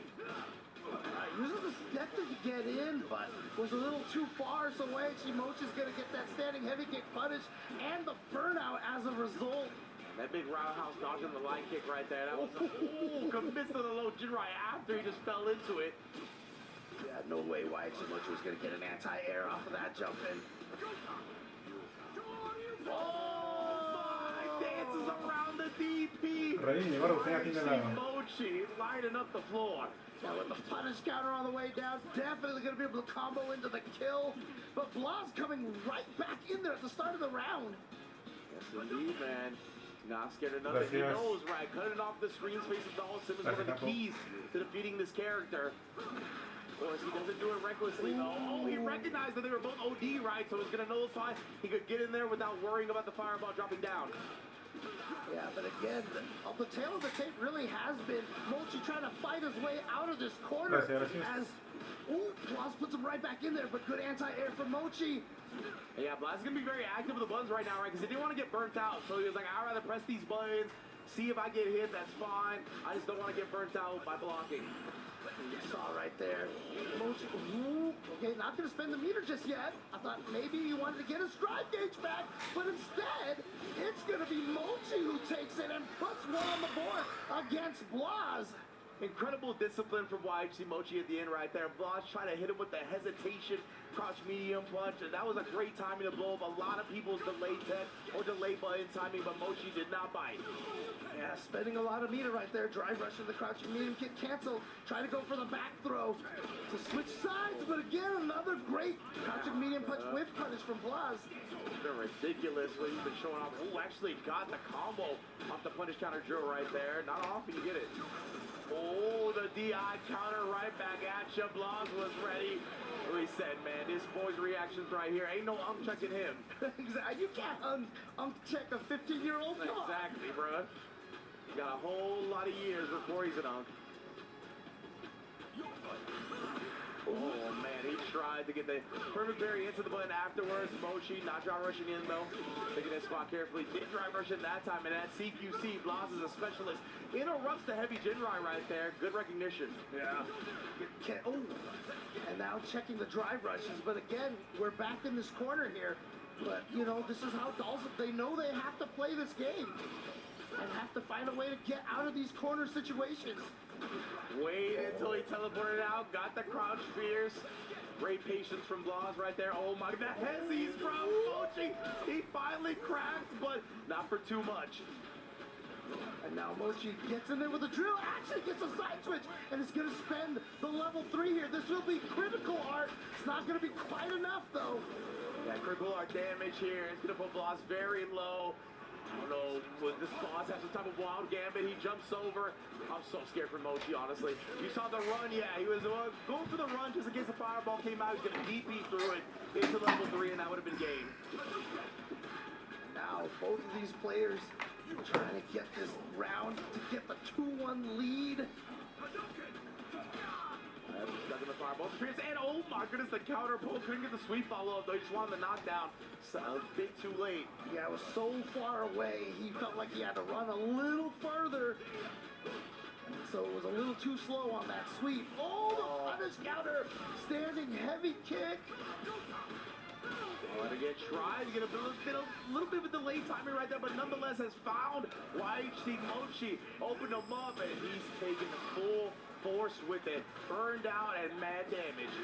Using the Spectre to get in, but was a little too far, so Waichi Mochi's going to get that standing heavy kick punish and the burnout as a result. That big roundhouse dodge on the line kick right there. That was commits to the low Jinrai after he just fell into it. Yeah, no way Waichi Mochi was going to get an anti-air off of that jump in. Oh, dances around the DP. Mochi lighting up the floor. Now with the punish counter on the way down, definitely going to be able to combo into the kill. But Blas coming right back in there at the start of the round. Yes, indeed, man. Not scared of nothing. He knows, right? Cutting off the screen space of Dawson is one of the keys to defeating this character. Of course, he doesn't do it recklessly, though. Oh, he recognized that they were both OD, right? So he's going to nullify. He could get in there without worrying about the fireball dropping down. Yeah, but again, the tail of the tape really has been Mochi trying to fight his way out of this corner. As, Blas puts him right back in there, but good anti-air from Mochi. Yeah, Blas is going to be very active with the buttons right now, right? Because he didn't want to get burnt out. So he was like, I'd rather press these buttons, see if I get hit, that's fine. I just don't want to get burnt out by blocking. You saw right there. Mochi, okay, not going to spend the meter just yet. I thought maybe he wanted to get his stride gauge back, but instead, it's going to be Mochi who takes it and puts one on the board against Blas. Incredible discipline from YHC Mochi at the end right there. Blas trying to hit him with the hesitation, crouch medium punch, and that was a great timing to blow up a lot of people's delay tech or delay button timing, but Mochi did not bite. Yeah, spending a lot of meter right there. Drive rush in the crouching medium kick canceled. Trying to go for the back throw to switch sides, but again, another great crouching medium punch whiff punish from Blas. They're ridiculous what he's been showing off. Oh, actually got the combo off the punish counter drill right there. Not often you get it. Oh, the DI counter right back at you. Blas was ready. He said, man, this boy's reactions right here. Ain't no checking him. Exactly. You can't check a 15-year-old dog. Exactly, bro. Got a whole lot of years before he's an unk. Oh, man, he tried to get the perfect parry into the button afterwards. Mochi not drive rushing in, though. Taking his spot carefully. Did drive rush in that time, and at CQC, Blas is a specialist. Interrupts the heavy Jinrai right there. Good recognition. Yeah. Oh, and now checking the drive rushes. But again, we're back in this corner here. But, you know, this is how Dawson, they know they have to play this game. And have to find a way to get out of these corner situations. Wait until he teleported out, got the crouch fierce. Great patience from Blas right there. Oh my, the hezzies from Mochi. He finally cracked, but not for too much. And now Mochi gets in there with a drill, actually gets a side switch, and is going to spend the level 3 here. This will be critical art. It's not going to be quite enough, though. Yeah, critical art damage here. It's going to put Blas very low. I don't know, would this Blas have some type of wild gambit? He jumps over. I'm so scared for Mochi, honestly. You saw the run, yeah. He was going for the run just in case the fireball came out. He's going to DP through it into level 3, and that would have been game. Now, both of these players trying to get this round to get the 2-1 lead. Stuck in the fireball experience, and oh my goodness, the counter pull. Couldn't get the sweep follow-up, though. He just wanted the knockdown. So, a bit too late. Yeah, it was so far away. He felt like he had to run a little further. So it was a little too slow on that sweep. Oh, the punish counter. Standing heavy kick. Let it get tried. Get a little bit of a delay timing right there, but nonetheless has found YHC Mochi. Opened him up, and he's taking the full force with it. Burned out and mad damage.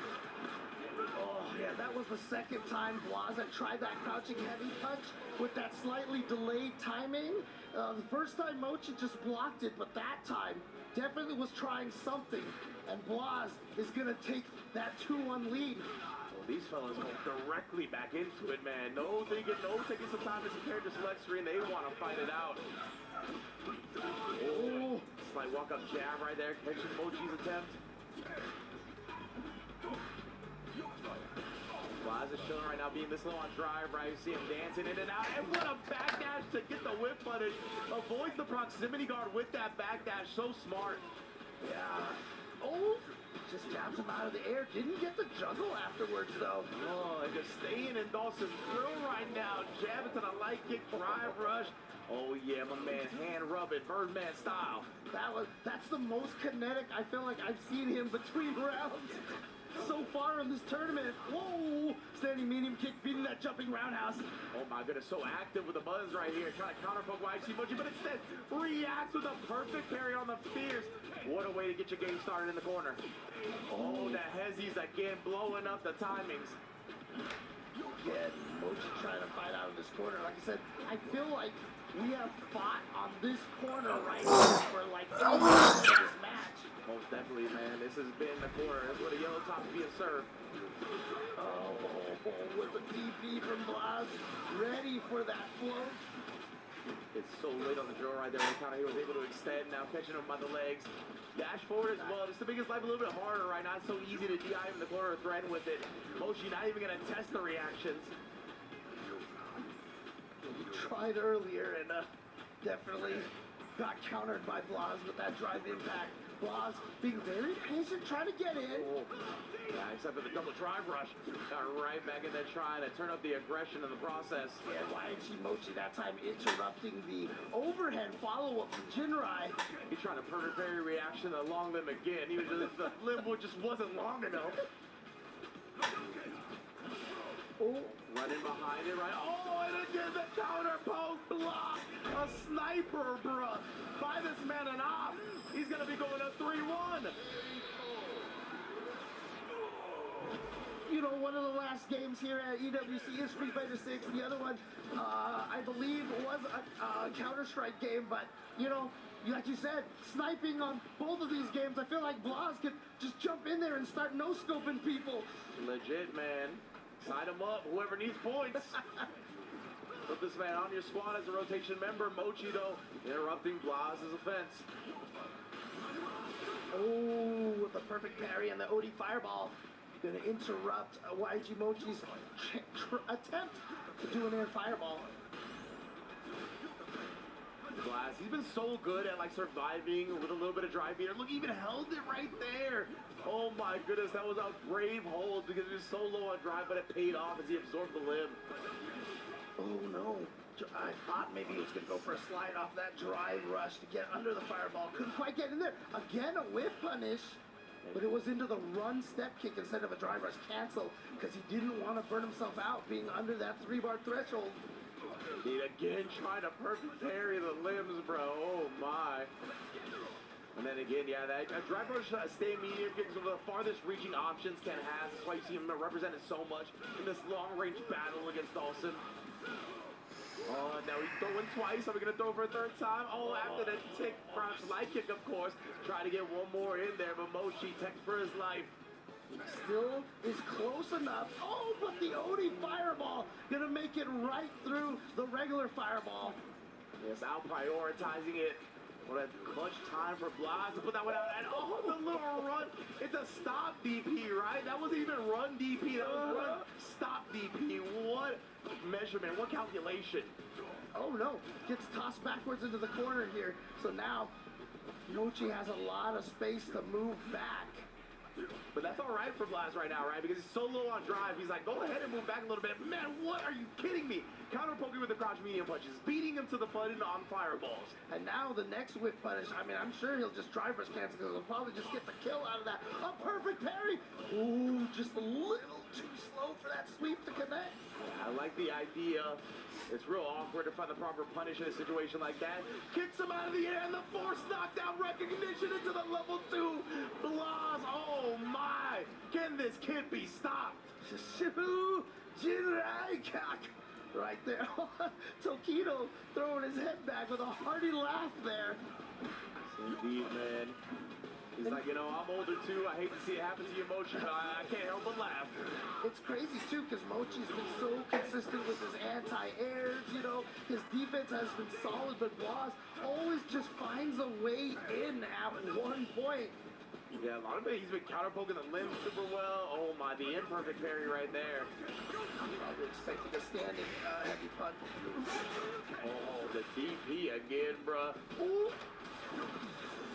Oh, yeah, that was the second time Blas had tried that crouching heavy punch with that slightly delayed timing. The first time Mochi just blocked it, but that time definitely was trying something. And Blas is going to take that 2-1 lead. Well, these fellas go directly back into it, man. No thinking, no taking some time to prepare to select screen. They want to fight it out. Oh, slight walk-up jab right there, catching Mochi's attempt. Blas is showing right now being this low on drive, right? You see him dancing in and out. And what a backdash to get the whip punish. Avoids the proximity guard with that backdash. So smart. Yeah. Oh, just jabs him out of the air. Didn't get the juggle afterwards, though. Oh, just staying in Dawson's thrill right now. Jab into the light kick, drive rush. Oh yeah, my man, hand rub it, Birdman style. That's the most kinetic I feel like I've seen him between rounds so far in this tournament. Whoa! Standing medium kick, beating that jumping roundhouse. Oh my goodness, so active with the buzz right here, trying to counterpoke YHC Mochi, but instead reacts with a perfect parry on the fierce. What a way to get your game started in the corner. Oh, the hezzies again, blowing up the timings. Again, Mochi trying to fight out of this corner. Like I said, I feel like we have fought on this corner right now for like 8 minutes of this match. Most definitely, man. This has been the corner. That's where the yellow top is being served. Oh, with the DP from Blas. Ready for that float. It's so late on the drill right there. The counter he was able to extend. Now catching him by the legs. Dash forward as well. Just to make his life a little bit harder right now. It's so easy to DI him in the corner, threaten with it. Mochi not even going to test the reactions. He tried earlier and definitely got countered by Blas with that drive impact. Blas being very patient, trying to get in. Oh. Yeah, except for the double drive rush. Got right back in there trying to turn up the aggression in the process. Yeah, YHC Mochi that time interrupting the overhead follow-up from Jinrai. He's trying to perfect parry reaction to the long limb again. He was just, the limb just wasn't long enough. Oh, running behind it, right? Oh, and again the counter poke block. A sniper, bruh. Buy this man an op. He's going to be going up 3-1. You know, one of the last games here at EWC is Street Fighter 6. The other one, I believe, was a Counter-Strike game. But, you know, like you said, sniping on both of these games, I feel like Blas could just jump in there and start no-scoping people. Legit, man. Sign him up, whoever needs points. Put this man on your squad as a rotation member. Mochi, though, interrupting Blas's offense. Oh, with the perfect parry and the OD fireball. Going to interrupt YG Mochi's attempt to do an air fireball. Blas, he's been so good at like surviving with a little bit of drive meter. Look, he even held it right there. Oh my goodness, that was a brave hold because he was so low on drive, but it paid off as he absorbed the limb. Oh no. I thought maybe he was going to go for a slide off that drive rush to get under the fireball. Couldn't quite get in there. Again, a whiff punish. But it was into the run step kick instead of a drive rush cancel because he didn't want to burn himself out being under that 3-bar threshold. He again trying to perfect parry the limbs, bro. Oh my. And then again, yeah, that drive rush stay medium kick is one of the farthest reaching options Ken has. That's why you see him represented so much in this long range battle against Dawson. Oh, now he's throwing twice. Are we going to throw for a third time? Oh, after the tick crouch light kick, of course. Try to get one more in there, but Mochi techs for his life. Still is close enough. Oh, but the OD fireball going to make it right through the regular fireball. Yes, out prioritizing it. Well, that's much time for Blas to put that one out. And oh, the little run. It's a stop DP, right? That wasn't even run DP. That was run stop DP. What measurement? What calculation? Oh, no. Gets tossed backwards into the corner here. So now, Mochi has a lot of space to move back. But that's all right for Blas right now, right? Because he's so low on drive. He's like, go ahead and move back a little bit. Man, what? Are you kidding me? Counter poking with the crouch medium punches. Beating him to the button on fireballs. And now the next whip punish, I mean, I'm sure he'll just drive rush cancel because he'll probably just get the kill out of that. A perfect parry. Ooh, just a little too slow for that sweep to connect. I like the idea. It's real awkward to find the proper punish in a situation like that. Kicks him out of the air and the force knockdown recognition into the level 2. Blas, oh my. Can this kid be stopped? Shishu Jinraikak. Right there. Tokido throwing his head back with a hearty laugh there. Indeed, man. He's like, you know, I'm older too. I hate to see it happen to you, Mochi, but I can't help but laugh. It's crazy too, because Mochi's been so consistent with his anti-airs, you know. His defense has been solid, but Blas always just finds a way in at one point. Yeah, a lot of it, he's been counter-poking the limbs super well. Oh my, the imperfect parry right there. Probably expecting a standing heavy punch. Oh, the DP again, bruh. Ooh.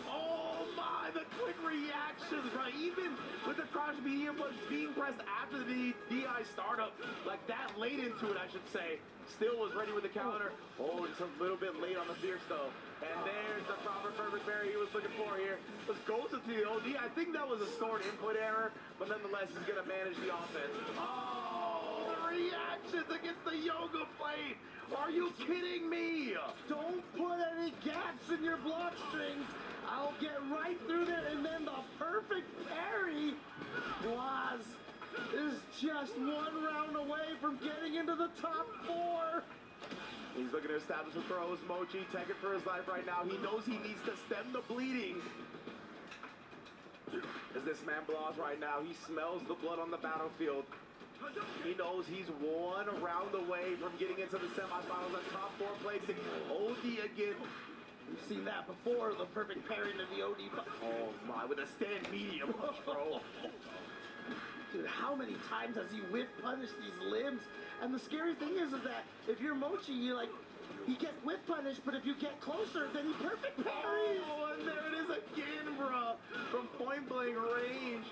Oh my, the quick reactions, right? Even with the crouch medium punch being pressed after the DI startup, like that late into it, I should say, still was ready with the counter. Oh, just a little bit late on the fierce though. And there's the proper perfect parry he was looking for here. Let's go to the OD. I think that was a stored input error, but nonetheless, he's gonna manage the offense. Oh, the reactions against the yoga plate. Are you kidding me? Don't put any gaps in your block strings. I'll get right through there, and then the perfect parry. Blas is just one round away from getting into the top 4. He's looking to establish the throws. Mochi taking for his life right now. He knows he needs to stem the bleeding. As this man Blas right now, he smells the blood on the battlefield. He knows he's one round away from getting into the semifinals. The top 4 placing. OD again. We've seen that before, the perfect parry to the OD. Oh my, with a stand medium punch, bro. Dude, how many times has he whip punished these limbs? And the scary thing is that if you're Mochi, you get whip punished, but if you get closer, then he perfect parries. Oh, and there it is again, bro. From point blank range.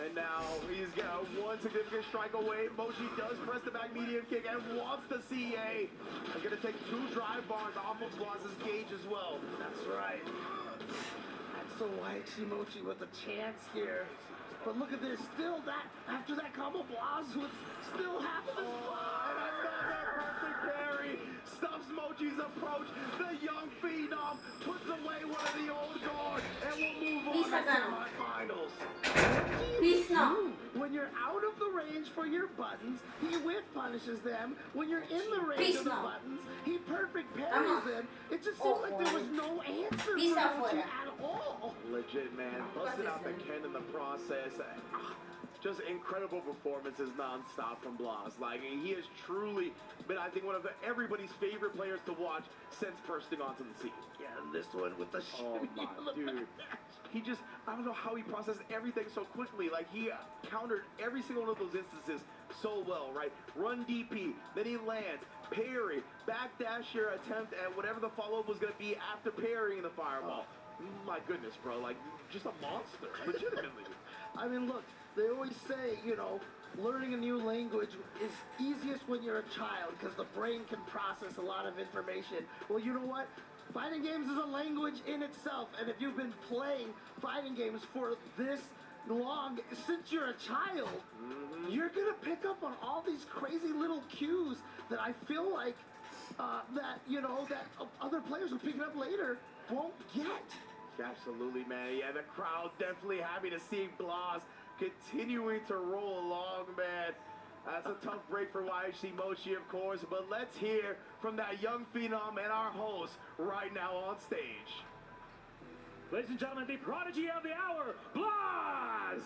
And now he's got one significant strike away. Mochi does press the back medium kick and wants the CA. He's going to take 2 drive bars off of Blas's gauge as well. That's right. And so YG Mochi with a chance here. But look at this, still after that combo, Blas would still have this. And another perfect parry. victory. Stuffs Mochi's approach. The young phenom puts away one of the old guard and will move on to semifinals. Peace now. When you're out of the range for your buttons, he whiff punishes them. When you're in the range of the buttons, he perfect parries them. It just seemed like there was no answer for Mochi at all. Legit, man. Busted out the Ken in the process. Just incredible performances non-stop from Blas. Like, he has truly been, I think, one of everybody's favorite players to watch since bursting onto the scene. Yeah, this one with the Oh my dude. He just, I don't know how he processed everything so quickly. Like, he countered every single one of those instances so well, right? Run DP, then he lands, parry, backdash your attempt at whatever the follow-up was going to be after parrying the fireball. My goodness, bro. Like, just a monster. Legitimately. I mean, look, they always say, you know, learning a new language is easiest when you're a child because the brain can process a lot of information. Well, you know what? Fighting games is a language in itself, and if you've been playing fighting games for this long, since you're a child, you're gonna pick up on all these crazy little cues that I feel like that, you know, that other players who pick it up later won't get. Absolutely, man. Yeah, the crowd definitely happy to see Blas continuing to roll along, man. That's a tough break for YHC Mochi, of course, but let's hear from that young phenom and our host right now on stage. Ladies and gentlemen, the prodigy of the hour, Blas!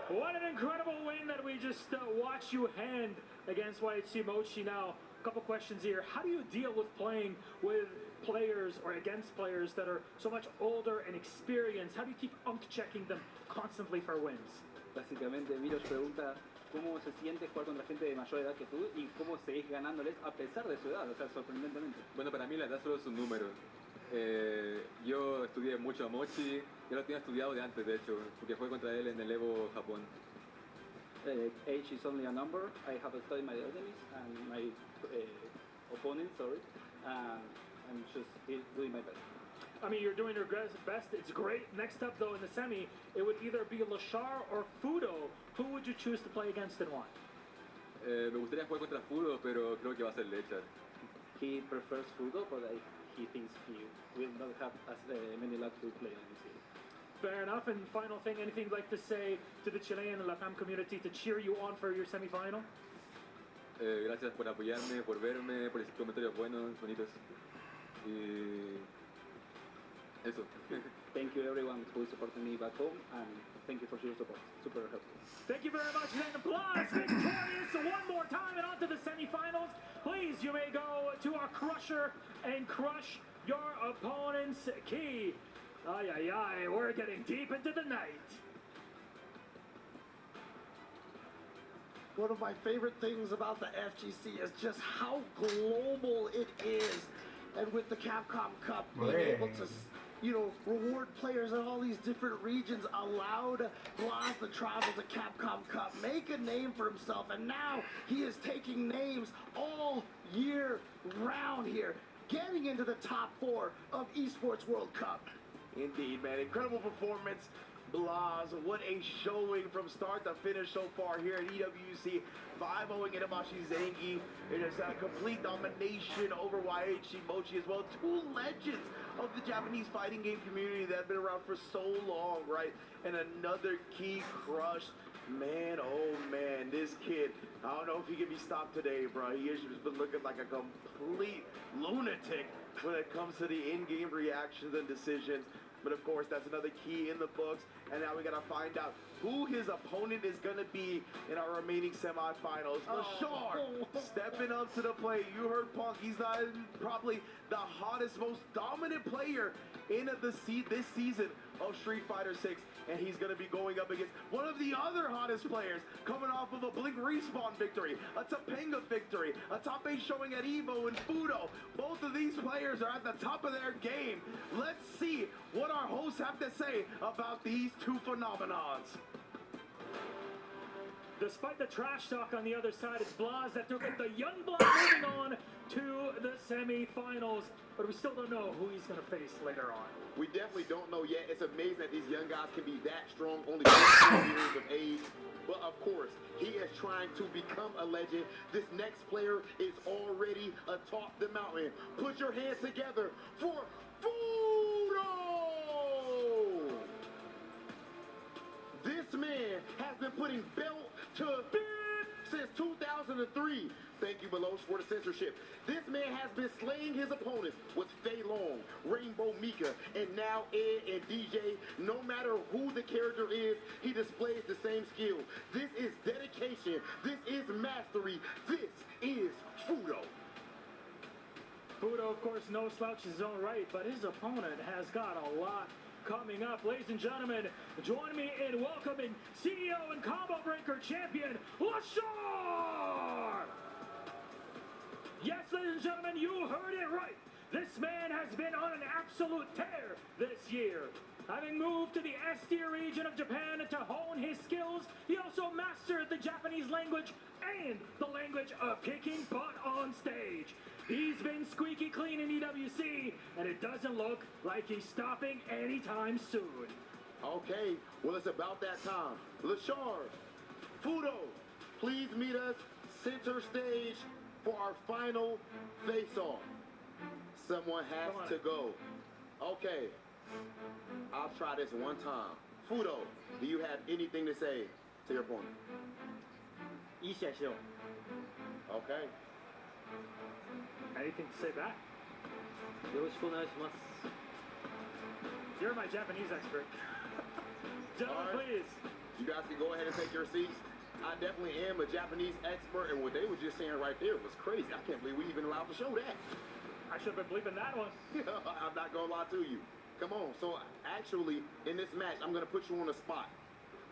What an incredible win that we just watched you hand against YHC Mochi. Now, a couple questions here. How do you deal with playing with players or against players that are so much older and experienced? How do you keep checking them constantly for wins? Básicamente, Miros pregunta cómo se siente jugar contra gente de mayor edad que tú y cómo seguís ganándoles a pesar de su edad, o sea, sorprendentemente. Bueno, para mí la edad solo es un número. Yo estudié mucho a Mochi, yo lo tenía estudiado de antes, de hecho, porque jugué contra él en el Evo Japón. Age is only a number. I have studied my enemies and my opponents, sorry. I'm just doing my best. I mean, you're doing your best. It's great. Next up, though, in the semi, it would either be Lashar or Fudo. Who would you choose to play against and why? Me gustaría jugar contra Fudo, pero creo que va a ser Lechar. He prefers Fudo, but he thinks he will not have as many luck to play on this game. Fair enough. And final thing, anything you'd like to say to the Chilean and LATAM community to cheer you on for your semifinal? Gracias por apoyarme, por verme, por decir comentarios buenos, bonitos. Y eso. Thank you everyone who is supporting me back home, and thank you for your support. Super helpful. Thank you very much. And applause, victorious one more time and on to the semifinals. Please, you may go to our crusher and crush your opponent's key. Ay, ay, ay, we're getting deep into the night. One of my favorite things about the FGC is just how global it is. And with the Capcom Cup being able to, you know, reward players in all these different regions, allowed Blas to travel to Capcom Cup, make a name for himself, and now he is taking names all year round here, getting into the top 4 of Esports World Cup. Indeed, man. Incredible performance. Blas, what a showing from start to finish so far here at EWC. 5-0 Itabashi Zengi. It is a complete domination over YHC Mochi as well. 2 legends of the Japanese fighting game community that have been around for so long, right? And another key crush. Man, oh man, this kid, I don't know if he can be stopped today, bro. He has just been looking like a complete lunatic when it comes to the in-game reactions and decisions. But of course, that's another key in the books. And now we got to find out who his opponent is going to be in our remaining semifinals. Lashar stepping up to the plate. You heard Punk. He's probably the hottest, most dominant player in this season of Street Fighter 6. And he's going to be going up against one of the other hottest players coming off of a Blink Respawn victory, a Topanga victory, a top 8 showing at EVO and Fudo. Both of these players are at the top of their game. Let's see what our hosts have to say about these 2 phenomenons. Despite the trash talk on the other side, it's Blas that took it. The young Blas moving on to the semi-finals, but we still don't know who he's going to face later on. We definitely don't know yet. It's amazing that these young guys can be that strong, only 24 years of age. But of course, he is trying to become a legend. This next player is already atop the mountain. Put your hands together for Fudo! This man has been putting belt to since 2003. Thank you, Belosh, for the censorship. This man has been slaying his opponents with Fei Long, Rainbow Mika, and now Ed and DJ. No matter who the character is, he displays the same skill. This is dedication. This is mastery. This is Fudo. Fudo, of course, no slouch in his own right, but his opponent has got a lot coming up. Ladies and gentlemen, join me in welcoming CEO and Combo Breaker champion, LaShar! Yes, ladies and gentlemen, you heard it right. This man has been on an absolute tear this year. Having moved to the S-tier region of Japan to hone his skills, he also mastered the Japanese language and the language of kicking butt on stage. He's been squeaky clean in EWC, and it doesn't look like he's stopping anytime soon. Okay, well, it's about that time. LaShar, Fudo, please meet us center stage for our final face-off. Someone has to go. Okay, I'll try this one time. Fudo, do you have anything to say to your opponent? Okay. Anything to say back? You're my Japanese expert. Gentlemen, All right. please. You guys can go ahead and take your seats. I definitely am a Japanese expert, and what they were just saying right there was crazy. I can't believe we even allowed to show that. I should have been bleeping that one. I'm not going to lie to you. Come on. So, actually, in this match, I'm going to put you on the spot.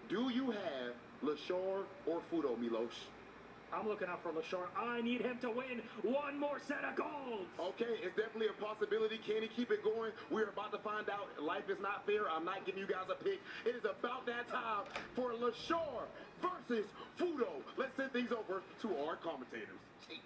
Do you have LaShar or Fudo, Milosh? I'm looking out for LaShar. I need him to win one more set of gold. Okay, it's definitely a possibility. Can he keep it going? We're about to find out. Life is not fair. I'm not giving you guys a pick. It is about that time for LaShar versus Fudo. Let's send things over to our commentators. Jeez.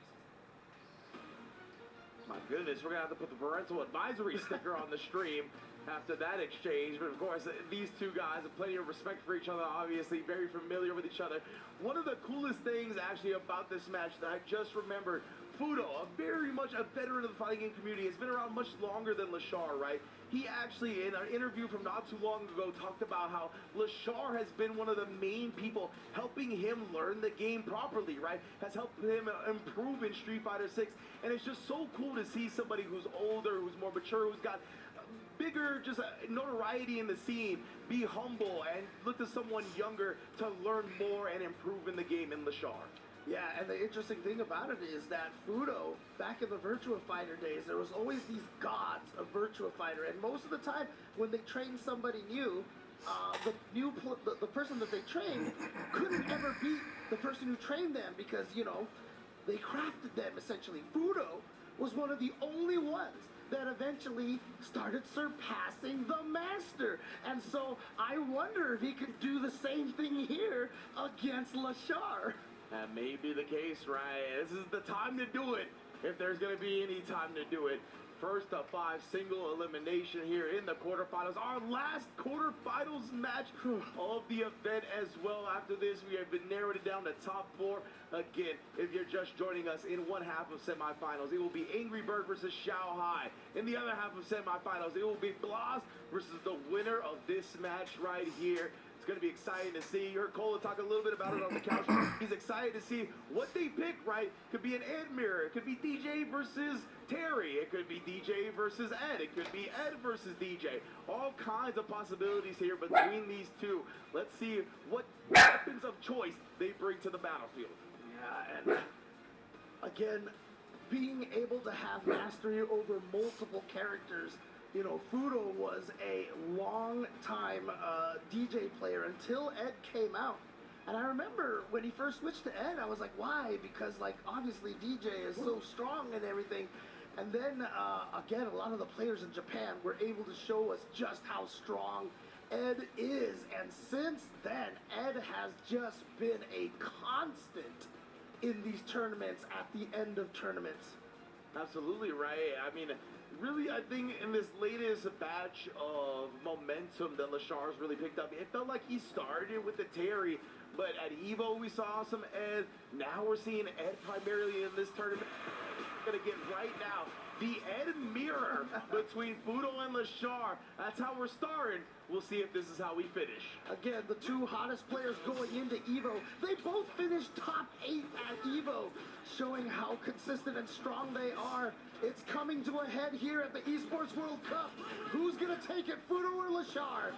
My goodness, we're going to have to put the parental advisory sticker on the stream after that exchange. But of course, these two guys have plenty of respect for each other, obviously very familiar with each other. One of the coolest things actually about this match that I just remembered, Fudo, very much a veteran of the fighting game community, has been around much longer than LaShar, right? He actually, in an interview from not too long ago, talked about how LaShar has been one of the main people helping him learn the game properly, right? Has helped him improve in Street Fighter 6. And it's just so cool to see somebody who's older, who's more mature, who's got bigger just notoriety in the scene, be humble and look to someone younger to learn more and improve in the game in LaShar. Yeah, and the interesting thing about it is that Fudo, back in the Virtua Fighter days, there was always these gods of Virtua Fighter, and most of the time when they trained somebody new, the person that they trained couldn't ever beat the person who trained them because, you know, they crafted them essentially. Fudo was one of the only ones that eventually started surpassing the master. And so I wonder if he could do the same thing here against LaShar. That may be the case, right? This is the time to do it, if there's going to be any time to do it. First of 5 single elimination here in the quarterfinals. Our last quarterfinals match of the event as well. After this, we have been narrowed it down to top 4. Again, if you're just joining us in one half of semifinals, it will be Angry Bird versus Shao Hai. In the other half of semifinals, it will be Blas versus the winner of this match right here. It's going to be exciting to see. You heard Cola talk a little bit about it on the couch. He's excited to see what they pick, right? Could be an Ed mirror. It could be DJ versus Terry. It could be DJ versus Ed. It could be Ed versus DJ. All kinds of possibilities here between these two. Let's see what weapons of choice they bring to the battlefield. Yeah, and again, being able to have mastery over multiple characters. You know, Fudo was a long-time DJ player until Ed came out. And I remember when he first switched to Ed, I was like, why? Because, like, obviously DJ is so strong and everything. And then, again, a lot of the players in Japan were able to show us just how strong Ed is. And since then, Ed has just been a constant in these tournaments at the end of tournaments. Absolutely right. I mean, really, I think in this latest batch of momentum that Lashar's really picked up, it felt like he started with the Terry, but at EVO we saw some Ed. Now we're seeing Ed primarily in this tournament. Gonna get right now the Ed mirror between Fudo and Lashar. That's how we're starting. We'll see if this is how we finish. Again, the two hottest players going into EVO, they both finished top 8 at EVO, showing how consistent and strong they are. It's coming to a head here at the Esports World Cup. Who's gonna take it, Fudo or Lashar?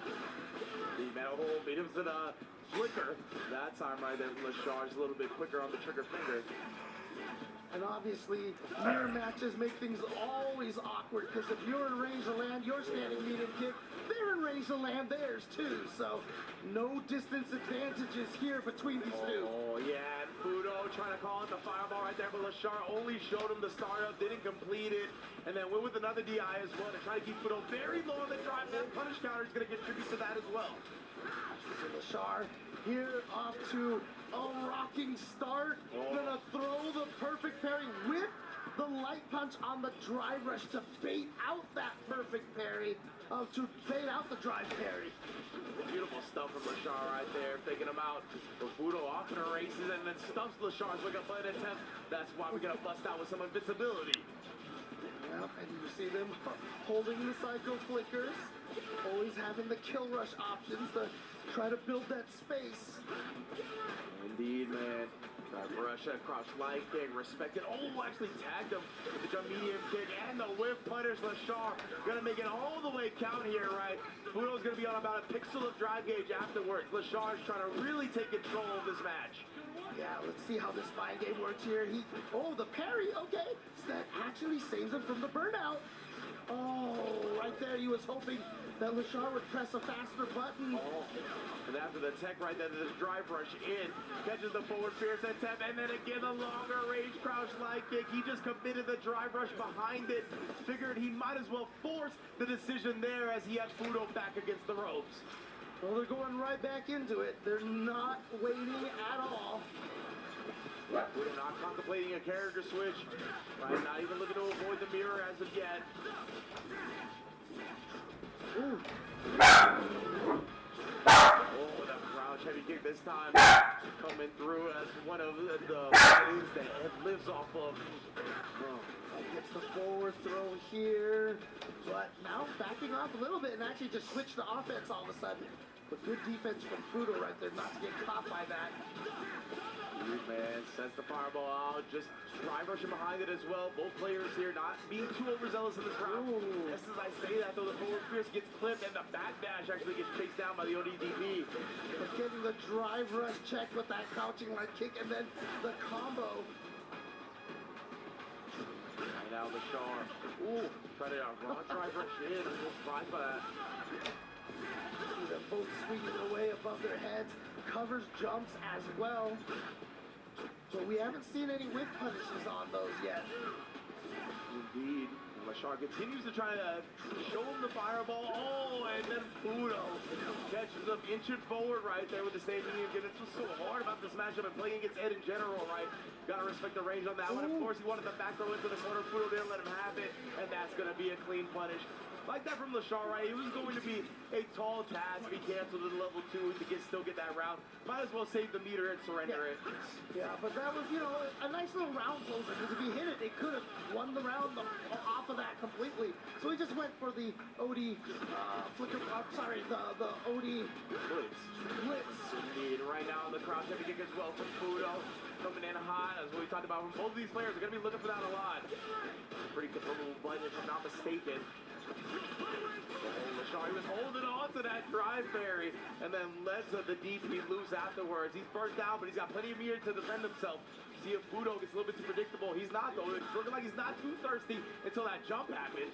The metal hole beat him to the flicker. That time right there, Lashar's a little bit quicker on the trigger finger. And obviously, mirror matches make things always awkward, because if you're in range to land your standing medium kick, they're in range to land theirs too. So, no distance advantages here between these two. Oh, yeah, and Fudo trying to call it the fireball right there, but Lashar only showed him the startup, didn't complete it, and then went with another DI as well to try to keep Fudo very low on the drive. That punish counter is going to contribute to that as well. So Lashar here off to a rocking start. Gonna throw the perfect parry with the light punch on the drive rush to bait out that perfect parry, to bait out the drive parry. Beautiful stuff from Lashar right there, faking him out. But Fudo off in races and then stuffs Lashar's wake up play attempt. That's why we're gonna bust out with some invincibility. Yep, and you see them holding the psycho flickers, always having the kill rush options to try to build that space. Indeed, man. Russia crouch light kick, respected. Oh, actually tagged him with the jump medium kick and the whip punish. Lashar gonna make it all the way count here, right? Fudo's gonna be on about a pixel of drive gauge afterwards. Lashar's trying to really take control of this match. Yeah, let's see how this mind game works here. Oh, the parry, okay. So that actually saves him from the burnout. Oh, right there, he was hoping that Lashar would press a faster button. Oh, and after the tech right there, this drive rush in, catches the forward fierce attempt, and then again the longer range crouch light kick. He just committed the drive rush behind it. Figured he might as well force the decision there as he had Fudo back against the ropes. Well, they're going right back into it. They're not waiting at all. Fudo not contemplating a character switch. Right, not even looking to avoid the mirror as of yet. Ooh. Oh, that crouch heavy kick this time coming through as one of the things that Ed lives off of. Gets the forward throw here, but now backing off a little bit and actually just switched to offense all of a sudden. But good defense from Fudo right there, not to get caught by that. Man, sets the fireball out, just drive rushing behind it as well. Both players here not being too overzealous in this round. Just as I say that though, the forward fierce gets clipped and the backdash actually gets chased down by the ODDB. But getting the drive rush check with that crouching light kick and then the combo. And now Lashar, trying to raw drive rush in, and just surprised by that. See them both swinging away above their heads, covers jumps as well. But we haven't seen any whip punishes on those yet. Indeed. And Lashar continues to try to show him the fireball. Oh, and then Fudo catches him inching forward right there with the same medium kick. That's what's so hard about this matchup and playing against Ed in general, right? Gotta respect the range on that one. Of course, he wanted the back throw into the corner. Fudo didn't let him have it, and that's gonna be a clean punish. Like that from Lashar, right? It was going to be a tall task. He canceled at level 2 to still get that round. Might as well save the meter and surrender it. Yeah, but that was, a nice little round closer, because if he hit it, it could have won the round off of that completely. So he just went for the OD flicker, the OD Blitz. Indeed. Right now, the crouch heavy kick as well from Fudo. Coming in hot, as we talked about. Both of these players are going to be looking for that a lot. Pretty controllable button, if I'm not mistaken. Lashar, he was holding on to that drive parry and then led to the DP loose afterwards. He's burst down, but he's got plenty of meter to defend himself. See if Fudo gets a little bit too predictable. He's not, though. It's looking like he's not too thirsty until that jump happened.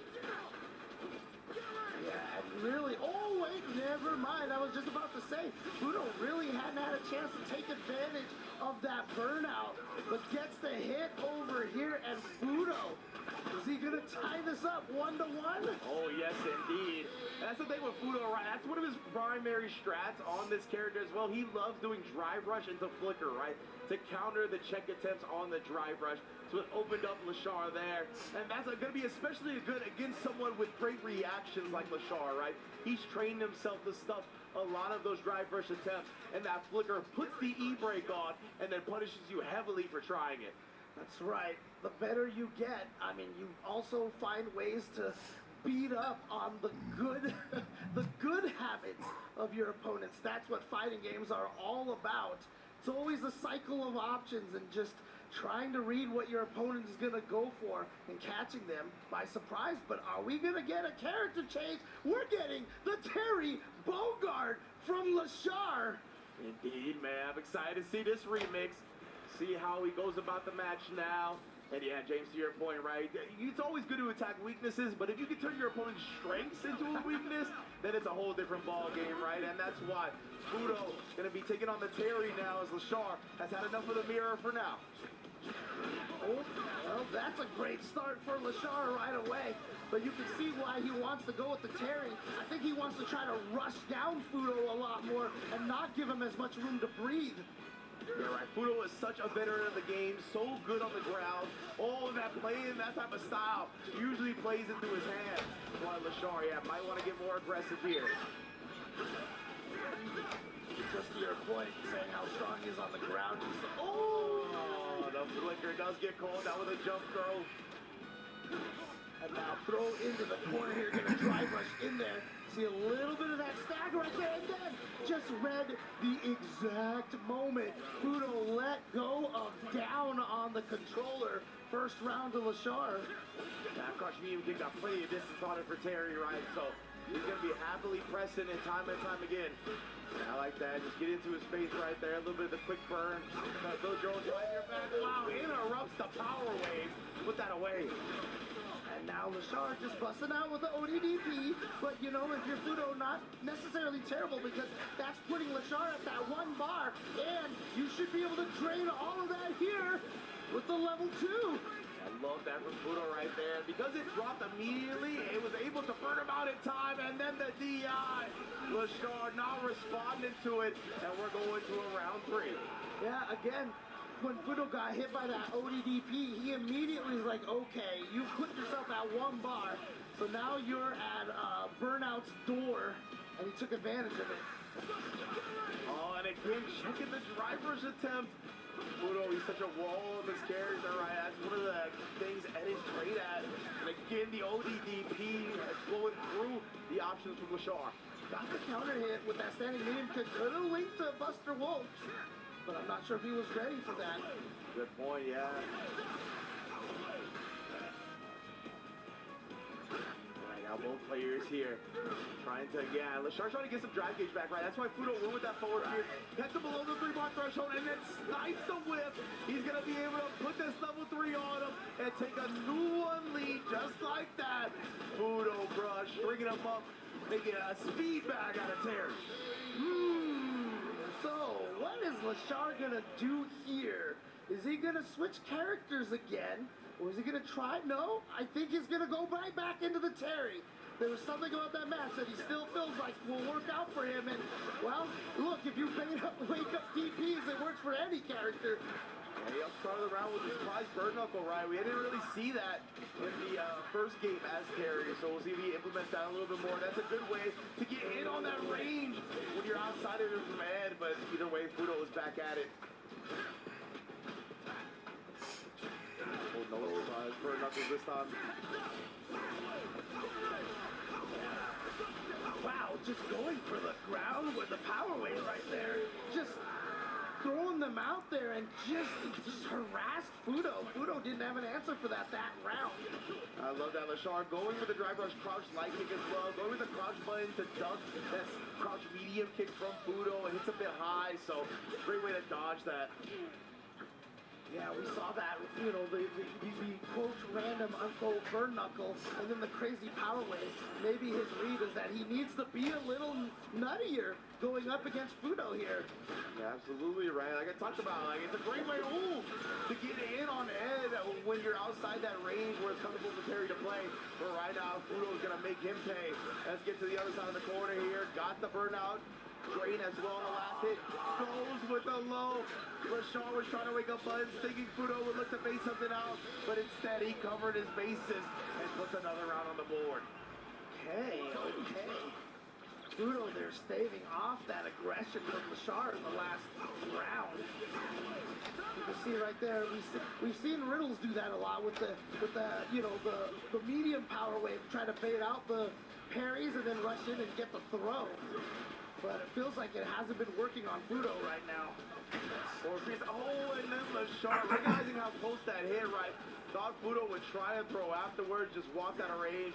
Yeah, and really, oh wait, never mind. I was just about to say, Fudo really hadn't had a chance to take advantage of that burnout, but gets the hit over here, and Fudo Is he gonna tie this up 1-1? Oh, yes, indeed. That's the thing with Fudo, right? That's one of his primary strats on this character as well. He loves doing drive rush into flicker, right? To counter the check attempts on the drive rush. So it opened up Lashar there. And that's going to be especially good against someone with great reactions like Lashar, right? He's trained himself to stuff a lot of those drive rush attempts. And that flicker puts the E-brake on and then punishes you heavily for trying it. That's right. The better you get, I mean, you also find ways to beat up on the good the good habits of your opponents. That's what fighting games are all about. It's always a cycle of options and just trying to read what your opponent is going to go for and catching them by surprise. But are we going to get a character change? We're getting the Terry Bogard from Lashar. Indeed, man. I'm excited to see this remix. See how he goes about the match now. And yeah, James, to your point, right? It's always good to attack weaknesses, but if you can turn your opponent's strengths into a weakness, then it's a whole different ball game, right? And that's why Fudo going to be taking on the Terry now as Lashar has had enough of the mirror for now. Oh, well, that's a great start for Lashar right away. But you can see why he wants to go with the Terry. I think he wants to try to rush down Fudo a lot more and not give him as much room to breathe. Yeah, right. Fudo is such a veteran of the game, so good on the ground. All of that playing, that type of style, usually plays into his hands. While Lashar, yeah, might want to get more aggressive here. Just to your point, saying how strong he is on the ground. Oh, the flicker does get called out with a jump throw. And now throw into the corner here, gonna drive rush in there. See a little bit of that stagger right there, and then just read the exact moment Fudo let go of down on the controller. First round to Lashar. That crush medium kick got plenty of distance on it for Terry, right? So he's gonna be happily pressing it time and time again. I like that. Just get into his face right there. A little bit of the quick burn. Those Jones behind your back. Wow, interrupts the power wave. Put that away. And now Lashar just busting out with the ODDP, but you know, if you're Fudo, not necessarily terrible because that's putting Lashar at that 1 bar, and you should be able to drain all of that here with the level 2. I love that from Fudo right there. Because it dropped immediately, it was able to burn him out in time, and then the DI. Lashar not responding to it, and we're going to a round 3. Yeah, again, when Fudo got hit by that ODDP, he immediately was like, okay, you put yourself at 1 bar, so now you're at Burnout's door, and he took advantage of it. Oh, and again, checking the driver's attempt. Fudo, he's such a wall of his character, right? That's one of the things Ed is great at. And again, the ODDP flowing through the options from Lashar. Got the counter hit with that standing medium kick. Could have linked to Buster Wolf, but I'm not sure if he was ready for that. Good point, yeah. Right now, both players here trying to, yeah, Lashar's trying to get some drive gauge back, right? That's why Fudo went with that forward gear. Gets him below the 3-bar threshold and then snipes the whip. He's going to be able to put this level 3 on him and take a new 1 lead just like that. Fudo, bruh, stringing him up, making a speed bag out of Terry. So, what is Lashar gonna do here? Is he gonna switch characters again? Or is he gonna try? No, I think he's gonna go right back into the Terry. There was something about that match that he still feels like will work out for him. And, well, look, if you wake up DPs, it works for any character. Yeah, he started the round with the surprise bird knuckle, right? We didn't really see that in the first game as Terry, so we'll see if he implements that a little bit more. That's a good way to get in on that range when you're outside of your command, but either way, Fudo is back at it. Oh, no surprise bird knuckles this time. Wow, just going for the ground with the power wave right there. Just throwing them out there and just harassed Fudo. Fudo didn't have an answer for that round. I love that. Lashar going with the drive rush crouch light kick as well. Going with the crouch button to duck that crouch medium kick from Fudo. It hits a bit high, so great way to dodge that. Yeah, we saw that with, you know, the quote random unquote burn knuckle and then the crazy power wave. Maybe his read is that he needs to be a little nuttier going up against Fudo here. Yeah, absolutely right. Like I talked about, like it's a great way to get in on Ed when you're outside that range where it's comfortable for Terry to play. But right now, Fudo's gonna make him pay. Let's get to the other side of the corner here. Got the burnout. Drain as well on the last hit. Goes with a low. Lashar was trying to wake up Buds, thinking Fudo would look to face something out, but instead he covered his bases and puts another round on the board. Okay. Fudo there staving off that aggression from Lashar in the last round. You can see right there, we've seen Riddles do that a lot with the you know, the medium power wave, try to bait out the parries and then rush in and get the throw. But it feels like it hasn't been working on Fudo right now. And then Lashar, recognizing how close that hit, right? Thought Fudo would try to throw afterwards, just walked out of range.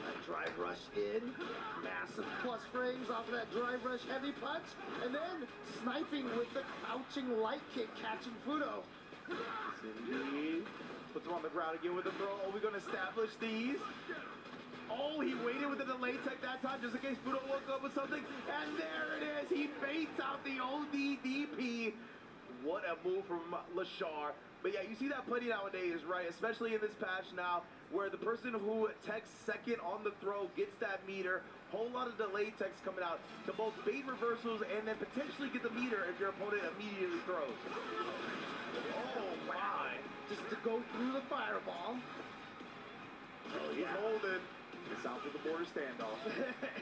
That drive rush in, massive plus frames off of that drive rush heavy punch, and then sniping with the crouching light kick, catching Fudo. Indeed. Puts him on the ground again with the throw. Are we going to establish these? Oh, he waited with the delay tech that time just in case Fudo woke up with something. And there it is. He baits out the ODDP. What a move from Lashar. But yeah, you see that plenty nowadays, right? Especially in this patch now, where the person who techs second on the throw gets that meter. Whole lot of delay techs coming out to both bait reversals and then potentially get the meter if your opponent immediately throws. Oh my. Just to go through the fireball. Oh, he's holding. South of the border standoff.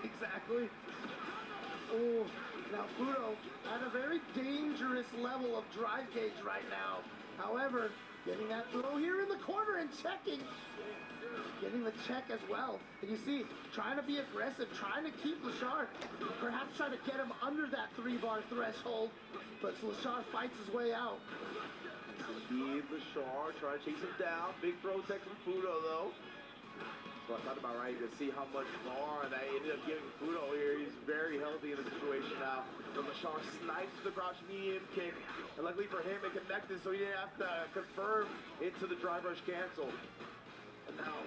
Exactly. Oh, now Fudo at a very dangerous level of drive gauge right now. However, getting that throw here in the corner and checking. Getting the check as well. And you see, trying to be aggressive, trying to keep Lashar, perhaps trying to get him under that 3-bar threshold. But Lashar fights his way out. Indeed, Lashar trying to chase him down. Big throw tech from Fudo though. So I thought about right to see how much bar that ended up giving Fudo here. He's very healthy in the situation now. But Lashar snipes the crouch medium kick. And luckily for him, it connected so he didn't have to confirm into the drive rush cancel. And now,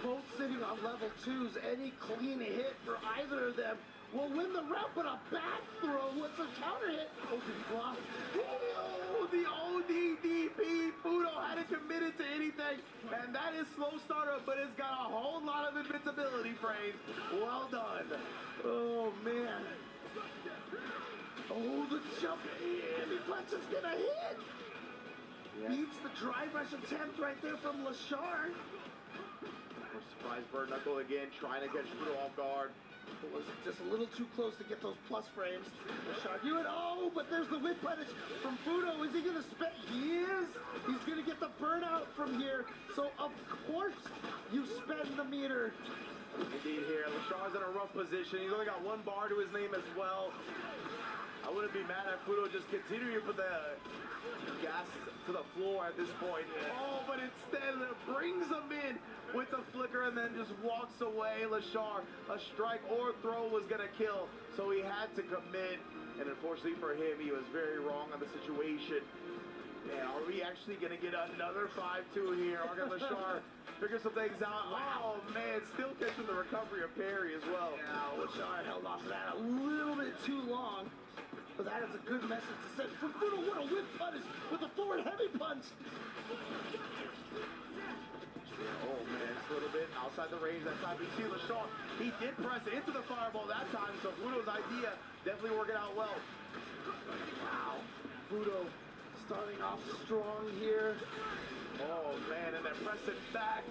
both sitting on level 2s, any clean hit for either of them will win the round, but a bad throw. What's a counter hit? Oh, did he block? Oh, the ODDP. Fudo hadn't committed to anything. And that is slow startup, but it's got a whole lot of invincibility frames. Well done. Oh, man. Oh, the jump in. He punch is going to hit. Yeah. Beats the drive rush attempt right there from Lashar. Surprise bird knuckle again, trying to catch Fudo off guard. It was just a little too close to get those plus frames. Lashar knew it. Oh, but there's the whip punish from Fudo. Is he going to spend? He is. He's going to get the burnout from here. So, of course, you spend the meter. Indeed here. Lashar's in a rough position. He's only got 1 bar to his name as well. I wouldn't be mad at Fudo just continuing to put the gas to the floor at this point. Oh, but instead it brings him in with the flicker and then just walks away. Lashar, a strike or throw was going to kill, so he had to commit. And unfortunately for him, he was very wrong on the situation. Yeah, are we actually going to get another 5-2 here? Are going to Lashar figure some things out? Oh, man, still catching the recovery of parry as well. Yeah, Lashar held off of that a little bit too long. But that is a good message to send for Fudo. What a whip punish with a forward heavy punch. Oh, man, it's a little bit outside the range that time. You see Lashar, he did press into the fireball that time, so Fudo's idea definitely working out well. Wow. Fudo starting off strong here. Oh, man, and then pressing back.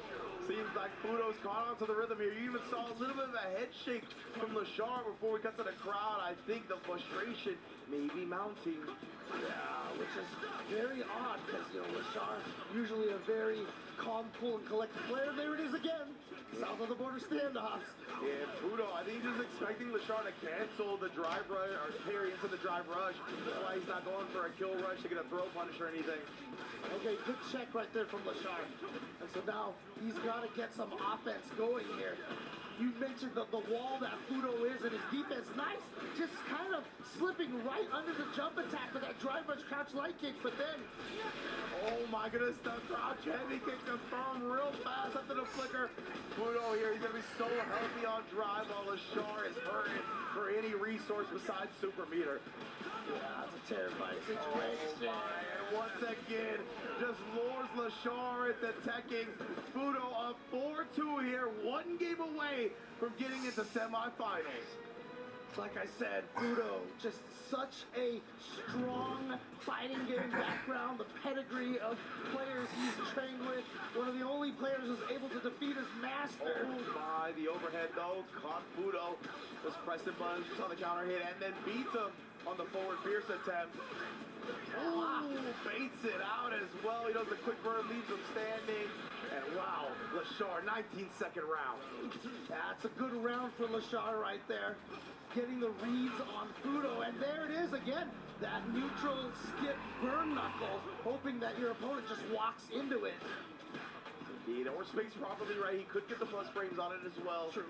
Seems like Fudo's caught onto the rhythm here. You even saw a little bit of a head shake from Lashar before we cut to the crowd. I think the frustration may be mounting. Yeah, which is very odd because, you know, Lashar usually a very calm, cool, and collected player. There it is again. South of the border standoffs. Yeah, Fudo, I think he's just expecting Lashar to cancel the drive rush or parry into the drive rush. That's why he's not going for a kill rush to get a throw punish or anything. Okay, good check right there from Lashar. And so now he's got to get some offense going here. you mentioned the wall that Fudo is and his defense. Nice, just kind of slipping right under the jump attack with that drive rush crouch light kick, but then... Oh my goodness, the crouch heavy kick confirmed real fast after the flicker. Fudo here, he's going to be so healthy on drive while Lashar is hurting for any resource besides super meter. Yeah, it's a terrifying situation. Oh my, and once again, just lures Lashar into teching. Fudo up 4-2 here, one game away from getting into semifinals. Like I said, Fudo, just such a strong fighting game background, the pedigree of players he's trained with. One of the only players who's able to defeat his master. Oh my, the overhead though, caught Fudo. Was pressing buttons, just on the counter hit, and then beats him on the forward fierce attempt. Oh, baits it out as well. He does the quick burn, leaves him standing. And wow, Lashar, 19-second round. That's a good round for Lashar right there. Getting the reads on Fudo, and there it is again. That neutral skip burn knuckle, hoping that your opponent just walks into it. Indeed, or spaced properly right. He could get the plus frames on it as well. True.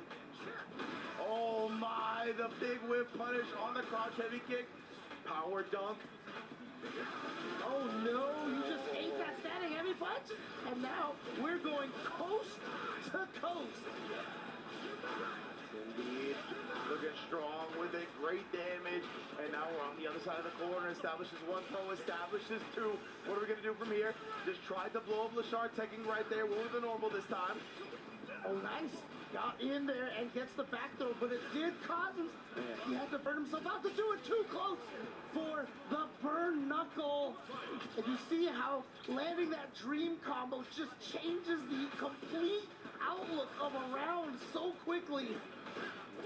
Oh my, the big whip punish on the crouch heavy kick. Power dunk. Oh no, you just ate that standing heavy punch, and now we're going coast to coast. Indeed, looking strong with it, great damage, and now we're on the other side of the corner. Establishes one throw, establishes two. What are we gonna do from here? Just tried to blow up Lashar, teching right there. What was the normal this time? Oh, nice. Got in there and gets the back throw, but it did cause him. He had to burn himself out to do it too close for the burn knuckle. And you see how landing that dream combo just changes the complete outlook of a round so quickly.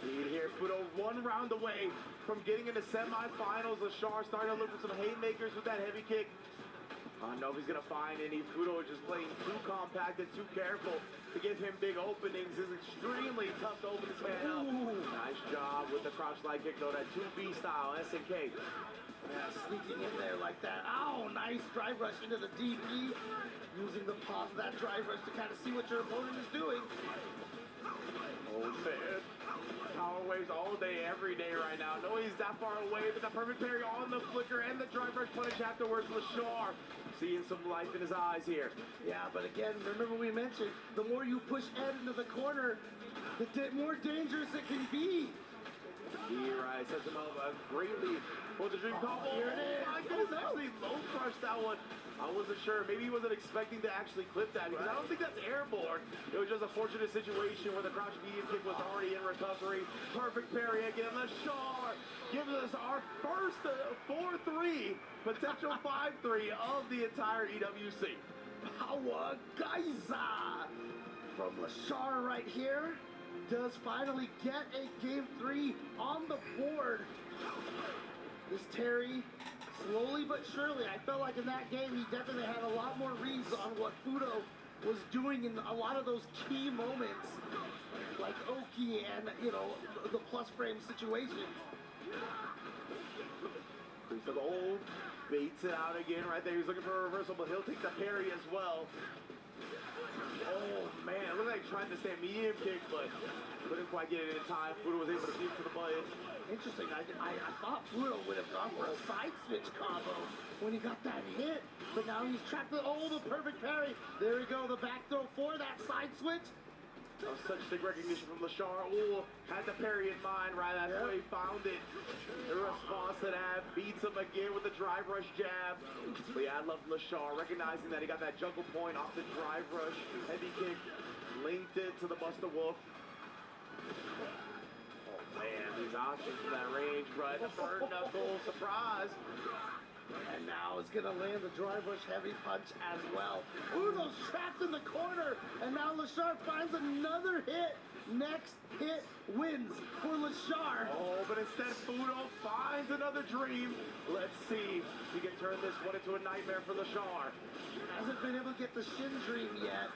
Indeed, here, Fudo 1 round away from getting into semifinals. Lashar starting to look for some haymakers with that heavy kick. I don't know if he's going to find any. Fudo is just playing too compact and too careful to give him big openings. It's extremely tough to open his man up. Nice job with the crouch light kick, though. That 2B style, SNK. Yeah, sneaking in there like that. Oh, nice drive rush into the DP. Using the pause of that drive rush to kind of see what your opponent is doing. Oh, man. Power waves all day, every day right now. No, he's that far away, but the perfect parry on the flicker and the drive rush punish afterwards. Lashar seeing some life in his eyes here. Yeah, but again, remember we mentioned, the more you push Ed into the corner, the more dangerous it can be. He right, sets him up greatly for the dream combo. Here it is. I guess actually low crushed that one. I wasn't sure. Maybe he wasn't expecting to actually clip that because I don't think that's airborne. It was just a fortunate situation where the crouch medium kick was already in recovery. Perfect parry again. Lashar gives us our first 4-3, potential 5-3 of the entire EWC. Power Geyser from Lashar right here does finally get a game 3 on the board. This Terry, slowly but surely, I felt like in that game he definitely had a lot more reads on what Fudo was doing in a lot of those key moments, like Oki and, you know, the plus frame situations. Priest of Old baits it out again right there. He's looking for a reversal, but he'll take the parry as well. Oh man, it looked like trying to stand medium kick, but couldn't quite get it in time. Fudo was able to beat to the button. Interesting, I thought Fudo would have gone for a side switch combo when he got that hit, but now he's trapped the, oh, the perfect parry. There we go, the back throw for that side switch. That was such big recognition from Lashar. Ooh, had the parry in mind, right? That's where he found it. The response to that beats him again with the drive rush jab. But yeah, I love Lashar, recognizing that he got that juggle point off the drive rush. Heavy kick, linked it to the Buster Wolf. Oh man, these options from that range, right? The bird knuckle, surprise. And now it's gonna land the drive rush heavy punch as well. Fudo's trapped in the corner, and now Lashar finds another hit. Next hit wins for Lashar. Oh, but instead Fudo finds another dream. Let's see if he can turn this one into a nightmare for Lashar. Hasn't been able to get the shin dream yet.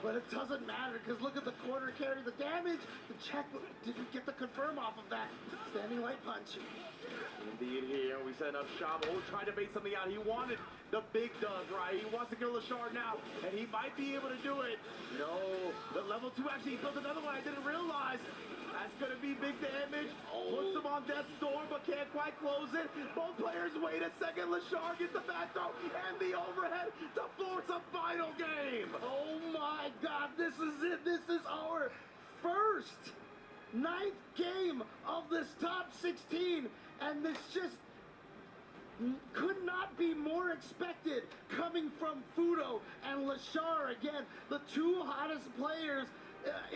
But it doesn't matter because look at the corner carry, the damage. The check didn't get the confirm off of that standing light punch. Indeed here, we set up Shabo, trying to bait something out. He wanted the big dub, right? He wants to kill Lashard now, and he might be able to do it. No, the level 2 actually built another one I didn't realize. That's going to be big damage. Puts him on death's door, but can't quite close it. Both players wait a second. Lashard gets the back throw and the overhead to force a final game. Oh my God, this is it. This is our first 9th game of this top 16, and this just could not be more expected coming from Fudo and Lashard. Again, the 2 hottest players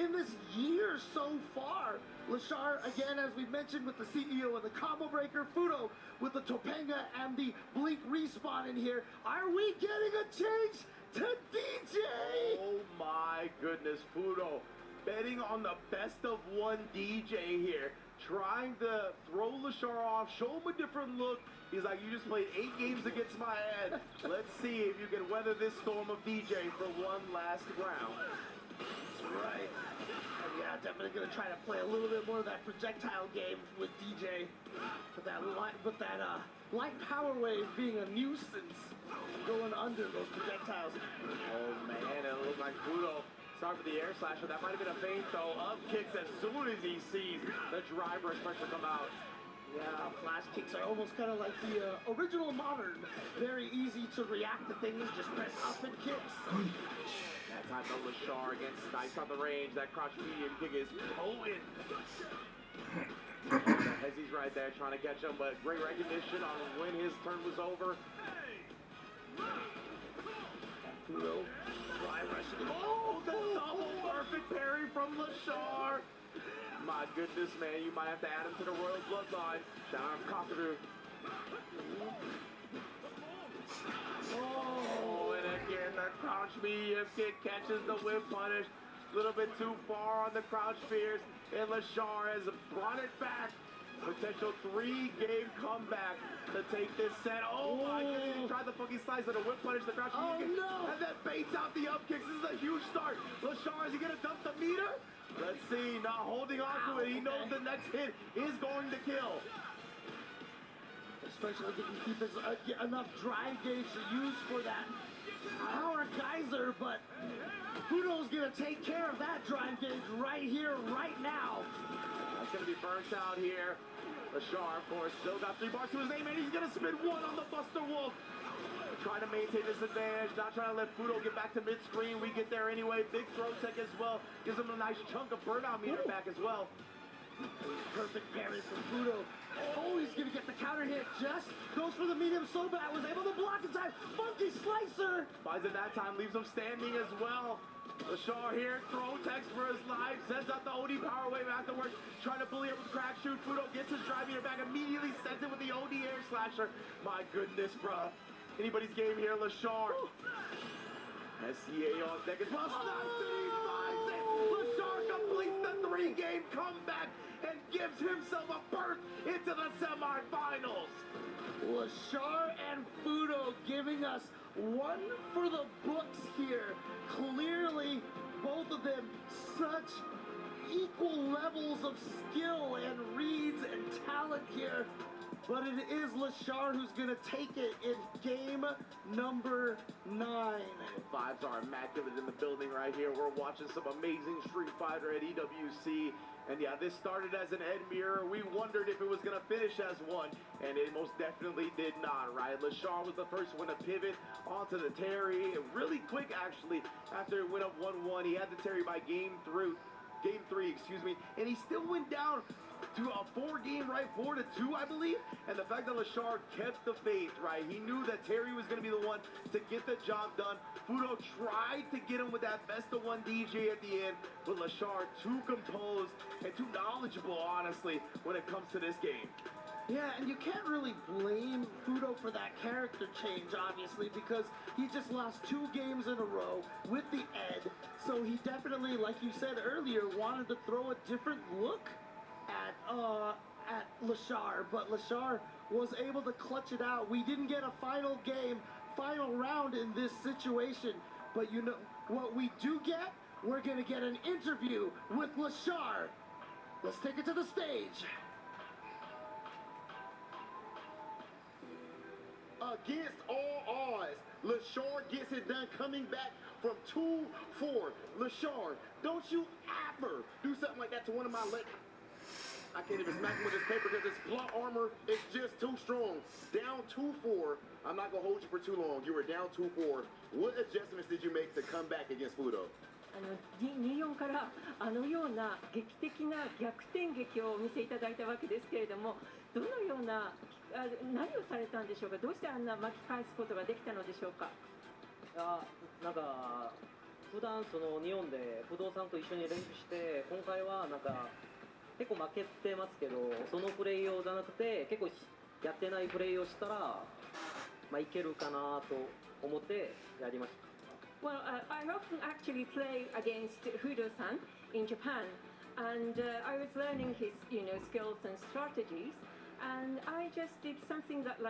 in this year so far. Lashard, again, as we mentioned, with the CEO and the combo breaker. Fudo with the Topanga and the Blink respawn in here. Are we getting a change to DJ? Oh my goodness, Fudo betting on the best of 1 DJ here, trying to throw Lashard off, show him a different look. He's like, you just played 8 games against my head. Let's see if you can weather this storm of DJ for one last round. That's right. And yeah, definitely gonna try to play a little bit more of that projectile game with DJ. But that light power wave being a nuisance going under those projectiles. Oh man, it looks like Fudo. Sorry for the air slasher. That might have been a feint though. Up kicks as soon as he sees the driver pressure come out. Yeah, flash kicks are almost kind of like the original modern. Very easy to react to things, just press up and kicks. That time though, Lashard against Nice on the range. That crouch medium kick is potent. Hezzy's right there trying to catch him, but great recognition on when his turn was over. Fudo, dry rushing. Oh, the double perfect parry from Lashard. My goodness, man, you might have to add him to the Royal Bloodline. Shout out to Cockadoo. Oh, and again, the crouch medium kick catches the whip punish. A little bit too far on the crouch spears, and Lashard has brought it back. Potential 3-game comeback to take this set. Oh my goodness, he tried the funky slice of the whip punish, the crouch medium kick, and then baits out the up kicks. This is a huge start. Lashard, is he gonna dump the meter? Let's see, not holding on to it. He knows the next hit is going to kill. Especially if he can keep his, enough drive gauge to use for that power geyser, but Fudo's gonna take care of that drive gauge right here, right now. That's gonna be burnt out here. Lashard, of course, still got 3 bars to his name, and he's gonna spin 1 on the Buster Wolf. Trying to maintain this advantage, not trying to let Fudo get back to mid-screen. We get there anyway. Big throw tech as well. Gives him a nice chunk of burnout meter back as well. Perfect parry from Fudo. Oh, he's gonna get the counter hit. Just goes for the medium so bad. Was able to block in time. Funky slicer. Finds it that time. Leaves him standing as well. Lashard here. Throw text for his life. Sends out the OD power wave afterwards. Trying to bully up with crack shoot. Fudo gets his drive meter back. Immediately sends it with the OD air slasher. My goodness, bruh. Anybody's game here, Lashard. SCA on deck as well. Snaps it, he finds it. Lashard completes the 3-game comeback and gives himself a berth into the semifinals. Lashard and Fudo giving us 1 for the books here. Clearly, both of them such equal levels of skill and reads and talent here. But it is Lashard who's going to take it in game number 9. Vibes are immaculate in the building right here. We're watching some amazing Street Fighter at EWC. And yeah, this started as an Ed mirror. We wondered if it was going to finish as one, and it most definitely did not, right? Lashard was the first one to pivot onto the Terry. Really quick, actually, after it went up 1-1. He had the Terry by game 3, and he still went down to a 4-game, right? 4-2, I believe. And the fact that Lashard kept the faith, right? He knew that Terry was going to be the one to get the job done. Fudo tried to get him with that best-of-1 DJ at the end, but Lashard too composed and too knowledgeable, honestly, when it comes to this game. Yeah, and you can't really blame Fudo for that character change, obviously, because he just lost 2 games in a row with the Ed. So he definitely, like you said earlier, wanted to throw a different look at Lashard, but Lashard was able to clutch it out. We didn't get a final round in this situation, but you know, what we do get, we're going to get an interview with Lashar. Let's take it to the stage. Against all odds, Lashar gets it done coming back from 2-4. Lashar, don't you ever do something like that to one of my I can't even smack him with this paper because his plot armor is just too strong. Down 2-4. I'm not going to hold you for too long. You were down 2-4. What adjustments did you make to come back against Fudo? 2-4からあのような劇的な逆転劇をお見せいただいたわけですけれども、どのような何をされたんでしょうか。どうしてあんな巻き返すことができたのでしょうか。なんか普段その日本で不動産と一緒に練習して、今回はなんか結構負けてますけど、そのプレーをじゃなくて結構やってないプレーをしたら、いけるかなと思ってやりました。Well, I often actually play against Fudo-san in Japan, and I was learning his, skills and strategies, and I just did something that,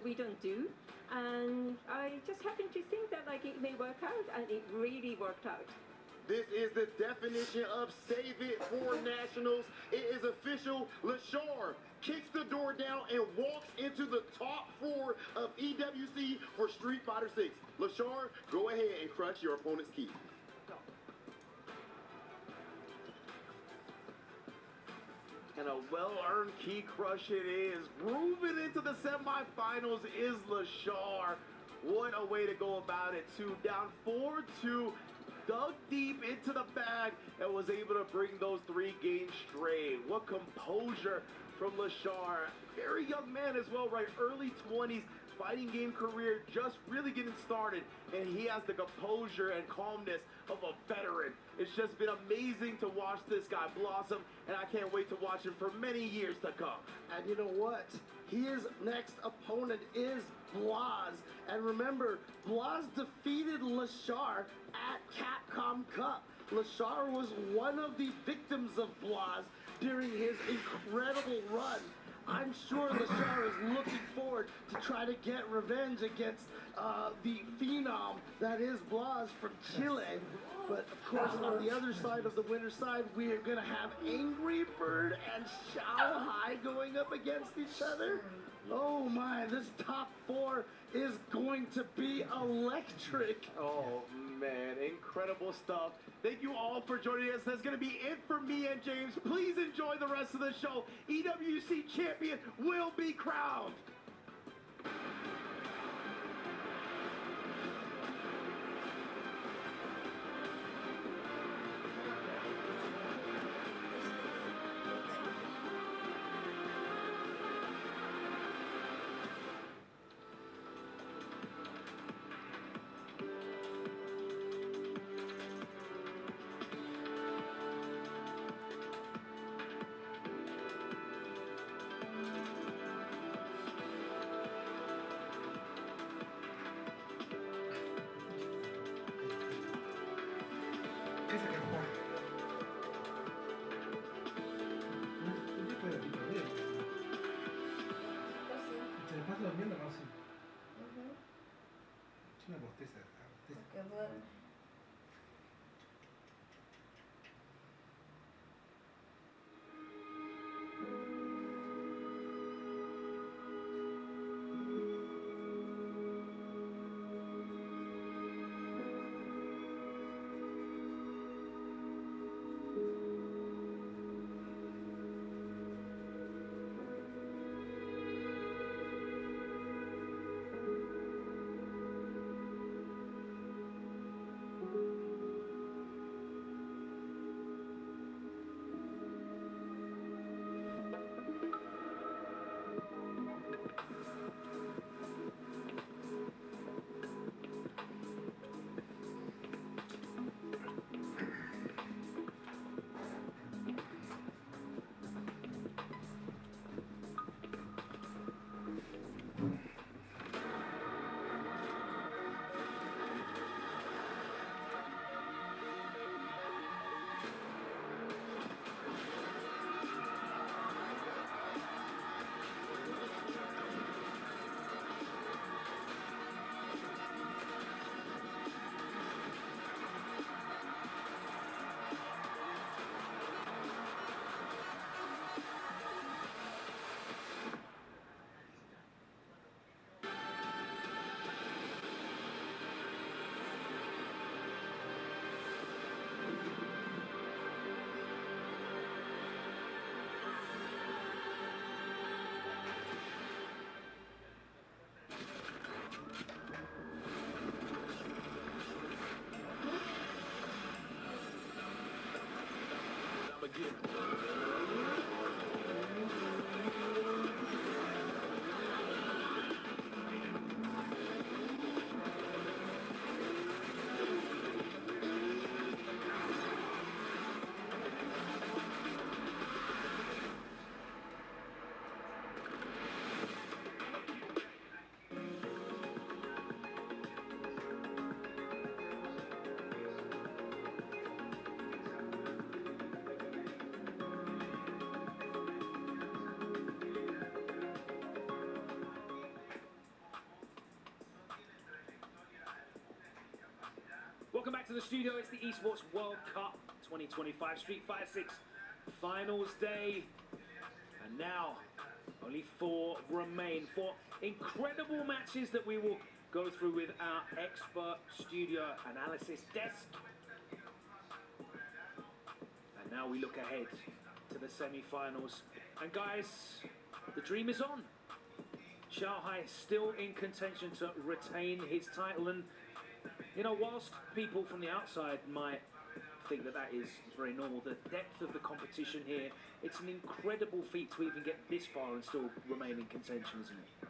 we don't do, and I just happened to think that, it may work out, and it really worked out. This is the definition of save it for nationals. It is official. Lashar kicks the door down and walks into the top 4 of EWC for Street Fighter 6. Lashar, go ahead and crush your opponent's key. And a well-earned key crush it is. Moving into the semifinals is Lashar. What a way to go about it, too. Down 4-2. Dug deep into the bag and was able to bring those 3 games straight. What composure from Lashar. Very young man as well, right? Early 20s, fighting game career just really getting started. And he has the composure and calmness of a veteran. It's just been amazing to watch this guy blossom, and I can't wait to watch him for many years to come. And you know what? His next opponent is Blas. And remember, Blas defeated Lashar at Capcom Cup. Lashar was one of the victims of Blas during his incredible run. I'm sure Lashar is looking forward to try to get revenge against the phenom that is Blas from Chile. But of course, on the other side of the winner's side, we are going to have Angry Bird and Shanghai going up against each other. Oh my, this top 4 is going to be electric. Oh man, incredible stuff. Thank you all for joining us. That's going to be it for me and James. Please enjoy the rest of the show. EWC champion will be crowned. Welcome back to the studio. It's the Esports World Cup 2025 Street Fighter 6 Finals Day. And now, only 4 remain. 4 incredible matches that we will go through with our expert studio analysis desk. And now we look ahead to the semi-finals. And guys, the dream is on. Xiaohai still in contention to retain his title, and you know, whilst people from the outside might think that that is very normal, the depth of the competition here, it's an incredible feat to even get this far and still remain in contention, isn't it?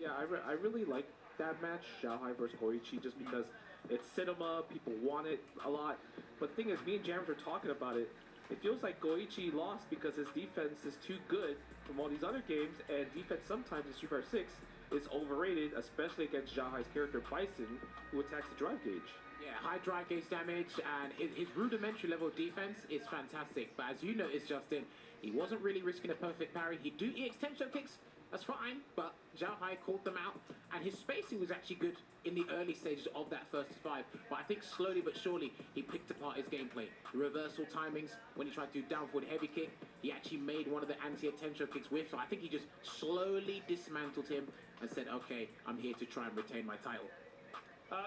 Yeah, I really like that match, Xiaohai versus Goichi, just because it's cinema, people want it a lot. But the thing is, me and James were talking about it. It feels like Goichi lost because his defense is too good from all these other games, and defense sometimes in Street Fighter 6 is overrated, especially against Xiaohai's character Bison, who attacks the drive gauge. Yeah, high drive gauge damage, and his rudimentary level of defense is fantastic. But as you noticed, Justin, he wasn't really risking a perfect parry. He'd do EX tension kicks, that's fine, but Xiaohai called them out, and his spacing was actually good in the early stages of that first 5. But I think slowly but surely, he picked apart his gameplay. The reversal timings, when he tried to do down forward heavy kick, he actually made one of the anti-attention kicks whiff, so I think he just slowly dismantled him and said, okay, I'm here to try and retain my title.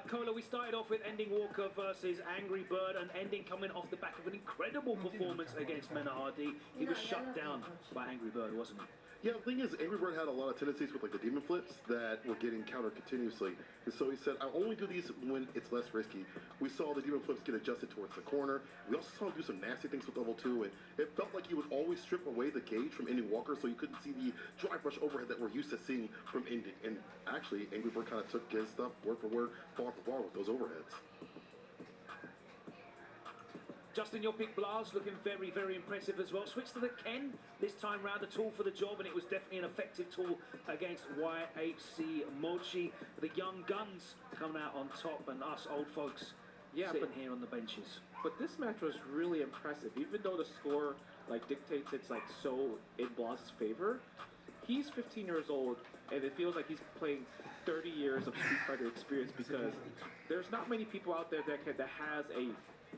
Kola, we started off with Ending Walker versus Angry Bird, and Ending coming off the back of an incredible performance against Mena Hardy. He was shut down by Angry Bird, wasn't he? Yeah, the thing is, Angry Bird had a lot of tendencies with like the demon flips that were getting countered continuously. And so he said, I only do these when it's less risky. We saw the demon flips get adjusted towards the corner. We also saw him do some nasty things with level 2, and it felt like he would always strip away the gauge from Ending Walker, so you couldn't see the drive rush overhead that we're used to seeing from Ending. And actually, Angry Bird kind of took his stuff word for word, bar for bar with those overheads. Justin, your pick Blas looking very, very impressive as well. Switch to the Ken this time round, a tool for the job, and it was definitely an effective tool against YHC Mochi. The young guns coming out on top, and us old folks sitting here on the benches. But this match was really impressive, even though the score like dictates it's like so in Blas's favor. He's 15 years old, and it feels like he's playing 30 years of Street Fighter experience, because there's not many people out there that has a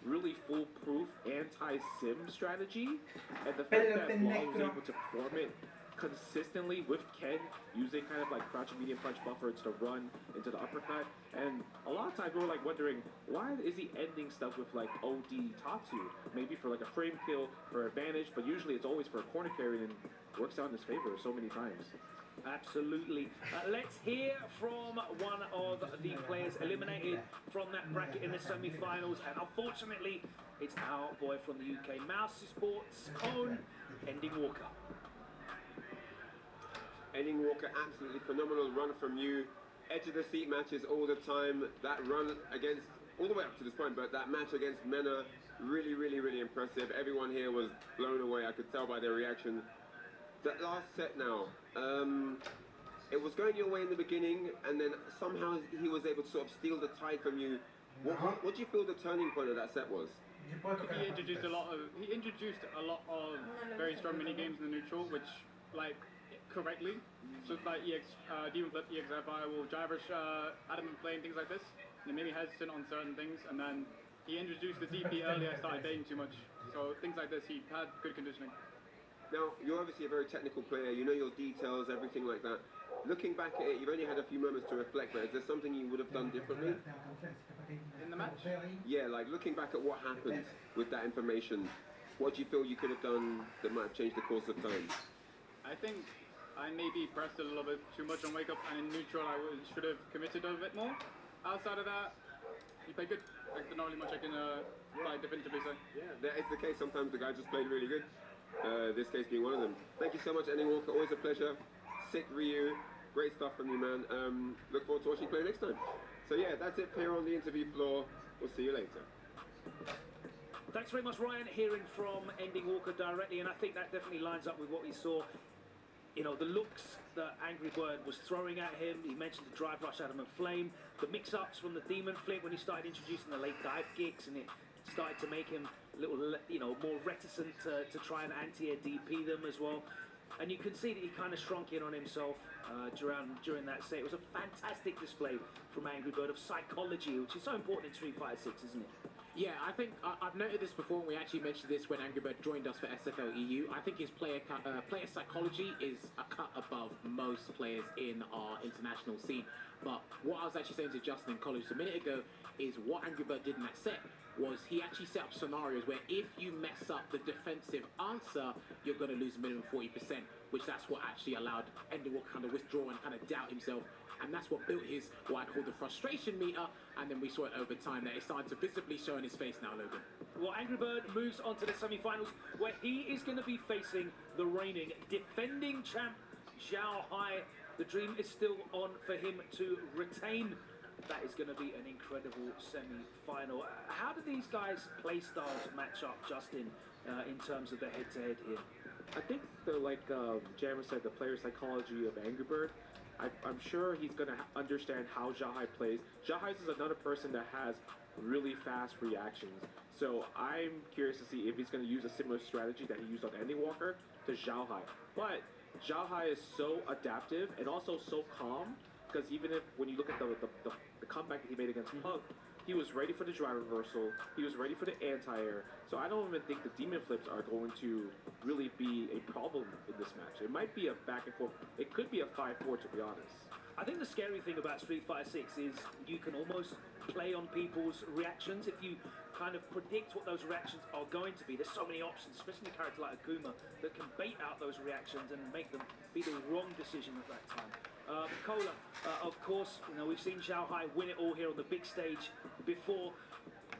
really foolproof anti-sim strategy, and the fact that Blas was able to perform it consistently with Ken using kind of like crouching medium punch buffers to run into the uppercut, and a lot of times we were like wondering, why is he ending stuff with like OD Tatsu, maybe for like a frame kill for advantage, but usually it's always for a corner carry and works out in his favor so many times. Absolutely. Let's hear from one of the players eliminated from that bracket in the semi-finals, and unfortunately, it's our boy from the UK, Mouse Sports' own Ending Walker. Ending Walker, absolutely phenomenal run from you. Edge of the seat matches all the time. That run against, all the way up to this point, but that match against Mena, really, really, really impressive. Everyone here was blown away. I could tell by their reaction. That last set now, it was going your way in the beginning, and then somehow he was able to sort of steal the tide from you. What do you feel the turning point of that set was? He introduced a lot of very strong mini games in the neutral, which like correctly. So like Demon Flip, EXFI will drive rush, Adamant Flame, things like this. And maybe hesitant on certain things, and then he introduced the DP earlier, started baiting too much. So things like this, he had good conditioning. Now, you're obviously a very technical player, you know your details, everything like that. Looking back at it, you've only had a few moments to reflect, but is there something you would have done differently? In the match? Yeah, like looking back at what happened with that information, what do you feel you could have done that might have changed the course of time? I think I maybe pressed a little bit too much on wake up, and in neutral I should have committed a bit more. Outside of that, he played good. Like, not really much I can Like, definitively so. Yeah, that is the case. Sometimes the guy just played really good. This case being one of them. Thank you so much, Andy Walker. Always a pleasure. Sick Ryu. Great stuff from you, man. Look forward to watching you play next time. So yeah, that's it here on the interview floor. We'll see you later. Thanks very much, Ryan, hearing from Andy Walker directly, and I think that definitely lines up with what we saw. You know, the looks that Angry Bird was throwing at him. He mentioned the drive rush Adamant Flame, the mix-ups from the Demon Flip when he started introducing the late dive kicks, and it started to make him a little, you know, more reticent to try and anti-air DP them as well. And you can see that he kind of shrunk in on himself during that set. It was a fantastic display from Angry Bird of psychology, which is so important in Street Fighter 6, isn't it? Yeah, I think I've noted this before, and we actually mentioned this when Angry Bird joined us for SFL EU. I think his player psychology is a cut above most players in our international scene. But what I was actually saying to Justin in college a minute ago is what Angry Bird did in that set was he actually set up scenarios where if you mess up the defensive answer, you're going to lose minimum 40%, which that's what actually allowed Andy Walker kind of withdraw and kind of doubt himself. And that's what built his, what I call the frustration meter, and then we saw it over time that it's starting to visibly show in his face now, Logan. Well, Angry Bird moves on to the semi-finals, where he is going to be facing the reigning defending champ, Zhao Hai. The dream is still on for him to retain. That is going to be an incredible semi-final. How do these guys' play styles match up, Justin, in terms of the head-to-head here? I think, like Jammer said, the player psychology of Angry Bird, I'm sure he's going to understand how Zhao Hai plays. Zhao Hai is another person that has really fast reactions. So I'm curious to see if he's going to use a similar strategy that he used on Andy Walker to Zhao Hai. But Zhao Hai is so adaptive and also so calm, because even if, when you look at the comeback that he made against Punk, he was ready for the drive reversal, he was ready for the anti-air, so I don't even think the demon flips are going to really be a problem in this match. It might be a back and forth, it could be a 5-4 to be honest. I think the scary thing about Street Fighter 6 is you can almost play on people's reactions. If you kind of predict what those reactions are going to be, there's so many options, especially a character like Akuma, that can bait out those reactions and make them be the wrong decision at that time. Cola, of course, you know, we've seen Zhao Hai win it all here on the big stage before.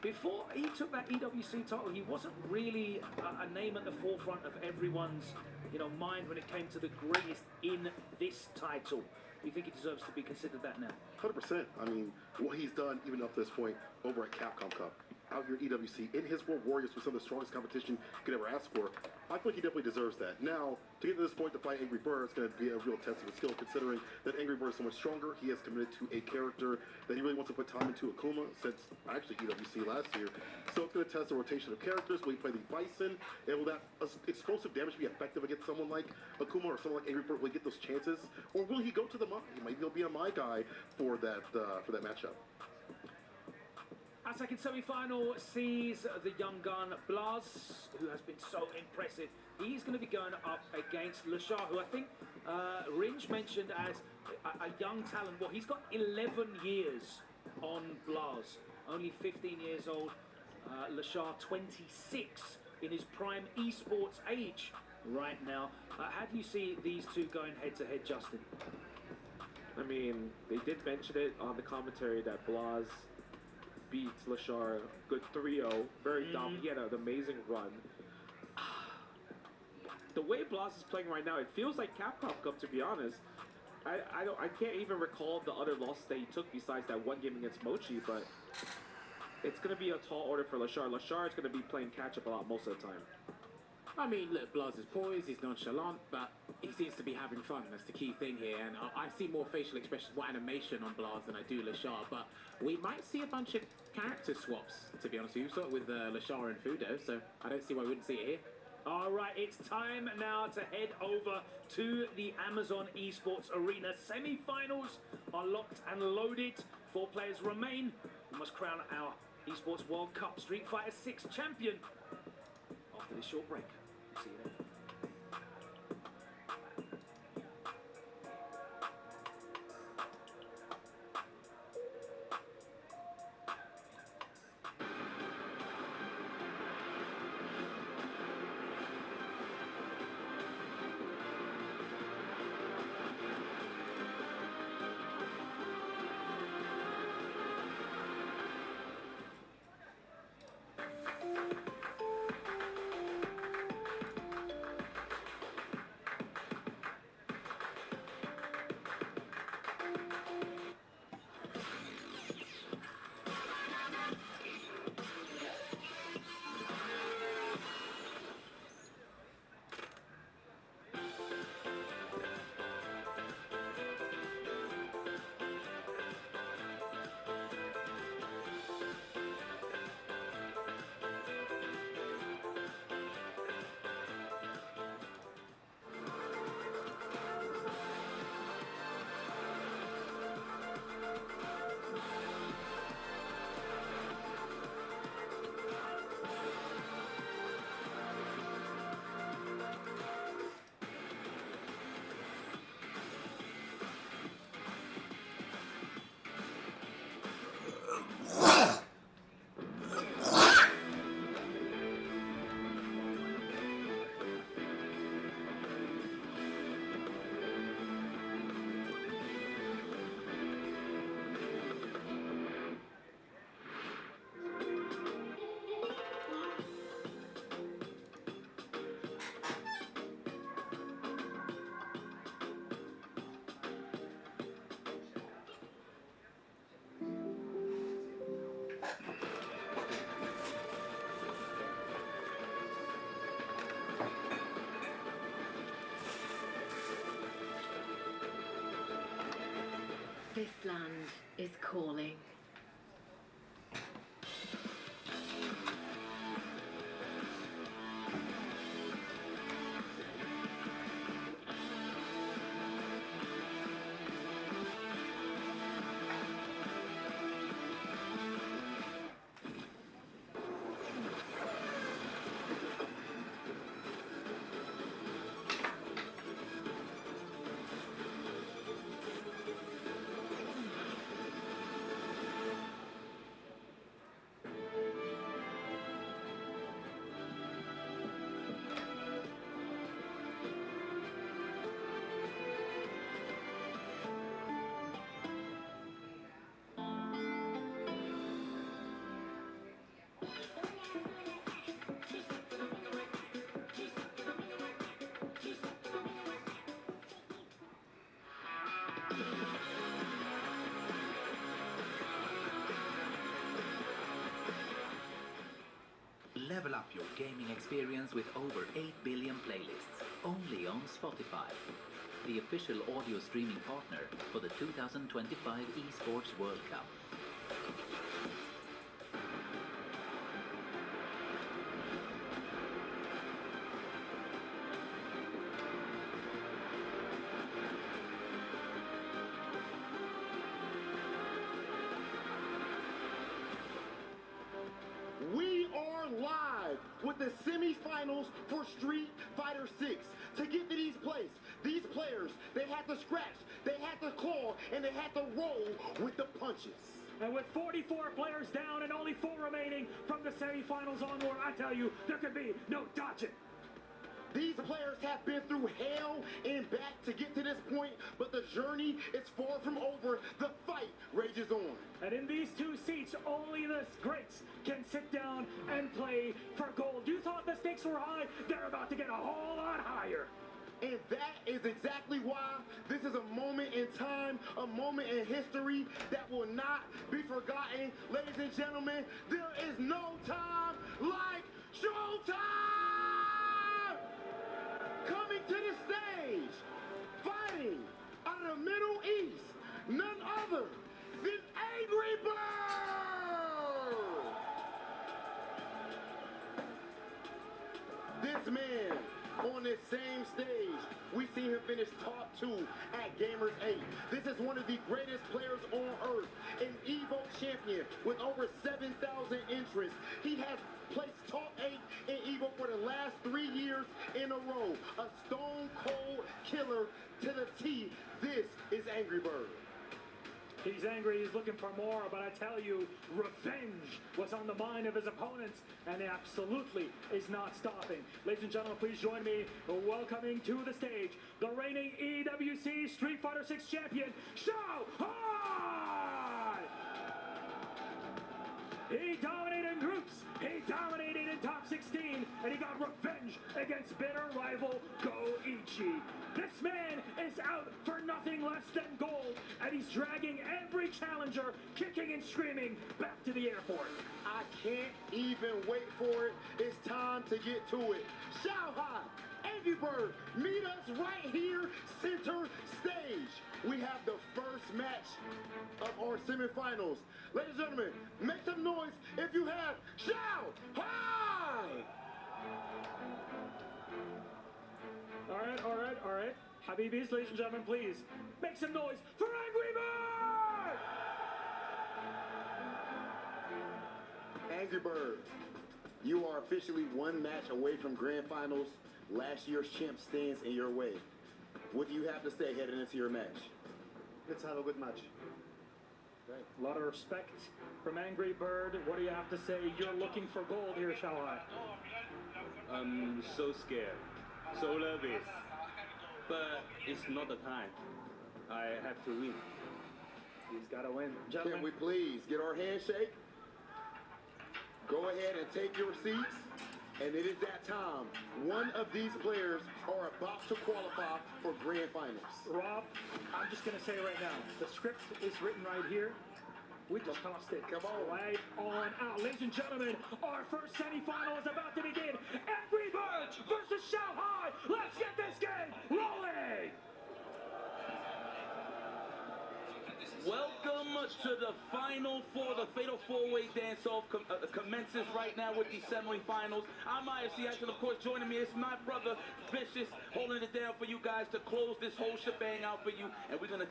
Before he took that EWC title, he wasn't really a name at the forefront of everyone's, you know, mind when it came to the greatest in this title. Do you think he deserves to be considered that now? 100%. I mean, what he's done even up to this point over at Capcom Cup, out here EWC, in his World Warriors with some of the strongest competition you could ever ask for, I think he definitely deserves that. Now, to get to this point to fight Angry Bird, it's going to be a real test of his skill, considering that Angry Bird is so much stronger. He has committed to a character that he really wants to put time into, Akuma, since actually EWC last year. So it's going to test the rotation of characters. Will he play the Bison? And will that explosive damage be effective against someone like Akuma or someone like Angry Bird? Will he get those chances? Or will he go to the Mai? Maybe he'll be a Mai guy for that matchup. Our second semi-final sees the young gun Blas, who has been so impressive. He's going to be going up against Lashar, who I think Ringe mentioned as a young talent. Well, he's got 11 years on Blas, only 15 years old. Lashar 26 in his prime esports age right now. How do you see these two going head-to-head, Justin? I mean, they did mention it on the commentary that Blas beats Lashar, good 3-0, very dominant. He had an amazing run. The way Blas is playing right now, it feels like Capcom Cup, to be honest. I can't even recall the other losses that he took besides that one game against Mochi, but it's going to be a tall order for Lashar. Lashar is going to be playing catch-up a lot most of the time. I mean, look, Blas is poised, he's nonchalant, but he seems to be having fun. That's the key thing here. And I see more facial expressions, more animation on Blas than I do Lashar. But we might see a bunch of character swaps, to be honest with you. We saw it with Lashar and Fudo, so I don't see why we wouldn't see it here. All right, it's time now to head over to the Amazon Esports Arena. Semi-finals are locked and loaded. 4 players remain. We must crown our Esports World Cup Street Fighter 6 champion after this short break. See you later. This land is calling. Level up your gaming experience with over 8 billion playlists, only on Spotify, the official audio streaming partner for the 2025 Esports World Cup. We are live with the semifinals for Street Fighter 6. To get to these players, they had to scratch, they had to claw, and they had to roll with the punches. And with 44 players down and only 4 remaining from the semifinals onward, I tell you, there could be no dodging. These players have been through hell and back to get to this point, but the journey is far from over. The fight rages on. And in these 2 seats, only the greats can sit down and play for gold. You thought the stakes were high? They're about to get a whole lot higher. And that is exactly why this is a moment in time, a moment in history that will not be forgotten. Ladies and gentlemen, there is no time like showtime! Coming to the stage, fighting out of the Middle East, none other than Angry Bird! This man, on this same stage, we see him finish top 2 at Gamers 8. This is one of the greatest players on earth, an Evo champion with over 7,000 entrants. He has placed top 8 in Evo for the last 3 years in a row. A stone cold killer to the T. This is Angry Bird. He's angry, he's looking for more, but I tell you, revenge was on the mind of his opponents, and he absolutely is not stopping. Ladies and gentlemen, please join me welcoming to the stage the reigning EWC Street Fighter 6 champion, Shao Hai! He dominated in groups, he dominated in top 16, and he got revenge against bitter rival Goichi. This man is out for nothing less than gold, and he's dragging every challenger, kicking and screaming, back to the airport. I can't even wait for it. It's time to get to it. Shao Hai, Angry Bird, meet us right here, center stage. We have the first match of our semifinals. Ladies and gentlemen, make some noise if you have Shao Hai! All right. Habibis, ladies and gentlemen, please make some noise for Angry Bird! Angry Bird, you are officially 1 match away from grand finals. Last year's champ stands in your way. What do you have to say heading into your match? Let's have a good match. Right. A lot of respect from Angry Bird. What do you have to say? You're looking for gold here, Shao Hai. I'm so scared, so nervous, but it's not the time. I have to win. He's got to win. Can we please get our handshake? Go ahead and take your seats. And it is that time. One of these players are about to qualify for grand finals. Rob, I'm just going to say right now, the script is written right here. We just tossed it. Come on. Right on out. Ladies and gentlemen, our first semifinal is about to begin. Angry Bird versus Shao Hai. Let's get this game rolling. to the final four. The fatal four-way dance-off commences right now with the semi-finals. I'm IFC Action, of course, joining me. It's my brother, Vicious, holding it down for you guys to close this whole shebang out for you. And we're gonna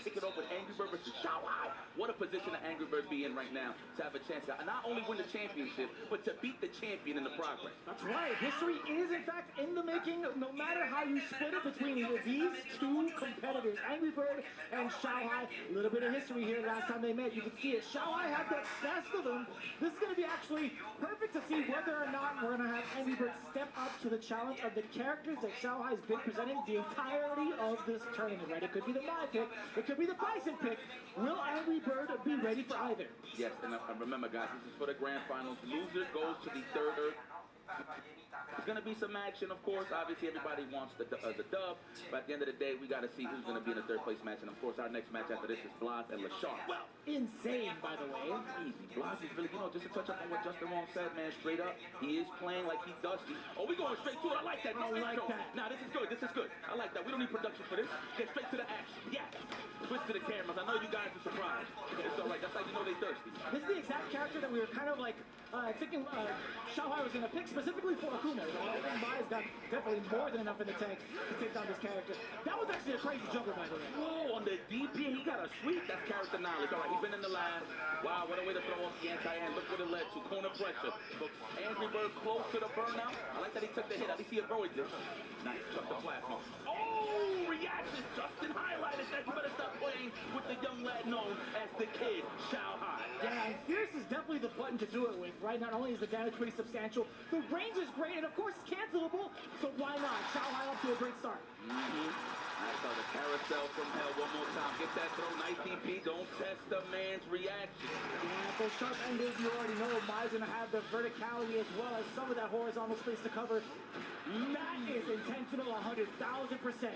kick it off with Angry Bird versus Shanghai. What a position that Angry Bird be in right now to have a chance to not only win the championship, but to beat the champion in the progress. That's right. History is, in fact, in the making, no matter how you split it between these two competitors, Angry Bird and Shanghai. A little bit of history here. Last time they met, you can see it. Shanghai had the best of them. This is going to be actually perfect to see whether or not we're going to have Angry Bird step up to the challenge of the characters that Shanghai's been presenting the entirety of this tournament, right? It could be the My pick. It could be the Bison pick. Will Angry Bird be ready for either? Yes, and remember, guys, this is for the grand finals. Loser goes to the third Earth. There's going to be some action, of course. Obviously, everybody wants the dub. But at the end of the day, we got to see who's going to be in the third place match. And, of course, our next match after this is Blas and Lashard. Well, insane, by the way. Easy. Blas is really, just to touch up on what Justin Wong said, man, straight up, he is playing like he dusty. Oh, we going straight to it. I like that. I like that. Nah, this is good. This is good. I like that. We don't need production for this. Get straight to the action. Yeah. Switch to the cameras. I know you guys are surprised. It's all right. That's how you know they thirsty. This is the exact character that we were kind of like thinking Shanghai was going to pick specifically for Akuma. Mai's got definitely more than enough in the tank to take down this character. That was actually a crazy jumper, by the way. Whoa, on the DP, he got a sweep. That's character knowledge. All right, he's been in the line. Wow, what a way to throw off the anti-hand. Look what it led to. Corner pressure. But Angry Bird close to the burnout. I like that he took the hit. At least he avoided it. Nice. Chuck the plasma. Oh, reaction. Justin highlighted that. You better stop playing with the young lad known as the Kid, Shanghai. Yeah, and Fierce is definitely the button to do it with, right? Not only is the damage pretty substantial, the range is great, and of course it's cancelable, so why not? Shanghai up to a great start. I saw the carousel from hell one more time. Get that throw, nice DP. Don't test the man's reaction. Yeah, those sharp endings, you already know Mai's going to have the verticality as well as some of that horizontal space to cover. That is intentional 100,000%.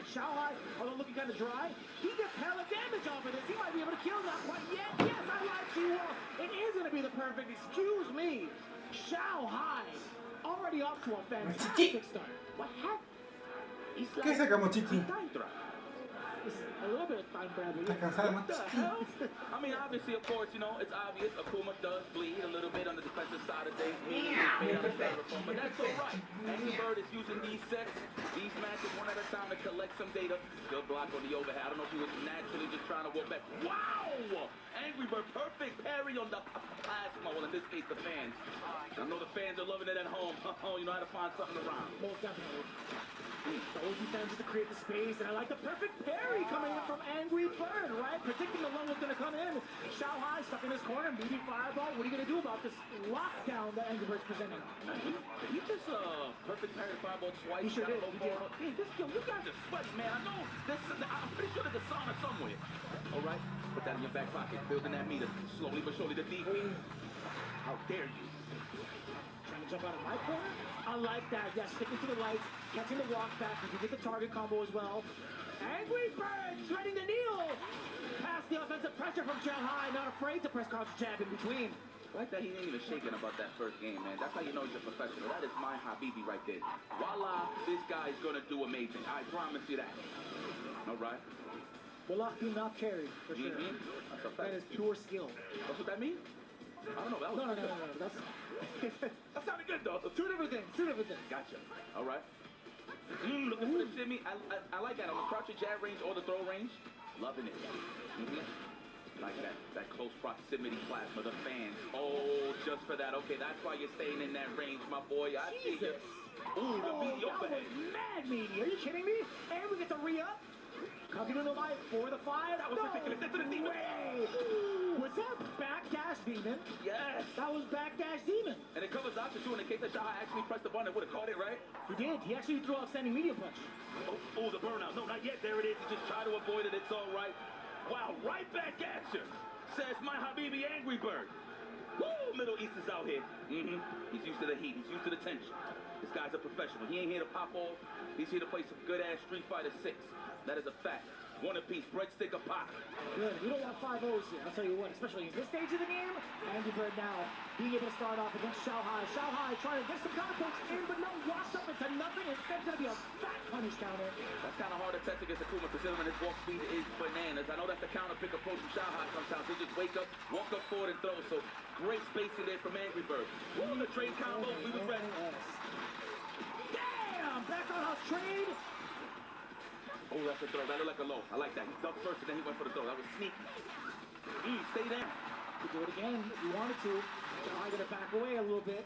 Shanghai, although looking kind of dry, he gets hella damage off of this. He might be able to kill, not quite yet. Yes, I like you all. It is going to be the perfect, excuse me, Shanghai. Already off to a fantastic start. What happened? ¿Qué es esa Mochichi? A little bit of time, Bradley. What the hell? I mean, obviously, of course, it's obvious. Akuma does bleed a little bit on the defensive side of things. But that's all right. Angry Bird is using these sets, these matches one at a time to collect some data. Still block on the overhead. I don't know if he was naturally just trying to work back. Wow! Angry Bird, perfect parry on the plasma. Well, in this case, the fans. I know the fans are loving it at home. You know how to find something around. Most definitely. The OG fans just to create the space, and I like the perfect parry coming in from Angry Bird, right? Predicting the one was going to come in. Shanghai stuck in his corner, maybe fireball. What are you going to do about this lockdown that Angry Bird's presenting? He just perfect parry fireball twice. He sure did. Hey, you guys are sweaty, man. I know. I'm pretty sure there's a sauna somewhere. All right, put that in your back pocket. Building that meter slowly but surely. The deep. How dare you? Trying to jump out of my corner? I like that. Yeah, sticking to the lights, catching the walk back. You get the target combo as well. Angry Bird threading the needle. Past the offensive pressure from Shanghai, not afraid to press counter jab in between. I like that he ain't even shaking about that first game, man. That's how you know he's a professional. That is my Habibi right there. Voila, this guy is going to do amazing. I promise you that. All right. Bullock do not carry, for sure. That's a fact. That is pure skill. That's what that means? I don't know. That was No. That's... that sounded good, though. Two different things. Gotcha. All right. Looking for the shimmy. I like that on the crouch jab range or the throw range. Loving it. Like that close proximity plasma, the fans. Oh, just for that. Okay, that's why you're staying in that range, my boy. I see you. Ooh, the meaty overhead. That was mad meaty. Are you kidding me? And we get to re-up. Coming in the light for the fire. That was ridiculous. Into the demon. Was that backdash demon? Yes. That was backdash demon. And it covers option too in the case that Shanghai actually pressed the button and would have caught it, right? He did. He actually threw out standing medium punch. Oh, the burnout. No, not yet. There it is. He just tried to avoid it. It's all right. Wow, right back at you, says my Habibi Angry Bird. Woo! Middle East is out here. He's used to the heat. He's used to the tension. This guy's a professional. He ain't here to pop off. He's here to play some good-ass Street Fighter 6. That is a fact. One apiece, breadstick or pop. Good. We don't want 5-0s here. I'll tell you what, especially in this stage of the game. Angry Bird now being able to start off against Xiaohai. Xiaohai trying to get some counter punch in, but no, washed up into nothing. Instead, going to be a fat punish counter. That's kind of hard to test against Akuma, considering his walk speed is bananas. I know that's the counter pick approach from Xiaohai sometimes. He'll just wake up, walk up forward, and throw. So great spacing there from Angry Bird. Woo, the trade combo. We was ready. Damn! Back on house trade. Oh, that's a throw. That looked like a low. I like that. He ducked first, and then he went for the throw. That was sneaky. Stay down. Could do it again if you wanted to. Xiaohai going to back away a little bit.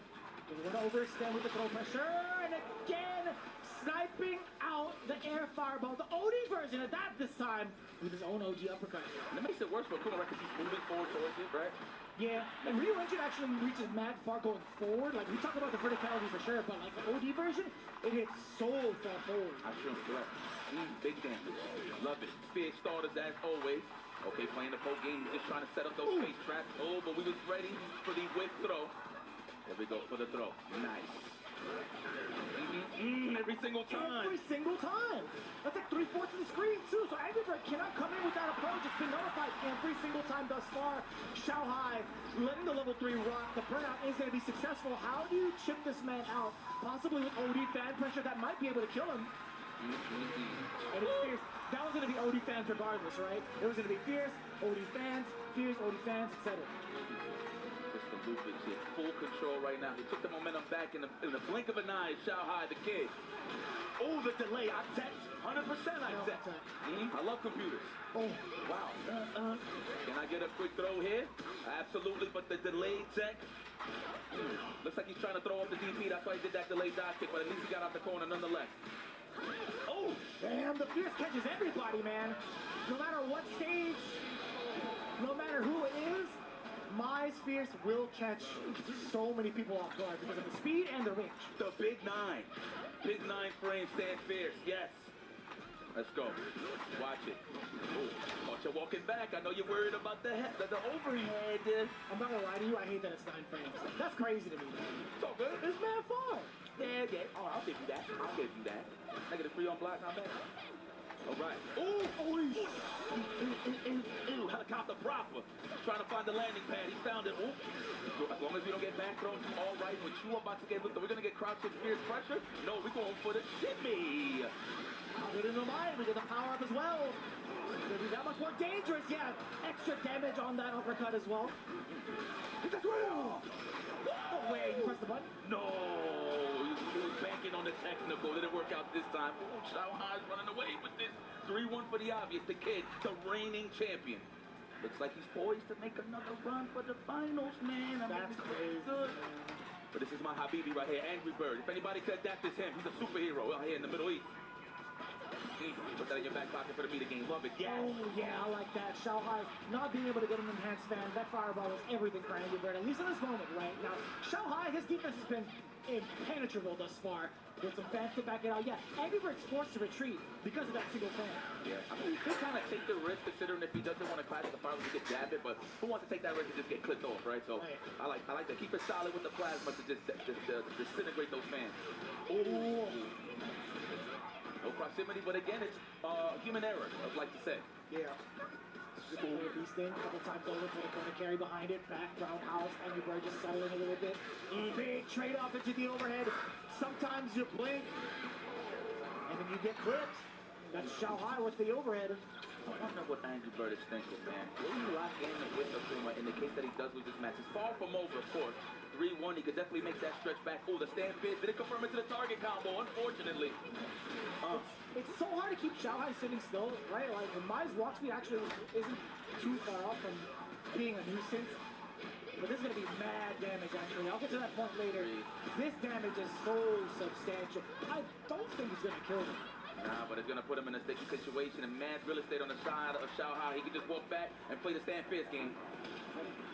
Doesn't want to overextend with the throw pressure. And again, sniping out the air fireball. The OD version of that this time with his own OG uppercut. And it makes it worse for Akuma, right? Because he's moving forward towards it, right? Yeah, and Ryu Engine actually reaches mad far going forward. Like, we talk about the verticality for sure, but like the OD version, it hits so far forward. I feel correct. Big damage. Love it. Fear starters as always. Okay, playing the poke game, just trying to set up those face traps. Oh, but we was ready for the whip throw. There we go for the throw. Nice. Every single time. Every single time. That's like 3/4 of the screen too. So Angry Bird cannot come in with that approach. It's been notified every single time thus far. Xiaohai letting the level 3 rock. The burnout is going to be successful. How do you chip this man out? Possibly with OD fan pressure that might be able to kill him. And it's fierce. That was going to be OD fans regardless, right? It was going to be fierce, OD fans, fierce, OD fans, etc. Mr. Lupix in full control right now. He took the momentum back in the blink of an eye. Xiaohai, the kid. Oh, the delay. I text. 100% I text. I love computers. Oh, wow. Can I get a quick throw here? Absolutely, but the delayed tech. Looks like he's trying to throw up the DP. That's why he did that delayed dodge kick, but at least he got out the corner nonetheless. Oh, damn, the fierce catches everybody, man. No matter what stage, no matter who it is, Mai's fierce will catch so many people off guard because of the speed and the range. The big 9. Big 9 frame stand fierce, yes. Let's go. Watch it. Ooh. Watch you walking back. I know you're worried about the overhead. I'm not gonna lie to you, I hate that it's 9 frames. That's crazy to me, man. It's all good. It's mad fun. Yeah. Oh, I'll give you that. I'll give you that. Negative 3 on block, not bad. All right. Ooh. Helicopter proper. Trying to find the landing pad. He found it. Ooh. As long as we don't get back thrown, all right. But you are about to get, look, we're going to get crouch and fierce pressure. No, we're going for the shimmy. Good in the mind. We get the power up as well. It's going to be that much more dangerous. Yeah, extra damage on that uppercut as well. Hit the drill. No way. You press the button? No. He was banking on the technical. Didn't work out this time. Ooh, Xiaohai's running away with this. 3-1 for the obvious. The kid, the reigning champion. Looks like he's poised to make another run for the finals, man. That's crazy. Good. But this is my Habibi right here, Angry Bird. If anybody could adapt this him, he's a superhero out here in the Middle East. Put that in your back pocket for the meter game. Love it. Yeah. Oh, yeah, I like that. Xiaohai not being able to get an enhanced fan. That fireball was everything for Angry Bird, at least in this moment, right? Now, Xiaohai, his defense has been impenetrable thus far. With some fans to back it out. Yeah, Angry Bird's forced to retreat because of that single fan. Yeah, I mean, he could kind of take the risk considering if he doesn't want to clash with the fireball, he could jab it, but who wants to take that risk and just get clipped off, right? So, right. I like to keep it solid with the plasma to just disintegrate those fans. Ooh. No proximity, but again, it's human error, I'd like to say. Yeah. Beast in, a couple times over for the corner carry behind it, back, roundhouse, Angry Bird just settling a little bit. Big trade-off into the overhead. Sometimes you blink, and then you get clipped. That's Xiaohai with the overhead. I wonder what Angry Bird is thinking, man. Will he lock in with Akuma in the case that he does lose this match? It's far from over, of course. 3-1, he could definitely make that stretch back. Oh, the stand fist. Did it confirm it to the target combo, unfortunately. It's so hard to keep Xiaohai sitting still, right? Like, Mai's walk speed actually isn't too far off from being a nuisance. But this is going to be mad damage, actually. I'll get to that point later. This damage is so substantial. I don't think he's going to kill him. Nah, but it's going to put him in a sticky situation. And mad real estate on the side of Xiaohai. He can just walk back and play the stand fist game.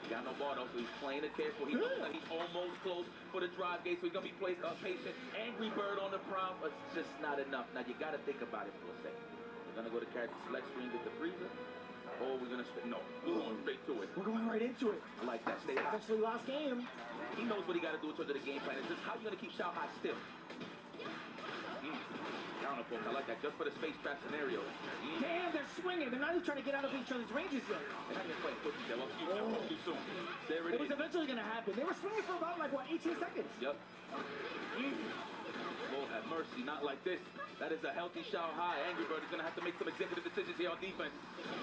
He got no bar though, so he's playing it careful. He knows that he's almost close for the drive gate, so he's going to be patient. Angry Bird on the prompt, but it's just not enough. Now, you got to think about it for a second. We're going to go to character select screen, get the freezer. Oh, we're gonna no. We're going straight to it. We're going right into it. I like that. Stay high. Essentially last game. He knows what he got to do in terms of the game plan. It's just how you gonna keep Shanghai still. Counter poke. I like that. Just for the space trap scenario. Damn, they're swinging. They're not even trying to get out of each other's ranges yet. They're not even playing pussy there. Well, too soon. There It was eventually going to happen. They were swinging for about, like, what, 18 seconds? Yep. Lord have mercy, not like this. That is a healthy Shanghai. Angry Bird is going to have to make some executive decisions here on defense.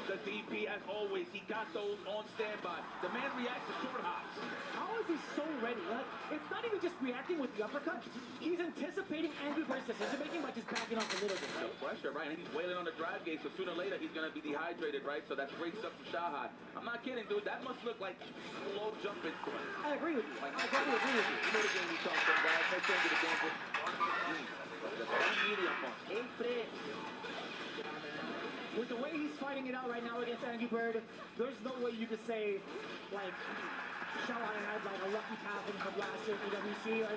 The DP, as always, he got those on standby. The man reacts to short hops. How is he so ready? Like, it's not even just reacting with the uppercut. He's anticipating Angry Bird's decision-making by just backing off a little bit, right? The pressure, right? And he's wailing on the drive gate, so sooner or later he's going to be dehydrated, right? So that's great stuff from Shanghai. I'm not kidding, dude. That must look like slow jumping for him. I agree with you. Like, I totally agree with you. You know the game we talked about, guys. Let's go into the game with with the way he's fighting it out right now against Angry Bird, there's no way you could say, like, Shanghai had, like, a lucky passing from last year at EWC or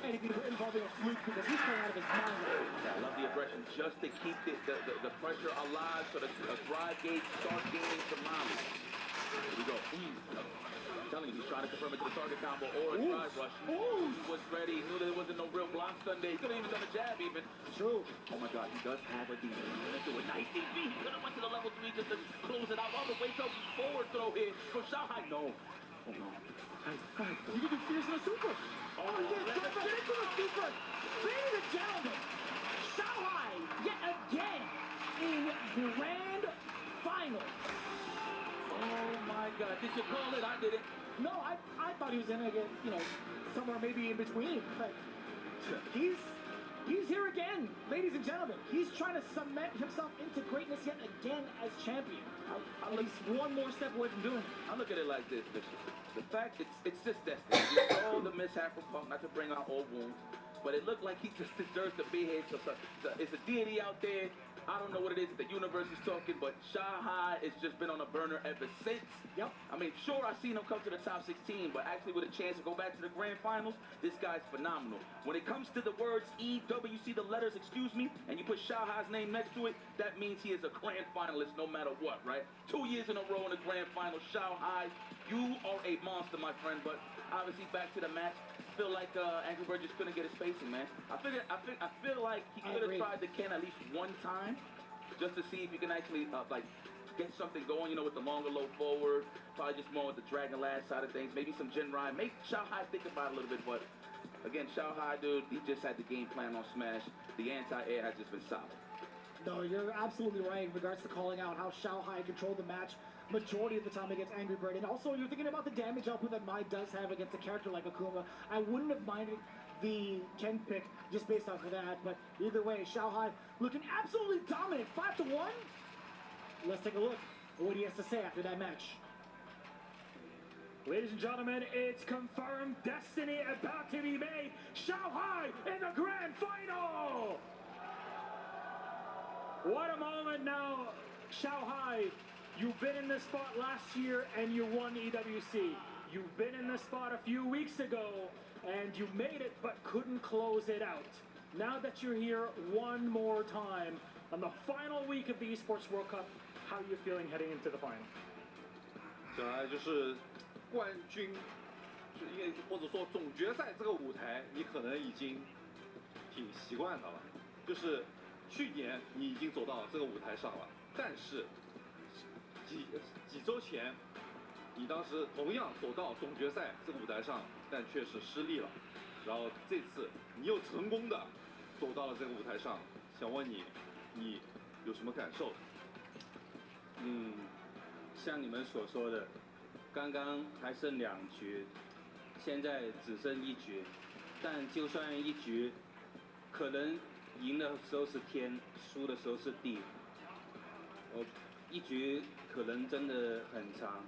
anything involving a fluke, because he's playing out of his mind right now. Yeah, I love the aggression just to keep the pressure alive so the drive gate starts gaining some mileage. Here we go. I'm telling you, he's trying to confirm it to the target combo or a drive rush. He was ready. He knew there wasn't no real block Sunday. He could have even done a jab even. True. Oh my God, he does have a DP. He's gonna do a nice DP. He could have went to the level 3 just to close it out. On the wake up forward throw here for Shanghai. No. Oh no. You can do fierce in a super. Oh, yes, get into the super. Ladies and gentlemen, Shanghai yet again in grand final. Oh my God, did you call it? I didn't. No, I thought he was in again, you know, somewhere maybe in between. But he's here again, ladies and gentlemen. He's trying to cement himself into greatness yet again as champion. And he's one more step away from doing it. I look at it like this, Bishop. The fact it's just destiny. We saw the mishap from Punk, not to bring out old wounds, but it looked like he just deserves to be here. So it's a deity out there. I don't know what it is that the universe is talking, but Shanghai has just been on a burner ever since. Yep. I mean, sure, I've seen him come to the top 16, but actually with a chance to go back to the grand finals, this guy's phenomenal. When it comes to the words EWC, the letters, excuse me, and you put Shanghai's name next to it, that means he is a grand finalist no matter what, right? 2 years in a row in the grand final. Shanghai, you are a monster, my friend, but obviously back to the match. Feel like Angry Bird just couldn't get his spacing, man. I feel like he could have tried the Ken at least one time, just to see if you can actually like get something going, you know, with the longer low forward. Probably just more with the Dragon Lash side of things. Maybe some Jin Ryan. Make Shanghai think about it a little bit, but again, Shanghai, dude, he just had the game plan on Smash. The anti-air has just been solid. No, you're absolutely right in regards to calling out how Shanghai controlled the match majority of the time against Angry Bird. And also, you're thinking about the damage output that Mai does have against a character like Akuma. I wouldn't have minded the Ken pick just based off of that, but either way, Shanghai looking absolutely dominant, 5-1. Let's take a look at what he has to say after that match. Ladies and gentlemen, it's confirmed destiny about to be made. Shanghai in the grand final! What a moment now, Shanghai. You've been in this spot last year and you won EWC. You've been in this spot a few weeks ago and you made it but couldn't close it out. Now that you're here one more time on the final week of the Esports World Cup, how are you feeling heading into the final? 本来就是冠军，或者说总决赛这个舞台，你可能已经挺习惯它了。就是去年你已经走到这个舞台上了，但是几周前，你当时同样走到总决赛这个舞台上，但却是失利了。然后这次你又成功的走到了这个舞台上，想问你，你有什么感受？像你们所说的，刚刚还剩2局，现在只剩1局，但就算1局，可能赢的时候是天，输的时候是地。1局可能真的很长，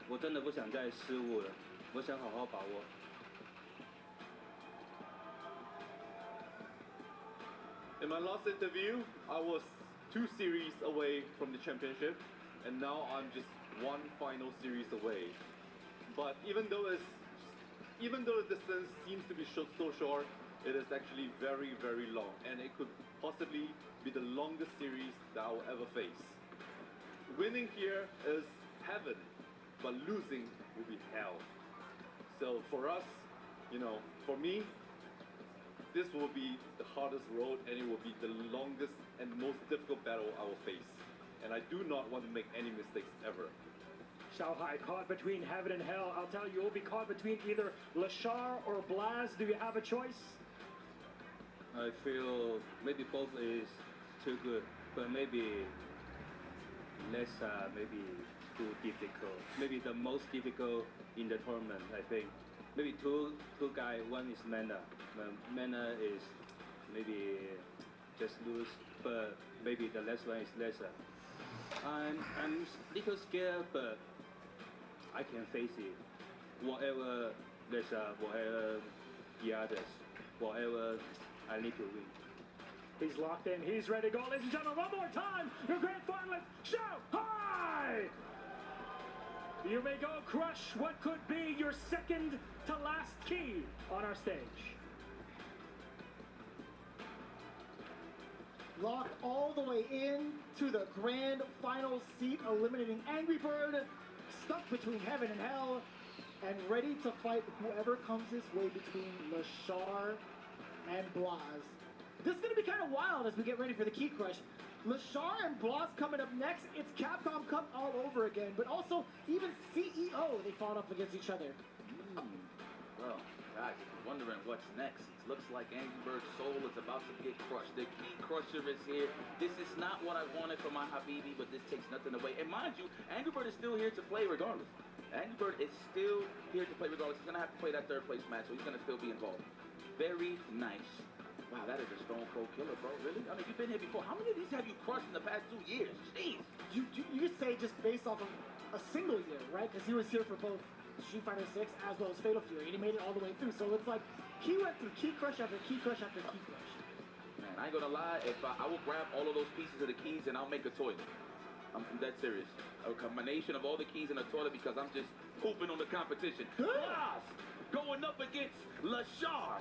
我真的不想再失误了，我想好好把握。In my last interview, I was 2 series away from the championship, and now I'm just 1 final series away. But even though the distance seems to be so short, it is actually very, very long, and it could possibly be the longest series that I will ever face. winning here is heaven, but losing will be hell. So for us, for me, this will be the hardest road, and it will be the longest and most difficult battle I will face. And I do not want to make any mistakes ever. Shanghai caught between heaven and hell. I'll tell you, you'll be caught between either Lashar or Blaz. Do you have a choice? I feel maybe both is too good, but maybe less, maybe too difficult. Maybe the most difficult in the tournament, I think. Maybe two guy, one is Mana. Mana is maybe just lose, but maybe the last one is lesser. I'm little scared, but I can face it. Whatever lesser, whatever the others, whatever I need to win. He's locked in. He's ready to go. Ladies and gentlemen, one more time. Your grand finalist, Shanghai! You may go crush what could be your second to last key on our stage. Locked all the way in to the grand final seat, eliminating Angry Bird, stuck between heaven and hell, and ready to fight whoever comes his way between Lashar and Blaz. This is going to be kind of wild as we get ready for the key crush. Lashar and Blaz coming up next. It's Capcom Cup all over again, but also even CEO, they fought up against each other. Well, guys, if you're wondering what's next, it looks like Angry Bird's soul is about to get crushed. The key crusher is here. This is not what I wanted for my Habibi, but this takes nothing away. And mind you, Angry Bird is still here to play regardless. Angry Bird is still here to play regardless. He's going to have to play that third place match, so he's going to still be involved. Very nice. Wow, that is a Stone Cold Killer, bro. Really? I mean, you've been here before. How many of these have you crushed in the past 2 years? Jeez. You could say just based off of a single year, right? Because he was here for both Street Fighter 6 as well as Fatal Fury, and he made it all the way through. So it's like he went through key crush after key crush after key crush. Man, I ain't gonna lie. If I will grab all of those pieces of the keys and I'll make a toilet. I'm dead serious. A combination of all the keys in a toilet because I'm just pooping on the competition. Blaz going up against Lashar.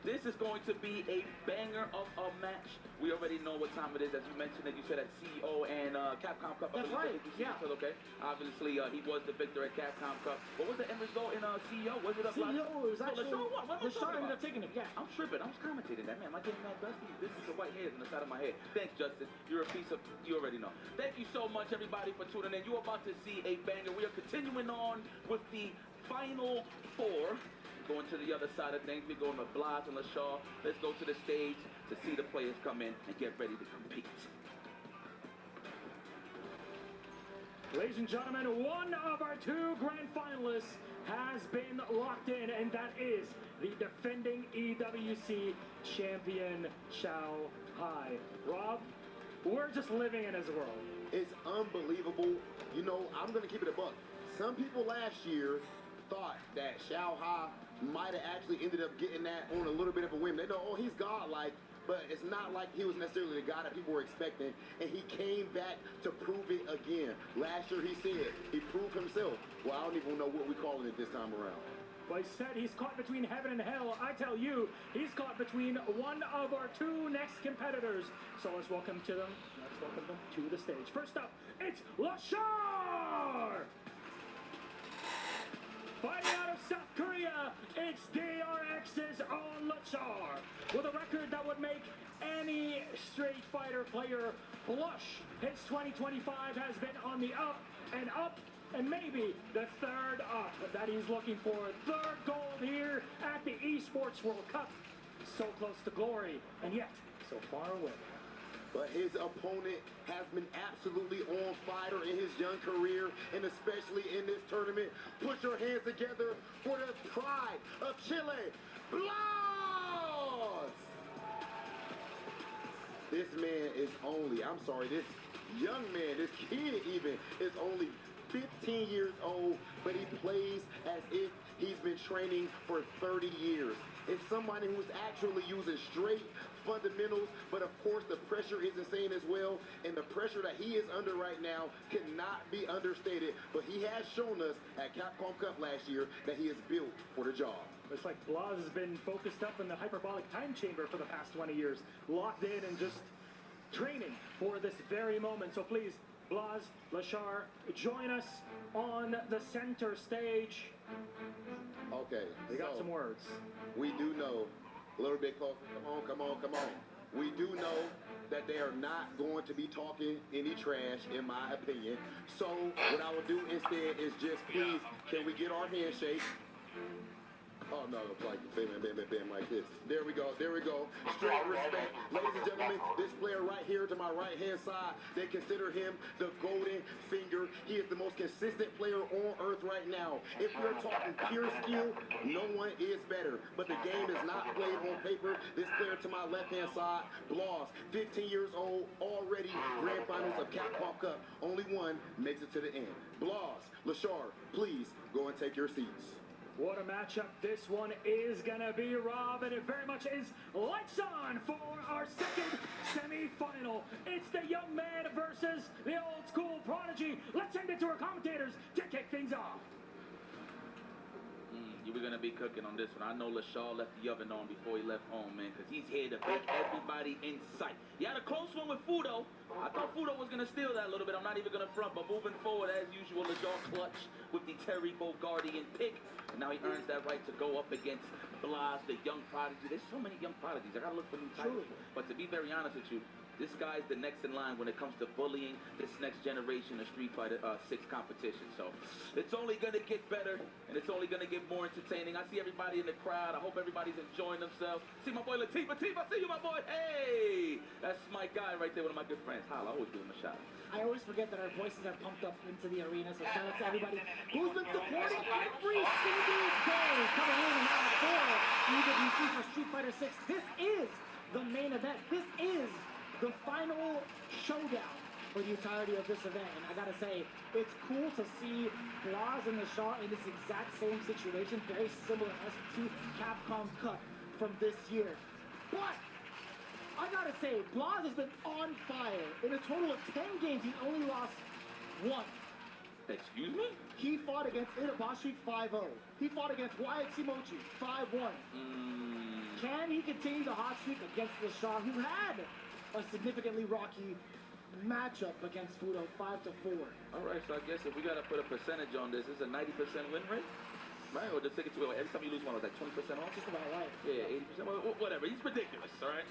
This is going to be a banger of a match. We already know what time it is, as you mentioned, that you said at CEO and Capcom Cup. That's right, yeah. Okay. Obviously, he was the victor at Capcom Cup. What was the end result in CEO? Was it up? CEO was actually... Lashar ended up taking it, yeah. I'm tripping. I was commentating that, man. Am I getting that dusty? This is the white hairs on the side of my head. Thanks, Justin. You're a piece of... You already know. Thank you so much, everybody, for tuning in. You're about to see a banger. We are continuing on with the final four. Going to the other side of things, we're going to Blaz and Lashar. Let's go to the stage to see the players come in and get ready to compete. Ladies and gentlemen, one of our two grand finalists has been locked in, and that is the defending EWC champion, Shanghai. Rob, we're just living in his world. It's unbelievable. I'm going to keep it a buck. Some people last year thought that Shanghai might have actually ended up getting that on a little bit of a whim. They know, he's godlike, but it's not like he was necessarily the guy that people were expecting, and he came back to prove it again. Last year he said he proved himself. Well, I don't even know what we're calling it this time around. Well, he said he's caught between heaven and hell. I tell you, he's caught between one of our two next competitors. So let's welcome them to the stage. First up, it's Lashar! Fighting out of South Korea, it's DRX's own Lashar, with a record that would make any Street Fighter player blush. His 2025 has been on the up, and maybe the third up that he's looking for. Third gold here at the Esports World Cup. So close to glory, and yet so far away. But his opponent has been absolutely on fire in his young career, and especially in this tournament. Put your hands together for the pride of Chile, Blaz! This man is this young man, this kid even, is only 15 years old, but he plays as if he's been training for 30 years. It's somebody who is actually using straight fundamentals, but of course the pressure is insane as well, and the pressure that he is under right now cannot be understated, but he has shown us at Capcom Cup last year that he is built for the job. Looks like Blaz has been focused up in the hyperbolic time chamber for the past 20 years, locked in and just training for this very moment. So please Blas, Lashar, join us on the center stage. Okay. They got some words. We do know, a little bit closer. Come on. We do know that they are not going to be talking any trash, in my opinion. So what I will do instead is just please, can we get our handshake? Oh no, like bam, like this. There we go. Straight respect. Ladies and gentlemen, this player right here to my right hand side, they consider him the golden finger. He is the most consistent player on earth right now. If we're talking pure skill, no one is better. But the game is not played on paper. This player to my left hand side, Blas, 15 years old, already grand finals of Capcom Cup. Only one makes it to the end. Blas, Lashar, please go and take your seats. What a matchup this one is going to be, Rob, and it very much is lights on for our second semi-final. It's the young man versus the old school prodigy. Let's send it to our commentators to kick things off. You were going to be cooking on this one. I know Lashar left the oven on before he left home, man, because he's here to beat everybody in sight. He had a close one with Fudo. I thought Fudo was going to steal that a little bit. I'm not even going to front, but moving forward, as usual, Lashar clutch with the Terry Bogardian pick. And now he earns that right to go up against Blas, the young prodigy. There's so many young prodigies. I got to look for new titles. But to be very honest with you, this guy's the next in line when it comes to bullying this next generation of Street Fighter 6 competition. So it's only going to get better, and it's only going to get more entertaining. I see everybody in the crowd. I hope everybody's enjoying themselves. See my boy Latif. I see you, my boy. Hey, that's my guy right there, one of my good friends. Holla, I always give him a shout. I always forget that our voices are pumped up into the arena, so shout out to everybody who's been supporting every single day coming in and out for EWC for Street Fighter 6. This is the main event. This is the final showdown for the entirety of this event. And I gotta say, it's cool to see Blas and Lashar in this exact same situation, very similar to Capcom Cup from this year. But I gotta say, Blas has been on fire. In a total of 10 games, he only lost 1. Excuse me? He fought against Itabashi 5-0. He fought against Wyatt Shimochi 5-1. Can he continue the hot streak against Lashar, who had a significantly rocky matchup against Fudo 5-4? All right, so I guess if we got to put a percentage on this, is a 90% win rate? Right? Or just take it to every time you lose one, it's like 20% off? Just about right. Yeah, 80%. Well, whatever. He's ridiculous, all right?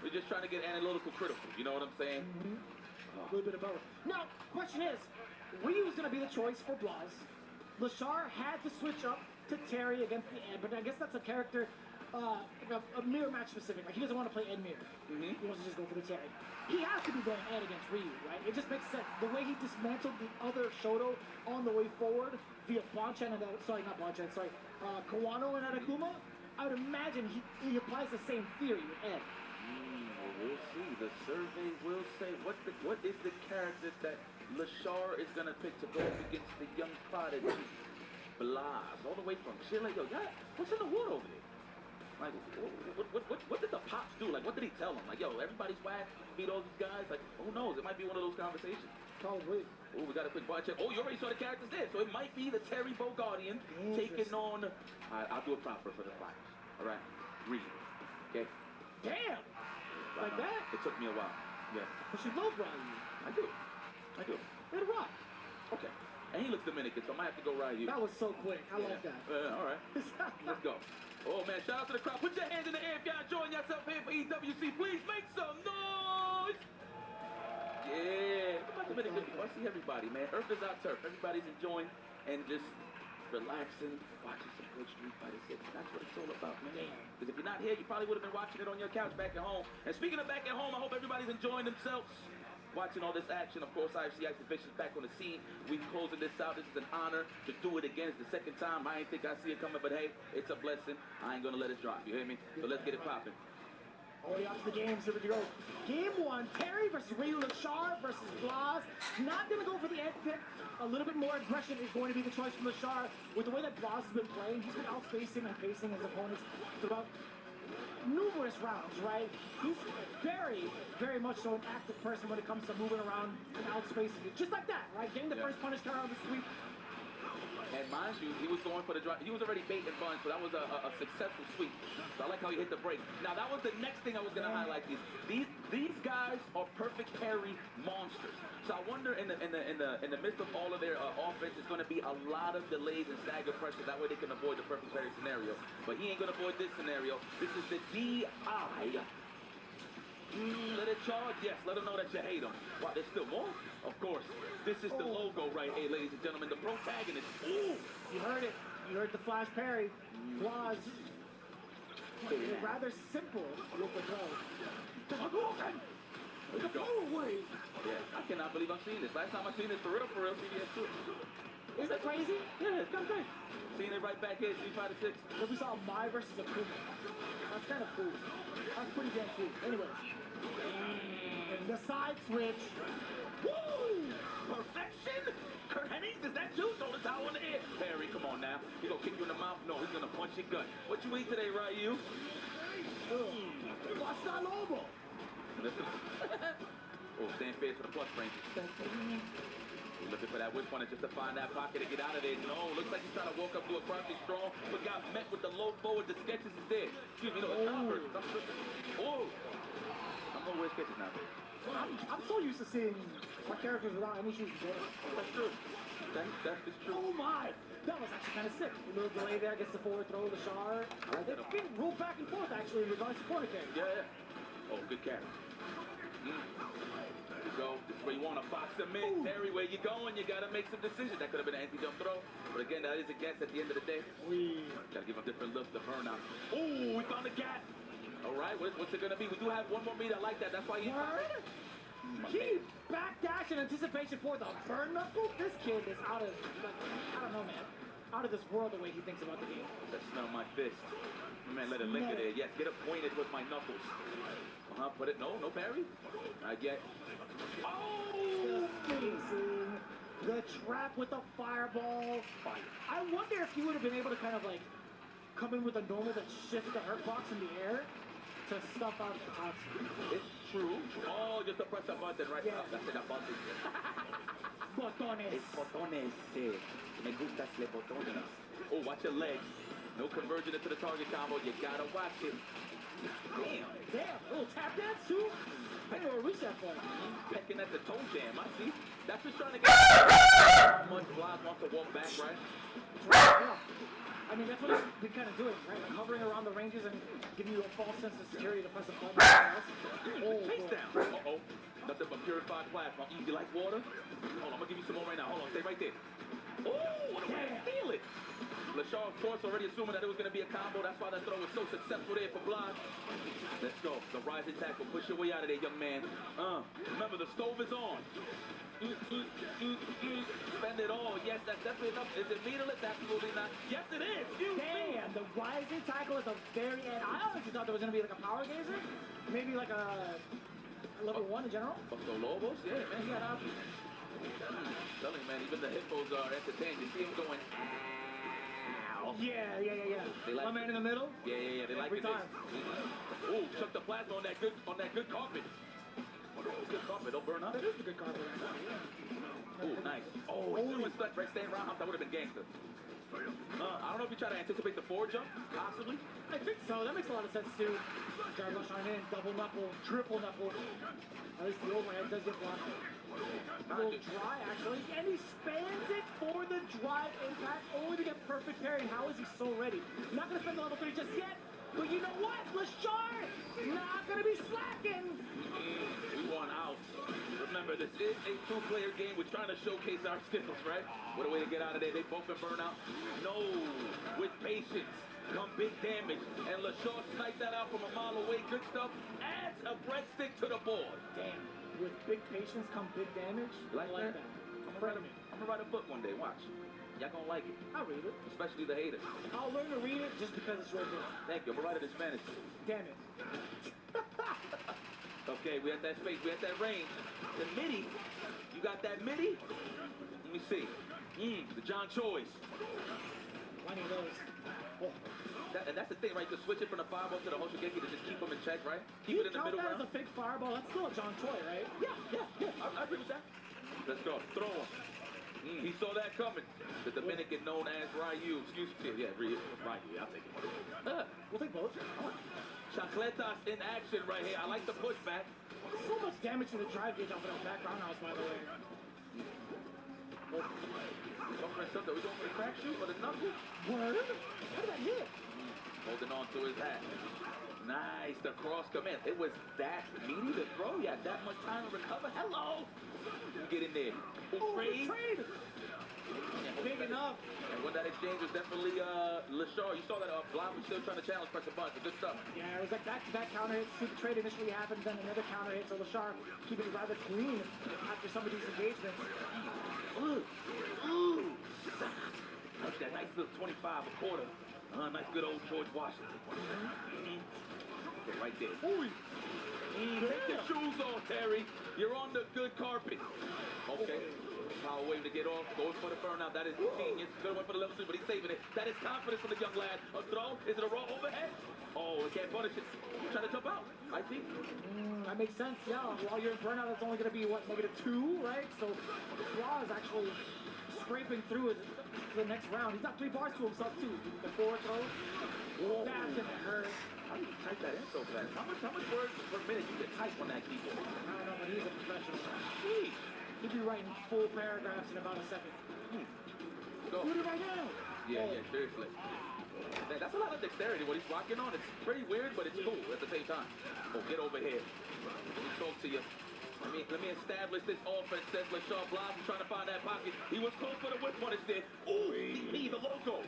We're just trying to get analytical critical. You know what I'm saying? A little bit of both. Now, question is, Ryu was going to be the choice for Blas. Lashar had to switch up to Terry against the Ed, but I guess that's a character, a mirror match specific. Like, he doesn't want to play Ed mirror. He wants to just go for the Terry. He has to be going Ed against Ryu, right? It just makes sense. The way he dismantled the other Shoto on the way forward via Bonchan and, Kawano and Arakuma, I would imagine he applies the same theory with Ed. We'll see. The survey will say what is the character that Lashar is going to pick to go up against the young prodigy, Blas, all the way from Chile. Yo, what's in the water over there? Like, what did the Pops do? Like, what did he tell them? Like, yo, everybody's whack, beat all these guys. Like, who knows? It might be one of those conversations. Probably. Oh, we got a quick bar check. Oh, you already saw the characters there. So it might be the Terry Bogardian taking on... I'll do a proper for the finals. All right? Ryu. Okay? Damn! Like that? It took me a while. Yeah. But she loves Ryu. I do. Let it rock. Okay. And he looks Dominican, so I might have to go Ryu. That was so quick. I like that. All right. Let's go. Oh, man. Shout out to the crowd. Put your hands in the air if y'all enjoying yourself here for EWC. Please make some noise. Yeah. What about Dominican people? I see everybody, man. Earth is our turf. Everybody's enjoying and just relaxing, watching some good Street Fighter 6. That's what it's all about, man. Because if you're not here, you probably would have been watching it on your couch back at home. And speaking of back at home, I hope everybody's enjoying themselves. Watching all this action, of course, IFC Exhibition's back on the scene. We're closing this out. This is an honor to do it again. It's the second time. I ain't think I see it coming, but hey, it's a blessing. I ain't gonna let it drop. You hear me? So let's get it popping. Already off to the games. Here we go. Game 1, Terry versus Ryu. Lashar versus Blas. Not going to go for the Ed pick. A little bit more aggression is going to be the choice from Lashar. With the way that Blas has been playing, he's been outspacing and pacing his opponents throughout numerous rounds, right? He's very, very much so an active person when it comes to moving around and outspacing you. Just like that, right? Getting the first punish counter on the sweep. And mind you, he was going for the drive. He was already bait and bunch, so that was a successful sweep. So I like how he hit the break. Now that was the next thing I was going to highlight. These guys are perfect parry monsters. So I wonder in the midst of all of their offense, it's going to be a lot of delays and stagger pressure. That way they can avoid the perfect parry scenario. But he ain't going to avoid this scenario. This is the DI. Let it charge? Yes, let them know that you hate them. Wow, there's still more? Of course. This is the logo right here, ladies and gentlemen. The protagonist. Ooh! You heard it. You heard the flash parry. Flaws. Rather simple with the throw. There you go. Yeah, I cannot believe I'm seeing this. Last time I seen this for real, CBS 2. Is that crazy? Yeah, it's kind of crazy. Seeing it right back here, 3, 5, 6. If we saw Mai versus a Kuma. That's kind of cool. That's pretty damn cool. Anyway. And the side switch. Woo! Perfection? Kurt Hennings, is that you? Throw the towel in the air. Perry, come on now. He's gonna kick you in the mouth? No, he's gonna punch your gut. What you eat today, Ryu? Pasta Lobo. Oh, stand fierce for the plus range. He's looking for that whip punch just to find that pocket to get out of there. No, looks like he's trying to walk up to a crosby strong, but got met with the low forward. The sketches is there. Excuse me, no, it's not first. Oh! I'm gonna wear sketches now. I'm so used to seeing my characters without any shoes. That's true. That's true. Oh my! That was actually kind of sick. A little delay there against the forward throw of the Shard. It's been rolled back and forth actually in regards to corner kick. Yeah. Oh, good carry. There you go. This is where you want to box him in. Terry, where you going? You got to make some decisions. That could have been an anti-jump throw. But again, that is a guess at the end of the day. Got to give him a different look, the burnout. Oh, we found the gap. All right, what's it going to be? We do have one more meter like that. That's why you... He backdash in anticipation for the burn knuckle. This kid is out of, I don't know, man. Out of this world the way he thinks about the game. Let's smell my fist. Man, let it linger there. Yes, get it pointed with my knuckles. Put it. No parry. Not yet. Oh! The trap with the fireball. I wonder if he would have been able to kind of like come in with a normal that shift the hurt box in the air to stuff out the top. It's true. Oh, just to press a button right now. That's it, a button. Botones. Es botones. Me gustas le botones. Oh, watch your legs. No conversion into the target combo. You gotta watch it. Damn. A little tap dance too? I know a reset for it. Pecking at the toe jam. I see. That's just trying to get how much Vlad wants to walk back, right? Yeah. I mean, that's what he's been kind of doing, right? Like hovering around the ranges and giving you a false sense of security to press a button. Face down. Uh-oh. Nothing but purified plasma. You like water? Hold on, I'm going to give you some more right now. Hold on, stay right there. Oh, what a way to steal it. Lachar, of course, already assuming that it was going to be a combo. That's why that throw was so successful there for Vlad. Let's go. The rising tackle. Push your way out of there, young man. Remember, the stove is on. Spend it all. Yes, that's definitely enough. Is it meterless? Absolutely not. Yes, it is. Damn, the rising tackle at the very end. I honestly thought there was going to be like a power gazer. Maybe like a level 1 in general. Busto Lobos? Yeah, man, he got options. Telling you, man, even the hippos are entertained. You see him going, ow. Yeah. They like my man in the middle? Yeah, they like it. Every time. Ooh, chuck the plasma on that good carpet. Good carpet, don't burn up. That is the good carpet. Yeah. Ooh, nice. Oh, it's doing stuff right staying around. That would have been gangster. I don't know if you try to anticipate the forward jump, possibly. I think so. That makes a lot of sense too. Jarbush on in, double knuckle, triple knuckle. At least the overhead does get blocked. A little dry actually, and he spans it for the drive impact, only to get perfect parry. How is he so ready? Not gonna spend the level 3 just yet, but you know what? Lachard not gonna be slacking. We want out. Remember, this is a 2-player game. We're trying to showcase our skills, right? What a way to get out of there. They both been burned out. No, with patience come big damage. And Lachar sniped that out from a mile away. Good stuff. Adds a breadstick to the board. Damn. With big patience come big damage. Like I like that? that. I'm gonna write a book one day. Watch. Y'all gonna like it. I'll read it. Especially the haters. I'll learn to read it just because it's your book. Thank you. I'm gonna write it in Spanish. Damn it. Okay, we at that space. We at that range. The midi. You got that midi? Let me see. The John Choice. Plenty of those. Oh. And that's the thing, right? To switch it from the fireball to the Hoshigeki to just keep them in check, right? Keep it in the middle that ground. as a fake fireball. That's still a John Choi, right? Yeah. I agree with that. Let's go. Throw him. He saw that coming. The Dominican known as Ryu. Excuse me. Yeah, Ryu. I'll take it. We'll take both. Chacletas in action right here. I like the pushback. So much damage to the drive gauge off of that back roundhouse, by the way. We're going for the crack shoot or the knuckle? Word? How did that hit? Holding on to his hat. Nice, the cross command. It was that meaty to throw. You had that much time to recover. Hello! You get in there. Trade. Big enough. And when that exchange was definitely Lashar. You saw that Blanc was still trying to challenge, press a button. Good stuff. Yeah, it was like back-to-back counter hits. See the trade initially happened, then another counter hit. So Lashar keeping it rather clean after some of these engagements. Ooh. That's that nice little 25 a quarter. Nice good old George Washington. Right there. Take your shoes off, Terry. You're on the good carpet. Okay. Power wave to get off. Goes for the burnout. That is genius. Good one for the level 2, but he's saving it. That is confidence from the young lad. A throw. Is it a raw overhead? Oh, he can't punish it. Trying to jump out. I think. That makes sense. Yeah. While you're in burnout, that's only going to be, what, -2, right? So Flaw is actually scraping through it to the next round. He's got 3 bars to himself, too. The forward throw. That's going to hurt. How do you type that in so fast? How much words per minute you can type on that keyboard? I don't know, but he's a professional. He'd be writing full paragraphs in about a second. Go. Do it right now. Yeah, seriously. That's a lot of dexterity. What he's rocking on, it's pretty weird, but it's cool at the same time. Oh, get over here. Let me talk to you. Let me establish this offense, says Lashar Blas. He's trying to find that pocket. He was close for the whip punish there. Ooh, he the logo.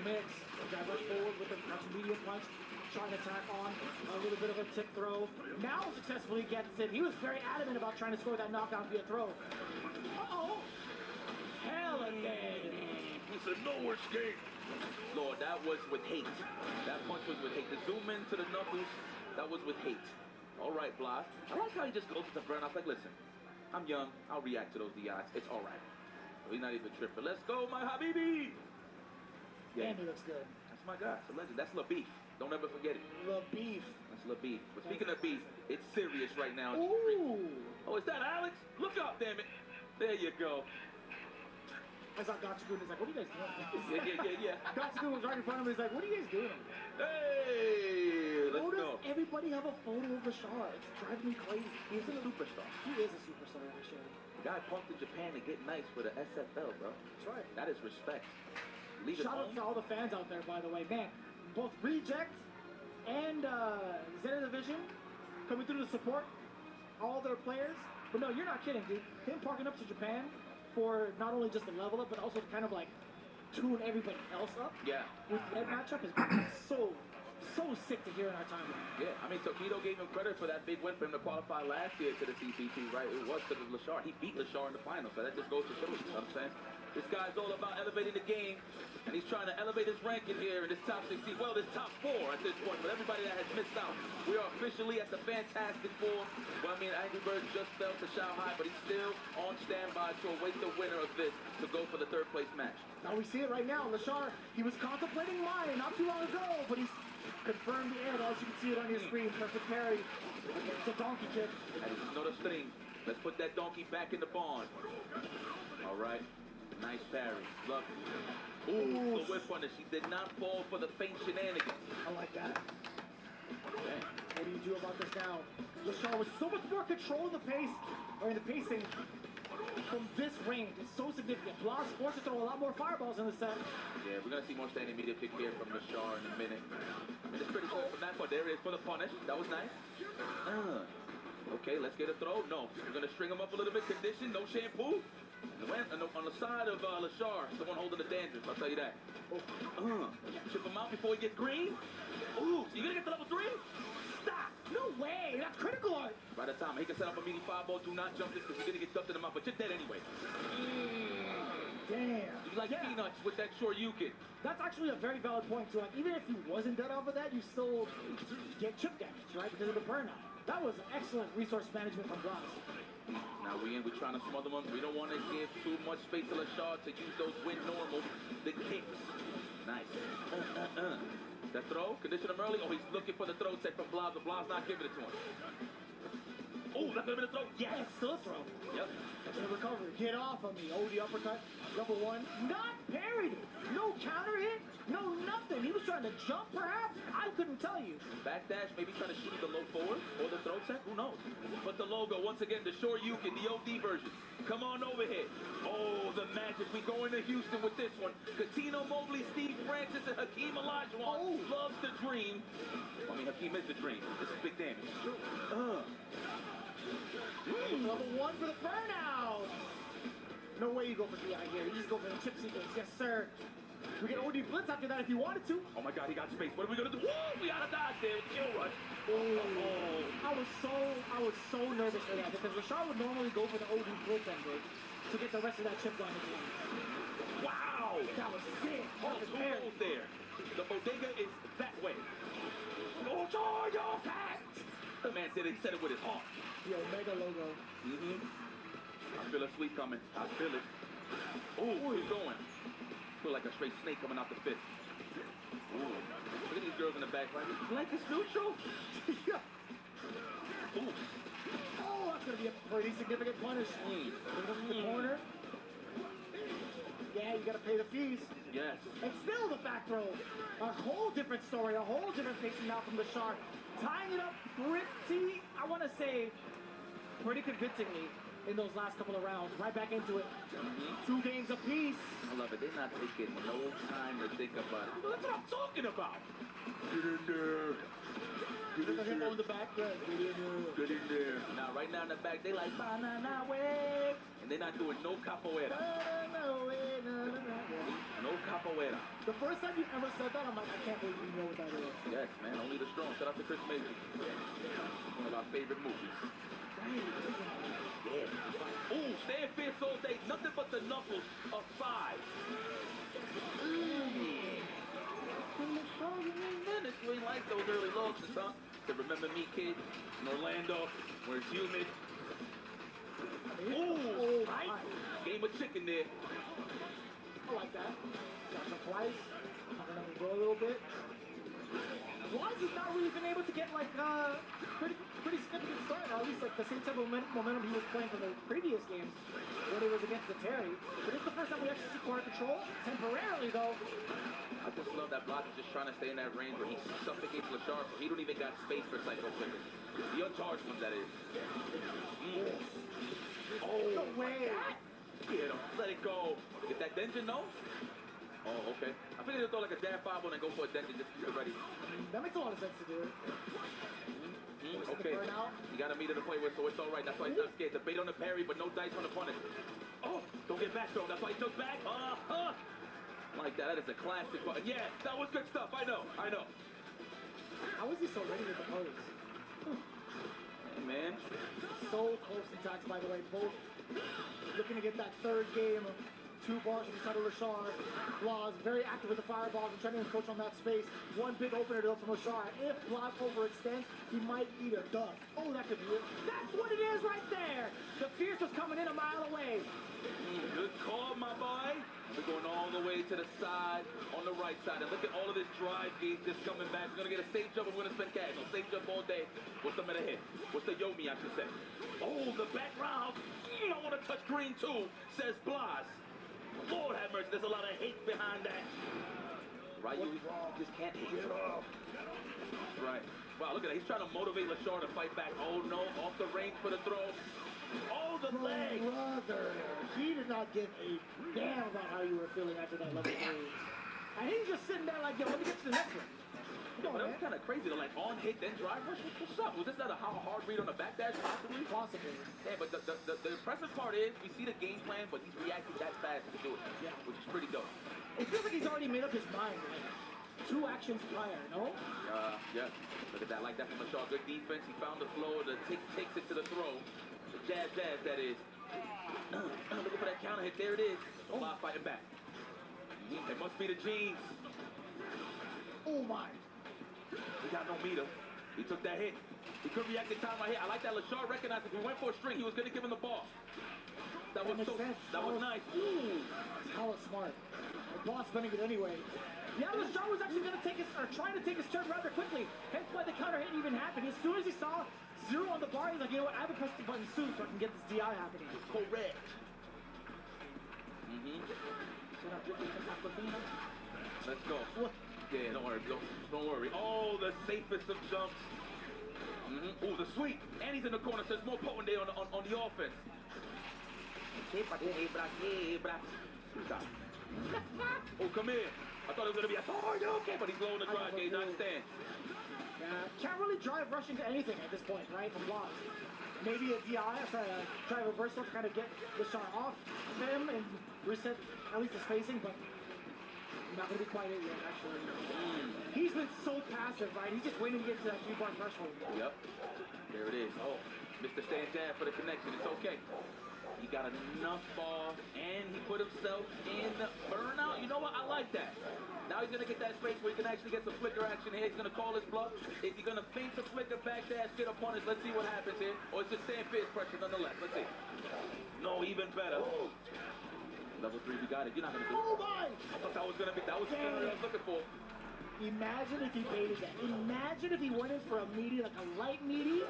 Mix. Guy rush forward with a medium punch. Trying to tack on a little bit of a tip throw. Now successfully gets it. He was very adamant about trying to score that knockdown via throw. Uh-oh. Hell again. It's a no escape. Lord, that was with hate. That punch was with hate. The zoom into the knuckles, that was with hate. All right, Blas. I like how he just goes to the burn. I was like, listen, I'm young. I'll react to those DIs. It's all right. So he's not even tripping. Let's go, my Habibi. Yeah, he looks good. That's my guy. It's a legend. That's LaBeef. Don't ever forget it. LaBeef. That's LaBeef. But speaking of beef, it's serious right now. Ooh. Oh, is that Alex? Look up, damn it. There you go. I saw Gatsugu and he's like, what are you guys doing? Yeah. Gatsugu was right in front of him. He's like, what are you guys doing? Hey, let's go. Does everybody have a photo of Rashad? It's driving me crazy. He's a superstar. He is a superstar, actually. The guy pumped in Japan to get nice for the SFL, bro. That's right. That is respect. Shout out to all the fans out there, by the way. Man, both Reject and Zenith Division coming through to support all their players. But no, you're not kidding, dude. Him parking up to Japan for not only just the level up, but also to kind of like tune everybody else up. Yeah. With that matchup is so sick to hear in our timeline. Yeah, I mean, Tokido gave him credit for that big win for him to qualify last year to the CCT, right? It was because of Lashar. He beat Lashar in the final, so that just goes to show you know what I'm saying? This guy's all about elevating the game, and he's trying to elevate his ranking here in this top 16. Well, this top 4 at this point, but everybody that has missed out. We are officially at the Fantastic Four. Well, I mean, Angry Birds just fell to Shanghai, but he's still on standby to await the winner of this to go for the 3rd place match. Now we see it right now. Lashar, he was contemplating mine not too long ago, but he's confirmed the end. As you can see it on your screen, perfect parry against the donkey kick. That is another string. Let's put that donkey back in the barn. All right. Nice parry. Look. Ooh, the whip punish. He did not fall for the feint shenanigans. I like that. Okay. What do you do about this now? Lashar with so much more control of the pace, or in the pacing, from this range. It's so significant. Blas forced to throw a lot more fireballs in the set. Yeah, we're going to see more standing media pick here from Lashar in a minute. I mean, it's pretty clear from that point. There it is for the punish. That was nice. Okay, let's get a throw. No, we're going to string him up a little bit. Condition, no shampoo. On the side of Lashar, someone holding the dandruff, I'll tell you that. Chip him out before he gets green. Ooh, you gonna get to level 3? Stop! No way! That's critical art! By the time he can set up a meaty fireball, do not jump this because you're gonna get dumped in the mouth, but you're dead anyway. Damn. You like peanuts with that Shoryuken. That's actually a very valid point, too. Like, even if he wasn't dead off of that, you still get chip damage, right? Because of the burnout. That was excellent resource management from Blas. Now we're trying to smother them. We don't want to give too much space to Lashar to use those win normals, the kicks. Nice. The throw, condition him early. Oh, he's looking for the throw tech from Blas, but Blas not giving it to him. Oh, Ooh, that could have been a throw. Yes. Still a throw. Yep. And the recovery. Get off of me. Oh, the uppercut. Number one. Not parried. No counter hit. No nothing. He was trying to jump, perhaps. I couldn't tell you. Backdash, maybe trying to shoot the low forward or the throw tech. Who knows? But the logo, once again, the Shoryuken, the OD version. Come on over here. Oh, the magic. We go into Houston with this one. Coutinho, Mobley, Steve Francis, and Hakeem Olajuwon loves the dream. I mean, Hakeem is the dream. This is big damage. Level one for the burnout. No way you go for DI here. You just go for the chip sequence. Yes, sir. We get OD blitz after that if you wanted to. Oh my God, he got space. What are we gonna do? Woo! We gotta dodge there with the kill rush. I was so nervous for that because Rashad would normally go for the OD blitz ended to get the rest of that chip damage in. Wow! That was sick. Oh, two goals there. The bodega is that way. Oh, you're fat! The man said it with his heart. The Omega logo. I feel a sweep coming. I feel it. Oh, he's going. Feel like a straight snake coming out the fist. Ooh. Look at these girls in the back. Like it's neutral. Yeah. Ooh. Oh, that's gonna be a pretty significant punish. The corner. Yeah, you gotta pay the fees. Yes. And still the back throw. A whole different story, a whole different picture now from the Shark. Tying it up pretty, I want to say, pretty convincingly in those last couple of rounds. Right back into it. 2 games apiece. I love it. They're not taking no time to think about it. Well, that's what I'm talking about. Get in there. Get in there. On the back, yeah. Get in there. Get in there. Now, right now in the back, they like, banana way. And they're not doing no capoeira. No capoeira. The first time you ever said that, I'm like, I can't believe you know what that is. Yes, man. Only the strong. Shout out to Chris Mason. One of our favorite movies. Yeah. Ooh, stay in fierce all day. Nothing but the knuckles of 5. We ain't like those early losses, huh? To remember me, kid, in Orlando, where it's humid. Ooh, right? Game of chicken there. I like that. Got him twice. I'm gonna go a little bit. Waz has not really been able to get like pretty significant start, or at least like the same type of momentum he was playing from the previous games when it was against the Terry. But it's the first time we actually see corner control. Temporarily though. I just love that block. He's just trying to stay in that range where he suffocates LaSharp. He don't even got space for Psycho Flicker. The uncharged one, that is. Oh, no way. Get him. Let it go. Get that Denjin, no? Oh, okay. I think they'll throw like a dab 5 and go for a Denjin just to get ready. That makes a lot of sense to do it. Okay. You got a meter to play with, so it's all right. That's why he's not scared. The bait on the parry, but no dice on the punish. Oh, don't get back, though. That's why he took back. Like that. That is a classic button. Yeah, that was good stuff. I know. How is he so ready with the pose? Hey, man. So close in touch, by the way. Both looking to get that third game. 2 bars from the side of Rashard. Blas very active with the fireballs and trying to encroach on that space. One big opener though from Rashard. If Blas overextends, he might eat a dust. Oh, that could be it. That's what it is right there. The Fierce was coming in a mile away. Good call, my boy. We're going all the way to the side, on the right side. And look at all of this drive gauge just coming back. We're going to get a safe jump and we're going to spend cash. No safe jump all day. What's the meta hit? What's the Yomi, I should say? Oh, the background. I want to touch green too, says Blas. Lord have mercy, there's a lot of hate behind that. Right, you just can't hate it off. Right. Wow, look at that. He's trying to motivate LaShaw to fight back. Oh, no, off the range for the throw. Oh, the leg. Brother, he did not give a damn about how you were feeling after that level 3. And he's just sitting there like, yo, let me get to the next one. Yeah, but that was kind of crazy. They're like on hit, then drive rush. What's up? Was this not a hard read on the back dash? Possibly. Yeah, but the impressive part is we see the game plan, but he's reacting that fast to do it. Yeah, which is pretty dope. It feels like he's already made up his mind. Like 2 actions prior, no? Yeah. Look at that. Like that from Shaw. Good defense. He found the flow. Takes it to the throw. The jazz, that is. Looking for that counter hit. There it is. Blas fighting back. It must be the jeans. Oh my. He got no meter. He took that hit. He could react in time right here. I like that LaShaw recognized if he went for a string, he was going to give him the ball. That was nice. Ooh, that's hella smart. The Blas spinning it anyway. Yeah, LaShaw was actually going to trying to take his turn rather quickly. Hence why the counter hit even happened. As soon as he saw 0 on the bar. He's like, you know what? I have to press the button soon so I can get this DI happening. Correct. Let's go. Yeah, don't worry. Don't worry. Oh, the safest of jumps. Oh, the sweep. And he's in the corner, so it's more potent there on the offense. Oh, come here. I thought it was going to be a okay, but he's low on the drive gauge. I understand. Can't really drive rush into anything at this point, right? From blocks. Maybe a DI, try reversal to kind of get the shot off him and reset at least the spacing, but not going to be quite it yet, actually. He's been so passive, right? He's just waiting to get to that 3-bar threshold. Yep. There it is. Oh, Mr. Stand Jab for the connection. It's okay. He got enough ball, and he put himself in the burnout. You know what? I like that. Now he's going to get that space where he can actually get some flicker action here. He's going to call his bluff. Is he going to feint the flicker back dash, get up on us? Let's see what happens here. Or it's just stand fierce pressure nonetheless. Let's see. No, even better. Level 3, we got it. You're not going to do it. Oh, my! I thought that was going to be, that was the thing I was looking for. Imagine if he baited that. Imagine if he went in for a meaty, like a light meaty.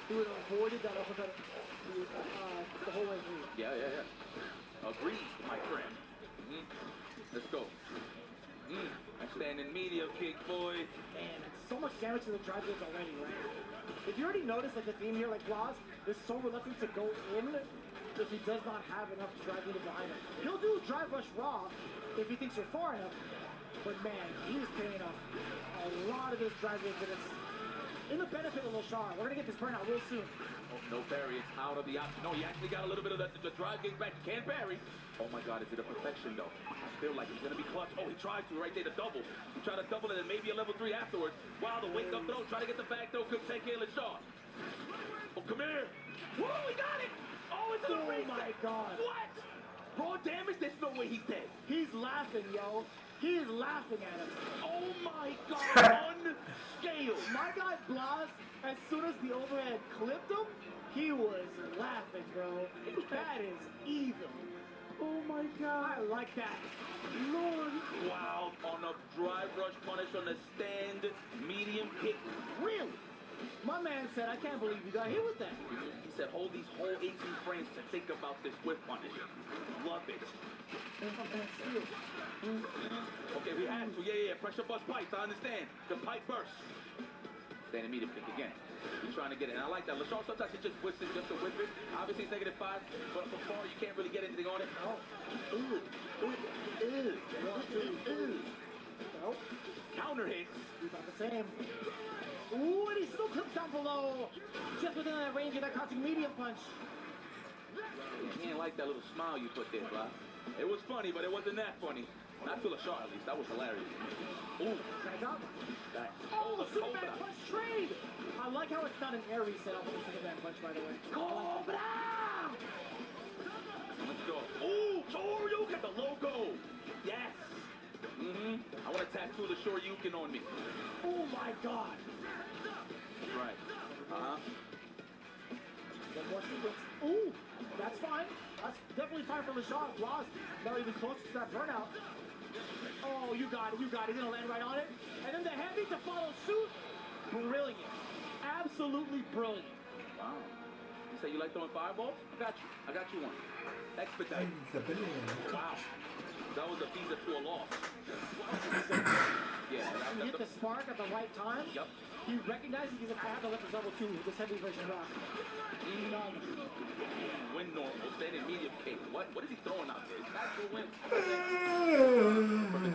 He would have avoided that uppercut the whole way through. Yeah. Agreed, my friend. Let's go. I stand in medium kick, boy. Man, so much damage to the drive gauge already, right? If you already noticed, like, the theme here, like, Blas is so reluctant to go in if he does not have enough drive unit behind him. He'll do drive rush raw if he thinks you're far enough, but man, he's paying off a lot of this drive gauge minutes. In the benefit of Lashar. We're going to get this burnout real soon. Oh, no parry. It's out of the option. No, he actually got a little bit of the drive gauge back. He can't parry. Oh, my God. Is it a perfection, though? I feel like he's going to be clutch. Oh, he tried to right there to double. He tried to double it and maybe a level 3 afterwards. Wow, the wake-up throw. Try to get the back throw. Couldn't take care of Lashar. Oh, come here. Whoa, he got it. Oh, it's a reset. Oh, my God. What? Raw damage? There's no way he's dead. He's laughing, yo. He is laughing at him. Oh, my God. Unscaled. My guy, Blas, as soon as the overhead clipped him, he was laughing, bro. That is evil. Oh, my God. I like that. Lord. Wow. On a drive rush punish on the stand. Medium kick. Really? My man said, I can't believe you got hit with that. He said, hold these whole 18 frames to think about this whip punish. Love it. Okay, we had to. Yeah. Pressure bust pipes. I understand. The pipe burst. Stand immediate kick again. He's trying to get it. And I like that. Lashar sometimes he just whips it just to whip it. Obviously, it's -5, but from far, you can't really get anything on it. Oh. Nope. Counter hits. He's about the same. Ooh, and he still clips down below. Just within that range of that crouching medium punch. He ain't like that little smile you put there, bro. It was funny, but it wasn't that funny. Not to Lashar, at least. That was hilarious. Ooh. Back up. Back. Oh, the Superman punch trade. I like how it's not an air reset off of the Superman punch, by the way. Cobra! Let's go. Ooh, Shoryuken, the logo. Yes. I want to tattoo the Shoryuken on me. Oh, my God. Right. One more sequence. Ooh, that's fine. That's definitely fine for Lashar. Blas, not even close to that burnout. Oh, you got it. He's gonna land right on it. And then the heavy to follow suit. Brilliant. Absolutely brilliant. Wow. You say you like throwing fireballs? I got you one. Expedite. Wow. That was a visa to a loss. Yeah. He hit the spark at the right time. Yep. He recognizes he's a path to let this level 2 with this heavy version rock. Win normal, standing medium kick. What is he throwing out there? Actual win. Perfect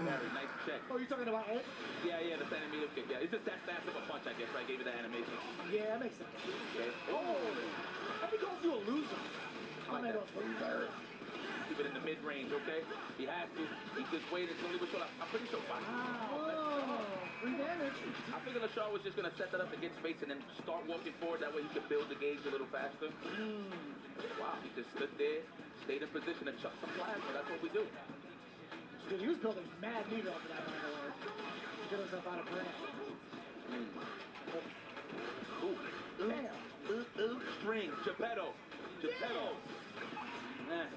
parry, nice check. Oh, you're talking about it? Yeah, the standing medium kick. Yeah, it's just that fast of a punch, I guess. I gave you that animation. Yeah, that makes sense. Okay. Oh, and he calls you a loser. My man, loser. Keep it in the mid-range, okay? He has to. He just waited until he was short. I'm pretty sure. Wow. Free damage. I figured Lashar was just going to set that up to get space and then start walking forward. That way he could build the gauge a little faster. Wow, he just stood there, stayed in position, and chucked some plasma. That's what we do. Dude, he was building mad meter off of that, by the way. To get himself out of burnout. Damn. String. Geppetto. Nah.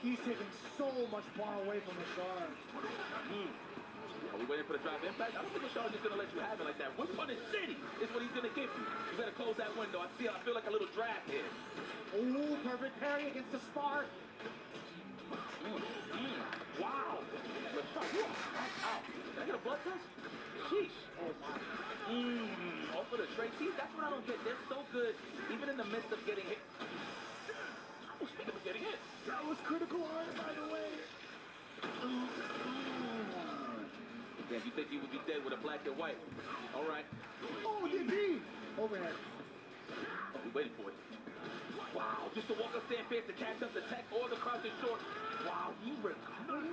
He's taking so much bar away from Lashar. Are we waiting for the drive impact? I don't think Lashard's just going to let you have it like that. One Punish City is what he's going to give you. You better close that window. I feel like a little draft here. Ooh, perfect parry against the spark. Wow. Lashard, you are out. Can I get a blood test? Sheesh. Over the Tracy. That's what I don't get. They're so good, even in the midst of getting hit. Oh, speaking of getting hit. That was critical art, by the way. Damn, you think you would be dead with a black and white? All right. Oh, DB. Overhead. Oh, we waiting for it. Wow, just to walk up stand fast to catch up the tech or the crouch is short. Wow, he recovered.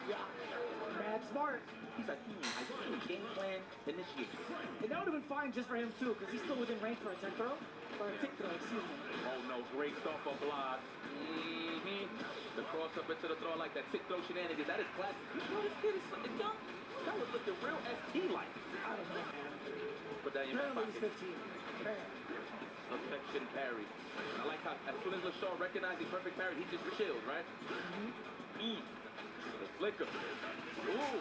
Yeah. Mad smart. He's like, I see game plan initiation. And that would have been fine just for him, too, because he's still within range for a tech throw. Or a tick throw, excuse me. Oh, no, great start for Blas. The cross up into the throw like that tick throw shenanigans. That is classic. You sure this kid is young? That was looking real ST-like. I don't know, man. Put that in your back Apparently pocket. he's 15. Man. Affection parry. I like how as soon as LaShaw recognized the perfect parry, he just chilled, right? The flicker. Ooh.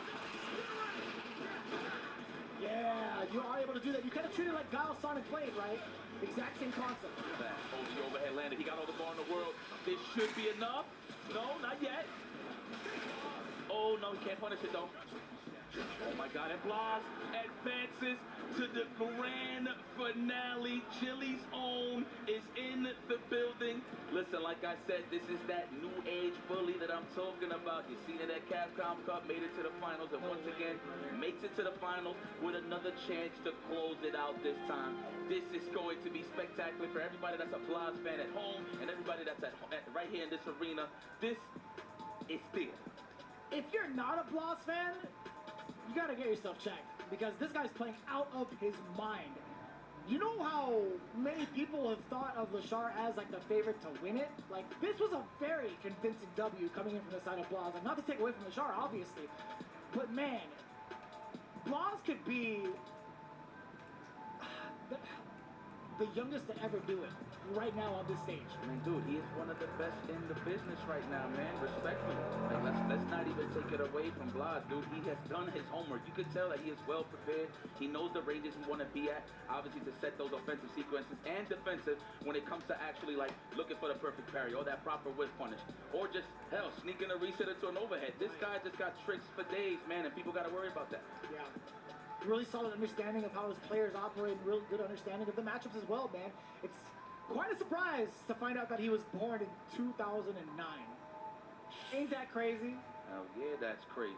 Yeah, you are able to do that. You kind of treat it like Guile Sonic played, right? Exact same concept. That. Oh, the overhead landed. He got all the bar in the world. This should be enough. No, not yet. Oh, no, he can't punish it, though. Oh, my God. And Blas advances to the grand finale. Chili's own is in the building. Listen, like I said, this is that new age bully that I'm talking about. You seen it at Capcom Cup, made it to the finals, and once again, makes it to the finals with another chance to close it out this time. This is going to be spectacular for everybody that's a Blas fan at home and everybody that's right here in this arena. This is theater. If you're not a Blas fan, you gotta get yourself checked, because this guy's playing out of his mind. You know how many people have thought of Lashard as like the favorite to win it? Like, this was a very convincing W coming in from the side of Blas. Like, not to take away from Lashard, obviously, but man, Blas could be the youngest to ever do it right now on this stage. I mean, dude, he is one of the best in the business right now, man. Respectfully. Like, let's not even take it away from Blas, dude. He has done his homework. You could tell that he is well prepared. He knows the ranges he want to be at, obviously, to set those offensive sequences and defensive when it comes to actually, like, looking for the perfect parry or that proper whiff punish. Or just, hell, sneaking a reset into an overhead. This guy just got tricks for days, man, and people got to worry about that. Yeah. Really solid understanding of how his players operate, and real good understanding of the matchups as well, man. It's quite a surprise to find out that he was born in 2009. Ain't that crazy? Oh yeah, that's crazy.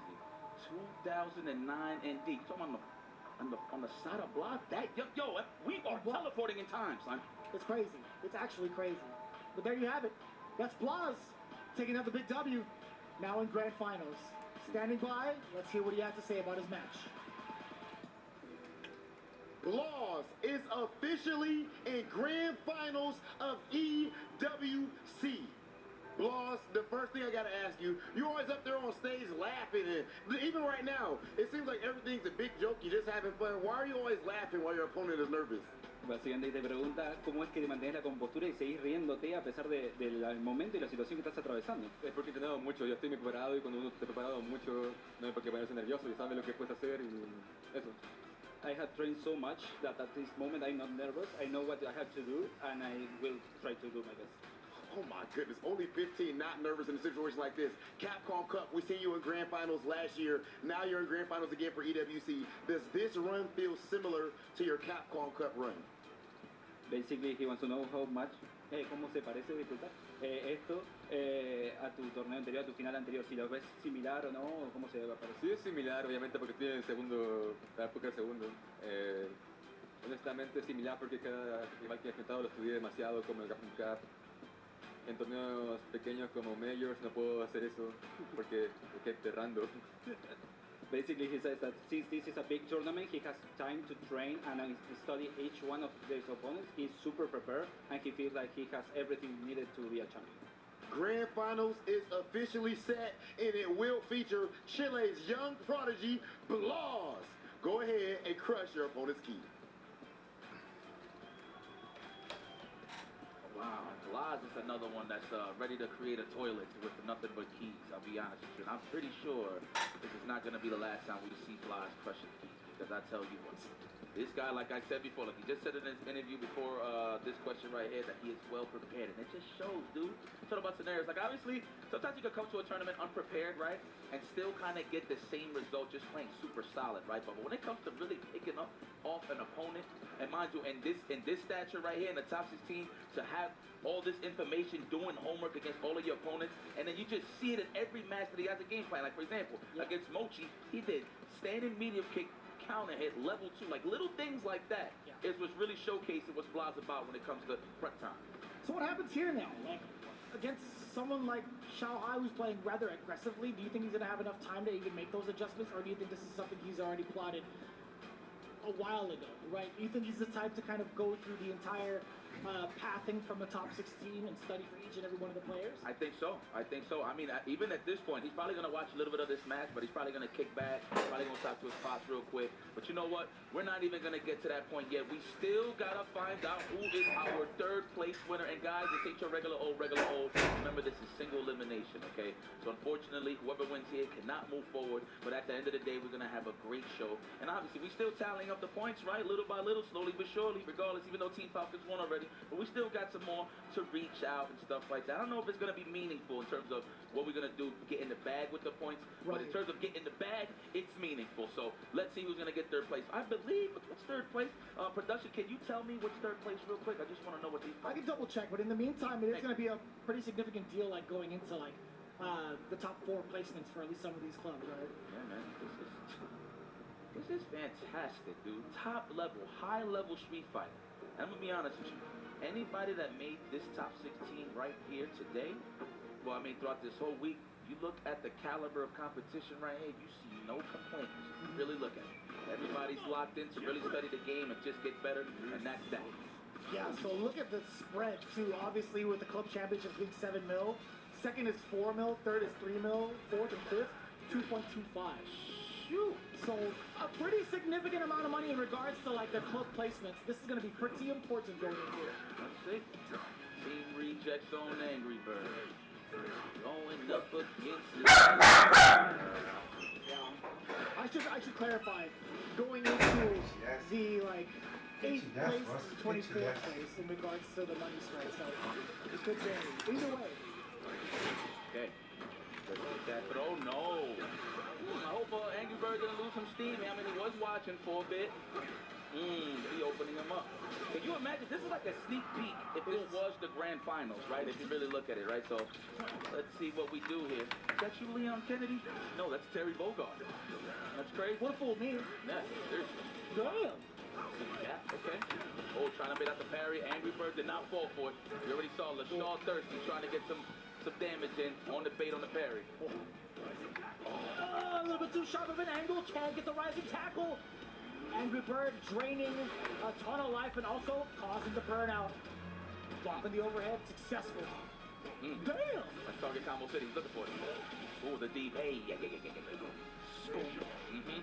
2009 indeed. You talking on the side of Blas? That yo, we are teleporting in time, son. It's crazy. It's actually crazy. But there you have it. That's Blas taking out the big W. Now in grand finals. Standing by. Let's hear what he has to say about his match. Blas is officially in grand finals of EWC. Blas, the first thing I gotta ask you, you're always up there on stage laughing, and even right now, it seems like everything's a big joke, you're just having fun. Why are you always laughing while your opponent is nervous? Básicamente te pregunta cómo es que mantienes la compostura y seguís riéndote a pesar del momento y la situación que estás atravesando. Es porque he entrenado mucho, yo estoy muy preparado y cuando uno está preparado mucho no hay por qué ponerse nervioso y sabe lo que puedes hacer y eso. I have trained so much that at this moment I'm not nervous. I know what I have to do and I will try to do my best. Oh my goodness, only 15, not nervous in a situation like this. Capcom Cup, we seen you in grand finals last year. Now you're in grand finals again for EWC. Does this run feel similar to your Capcom Cup run? Basically, he wants to know how much, cómo se parece, disculpa, esto a tu torneo anterior, a tu final anterior, si lo ves similar o no, o cómo se va a parecer. Sí, es similar, obviamente, porque estoy en el segundo, la época del segundo. Honestamente, es similar porque cada rival que he enfrentado lo estudié demasiado, como el Capcom Cup. En torneos pequeños como Majors no puedo hacer eso porque me quedé enterrando. Basically, he says that since this is a big tournament, he has time to train and study each one of his opponents. He's super prepared and he feels like he has everything needed to be a champion. Grand Finals is officially set and it will feature Chile's young prodigy, Blas. Go ahead and crush your opponent's key. Wow, Blas Blaz is another one that's ready to create a toilet with nothing but keys. I'll be honest with you. And I'm pretty sure this is not going to be the last time we see Blaz crushing keys, because I tell you what, this guy, like I said before, like he just said in his interview before this question right here, that he is well prepared, and it just shows, dude. It's all about scenarios. Like, obviously, sometimes you can come to a tournament unprepared, right, and still kind of get the same result just playing super solid, right? But when it comes to really picking up off an opponent, and mind you, in this stature right here in the top 16, to have all this information, doing homework against all of your opponents, and then you just see it in every match that he has a game plan. Like, for example, against Mochi, he did standing medium kick, counter hit, level 2, like little things like that is what's really showcasing what's Blaz about when it comes to prep time. So what happens here now? Like, against someone like Xiaohai who's playing rather aggressively, do you think he's going to have enough time to even make those adjustments, or do you think this is something he's already plotted a while ago, right? Do you think he's the type to kind of go through the entire pathing from the top 16 and study for each and every one of the players? I think so. I mean, even at this point, he's probably going to watch a little bit of this match, but he's probably going to kick back, probably going to talk to his pops real quick. But you know what? We're not even going to get to that point yet. We still got to find out who is our third place winner. And guys, this ain't your regular old. Remember, this is single elimination, okay? So unfortunately, whoever wins here cannot move forward. But at the end of the day, we're going to have a great show. And obviously, we're still tallying up the points, right? Little by little, slowly but surely, regardless, even though Team Falcons won already. But we still got some more to reach out and stuff like that. I don't know if it's going to be meaningful in terms of what we're going to do, get in the bag with the points. Right. But in terms of getting the bag, it's meaningful. So let's see who's going to get third place. I believe, what's third place? Production, can you tell me what's third place real quick? I just want to know what these. I can double check, but in the meantime, it is going to be a pretty significant deal, like going into like the top 4 placements for at least some of these clubs, right? Yeah, man. This is fantastic, dude. Top level, high level Street Fighter. And I'm gonna be honest with you. Anybody that made this top 16 right here today, well, I mean, throughout this whole week, you look at the caliber of competition right here, you see no complaints. Really look at it. Everybody's locked in to really study the game and just get better, and that's that. Yeah, so look at the spread, too. Obviously, with the club championships being 7 mil, second is 4 mil, third is 3 mil, fourth and fifth, 2.25. Shoot. So a pretty significant amount of money in regards to like the club placements. This is going to be pretty important going into it. Let's see. Team Rejects on Angry Bird. Going up against Yeah. I should clarify. Going into the like 8th place to 24th place in regards to the money spread. So it could vary. Either way. Okay. Let's get that throw. No. I hope Angry Bird didn't lose some steam. I mean, he was watching for a bit. He opening him up. Can you imagine? This is like a sneak peek if this was the grand finals, right? If you really look at it, right? So let's see what we do here. Is that you, Leon Kennedy? No, that's Terry Bogard. That's crazy. What a fool me. Yeah, seriously. Damn. Yeah, okay. Oh, trying to bait out the parry. Angry Bird did not fall for it. You already saw LaShaw Thirsty trying to get some damage in on the bait on the parry. A little bit too sharp of an angle. Can't get the rising tackle. Angry Bird draining a ton of life and also causing the burnout. Dropping the overhead. Successful. Damn. That's target combo city. He's looking for it. Oh, the deep. Hey. Yeah.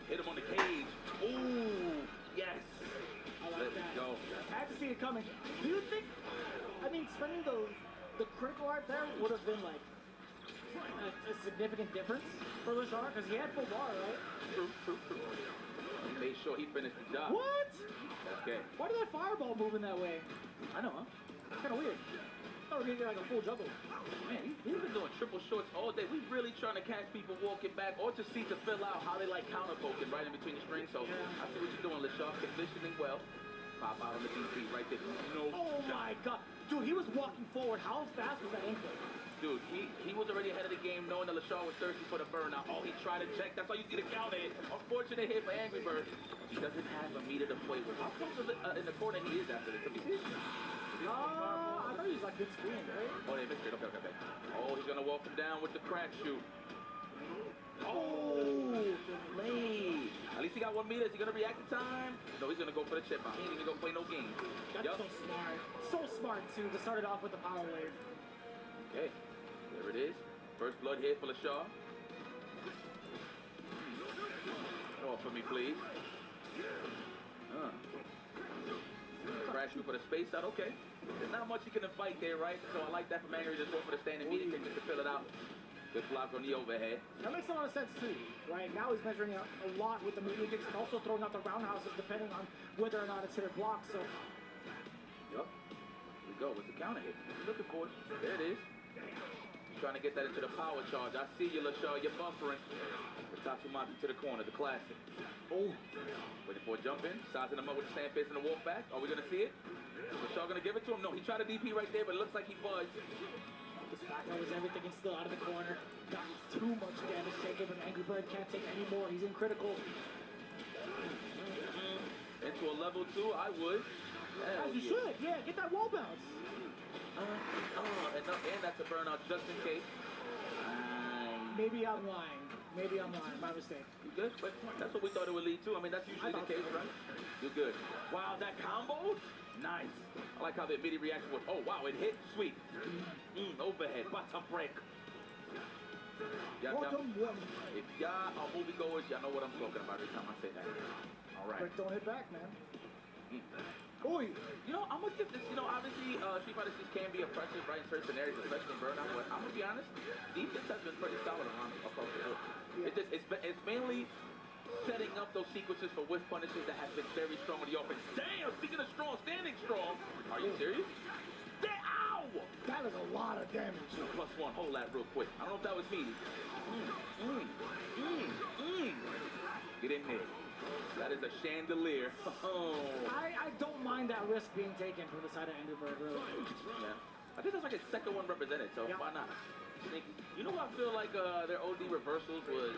Hit him on the cage. Ooh. Yes. I like that. Go. I had to see it coming. Do you think, I mean, spending the critical art there would have been like a significant difference for LaShaw? Because he had full bar, right? True. He made sure he finished the job. What? Okay. Why did that fireball move in that way? I know, huh? It's kind of weird. I thought we were going to get like a full juggle. Man, he's been doing triple shorts all day. We really trying to catch people walking back or to see to fill out how they like counter poking right in between the strings. So I see what you're doing, LaShaw. Conditioning well. Pop out on the DP right there. No. Oh my God. Dude, he was walking forward. How fast was that ankle? Dude, he was already ahead of the game knowing that LaShaw was thirsty for the burnout. Oh, he tried to check. That's why you see the counter hit. Unfortunate hit for Angry Bird. He doesn't have a meter to play with. How close in the corner he is after this? Let me see. I thought he was like good screen, right? Oh, they missed it. Okay. Oh, he's going to walk him down with the crack shoot. Oh, delayed. At least he got 1 meter. Is he going to react in time? No, he's going to go for the chip out. He ain't even going to play no game. That's so smart. So smart, too, to start it off with the power wave. Okay. There it is. First blood here for LaShaw. Off for me, please. Crash you for the space out, okay. There's not much you can invite there, right? So I like that from Angry, just go for the standing meeting kick just to fill it out. Good block on the overhead. That makes a lot of sense too, right? Now he's measuring out a lot with the medium kicks and also throwing out the roundhouses depending on whether or not it's hit or blocked. So, Yup. Here we go with the counter hit. Looking for it. There it is. Trying to get that into the power charge. I see you, LaShaw. You're buffering. Tatsumaki to the corner, the classic. Oh. Waiting for a jump in. Sizing him up with the stand face and the walk back. Are we going to see it? LaShaw going to give it to him? No, he tried a DP right there, but it looks like he buzzed. this back row is everything and still out of the corner. Got too much damage taken, but Angry Bird can't take any more. He's in critical. Into a level 2, I would. As you should, yeah. Get that wall bounce. And that's a burnout just in case. Maybe I'm lying. Maybe I'm lying. My mistake. You good? But that's what we thought it would lead to. I mean, that's usually the case, right? You're good. Wow, that combo? Nice. I like how the immediate reaction was, oh, wow, it hit. Sweet. Overhead. Bottom break. If y'all are moviegoers, y'all know what I'm talking about every time I say that. All right. But don't hit back, man. Oi. You know, I'm going to give this, obviously, Street Fighter 6 can be oppressive, right, in certain scenarios, especially in Burnout, but I'm going to be honest, defense has been pretty solid across the board. It's mainly setting up those sequences for whiff punishes that have been very strong with the offense. Damn, speaking of strong, standing strong. Are you serious? Ow! That is a lot of damage. +1, hold that real quick. I don't know if that was me. Get in there. That is a chandelier. I don't mind that risk being taken from the side of Angry Bird, really. Yeah. I think that's like his second one represented, so why not? You know what I feel like their OD reversals was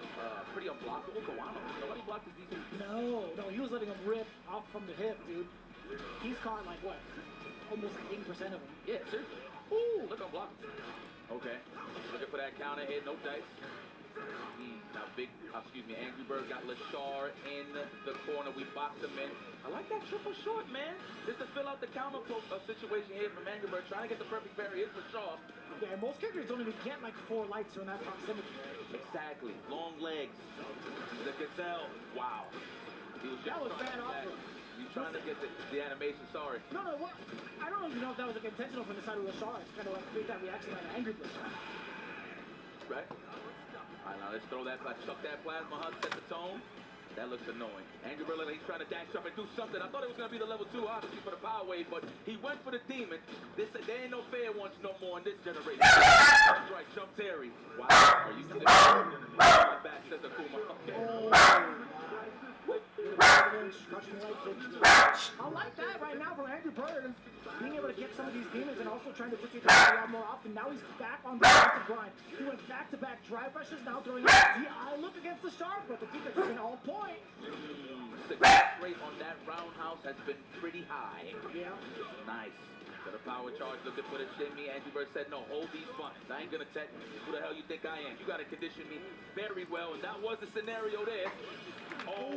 pretty unblockable? Kawano. Nobody blocked his DC. No, he was letting him rip off from the hip, dude. He's caught like what? Almost 80% of them. Yeah, seriously. Ooh, look unblocked. Okay. Looking for that counter hit, no dice. Now Angry Bird got LaShaw in the corner. We boxed him in. I like that triple short, man. Just to fill out the counter situation here from Angry Bird, trying to get the perfect parry. It's LaShaw. Yeah, most characters don't even get like 4 lights in that proximity. Exactly. Long legs. The gazelle. Wow. That was bad offer. He's trying to get the animation, sorry. No, what? I don't even know if that was like intentional from the side of LaShaw. It's kind of like create that reaction out of Angry Bird. Right? All right, now let's throw that, chuck that plasma hut, set the tone. That looks annoying. Angry Bird, he's trying to dash up and do something. I thought it was going to be the level 2, obviously, for the power wave, but he went for the demon. There ain't no fair ones no more in this generation. That's right, jump Terry. Wow, are you kidding me? Back, says Akuma. I like that right now from Angry Bird. Being able to get some of these demons and also trying to dictate the play a lot more often. Now he's back on the defensive grind. He went back-to-back drive rushes, now throwing out DI look against the shark, but the defense has been all point. Success rate on that roundhouse has been pretty high. Yeah. Nice. Got a power charge looking for the shimmy. Angry Bird said, no, hold these buttons. I ain't gonna tech. Who the hell you think I am? You gotta condition me very well, and that was the scenario there. Oh,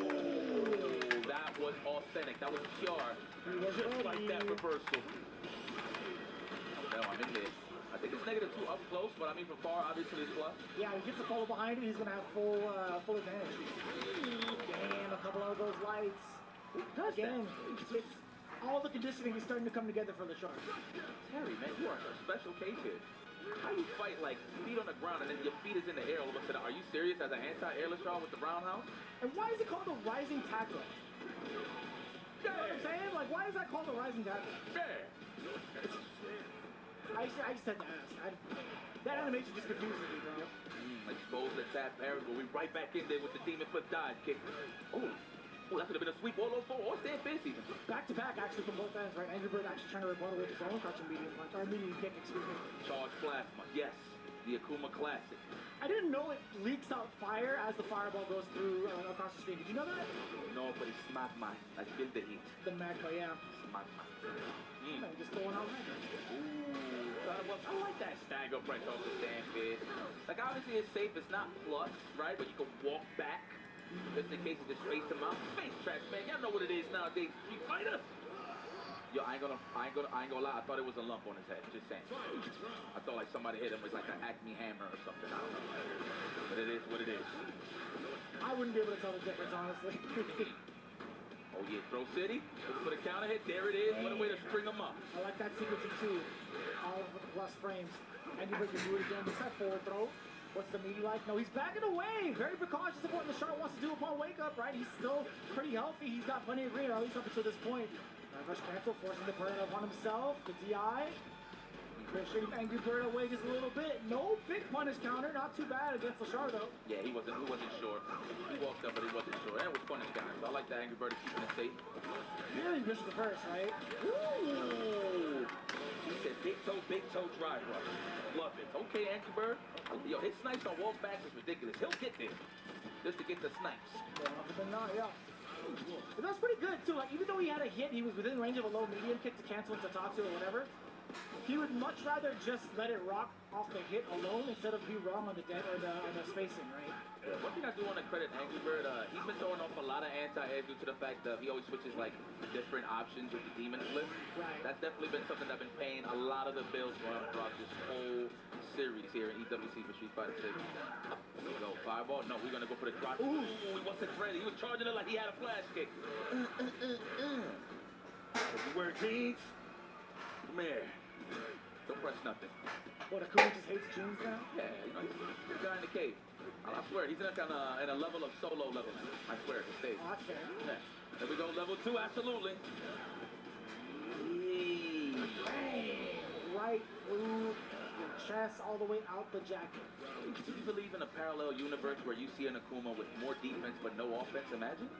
that was authentic. That was pure. Just like that reversal. No, I'm in there. I think it's -2 up close, but I mean from far, obviously it's plus. Yeah, he gets the follow behind it, he's gonna have full advantage. Damn, a couple of those lights. Again, it's all the conditioning is starting to come together for the shark. Terry, man, you are a special case here. How you fight like feet on the ground and then your feet is in the air all of a sudden? Are you serious as an anti-airless shot with the roundhouse? And why is it called the rising tackle? You know what I'm saying? Like, why is that called the rising tackle? Yeah. I just had to ask. That animation just confuses me, bro. Expose the tap parry, but we right back in there with the demon flip dive kick. Oh, that could have been a sweep all over or stand fence even. Back to back, actually, from both ends, right? Angry Bird actually trying to rebuttal with his own crouching medium punch, or medium kick, excuse me. Charge plasma, yes. The Akuma Classic. I didn't know it leaks out fire as the fireball goes through across the screen. Did you know that? No, but it's magma. I feel the heat. The magma, yeah. Magma. Just going on right now. I like that stagger press off the stand fist. Like, obviously it's safe. It's not plus, right? But you can walk back. Just in case you just space them out. Space traps, man. Y'all know what it is nowadays. Street Fighter. Yo, I ain't gonna lie. I thought it was a lump on his head. Just saying. I thought like somebody hit him with like an Acme hammer or something. I don't know. But it is what it is. I wouldn't be able to tell the difference, honestly. Oh yeah, throw city. Looking for the counter hit. There it is. What a way to string them up. I like that sequencing too. All of the plus frames. And you can do it again. What's that forward throw? What's the meaty like? No, he's backing away. Very precautious of what Lashard wants to do upon wake up, right? He's still pretty healthy. He's got plenty of green, at least up until this point. Rush cancel, forcing the burn upon himself. The DI. Pushing Angry Bird away just a little bit. No big punish counter. Not too bad against Lashard, though. Yeah, he wasn't sure. He walked up, but he wasn't sure. And it was punish counter. So I like that Angry Bird is keeping it safe. Really missed the first, right? Ooh. He said big toe drive rush. Love it. Okay, Angry Bird. Yo, his snipes on walk backs is ridiculous. He'll get there just to get the snipes. Yeah. But that's pretty good too. Like even though he had a hit, he was within range of a low medium kick to cancel into Tatsu or whatever. He would much rather just let it rock off the hit alone instead of be wrong on the dead or the spacing, right? Yeah, one thing I do want to credit Angry Bird, he's been throwing off a lot of anti-air due to the fact that he always switches like different options with the demon flip. Right. That's definitely been something that's been paying a lot of the bills for him throughout this whole series here in EWC for Street Fighter 6. Here we go, fireball. No, we're gonna go for the drop. Ooh, he wasn't ready. He was charging it like he had a flash kick. If you wear jeans, come here. Don't press nothing. What, Akuma just hates jeans now? Yeah, you know, he's the guy in the cave. I swear, he's in a level of solo level now. I swear, he stays. Oh, that's fair. Yeah. There we go, level 2, absolutely. Right through your chest, all the way out the jacket. Do you believe in a parallel universe where you see an Akuma with more defense but no offense? Imagine?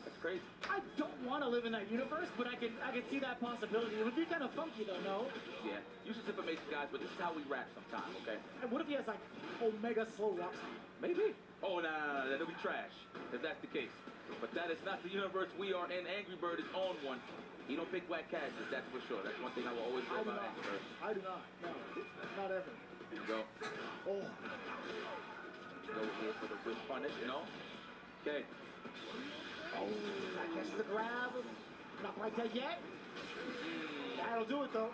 That's crazy. I don't want to live in that universe, but I can see that possibility. It would be kind of funky though, no? Yeah. Use this information, guys, but this is how we rap sometime, okay? And what if he has like Omega slow walk speed? Maybe. Oh, nah, that'll be trash if that's the case. But that is not the universe we are in. Angry Bird is on one. He don't pick whack catches, that's for sure. That's one thing I will always say about Angry Bird. I do not. No, not ever. Here we go. Oh. Go here for the whip punish, you know? Okay. Oh, that catches the grab. Not quite dead yet. That'll do it though.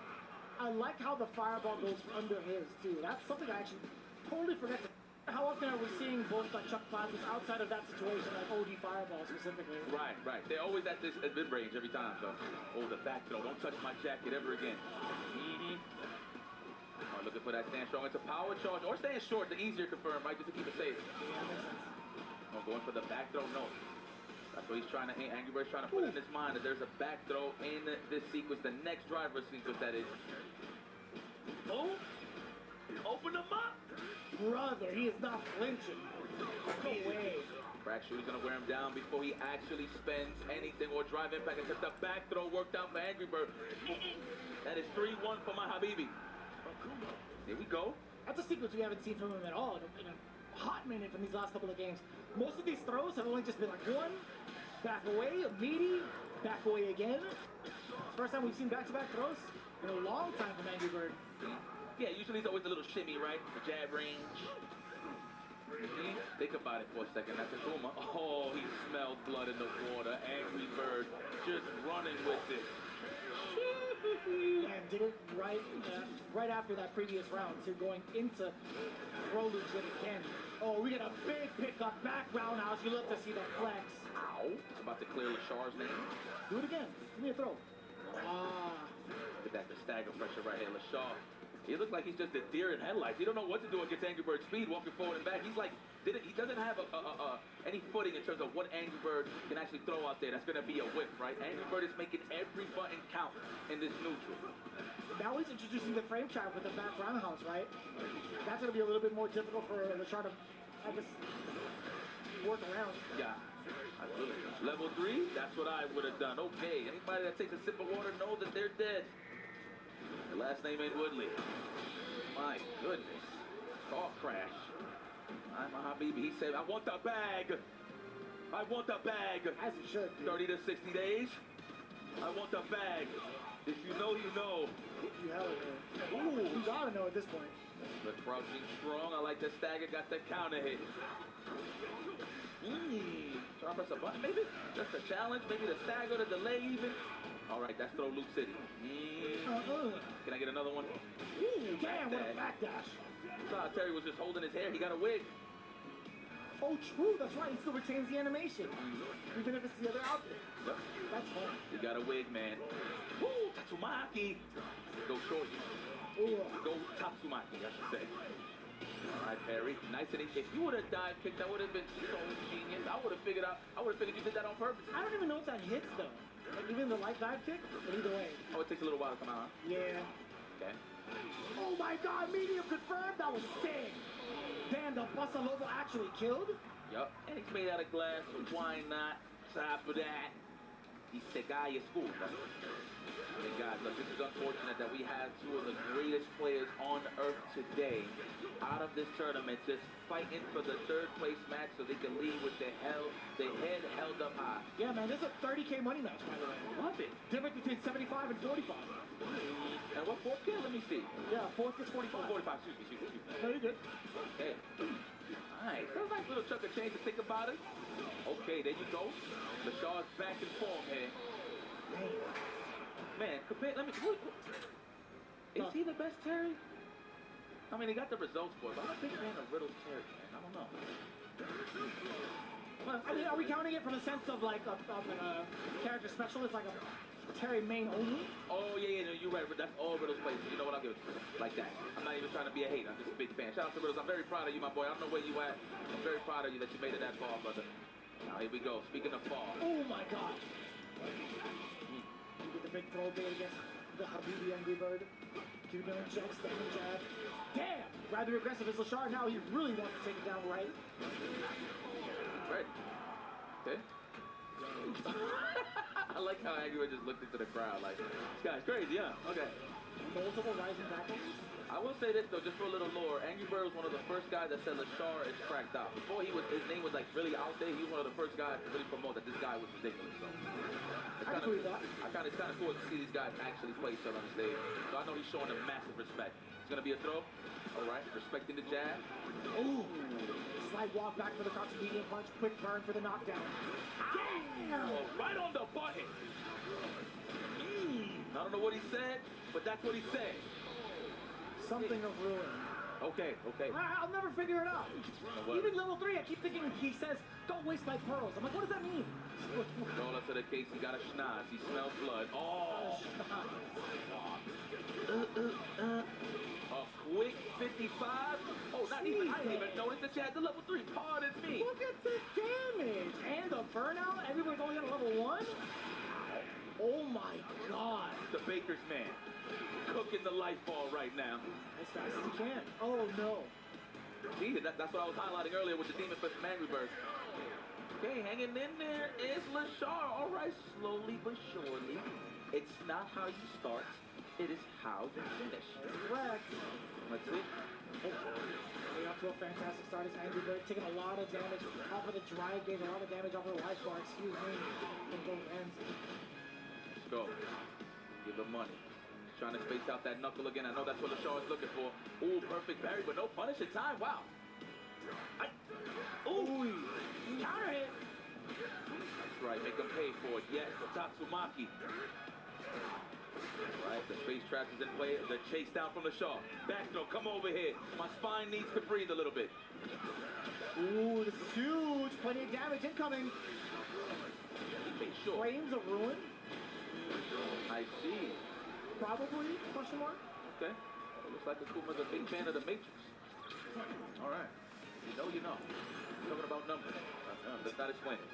I like how the fireball goes under his too. That's something I actually totally forgot to. How often are we seeing both like Chuck classes outside of that situation, like OD fireball specifically? Right. They're always at this mid-range every time, so. Oh, the back throw. Don't touch my jacket ever again. Oh, looking for that stand strong. It's a power charge. Or stand short, the easier confirm, right? Just to keep it safe. Oh, going for the back throw. No. That's what he's trying to, Angry Bird's trying to put in his mind that there's a back throw in this sequence, the next driver sequence that is. Oh, open him up. Brother, he is not flinching. No way. Crack Shooter's gonna wear him down before he actually spends anything or drive impact, except the back throw worked out for Angry Bird. That is 3-1 for my Habibi. Here we go. That's a sequence we haven't seen from him at all in a hot minute from these last couple of games. Most of these throws have only just been like one, back away, a meaty, back away again. First time we've seen back-to-back throws in a long time from Angry Bird. Yeah, usually it's always a little shimmy, right? The jab range. Think about it for a second. That's Akuma. Oh, he smelled blood in the water. Angry Bird just running with it. And did it right after that previous round, too, going into throw loops that it can. Oh, we get a big pickup, back roundhouse. You love to see the flex. Ow. About to clear Lashard's name. Do it again. Give me a throw. Look at that, the stagger pressure right here. Lashard. He looks like he's just a deer in headlights. He don't know what to do against Angry Bird's speed, walking forward and back. He's like, he doesn't have any footing in terms of what Angry Bird can actually throw out there. That's going to be a whip, right? Angry Bird is making every button count in this neutral. Now he's introducing the frame trap with the back roundhouse, right? That's going to be a little bit more difficult for Lashard to, I guess, work around. Yeah. Absolutely. Level 3, that's what I would have done. Okay, anybody that takes a sip of water knows that they're dead. The last name ain't Woodley. My goodness. Car crash. I'm a Habibi. He said, I want the bag. I want the bag. As it should be. 30 to 60 days. I want the bag. If you know, you know. You have it, man. Ooh, you gotta know at this point. The crouching strong. I like the stagger. Got the counter hit. Try to press a button, maybe? Just a challenge. Maybe the stagger, the delay even. All right, that's throw Loop City. Can I get another one? Damn, what a backdash. Terry was just holding his hair. He got a wig. Oh, true. That's right. He still retains the animation. Even if it's the other outfit. Yep. That's fun. You got a wig, man. Woo! Tatsumaki! Go short you. Ooh. Go Tatsumaki, I should say. All right, Perry. Nice and easy. If you would have dive kicked, that would have been so genius. I would have figured you did that on purpose. I don't even know if that hits, though. Like, even the light dive kick, but either way. Oh, it takes a little while to come out, huh? Yeah. Okay. Oh my god, medium confirmed? That was sick. Damn, the Bossa Lobo actually killed? Yup. And it's made out of glass, so why not? Time for that. The Segai is cool, right? Hey guys, look, this is unfortunate that we have two of the greatest players on earth today out of this tournament just fighting for the third place match so they can leave with their head held up high. Yeah, man, this is a 30K money match, by the way. Love it. Difference between 75 and 45. And what fourth kid? Let me see. Yeah, fourth is 45. Oh, 45, excuse me. No, you're good. Okay. Alright, so a nice little chunk of change to think about it. Okay, there you go. LaShaw's back in form here. Man, compare, let me, is he the best Terry? I mean, he got the results for it, but I'm a big fan of Riddle's Terry, man. I don't know. Well, I mean, are we counting it from a sense of like a character specialist, like a Terry main only? Oh, yeah, no, you're right. That's all Riddle's plays. You know what? I'll give it to you. Like that. I'm not even trying to be a hater. I'm just a big fan. Shout out to Riddles. I'm very proud of you, my boy. I don't know where you at. I'm very proud of you that you made it that far, brother. Now, here we go. Speaking of fall. Oh, my God. You get the big throw bait against the Habibi Angry Bird. Keep doing jokes, standing jab. Damn! Rather aggressive as Lashard. Now he really wants to take it down right. Right. Okay. I like how Angry Bird just looked into the crowd like, this guy's crazy, huh? Okay. Multiple rising tackles. I will say this though, just for a little lore, Angry Bird was one of the first guys that said Lashard is cracked out. Before his name was like really out there, he was one of the first guys to really promote that this guy was ridiculous. So it's kind of cool to see these guys actually play each other on the stage. So I know he's showing them massive respect. It's gonna be a throw. All right, respecting the jab. Ooh, slight walk back for the crouching medium punch, quick burn for the knockdown. Damn! Right on the button. I don't know what he said, but that's what he said. Something of ruin. Okay. I'll never figure it out. Even level 3, I keep thinking he says, don't waste my pearls. I'm like, what does that mean? Roll up to the case, he got a schnoz. He smells blood. Oh! A quick 55. Oh, not even. I didn't even notice that you had the level 3. Pardon me. Look at the damage. And the burnout. Everybody's only got a level 1. Oh my God. The Baker's man. Cooking the light ball right now. As fast as he can. Oh no. See, that's what I was highlighting earlier with the Demon Fist from Angry Birds. Okay, hanging in there is Lashard. All right, slowly but surely. It's not how you start. It is how you finish. Correct. Let's see. We're off to a fantastic start as Angry Bird, taking a lot of damage off of the drive gauge, a lot of damage off of the life bar, excuse me, from both ends. Let's go. Give him money. Trying to space out that knuckle again. I know that's what Lashard is looking for. Ooh, perfect parry, but no punish in time. Wow. Ooh. Counter hit. That's right. Make him pay for it. Yes, the Tatsumaki. All right, the space trap is in play. The chase down from Lashard. Back throw. Come over here. My spine needs to breathe a little bit. Ooh, this is huge. Plenty of damage incoming. Make sure. Flames of ruin. I see. Probably, question mark? Okay. Well, looks like Akuma's a big fan of the Matrix. All right. You know. Talking about numbers. Let's not explain it.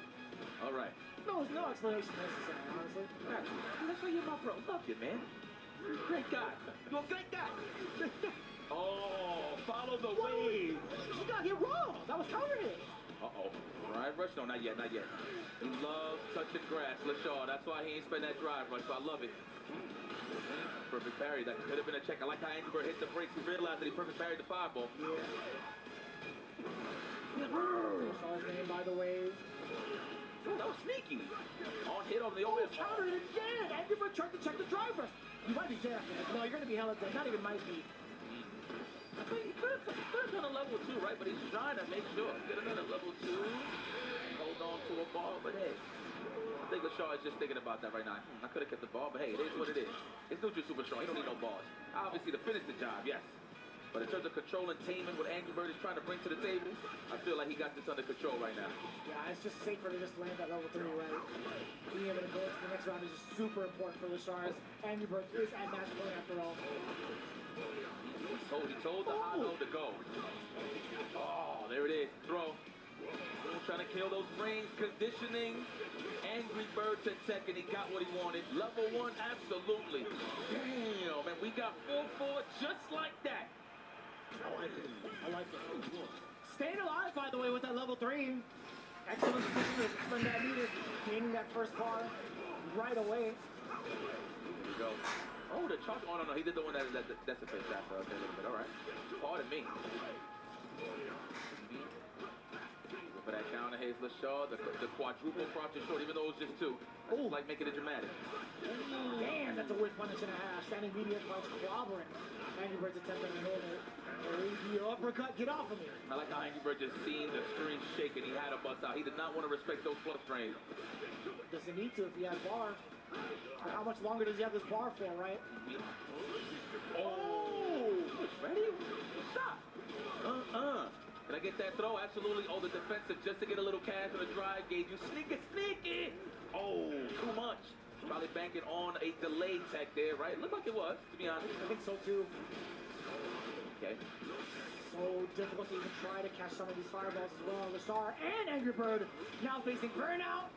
All right. No explanation necessary, honestly. That's why you're my bro. Love you, man. You're a great guy. You're a great guy. Oh, follow the wave. He got hit wrong. That was counter hit. Uh-oh. Drive rush? No, not yet. He loves touching grass, Lashard. That's why he ain't spend that drive rush, so I love it. Perfect parry. That could have been a check. I like how Angry Bird hit the brakes. He realized that he perfect parried the fireball. Yeah. Lashard's name by the wave. Oh, that was sneaky. On hit on the old counter it again. Angry Bird tried to check the drive rush. You might be dead after this. No, you're going to be hella dead. Not even might be. I think he could have done a level 2, right? But he's trying to make sure. Get another level 2. Hold on to a ball, but hey. I think Lashard is just thinking about that right now. I could have kept the ball, but hey, it is what it is. It's neutral super strong. He don't need no balls. Obviously, to finish the job, yes. But in terms of control and taming, what Angry Bird is trying to bring to the table, I feel like he got this under control right now. Yeah, it's just safer to just land that level 3, right? Being able to go into the next round is just super important for Lashars. Angry Bird is at match point after all. He told the high low to go. Oh, there it is. Throw. Trying to kill those frames. Conditioning. Angry Bird to tech, and he got what he wanted. Level 1, absolutely. Damn, man, we got 4-4 just like that. I like it. I like it. Staying alive, by the way, with that level 3. Excellent decision to spend that meter, gaining that first bar right away. Here we go. Oh, the charge. Oh, no, he did the one that dissipates that. Okay, a little bit. All right. Pardon me. For that counter, Hayes Lashaw, the quadruple crotch is short, even though it was just 2. It's like making it dramatic. Damn, that's a whiff punish and a half. Standing medium punch clobbering. Angry Bird's attempt at an over. The uppercut, get off of me. I like how Angry Bird just seen the screen shake and he had a bust out. He did not want to respect those plus frames. Doesn't need to if he has bar. But how much longer does he have this bar for, right? Oh! Ready? Stop! Can I get that throw? Absolutely. Oh, the defensive just to get a little cash on the drive gauge. You sneaky! Oh, too much. Probably banking on a delayed tech there, right? Looked like it was, to be honest. I think so, too. Okay. So difficult to even try to catch some of these fireballs as well. Lashar and Angry Bird now facing Burnout.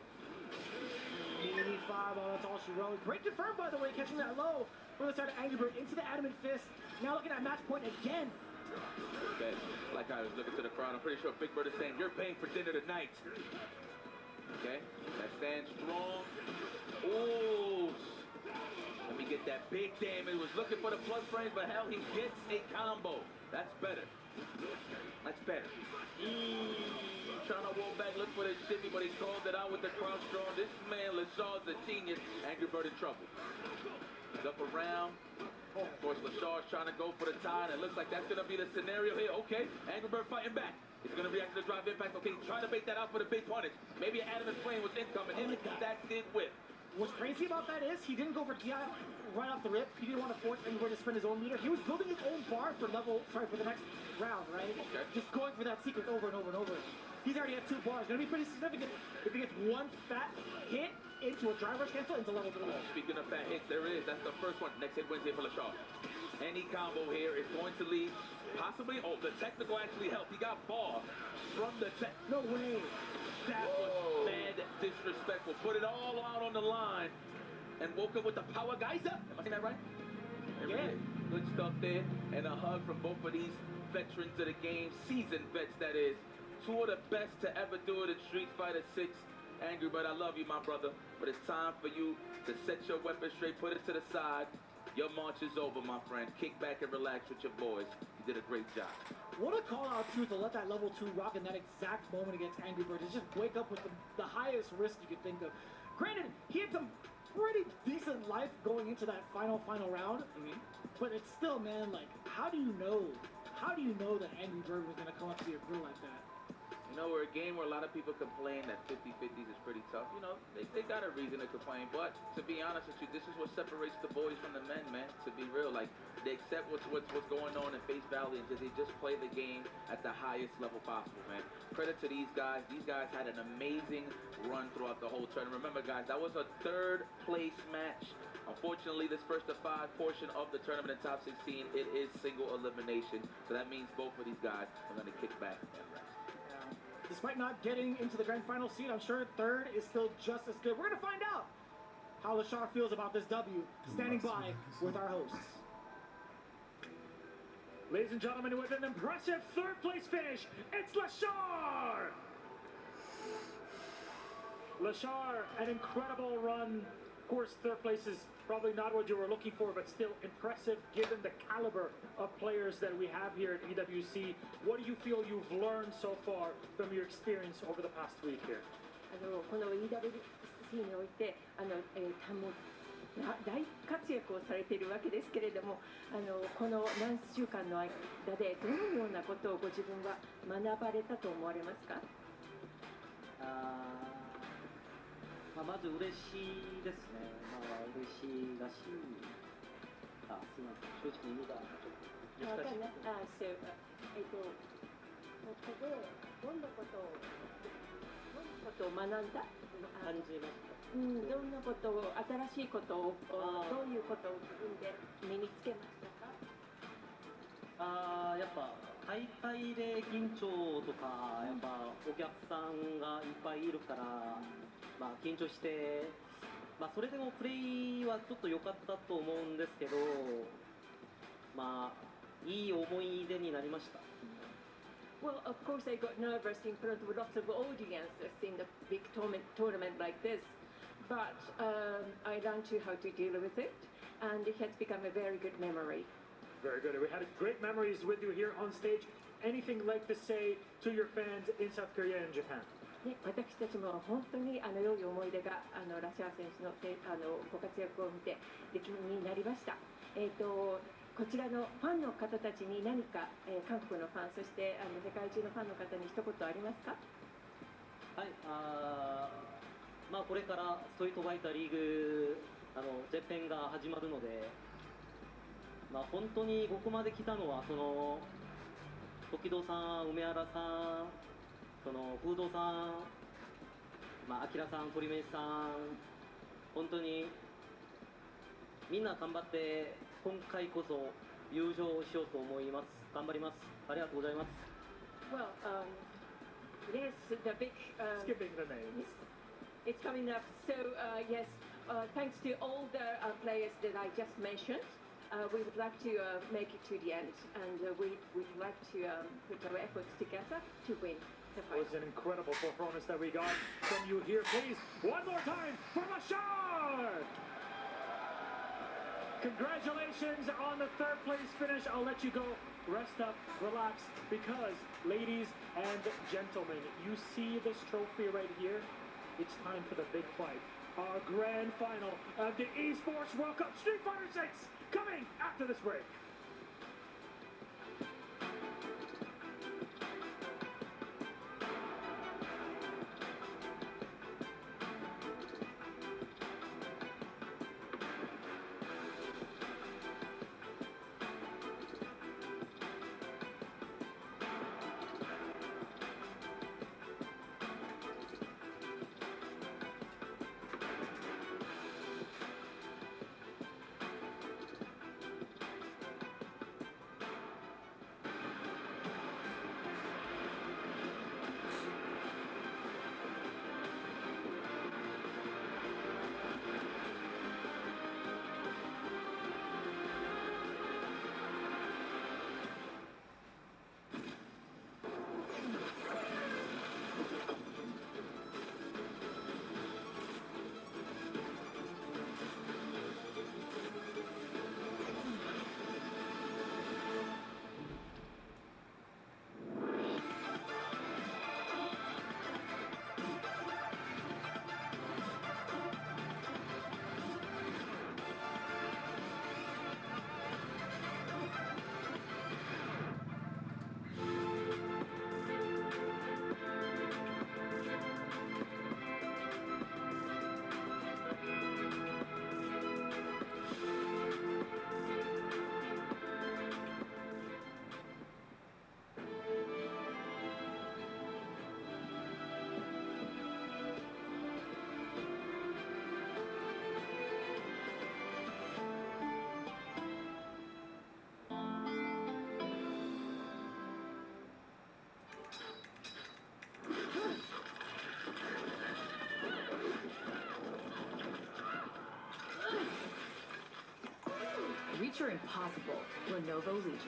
Mini fireball, that's all she wrote. Great confirm, by the way, catching that low. We're going to start Angry Bird into the adamant fist. Now looking at match point again. Okay, like I was looking to the crowd, I'm pretty sure Big Bird is saying, you're paying for dinner tonight. Okay, that stands strong. Oh, let me get that big damage. Was looking for the plus frames, but hell, he gets a combo. That's better. That's better. Trying to roll back, look for the shimmy, but he called it out with the crouch strong. This man, Lashaw's a genius. Angry Bird in trouble. He's up around. Of course, Lashaw's trying to go for the tie, and it looks like that's going to be the scenario here. Okay, Angry Bird fighting back. He's going to react to the drive impact. Okay, trying to bait that out for the big punish. Maybe an adamant flame was incoming. And that did whip. What's crazy about that is he didn't go for DI right off the rip. He didn't want to force Angry Bird to spin his own meter. He was building his own bar for the next round, right? Okay. Just going for that sequence over and over and over. He's already at 2 bars. Going to be pretty significant if he gets one fat hit into a driver's cancel into level 3. Speaking of fat hits, there it is. That's the first one. Next hit Wednesday for Lashaw. Any combo here is going to lead possibly. Oh, the technical actually helped. He got ball from the tech. No way. That was mad disrespectful. Put it all out on the line and woke up with the power geyser. Am I saying that right? Yeah. Good stuff there. And a hug from both of these veterans of the game. Seasoned vets, that is. 2 of the best to ever do it in Street Fighter 6. Angry Bird, I love you, my brother. But it's time for you to set your weapon straight, put it to the side. Your march is over, my friend. Kick back and relax with your boys. You did a great job. What a call out, too, to let that level 2 rock in that exact moment against Angry Bird. To just wake up with the highest risk you could think of. Granted, he had some pretty decent life going into that final round. But it's still, man, like, how do you know that Angry Bird was going to come up to your grill like that? You know, we're a game where a lot of people complain that 50-50s is pretty tough. You know, they got a reason to complain. But to be honest with you, this is what separates the boys from the men, man. To be real, like, they accept what's going on in face value, and they just play the game at the highest level possible, man. Credit to these guys. These guys had an amazing run throughout the whole tournament. Remember, guys, that was a 3rd place match. Unfortunately, this first to 5 portion of the tournament in top 16, it is single elimination. So that means both of these guys are going to kick back and rest. Despite not getting into the grand final seed, I'm sure 3rd is still just as good. We're going to find out how Lashar feels about this W, standing by with our hosts. Ladies and gentlemen, with an impressive 3rd place finish, it's Lashar! Lashar, an incredible run. Of course, 3rd place is probably not what you were looking for, but still impressive given the caliber of players that we have here at EWC. What do you feel you've learned so far from your experience over the past week here? この EWC において大活躍をされているわけですけれども、この何週間の間でどのようなことをご自分は学ばれたと思われますか？まず嬉しいですね。嬉しいらしい。すみません。正直言うがちょっと Your わか special. んない。So, ここでどんなことを学んだ？感じました。どんなことを、新しいことを、どういうことを自分で身につけましたか？やっぱ大会で緊張とか、やっぱお客さんがいっぱいいるから、緊張して、それでもプレーはちょっと良かったと思うんですけど、いい思い出になりました。Well, of course, I got nervous in front of lots of audiences in the big tournament like this, but I learned how to deal with it, and it has become a very good memory. Very good. We had great memories with you here on stage. Anything like to say to your fans in South Korea and Japan? 私たちも本当に良い思い出がラシャー選手のご活躍を見て出来になりました。こちらのファンの方たちに何か、韓国のファン、そして世界中のファンの方に一言ありますか？はい、これからストリートファイターリーグジェペンが始まるので、本当にここまで来たのは時戸さん、梅原さん、風堂さん、明さん、鳥目さん、本当にみんな頑張って今回こそ優勝しようと思います。頑張ります。ありがとうございます。Well, yes, the big skipping the names. It's coming up. So yes, thanks to all the players that I just mentioned. We would like to make it to the end, and we would like to put our efforts together to win the It fight. was an incredible performance that we got from you here. Please, one more time for Bashar! Congratulations on the third place finish. I'll let you go rest up, relax, because ladies and gentlemen, you see this trophy right here? It's time for the big fight. Our grand final of the Esports World Cup Street Fighter 6 coming after this break. Reach your impossible, Lenovo Legion.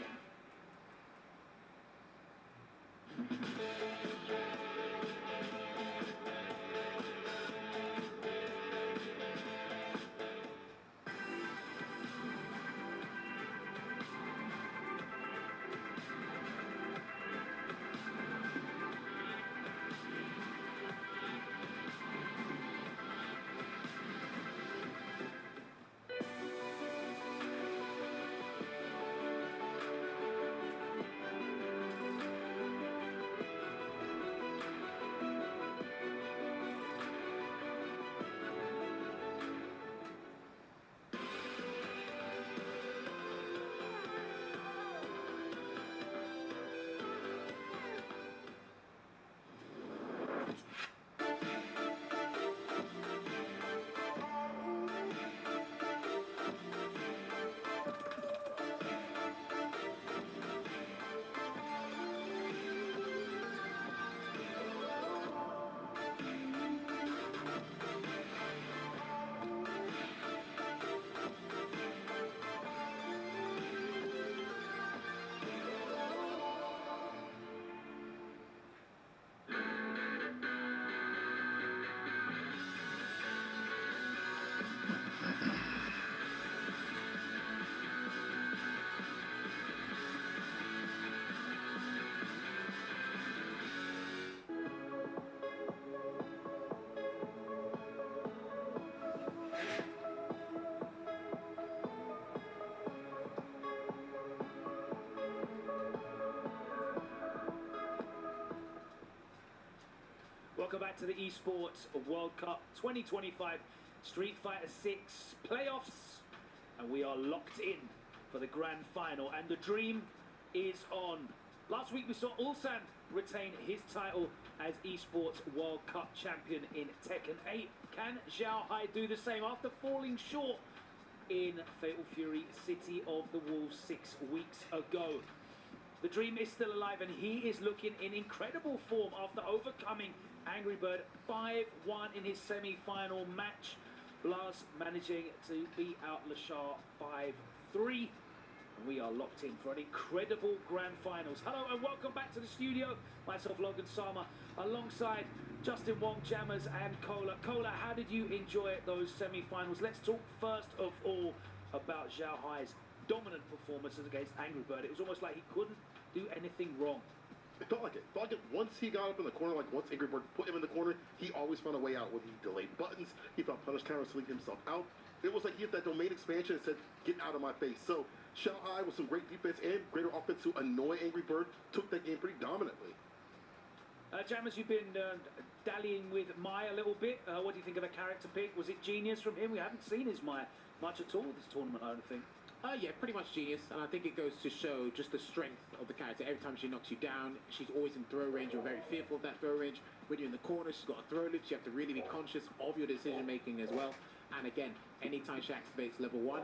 Welcome back to the Esports World Cup 2025 Street Fighter 6 playoffs. And we are locked in for the grand final. And the dream is on. Last week we saw Ulsan retain his title as Esports World Cup champion in Tekken 8. Can Zhao Hai do the same after falling short in Fatal Fury City of the Wolves 6 weeks ago? The dream is still alive and he is looking in incredible form after overcoming Angry Bird 5-1 in his semi-final match. Blas managing to beat out Lashar 5-3. We are locked in for an incredible grand finals. Hello and welcome back to the studio. Myself, Logan Sama, alongside Justin Wong, Jammers and Kola. Kola, how did you enjoy those semi-finals? Let's talk first of all about Zhao Hai's dominant performances against Angry Bird. It was almost like he couldn't do anything wrong. It felt like it. Once he got up in the corner, like once Angry Bird put him in the corner, he always found a way out. Whether he delayed buttons, he found punish counters to lead himself out. It was like he had that domain expansion and said, "Get out of my face." So Zhao Hai, with some great defense and greater offense to annoy Angry Bird, took that game pretty dominantly. Jammers, you've been dallying with Mai a little bit. What do you think of the character pick? Was it genius from him? We haven't seen his Mai much at all this tournament, I don't think. Yeah, pretty much genius, and I think it goes to show just the strength of the character. Every time she knocks you down, she's always in throw range. You're very fearful of that throw range. When you're in the corner, she's got a throw loop. You have to really be conscious of your decision making as well. And again, anytime she activates level 1,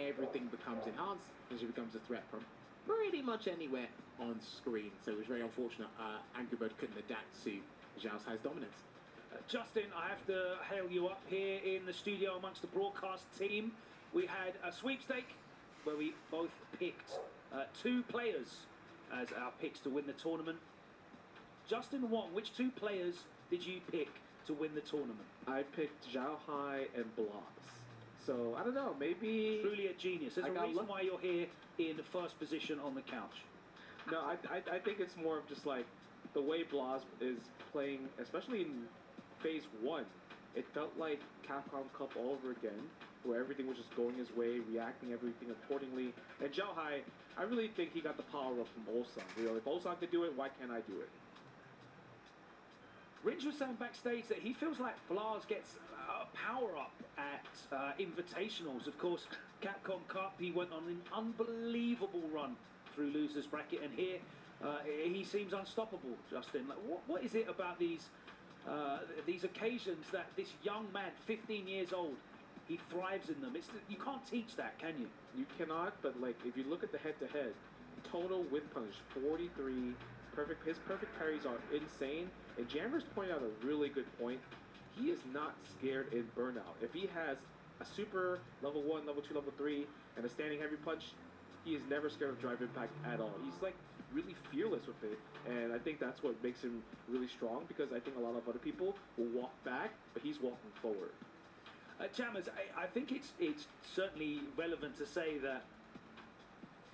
everything becomes enhanced, and she becomes a threat from pretty much anywhere on screen. So it was very unfortunate Angry Bird couldn't adapt to Zhao Hai's dominance. Justin, I have to hail you up here in the studio amongst the broadcast team. We had a sweepstake where we both picked 2 players as our picks to win the tournament. Justin Wong, which 2 players did you pick to win the tournament? I picked Zhao Hai and Blas. So, I don't know, maybe... Truly a genius. There's a reason why you're here in the first position on the couch. No, I think it's more of just like the way Blas is playing, especially in Phase 1. It felt like Capcom Cup all over again, where everything was just going his way, reacting everything accordingly. And Zhao Hai, I really think he got the power up from Ulsan. You know, if Ulsan could do it, why can't I do it? Ringe was saying backstage that he feels like Blas gets a power-up at invitationals. Of course, Capcom Cup, he went on an unbelievable run through losers bracket, and here he seems unstoppable, Justin. Like, what is it about these occasions that this young man, 15 years old, he thrives in them? You can't teach that, can you? You cannot, but like if you look at the head-to-head, total win punish 43. His perfect parries are insane. And Jammers pointed out a really good point. He is not scared in burnout. If he has a super level 1, level 2, level 3, and a standing heavy punch, he is never scared of drive impact at all. He's like really fearless with it. And I think that's what makes him really strong, because I think a lot of other people will walk back, but he's walking forward. Jammers, I think it's certainly relevant to say that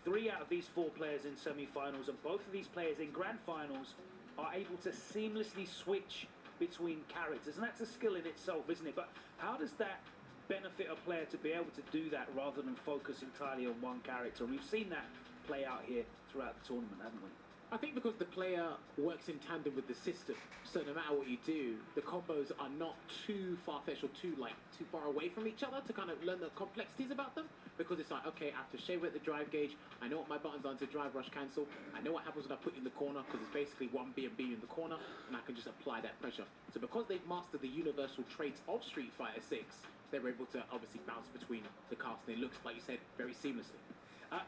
3 out of these 4 players in semi-finals and both of these players in grand finals are able to seamlessly switch between characters, and that's a skill in itself, isn't it? But how does that benefit a player to be able to do that rather than focus entirely on one character? And we've seen that play out here throughout the tournament, haven't we? I think because the player works in tandem with the system, so no matter what you do, the combos are not too far-fetched or too far away from each other to kind of learn the complexities about them. Because it's like, okay, I have to shave at the drive gauge, I know what my buttons are to drive rush cancel, I know what happens when I put you in the corner, because it's basically 1B and B in the corner, and I can just apply that pressure. So because they've mastered the universal traits of Street Fighter 6, they're able to obviously bounce between the cast, and it looks, like you said, very seamlessly.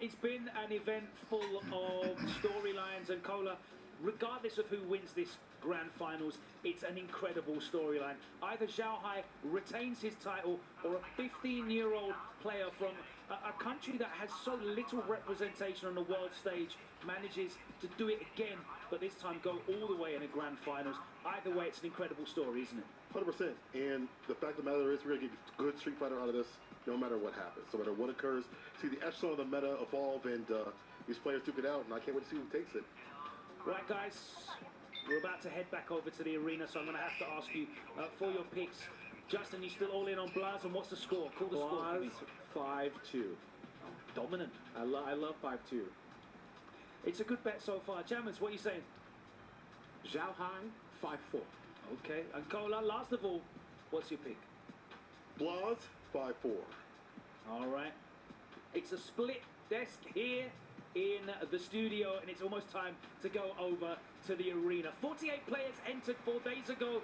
It's been an event full of storylines, and Kola, regardless of who wins this grand finals, it's an incredible storyline. Either Zhao Hai retains his title, or a 15-year-old player from a country that has so little representation on the world stage manages to do it again, but this time go all the way in a grand finals. Either way, it's an incredible story, isn't it? 100%. And the fact of the matter is, we're going to get good Street Fighter out of this, no matter what happens. No matter what occurs, see the echelon of the meta evolve, and these players took it out, and I can't wait to see who takes it. Right, guys, we're about to head back over to the arena, so I'm going to have to ask you for your picks. Justin, you still all in on Blas, and what's the score? Call the score for me. 5-2. Dominant. I love 5-2. It's a good bet so far. Jammers, what are you saying? Zhao Hai, 5-4. Okay, and Cola, last of all, what's your pick? Blas, 5-4. All right. It's a split desk here in the studio, and it's almost time to go over to the arena. 48 players entered 4 days ago.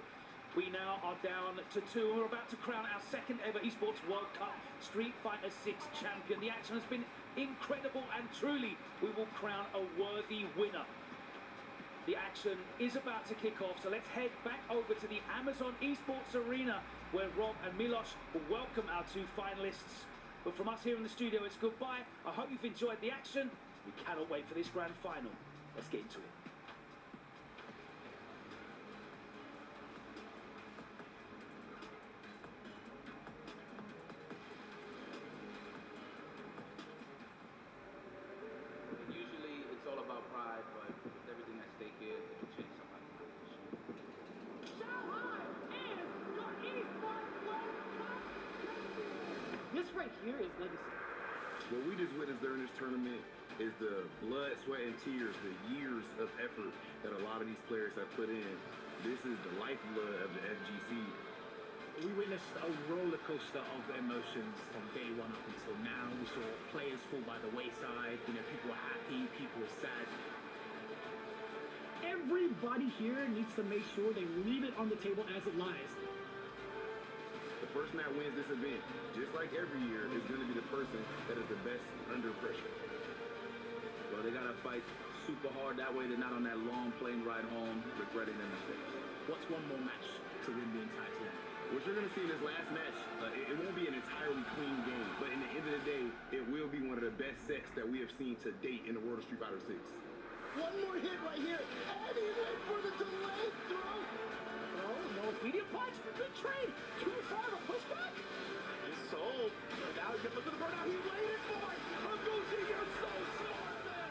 We now are down to 2. We're about to crown our second ever Esports World Cup Street Fighter 6 champion. The action has been incredible, and truly, we will crown a worthy winner. The action is about to kick off, so let's head back over to the Amazon Esports Arena, where Rob and Milos will welcome our 2 finalists. But from us here in the studio, it's goodbye. I hope you've enjoyed the action. We cannot wait for this grand final. Let's get into it. Usually it's all about pride, but with everything at stake here, it will change somebody's mind. This right here is legacy. What we just witnessed during this tournament is the blood, sweat, and tears, the years of effort that a lot of these players have put in. This is the lifeblood of the FGC. We witnessed a roller coaster of emotions from day one up until now. We saw players fall by the wayside. People were happy, people were sad. Everybody here needs to make sure they leave it on the table as it lies. The person that wins this event, just like every year, is going to be the person that is the best under pressure. Well, they gotta fight super hard. That way they're not on that long plane ride home regretting their mistakes. What's one more match to win the entire tournament? What you're going to see in this last match, it won't be an entirely clean game, but in the end of the day, it will be one of the best sets that we have seen to date in the world of Street Fighter 6. One more hit right here, and he's waiting for the delayed throw. Oh, no, medium punch, good trade. Too far of a pushback. His soul. Now he can look at the burnout. He waited for it. Aguchi, you're so smart, man.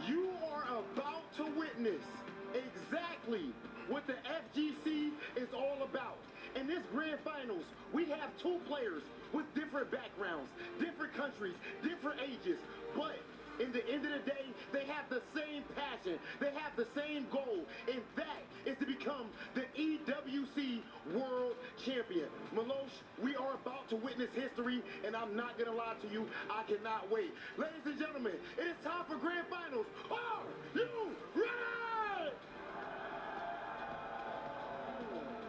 You are about to witness exactly what the FGC is all about. In this grand finals, we have 2 players with different backgrounds, different countries, different ages, but in the end of the day, they have the same passion, they have the same goal, and that is to become the EWC World Champion. Milos, we are about to witness history, and I'm not gonna lie to you, I cannot wait. Ladies and gentlemen, it is time for grand finals. Are you ready?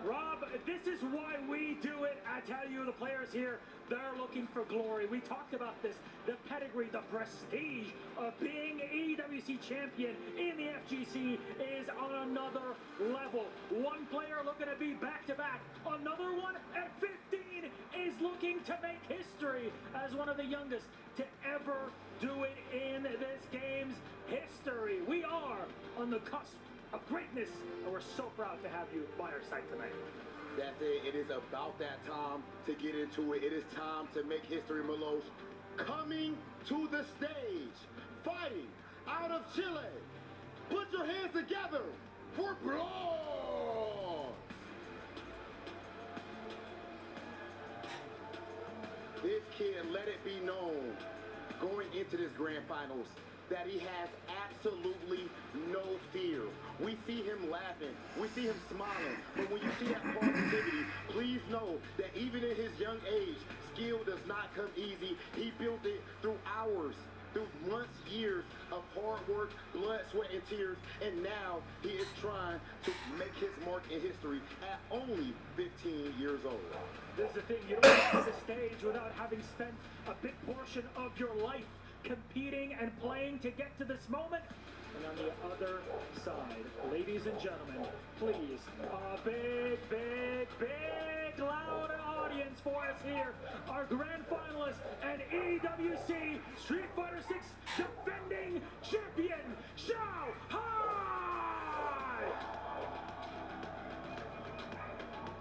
Rob, this is why we do it. I tell you, the players here, they're looking for glory. We talked about this, the pedigree, the prestige of being EWC champion in the FGC is on another level. One player looking to be back-to-back. Another one at 15 is looking to make history as one of the youngest to ever do it in this game's history. We are on the cusp of greatness, and we're so proud to have you by our side tonight. That's it. It is about that time to get into it. It is time to make history, Milos. Coming to the stage, fighting out of Chile. Put your hands together for Blas. This kid, let it be known, going into this grand finals, that he has absolutely no fear. We see him laughing, we see him smiling, but when you see that positivity, please know that even in his young age, skill does not come easy. He built it through hours, through months, years of hard work, blood, sweat, and tears, and now he is trying to make his mark in history at only 15 years old. This is the thing, you don't get to the stage without having spent a big portion of your life competing and playing to get to this moment. And on the other side, ladies and gentlemen, please, a big, big, big, loud audience for us here. Our grand finalist and EWC Street Fighter 6 defending champion, Xiao Hai!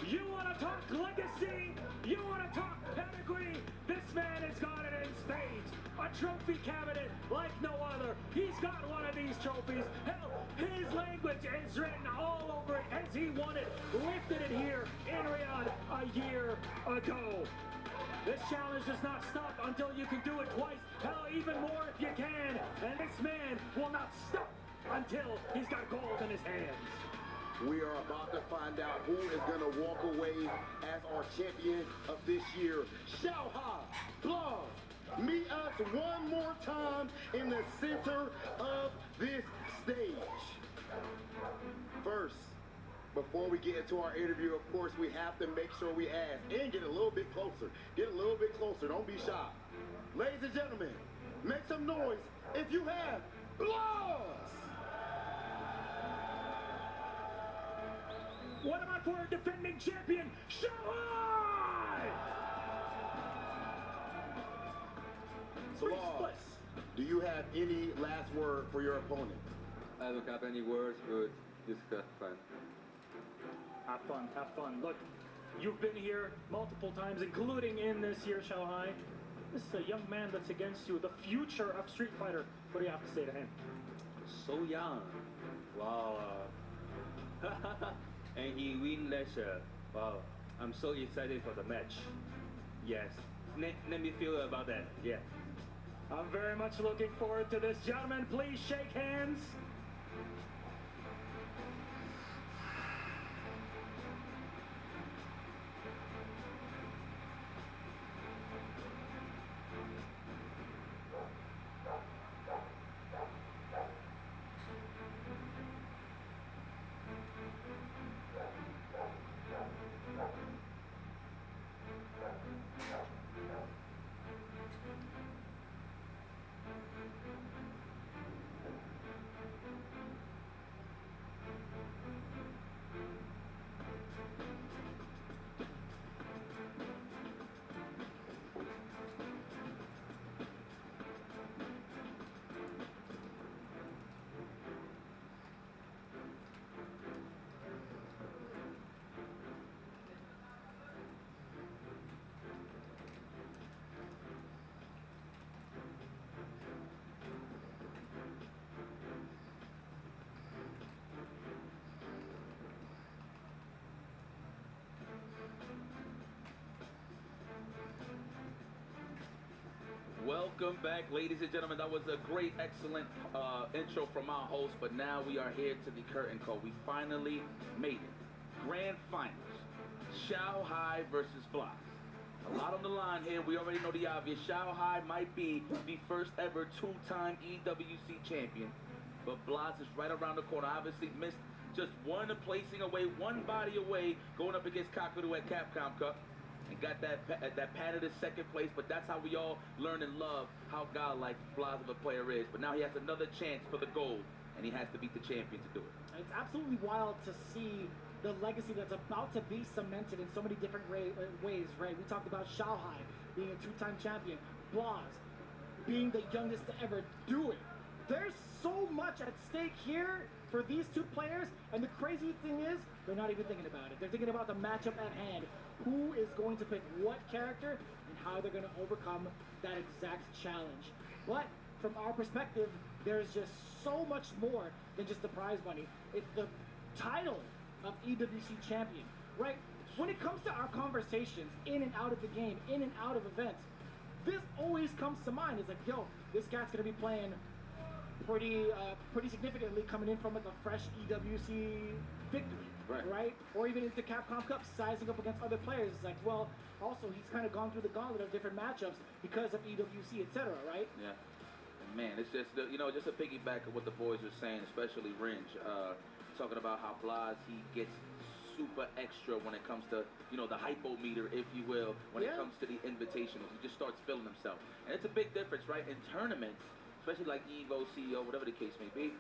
You want to talk legacy? You want to talk pedigree? This man has got it in spades. A trophy cabinet like no other. He's got one of these trophies. Hell, his language is written all over it as he won it, lifted it here in Riyadh a year ago. This challenge does not stop until you can do it twice. Hell, even more if you can. And this man will not stop until he's got gold in his hands. We are about to find out who is going to walk away as our champion of this year. Xiao Hai, Blas, meet us one more time in the center of this stage. First, before we get into our interview, of course, we have to make sure we ask and get a little bit closer. Get a little bit closer. Don't be shy. Ladies and gentlemen, make some noise if you have Blas! What about for our defending champion, Xiao Hai? Blas, do you have any last word for your opponent? I don't have any words, but just have fun. Have fun, have fun. Look, you've been here multiple times, including in this year, Xiao Hai. This is a young man that's against you, the future of Street Fighter. What do you have to say to him? So young. Wow. And he win last year. Wow. I'm so excited for the match. Yes. Let me feel about that. Yeah. I'm very much looking forward to this. Gentlemen, please shake hands. Welcome back, ladies and gentlemen. That was a great, excellent intro from our host, but now we are here to the curtain call. We finally made it. Grand finals. Xiao Hai versus Blas. A lot on the line here. We already know the obvious. Xiao Hai might be the first ever two-time EWC champion, but Blas is right around the corner. Obviously missed just one placing away, one body away, going up against Kakadu at Capcom Cup. And got that patented second place, but that's how we all learn and love how godlike Blas of a player is. But now he has another chance for the gold, and he has to beat the champion to do it. It's absolutely wild to see the legacy that's about to be cemented in so many different ways, right? We talked about Xiaohai being a two-time champion, Blas being the youngest to ever do it. There's so much at stake here for these two players, and the crazy thing is, they're not even thinking about it. They're thinking about the matchup at hand. Who is going to pick what character and how they're going to overcome that exact challenge. But from our perspective, there's just so much more than just the prize money. It's the title of EWC champion, right? When it comes to our conversations in and out of the game, in and out of events, this always comes to mind. It's like, yo, this guy's going to be playing pretty significantly coming in from like a fresh EWC victory, right? Or even into Capcom Cup, sizing up against other players. It's like, well, also he's kind of gone through the gauntlet of different matchups because of EWC, etc., right? Yeah. And man, it's just, just a piggyback of what the boys are saying, especially Ringe, talking about how Blas, he gets super extra when it comes to, the hypo meter, if you will, when it comes to the invitationals. He just starts feeling himself. And it's a big difference, right? In tournaments, especially like EVO, CEO, whatever the case may be.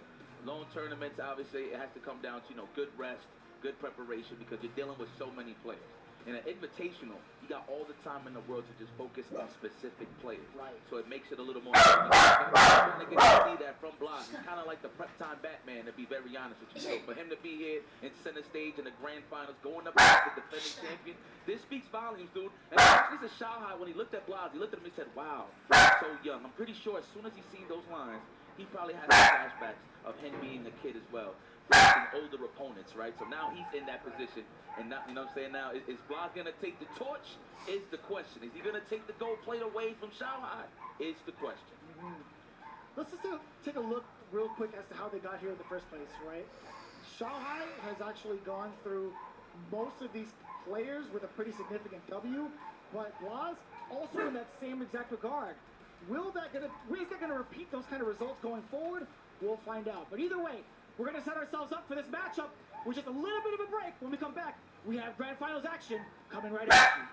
Long tournaments, obviously, it has to come down to, good rest, good preparation, because you're dealing with so many players. In an invitational, you got all the time in the world to just focus on specific players. Right. So it makes it a little more difficult. I'm going to get to see that from Blas. He's kind of like the prep time Batman, to be very honest with you. So for him to be here in center stage in the grand finals, going up against the defending champion, this speaks volumes, dude. And this is Xiaohai, when he looked at Blas, he looked at him and said, wow, he's so young. I'm pretty sure as soon as he seen those lines, he probably had some flashbacks of him being a kid as well, facing older opponents, right? So now he's in that position, and now, you know what I'm saying? Now, is Blas gonna take the torch? Is the question. Is he gonna take the gold plate away from Xiaohai? Is the question. Let's just take a look real quick as to how they got here in the first place, right? Xiaohai has actually gone through most of these players with a pretty significant W, but Blas also in that same exact regard. Is that gonna repeat those kind of results going forward? We'll find out. But either way, we're gonna set ourselves up for this matchup with just a little bit of a break. When we come back, we have grand finals action coming right at you.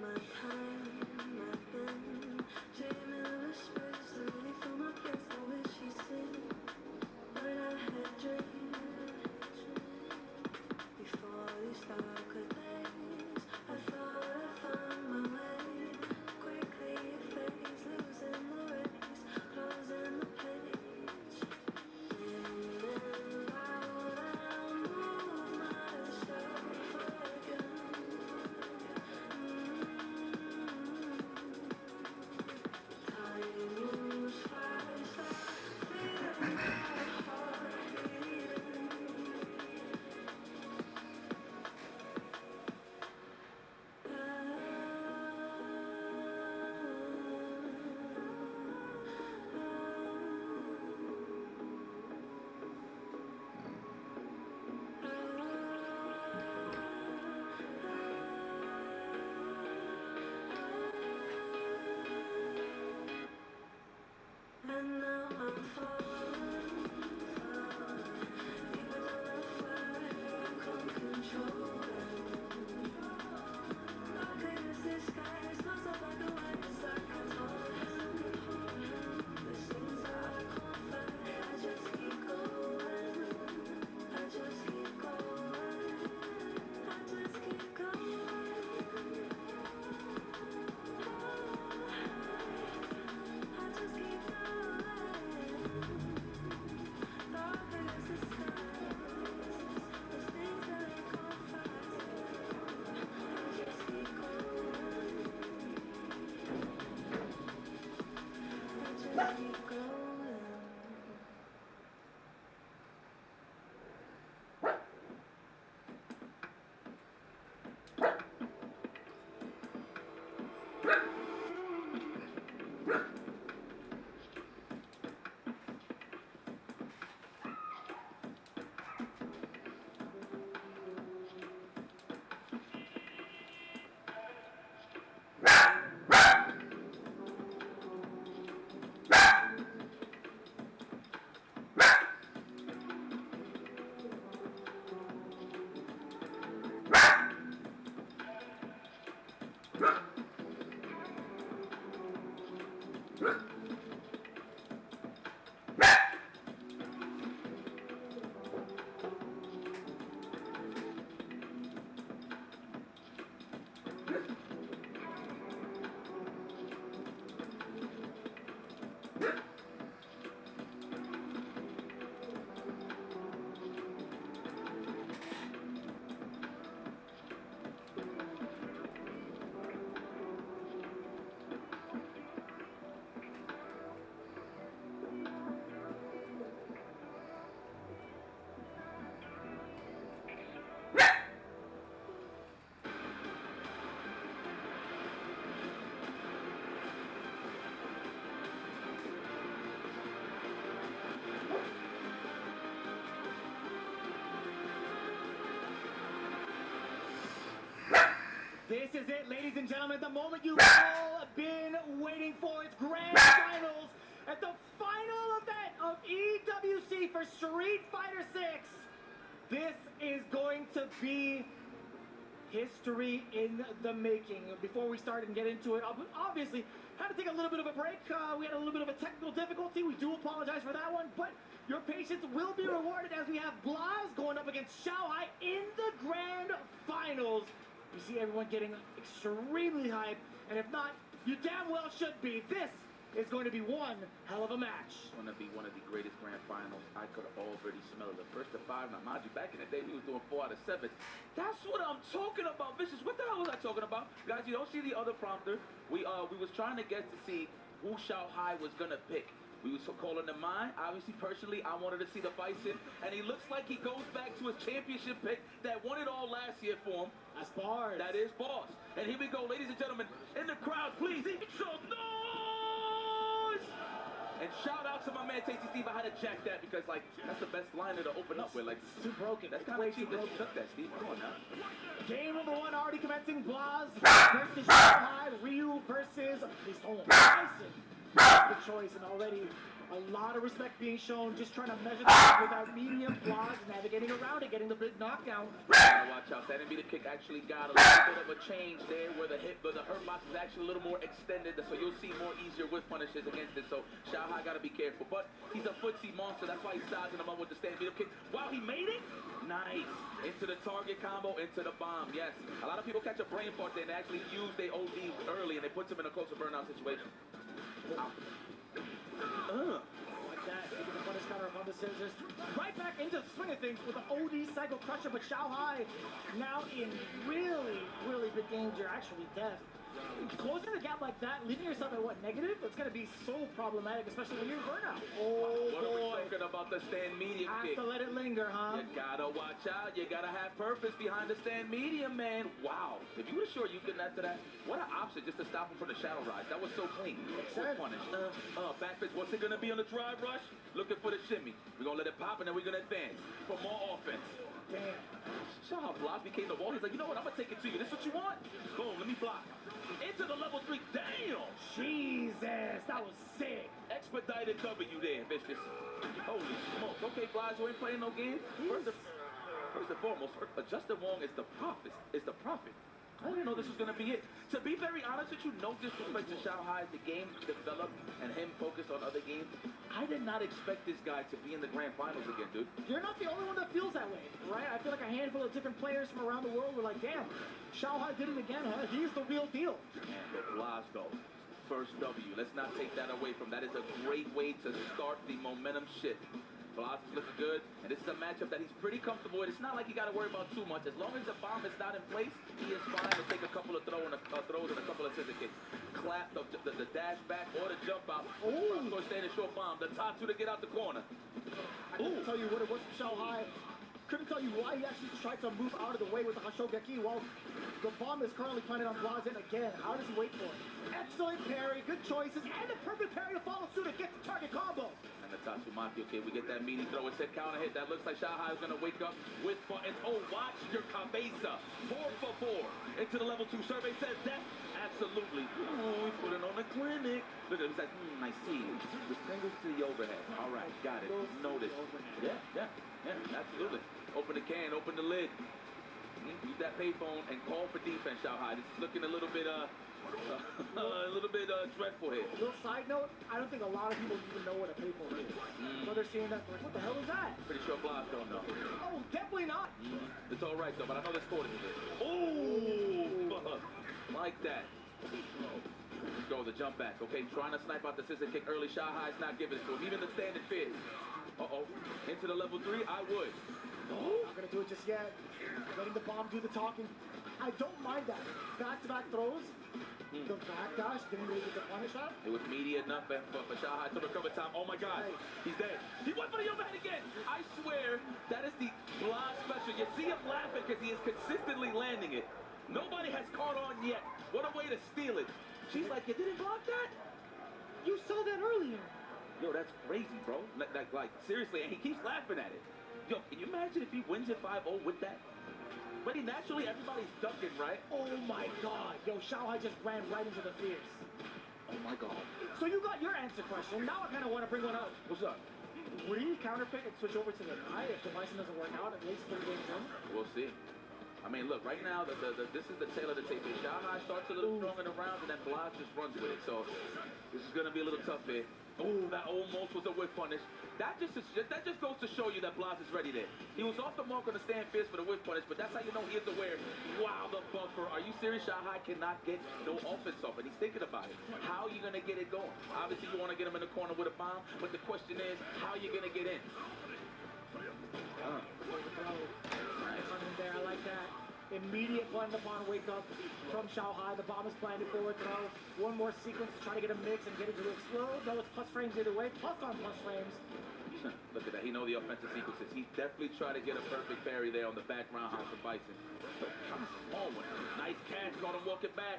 My time, I've been dreaming, whispering. This is it, ladies and gentlemen, the moment you've all been waiting for. It's grand finals at the final event of EWC for Street Fighter 6. This is going to be history in the making. Before we start and get into it, obviously, had to take a little bit of a break. We had a little bit of a technical difficulty. We do apologize for that one, but your patience will be rewarded as we have Blas going up against Xiaohai in the grand finals. You see everyone getting extremely hyped, and if not, you damn well should be. This is going to be one hell of a match. It's going to be one of the greatest grand finals. I could already smell it. The first of 5. Now, mind you, back in the day, we was doing 4 out of 7. That's what I'm talking about, Vicious. What the hell was I talking about? Guys, you don't see the other prompter. We was trying to guess to see who Xiaohai was going to pick. We was calling him mine. Obviously, personally, I wanted to see the Bison, and he looks like he goes back to his championship pick that won it all last year for him. That's bars. That is boss. And here we go, ladies and gentlemen, in the crowd, please, make some noise! And shout out to my man Tasty Steve. I had to jack that because, like, that's the best liner to open up with. Like, it's too broken. That's kind of cheap. Let's chuck that, Steve. Come on now. Game number 1 already commencing. Blas versus Xiaohai. Ryu versus Bison. Good choice, and already a lot of respect being shown, just trying to measure that with our medium. Blas navigating around it, getting the big knockdown. Watch out, that NB kick actually got a little bit of a change there where the hurt box is actually a little more extended, so you'll see more easier whiff punishes against it. So Xiaohai got to be careful, but he's a footsie monster. That's why he's sizing him up with the stand medium kick. Wow, he made it. Nice. Into the target combo, into the bomb. Yes. A lot of people catch a brain fart there and they actually use their OD early and they put them in a closer burnout situation. Like that, taking the punish counter on the scissors. Right back into the swing of things with an OD Psycho Crusher, but Xiaohai now in really, really big danger, actually death. Closing the gap like that, leaving yourself at what, negative? It's going to be so problematic, especially when you're in burnout. Oh, what are we talking about the stand medium kick? Have to let it linger, huh? You gotta watch out. You gotta have purpose behind the stand medium, man. Wow. If you were sure you couldn't after that, what an option just to stop him from the shadow rise. That was so clean. Quick punish. Back fist. What's it gonna be on the drive rush? Looking for the shimmy. We're gonna let it pop and then we're gonna advance for more offense. Damn. Saw how block became the wall. He's like, you know what? I'm gonna take it to you. This is what you want? Boom. Let me block. Into the level 3. Damn. Jesus, that was sick. Expedited W there, Vicious. Holy smokes. Okay, Blige, you ain't playing no games. First and foremost, Justin Wong is the prophet. I didn't know this was going to be it. To be very honest with you, no disrespect to Shanghai, the game developed and him focused on other games. I did not expect this guy to be in the grand finals again, dude. You're not the only one that feels that way, right? I feel like a handful of different players from around the world were like, damn, Shanghai did it again, huh? He's the real deal. Man, but Glasgow, first W. Let's not take that away from that. Is a great way to start the momentum shift. Blas is looking good, and this is a matchup that he's pretty comfortable with. It's not like you got to worry about too much. As long as the bomb is not in place, he is fine to take a couple of throws and a couple of scissor kicks. Clap the dash back or the jump out. Ooh. Or standing short bomb. The Tatsu to get out the corner. I couldn't tell you what it was from Shanghai. Couldn't tell you why he actually tried to move out of the way with the Hashogeki while the bomb is currently planted on Blazen again. How does he wait for it? Excellent parry, good choices, and a perfect parry to follow suit and get the target combo. And the Tatsumaki, okay, we get that meaty throw. It said counter hit. That looks like Shanghai is going to wake up with buttons. Oh, watch your cabeza. 4 for 4. Into the level 2. Survey says that. Absolutely. Ooh, we put it on the clinic. Look at it. He's like, I see you. The fingers to the overhead. All right, got it. Notice. Yeah, absolutely. Open the can, open the lid. Use that payphone and call for defense, Shanghai. This is looking a little bit dreadful here. Little side note, I don't think a lot of people even know what a payphone is. So they're seeing that, like, what the hell is that? Pretty sure Blas don't know. Oh, definitely not. It's all right, though, but I know this court is it. Ooh! Like that. Let's go, the jump back. Okay, trying to snipe out the scissor kick early. Shanghai's not giving it to him. Even the standing fist. Uh-oh. Into the level 3, I would. Not gonna do it just yet. Letting the bomb do the talking. I don't mind that. Back-to-back throws. The back dash didn't really get the punish out. It was meaty enough for Shanghai to recover time. Oh my God, he's dead. He went for the overhead again. I swear that is the Blas special. You see him laughing because he is consistently landing it. Nobody has caught on yet. What a way to steal it. She's like, you didn't block that? You saw that earlier. Yo, that's crazy, bro. Like seriously, and he keeps laughing at it. Yo, can you imagine if he wins it 5-0 with that? But naturally, everybody's ducking, right? Oh my God. Yo, Shanghai just ran right into the fierce. Oh my God. So you got your answer question. Now I kind of want to bring one up. What's up? Would he counterpick and switch over to the Nai if the Bison doesn't work out at least 3 games in? We'll see. I mean, look, right now, this is the tail of the tape. Shanghai starts a little strong in the rounds, and then Blas just runs with it. So this is going to be a little tough here. Oh, that almost was a whip punish. That just goes to show you that Blas is ready there. He was off the mark on the stand fist for the whip punish, but that's how you know he is aware. Wow, the bumper. Are you serious? Shanghai cannot get no offense off, and he's thinking about it. How are you going to get it going? Obviously, you want to get him in the corner with a bomb, but the question is, how are you going to get in? There, I like that. Immediate blend upon wake up from Shanghai. The bomb is planted forward throw. One more sequence to try to get a mix and get it to explode. No, it's plus frames either way. Plus on plus frames. Look at that. He know the offensive sequences. He definitely tried to get a perfect parry there on the back roundhouse of Bison. Small one. Nice catch. Caught him walking back.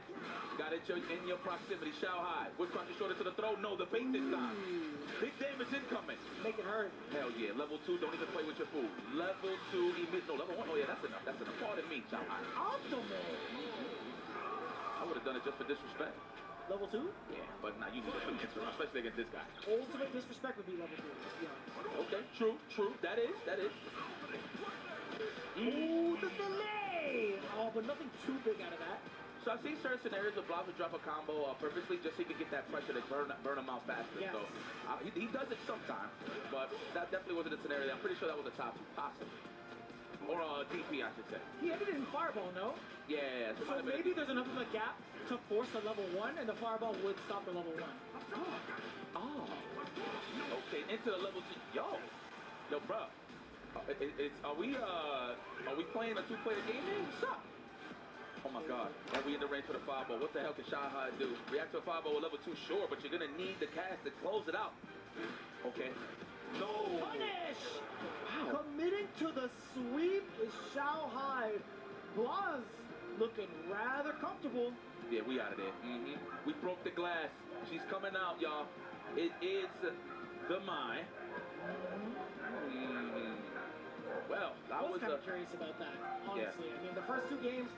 Got it in your proximity. Shanghai. Whip crunch shorter to the throw. No, the bait this time. Big damage incoming. Make it hurt. Hell yeah. Level 2. Don't even play with your food. Level 2. No, level 1. Oh yeah, that's enough. That's enough. Pardon me, Shanghai. Optimal. I would have done it just for disrespect. Level 2? Yeah, but now you need to finish, especially against this guy. Ultimate disrespect would be level 2. Yeah. Okay, true. That is. Ooh, the delay! Oh, but nothing too big out of that. So I've seen certain scenarios where Blas would drop a combo purposely just so he could get that pressure to burn him out faster. Yes. So he does it sometimes, but that definitely wasn't a scenario. I'm pretty sure that was a top 2, possibly. Or DP, I should say. He ended it in Fireball, no? Yeah. So maybe there's enough of a gap to force a level 1, and the Fireball would stop the level 1. Oh. Okay, into the level 2. Yo, bro. Are we playing a 2-player game here? What's up? Oh my God. And we in the range for the Fireball. What the hell can Shanghai do? React to a Fireball with level 2, sure, but you're gonna need the cast to close it out. Okay. No. Punish! Wow. Committing to the sweep is Shanghai. Blas looking rather comfortable. Yeah, we out of there. We broke the glass. She's coming out, y'all. It is the Mai. Well, I was kind of curious about that, honestly. Yeah. I mean, the first two games,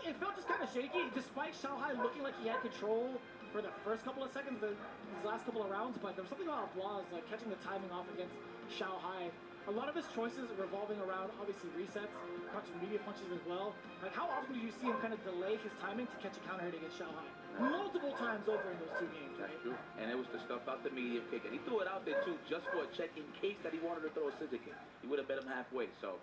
it felt just kind of shaky, despite Shanghai looking like he had control for the first couple of seconds, these last couple of rounds, but there was something about Blas, like catching the timing off against Shanghai. A lot of his choices revolving around, obviously, resets, crouching media punches as well. Like, how often do you see him kind of delay his timing to catch a counter hit against Shanghai? Multiple times over in those two games, right? That's true. And it was the stuff out the medium kick. And he threw it out there, too, just for a check in case that he wanted to throw a scissor kick. He would have bet him halfway, so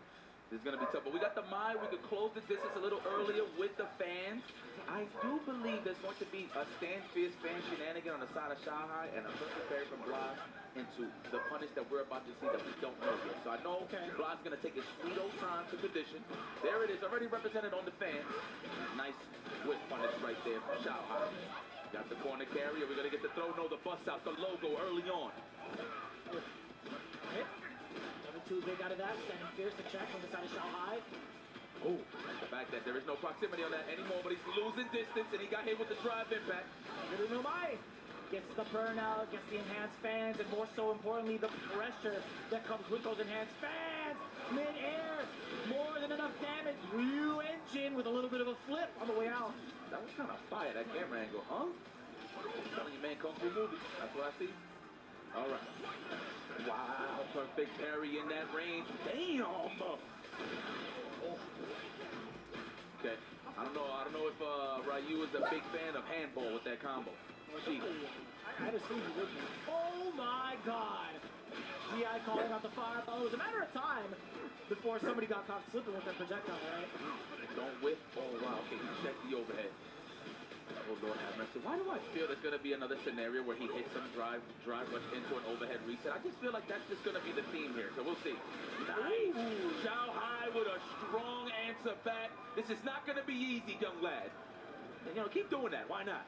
this is going to be tough. But we got the Mai. We could close the distance a little earlier with the fans. I do believe there's going to be a Stand Fierce fan shenanigan on the side of Shanghai and a perfect parry from Blas into the punish that we're about to see that we don't know yet. So I know Blas is going to take his sweet old time to condition. There it is, already represented on the fan. Nice whip punish right there from Shanghai. Got the corner carrier. We're going to get the throw. No, the bust out, the logo early on. Number two big out of that. Standing Fierce to check on the side of Shanghai. Oh, the fact that there is no proximity on that anymore, but he's losing distance, and he got hit with the drive impact. No Mai gets the burnout, gets the enhanced fans, and more so importantly, the pressure that comes with those enhanced fans. Mid-air, more than enough damage. Ryu engine with a little bit of a flip on the way out. That was kind of fire, that camera angle, huh? I'm telling you, man, Kung Fu movie. That's what I see. All right. Wow, perfect parry in that range. Damn! Okay, I don't know if Ryu is a big fan of handball with that combo. Gee. I just think he would be. Oh my God! GI calling out the fireball. It was a matter of time before somebody got caught slipping with that projectile, right? Don't whip. Oh wow, okay, he checked the overhead. Oh Lord have mercy. Why do I feel there's gonna be another scenario where he hits some drive rush into an overhead reset? I just feel like that's just gonna be the theme here, so we'll see. Nice. Shanghai with a strong answer back. This is not gonna be easy, young lad. And, you know, keep doing that. Why not?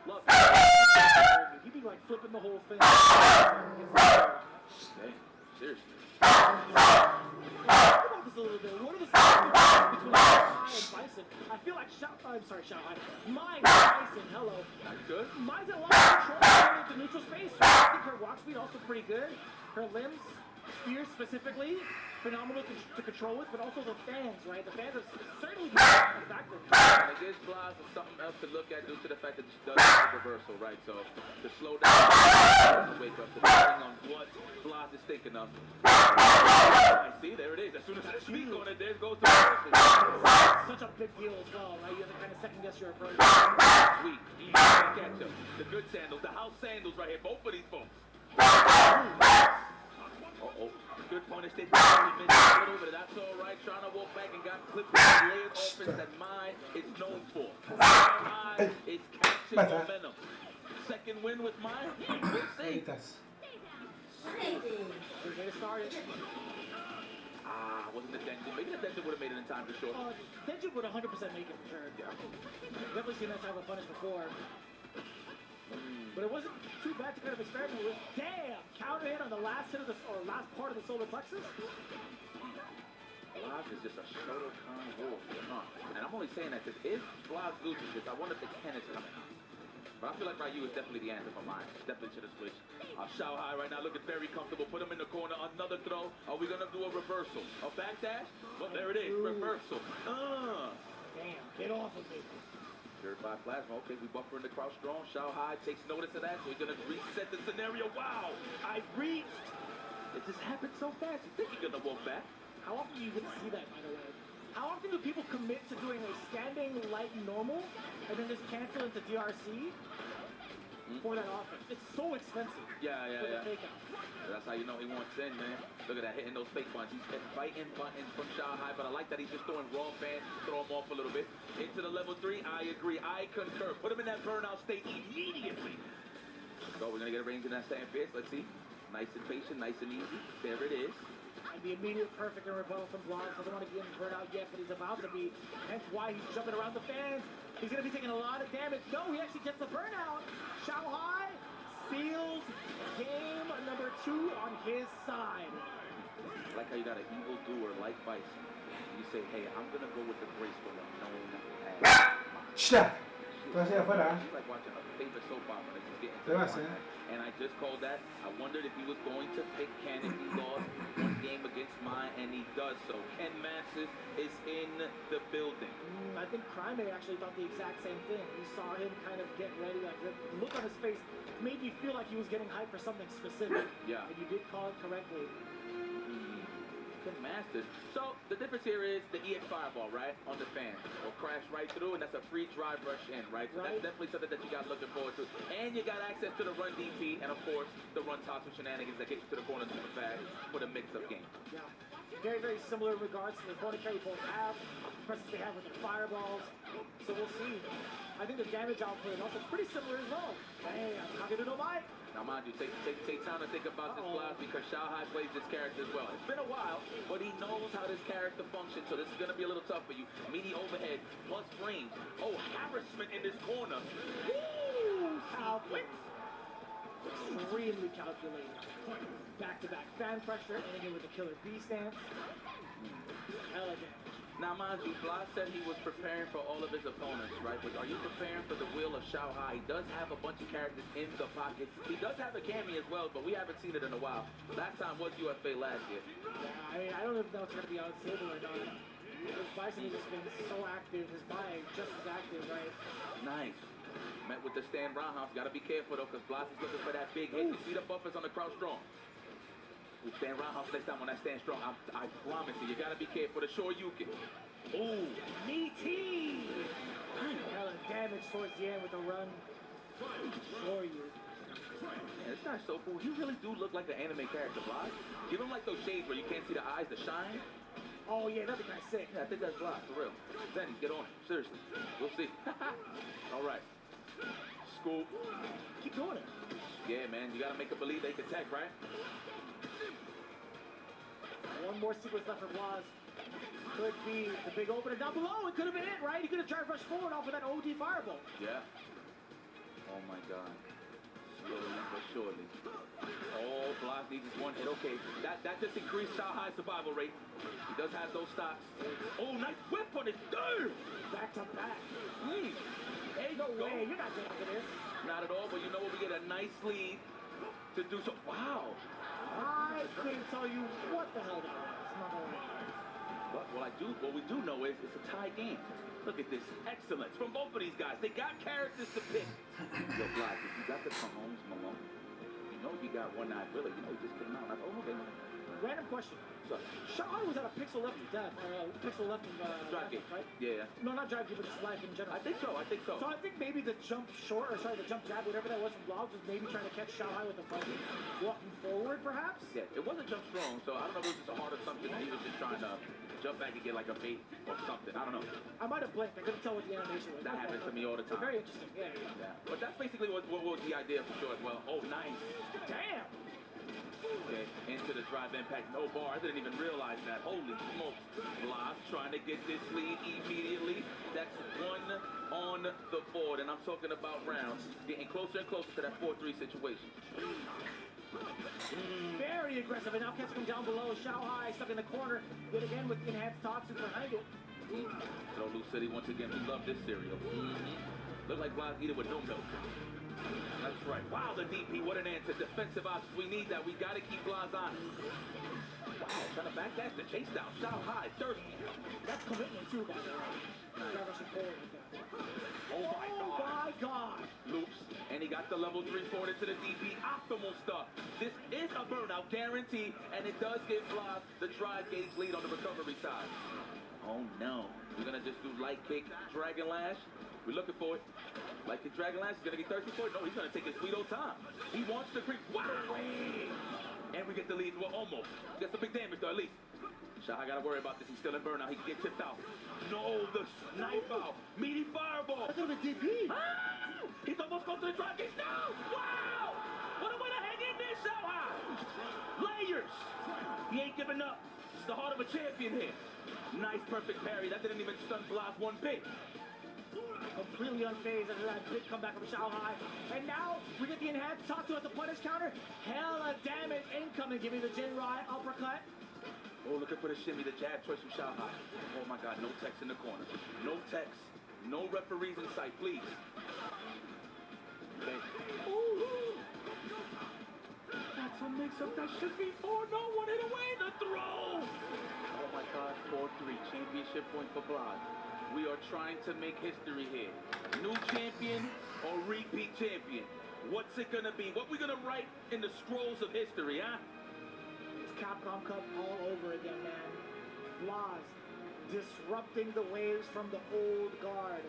Love it. He'd be like flipping the whole thing. Okay, seriously. Think about this a little bit. What are the similarities between Shanghai and Bison? I feel like Shanghai. Mai and Bison, hello. That's good. Mai's a lot of control into neutral space. I think her walk speed also pretty good. Her limbs, spears specifically, phenomenal to control with, but also the fans, right? The fans are certainly a factor. And it gives Blas something else to look at due to the fact that she does have a reversal, right? So to slow down, to wake up, depending on what Blas is thinking of. I see, there it is. As soon as I speak on it, there goes the reversal. Such a big deal as well, right? You have to kind of second guess your approach. Sweet, easy to catch up. The good sandals, the house sandals right here, both of these folks. Uh-oh. Good punish. They missed a little bit. That's all right. Trying to walk back and got clipped with the layered offense that Mai is known for. Mai is catching momentum. Second win with Mai. We'll see. We're getting started. Wasn't the Denji. Maybe the Denji would have made it in time for sure. Denji would 100% make it for sure. Yeah. Definitely seen that type of punish before. But it wasn't too bad to kind of experiment with. Damn! Counter hit on the last hit of the last part of the solar plexus. Blas is just a Shotokan wolf, huh? And I'm only saying that because if Blas loses this, I wonder if the Ken is coming. But I feel like Ryu is definitely the answer for mine. Definitely should have switched. Shanghai right now looking very comfortable. Put him in the corner. Another throw. Are we gonna do a reversal? A backdash? Well, there it is. Reversal. Damn! Get off of me. Purified plasma. Okay, we buffering the crouch strong. Shanghai takes notice of that, so we're gonna reset the scenario. Wow! I reached! It just happened so fast. You think you're gonna walk back? How often do you get to see that, by the way? How often do people commit to doing a standing light normal and then just cancel into DRC for that offense? It's so expensive. Yeah. Fake out. That's how you know he wants in, man. Look at that, hitting those fake buttons. He's fighting buttons from Shanghai, but I like that he's just throwing raw fans, throw him off a little bit. Into the level 3, I agree, I concur. Put him in that burnout state immediately. So we're gonna get a range in that Stand Fierce. Let's see. Nice and patient, nice and easy. There it is. And the immediate perfect in rebuttal from Blas. Doesn't want to get him burnout yet, but he's about to be. Hence why he's jumping around the fans. He's gonna be taking a lot of damage. No, he actually gets the burnout. Shanghai seals game number 2 on his side. I like how you got an evil doer like Bison. You say, hey, I'm gonna go with the graceful and known as. Tú hacia afuera. It's like watching a favorite soap opera that's just getting Te to the vas, climax. And I just called that. I wondered if he was going to pick Ken if he lost one game against mine, and he does so. Ken Masters is in the building. I think Crime actually thought the exact same thing. He saw him kind of get ready, like the look on his face made me feel like he was getting hyped for something specific. Yeah. And you did call it correctly. Ken Masters. So the difference here is the EX Fireball, right, on the fan will crash right through, and that's a free drive rush in, right? So that's definitely something that you got looking forward to. And you got access to the run DP, and of course the run toss with shenanigans that get you to the corner super fast for the mix-up game. Yeah. Very, very similar in regards to the opponent carry both have, the presence they have with their fireballs. So we'll see. I think the damage output is also pretty similar as well. Hey, Kagero no Mai. Now, mind you, take time to think about this blast because Xiaohai plays this character as well. It's been a while, but he knows how this character functions, so this is going to be a little tough for you. Meaty overhead plus range. Oh, harassment in this corner. Woo! Extremely calculated. Back-to-back fan pressure, ending it with a killer B stance. Hella damage. Now, mind you, Blas said he was preparing for all of his opponents, right? But are you preparing for the will of Xiaohai? He does have a bunch of characters in the pocket. He does have a Cammy as well, but we haven't seen it in a while. Last time was UFA last year. Yeah, I don't know if that's going to be unstable or not. His Bison has just been so active. His Bai just as active, right? Nice. Met with the stand roundhouse. Got to be careful, though, because Blas is looking for that big hit. You see the buffers on the crouch strong. We stand roundhouse next time when that stand strong. I promise you, you got to be careful. The short Yuki. Ooh. Meaty! Hella damage towards the end with the run. Sure you. Man, this guy's so cool. He really do look like an anime character, Blas. Give him like those shades where you can't see the eyes, the shine. Oh yeah, that'd be kind of sick. Yeah, I think that's Blas, for real. Zenny, get on it. Seriously. We'll see. All right. Scoop. Keep doing it. Yeah, man. You got to make them believe they can tech, right? One more sequence left for Blas. Could be the big opener down below. It could have been it, right? He could have tried to rush forward off of that OD fireball. Yeah. Oh my God. Slowly but surely. Oh, Blas needs his one hit. Okay, that just increased Xiaohai's survival rate. He does have those stocks. Oh, nice whip on his third. Back to back. There you no go. way. You're not taking this. Not at all, but you know what? We get a nice lead to do so. Wow. I couldn't tell you what the hell that was. Not gonna lie. But what we do know is it's a tie game. Look at this excellence from both of these guys. They got characters to pick. Yo, Blas, if you got the Mahomes Malone, you know you got one-eyed Willie. You know he just came out like, oh, okay. Random question. So, Xiaohai was at a pixel left of death, or a pixel left of drive game, right? Yeah. No, not drive game, but just life in general. I think so. So I think maybe the jump short, or sorry, the jump jab, whatever that was from Blogs, was maybe trying to catch Xiaohai with the front, walking forward, perhaps? Yeah, it wasn't jump strong, so I don't know if it was just a hard assumption that he was just trying to jump back and get like a bait or something. I don't know. I might have blinked. I couldn't tell what the animation was. That happens to me all the time. Very interesting, yeah. But that's basically what was the idea for sure as well. Oh, nice. Damn! Okay, into the drive impact, no bar. I didn't even realize that. Holy smokes. Blas trying to get this lead immediately. That's one on the board, and I'm talking about rounds. Getting closer and closer to that 4-3 situation. Very aggressive, and now catching him down below. Xiaohai stuck in the corner, yet again with enhanced toxic behind it. Lulu City, once again, we love this cereal. Look like Blas eat it with no milk. That's right. Wow, the DP, what an answer. Defensive options, we need that. We got to keep Blas on. Wow, trying to back that the chase down. Xiaohai, thirsty. That's commitment too, by the way. Rushing forward with that. Oh my God. Loops, and he got the level 3 forward into the DP. Optimal stuff. This is a burnout guarantee, and it does give Blas the drive gauge lead on the recovery side. Oh no. We're going to just do light kick, dragon lash. We're looking for it. Light kick, dragon lash. He's going to get thirsty for it. No, he's going to take his sweet old time. He wants to creep. Wow. And we get the lead. Well, almost. Gets some big damage, though, at least. Xiaohai got to worry about this. He's still in burnout. He can get tipped out. No, the snipe out. Meaty fireball. That's a DP. Ah! He's almost going to the drive kick. No! Wow! What a way to hang in there, Xiaohai. Layers. He ain't giving up. It's the heart of a champion here. Nice, perfect parry. That didn't even stun Blas one bit. Completely unfazed after that big comeback from Xiaohai. And now we get the enhanced Tatsu as the punish counter. Hella damage incoming. Give me the Jinrai uppercut. Oh, looking for the shimmy, the jab choice from Xiaohai. Oh my God, no text in the corner. No text. No referees in sight, please. Okay. Ooh. That's a mix-up that should be 4. No one hit away the throw. Oh my God, 4-3. Championship point for Blas. We are trying to make history here. New champion or repeat champion? What's it gonna be? What we gonna write in the scrolls of history, huh? It's Capcom Cup all over again, man. Blas disrupting the waves from the old guard.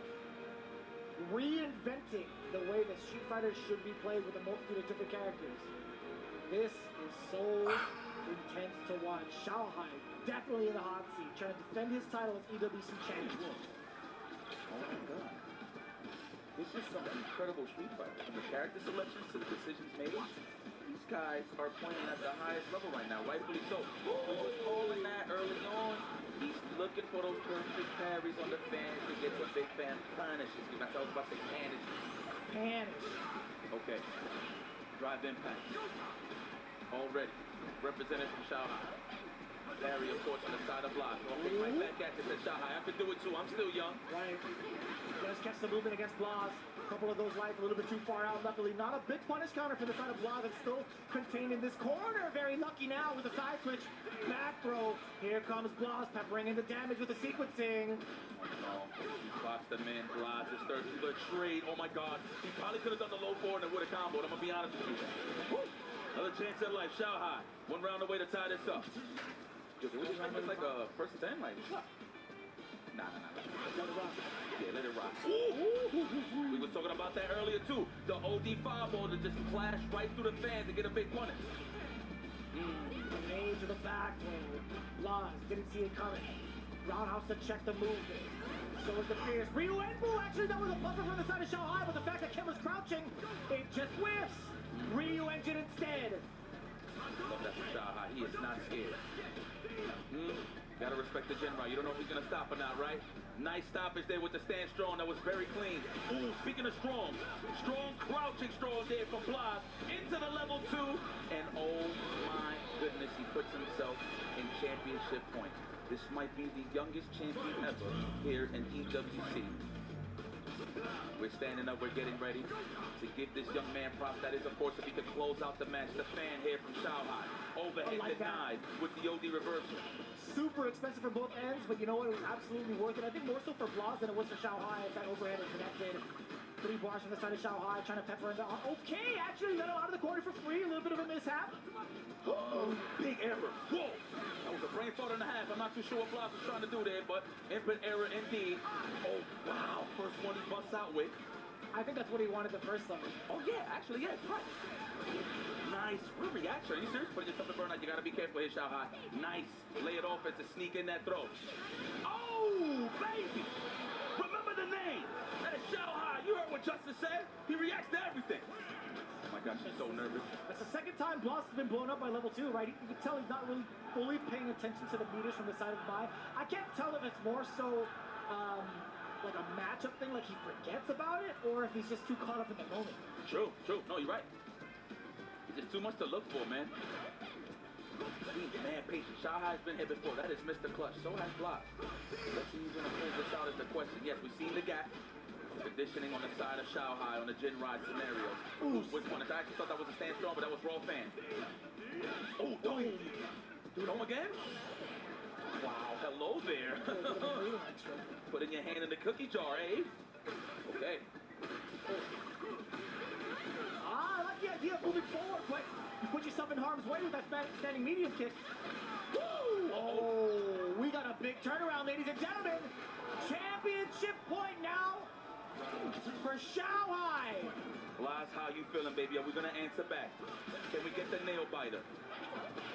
Reinventing the way that Street Fighter should be played with a multitude of different characters. This is so intense to watch. Xiaohai definitely in the hot seat, trying to defend his title as EWC champion. Oh my God. This is some incredible Street Fighter. From the character selections to the decisions made, these guys are playing at the highest level right now, rightfully so. We were calling that early on. He's looking for those perfect parries on the fans to get the big fan punishes. That's what I was about to say, panish. Panish. Okay. Drive impact. Already. Represented from Xiaohai. Barry, of course, on the side of Blas. Okay, right back at you, said Xiaohai. I can do it too. I'm still young. Right. Does catch the movement against Blas. A couple of those lights a little bit too far out. Luckily, not a big punish counter for the side of Blas. It's still contained in this corner. Very lucky now with a side switch. Back throw. Here comes Blas peppering in the damage with the sequencing. Oh, he clocks the man. Blas is third to the trade. Oh my God. He probably could have done the low forward and would have comboed. I'm going to be honest with you. Woo. Another chance at life. Xiaohai. One round away to tie this up. Just like a first 10, like, nah. Let it rock. Yeah, let it rock. Ooh. We were talking about that earlier too. The OD fireball to just flash right through the fans and get a big punish. Grenade to the back throw. Blas didn't see it coming. Roundhouse to check the movement. So is the fierce Ryu Enbu. Actually, that was a buffer from the side of Xiaohai, but the fact that Kim was crouching, it just whiffs. Ryu engine instead. Love that for Xiaohai. He is not scared. Gotta respect the Genrai. You don't know if he's gonna stop or not, right? Nice stoppage there with the stand strong. That was very clean. Ooh, speaking of strong crouching strong there from Blas into the level 2. And oh my goodness, he puts himself in championship point. This might be the youngest champion ever here in EWC. We're standing up, we're getting ready to give this young man props. That is, of course, if he could close out the match. The fan here from Xiaohai. Overhead denied with the OD reversal. Super expensive for both ends, but you know what? It was absolutely worth it. I think more so for Blas than it was for Xiaohai if that overhead had connected. 3 bars from the side of Xiaohai, trying to pepper in the... Okay, actually let him out of the corner for free. A little bit of a mishap. Oh, big error. Whoa! That was a brain fart and a half. I'm not too sure what Blas was trying to do there, but input error indeed. Oh, wow. First one he busts out with. I think that's what he wanted the first time. Oh, yeah. Actually, yeah. Right. Nice. What a reaction. Are you serious? Putting yourself in burnout. You got to be careful here, Xiaohai. Nice. Lay it off as to sneak in that throw. Oh, baby. Remember the name. That is Xiaohai. You heard what Justice said? He reacts to everything. Oh my gosh, she's so nervous. That's the second time Blas has been blown up by level 2, right? You can tell he's not really fully paying attention to the meters from the side of the buy. I can't tell if it's more so like a matchup thing, like he forgets about it, or if he's just too caught up in the moment. True. No, you're right. It's just too much to look for, man. He's man patient. Xiaohai's been here before. That is Mr. Clutch. So has Blas. Let's see who's going to pull this out is the question. Yes, we've seen the gap. Conditioning on the side of Xiaohai on the Jin Ride scenario. Ooh, which one? I actually thought that was a stand strong, but that was raw fan. Oh, dude, home again? Wow, hello there. Putting your hand in the cookie jar, eh? Okay. I like the idea of moving forward, but you put yourself in harm's way with that standing medium kick. Woo! Oh, we got a big turnaround, ladies and gentlemen. Championship point now for Xiaohai. Blas, how you feeling, baby? Are we going to answer back? Can we get the nail biter?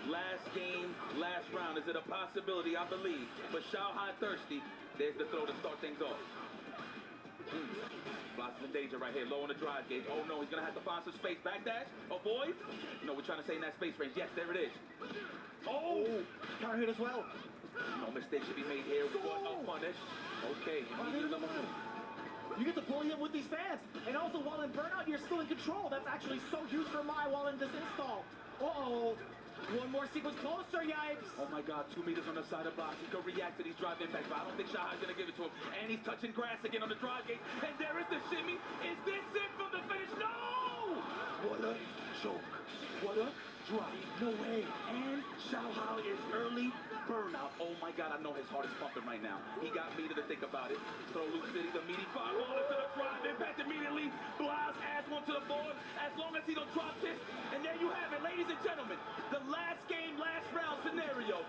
Last game, last round. Is it a possibility? I believe. But Xiaohai thirsty. There's the throw to start things off. Blas is in danger right here. Low on the drive gauge. Oh, no. He's going to have to find some space. Backdash? Avoid? No, we're trying to stay in that space range. Yes, there it is. Oh! Counter hit as well. No mistake should be made here. What a punish. Okay. You get to bully him with these fans. And also, while in burnout, you're still in control. That's actually so huge for my while in this install. Uh-oh. One more sequence closer, Yipes. Oh my God, 2 meters on the side of the box. He could react to these drive impacts, but I don't think Shahai's gonna give it to him. And he's touching grass again on the drive gate. And there is the shimmy. Is this it from the finish? No! What a choke. What a drop. No way. And Shahai is early burnout. Oh my God, I know his heart is pumping right now. He got me to think about it. Throw Luke City, the meaty fireball into the drive impact immediately. Blas adds one to the board as long as he don't drop this. And there you have it, ladies and gentlemen. The last game, last round scenario.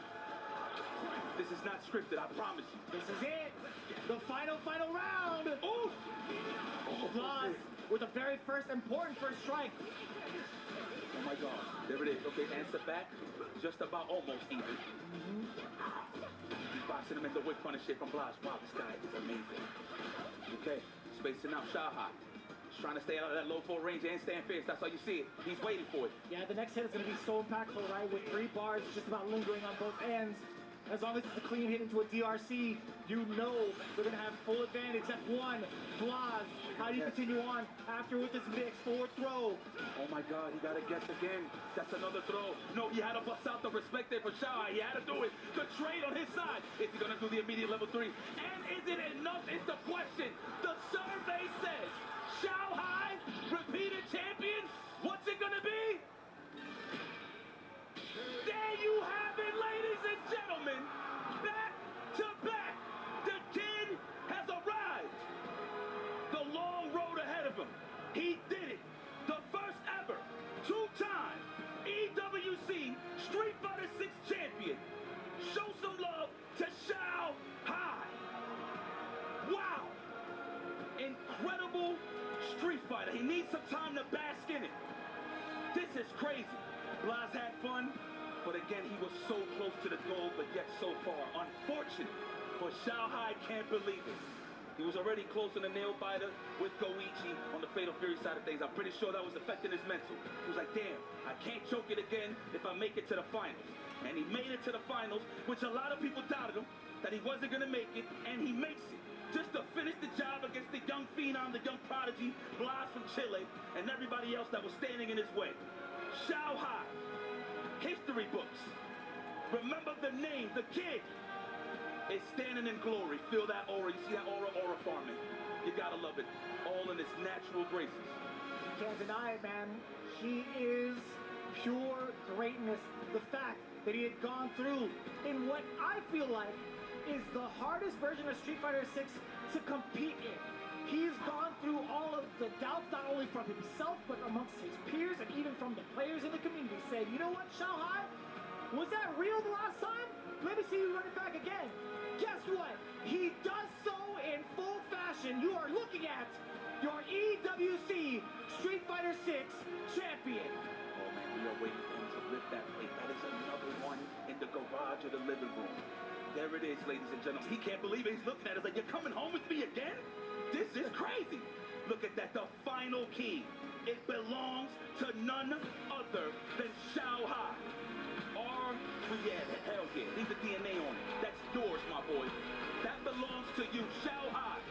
This is not scripted, I promise you. This is it. The final round. Ooh! Blas with the very first important first strike. Oh my God, there it is. Okay, answer back. Just about almost even. He's boxing him into whip punish shit from Blas. Wow, this guy is amazing. Okay, spacing out Shahai. He's trying to stay out of that low full range and stand fierce. That's how you see it. He's waiting for it. Yeah, the next hit is going to be so impactful, right? With 3 bars just about lingering on both ends. As long as it's a clean hit into a DRC, you know they're going to have full advantage. That's one. Blas, how do you continue on after with this mix forward throw? Oh my God, he got to guess again. That's another throw. No, he had to bust out the respect there for Shahai. He had to do it. The trade on his side. Is he going to do the immediate level 3? And is it enough? It's the question. The survey says Shahai, repeated champion. What's it going to be? There you have it, ladies and gentlemen. Back to back. The kid has arrived. The long road ahead of him. He did it. The first ever 2-time EWC Street Fighter 6 champion. Show some love to Shahai. Wow. Incredible Street Fighter. He needs some time to bask in it. This is crazy. Blas had fun, but again, he was so close to the goal, but yet so far. Unfortunate for Shahai, can't believe it. He was already close in the nail biter with Goichi on the Fatal Fury side of things. I'm pretty sure that was affecting his mental. He was like, damn, I can't choke it again if I make it to the finals. And he made it to the finals, which a lot of people doubted him, that he wasn't going to make it, and he makes it. Just to finish the job against the young phenom, the young prodigy, Blas from Chile, and everybody else that was standing in his way. Shahai, history books. Remember the name, the kid is standing in glory. Feel that aura. You see that aura farming. You gotta love it. All in its natural graces. You can't deny it, man. He is pure greatness. The fact that he had gone through in what I feel like is the hardest version of Street Fighter 6 to compete in. He's gone through all of the doubts, not only from himself, but amongst his peers, and even from the players in the community, saying, you know what, Shahai? Was that real the last time? Let me see you run it back again. Guess what? He does so in full fashion. You are looking at your EWC Street Fighter 6 champion. Oh man, we are waiting for him to rip that plate. That is another one in the garage or the living room. There it is, ladies and gentlemen. He can't believe it. He's looking at it like, you're coming home with me again? This is crazy. Look at that, the final key. It belongs to none other than Shahai. Yeah, hell yeah, leave the DNA on it. That's yours, my boy. That belongs to you, Shahai.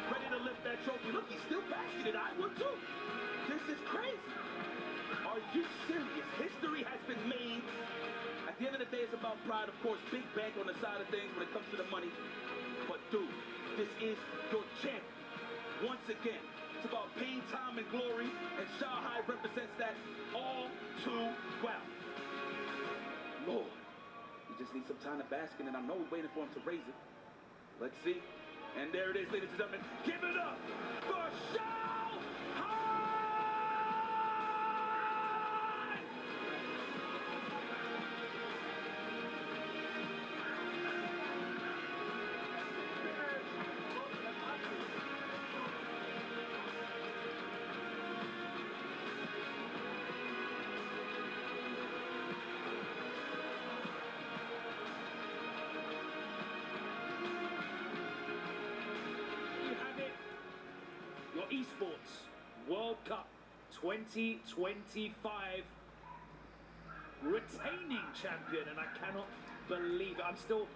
Ready to lift that trophy. Look, he's still basking it. I would too. This is crazy. Are you serious? History has been made. At the end of the day, it's about pride. Of course, big bank on the side of things when it comes to the money. But dude, this is your champion. Once again, it's about pain, time, and glory, and Shahai represents that all too well. Lord, he just needs some time to bask in, and I know we're waiting for him to raise it. Let's see. And there it is, ladies and gentlemen. Give it up for Shahai! Esports World Cup 2025 retaining champion, and I cannot believe it. I'm still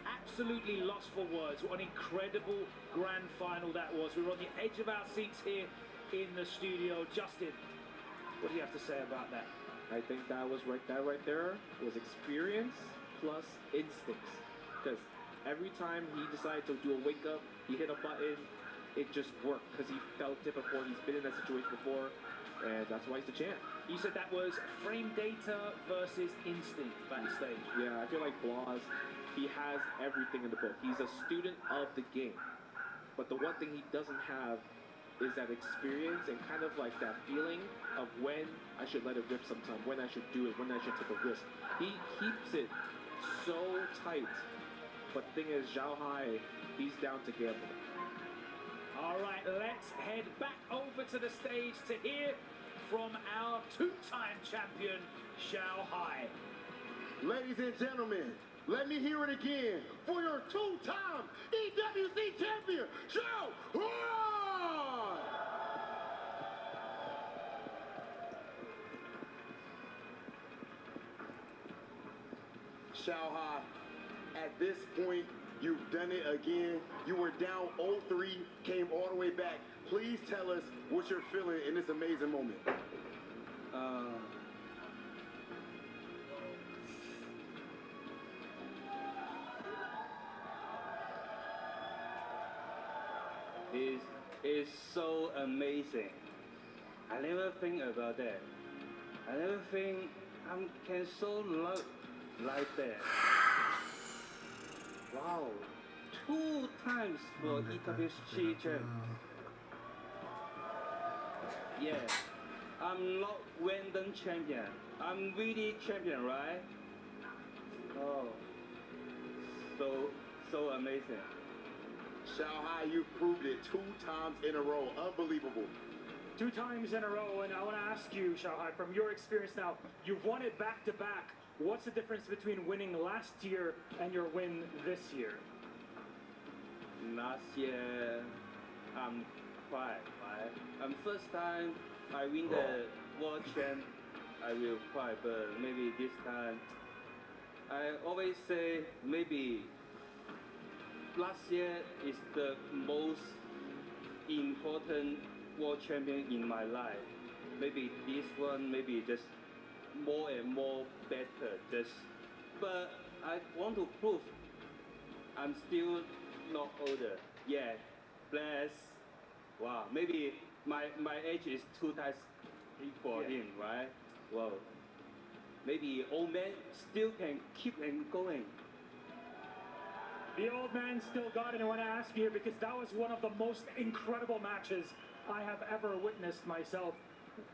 absolutely lost for words. What an incredible grand final that was. We were on the edge of our seats here in the studio. Justin, what do you have to say about that? I think that right there was experience plus instincts. Because every time he decided to do a wake up, he hit a button, it just worked because he felt it before. He's been in that situation before, and that's why he's the champ. You said that was frame data versus instinct backstage. Yeah, I feel like Blas, he has everything in the book. He's a student of the game. But the one thing he doesn't have is that experience and kind of like that feeling of when I should let it rip sometime, when I should do it, when I should take a risk. He keeps it so tight. But the thing is, Zhao Hai, he's down to gamble. All right, let's head back over to the stage to hear from our two-time champion, Zhao Hai. Ladies and gentlemen, let me hear it again for your two-time EWC champion, Zhao Hai! Zhao Hai, at this point, you've done it again. You were down 0-3, came all the way back. Please tell us what you're feeling in this amazing moment. It's so amazing. I never think about that. I never think I can so love like that. Wow, 2 times for EWC champ. Yeah, I'm not random champion. I'm really champion, right? Oh, so amazing. Zhao Hai, you've proved it 2 times in a row. Unbelievable. 2 times in a row, and I want to ask you, Zhao Hai, from your experience now, you've won it back-to-back. What's the difference between winning last year and your win this year? Last year, I'm quiet, right? First time I win the world champ, I will quiet, but maybe this time, I always say maybe last year is the most important world champion in my life. Maybe this one, maybe just more and more better. But I want to prove I'm still not older. Yeah, bless. Wow, maybe my age is 2 times for him, right? Wow. Maybe old man still can keep and going. The old man still got it. I want to ask you because that was one of the most incredible matches I have ever witnessed myself.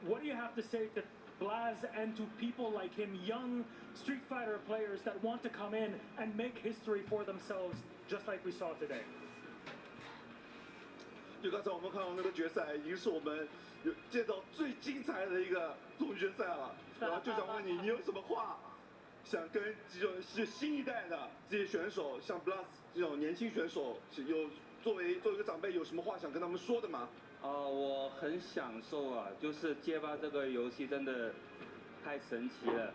What do you have to say to Blas and to people like him, young Street Fighter players that want to come in and make history for themselves, just like we saw today? 就刚才我们看到那个决赛，已经是我们有见到最精彩的一个总决赛了。然后就想问你，你有什么话想跟这种新一代的这些选手，像 Blas 这种年轻选手，有作为一个长辈，有什么话想跟他们说的吗？我很享受啊，就是街霸这个游戏真的太神奇了。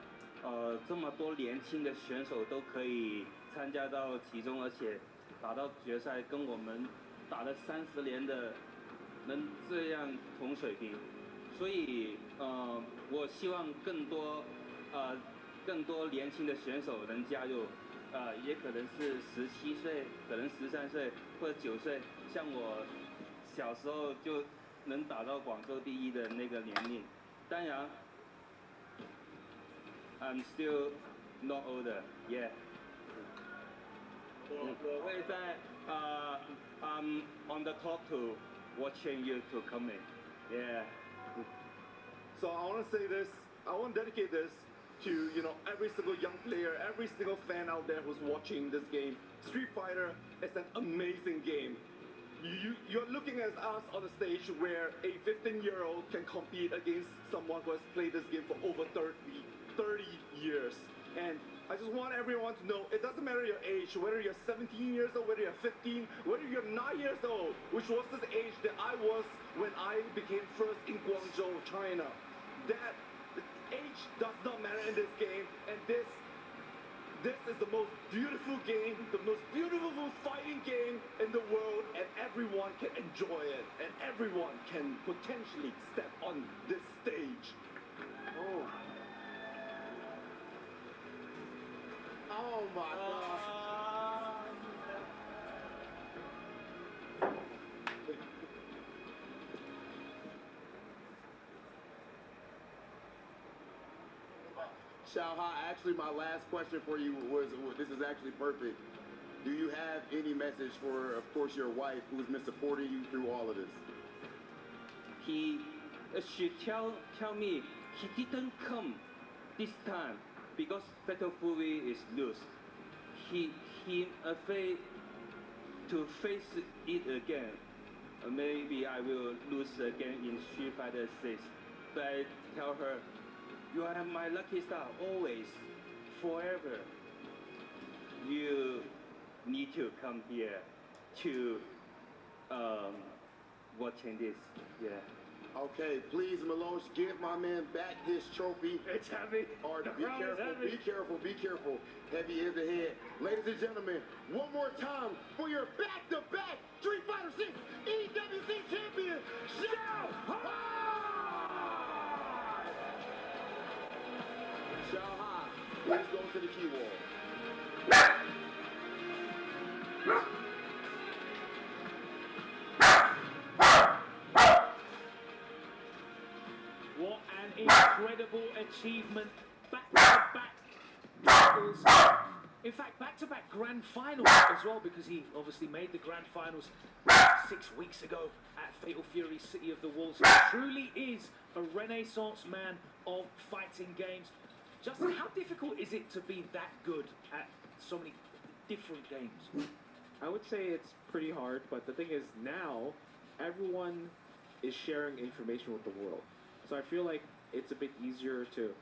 这么多年轻的选手都可以参加到其中，而且打到决赛，跟我们打了30年的能这样同水平。所以我希望更多年轻的选手能加入，也可能是17岁，可能13岁或者9岁，像我小时候就能打到广州第1的那个年龄。当然 ，I'm still not older, yeah. 我会在I'm on the top to watching you to coming, yeah. So I want to say this. I want to dedicate this to every single young player, every single fan out there who's watching this game. Street Fighter is an amazing game. You're looking at us on the stage where a 15-year-old can compete against someone who has played this game for over 30 years. And I just want everyone to know, it doesn't matter your age, whether you're 17 years old, whether you're 15, whether you're 9 years old, which was the age that I was when I became first in Guangzhou, China. That age does not matter in this game, and this is the most beautiful game, the most beautiful fighting game in the world, and everyone can enjoy it, and everyone can potentially step on this stage. Oh. Oh my God. Xiaohai, actually my last question for you was, this is actually perfect. Do you have any message for, of course, your wife who's been supporting you through all of this? She tell me he didn't come this time because Fatal Fury is lose. He afraid to face it again. Maybe I will lose again in Street Fighter 6. But I tell her, you are my lucky star always, forever. You need to come here to watching this. Yeah. Okay, please, Malone, give my man back his trophy. It's heavy. Or The be crown is careful, heavy. be careful, be careful. Heavy is the head. Ladies and gentlemen, one more time for your back-to-back Street Fighter 6 EWC champion, Xiaohai! Xiaohai, please go to the key wall. What an incredible achievement. Back-to-back titles. In fact, back-to-back grand finals as well, because he obviously made the grand finals 6 weeks ago at Fatal Fury City of the Wolves. He truly is a renaissance man of fighting games. Justin, how difficult is it to be that good at so many different games? I would say it's pretty hard, but the thing is now everyone is sharing information with the world. So I feel like it's a bit easier to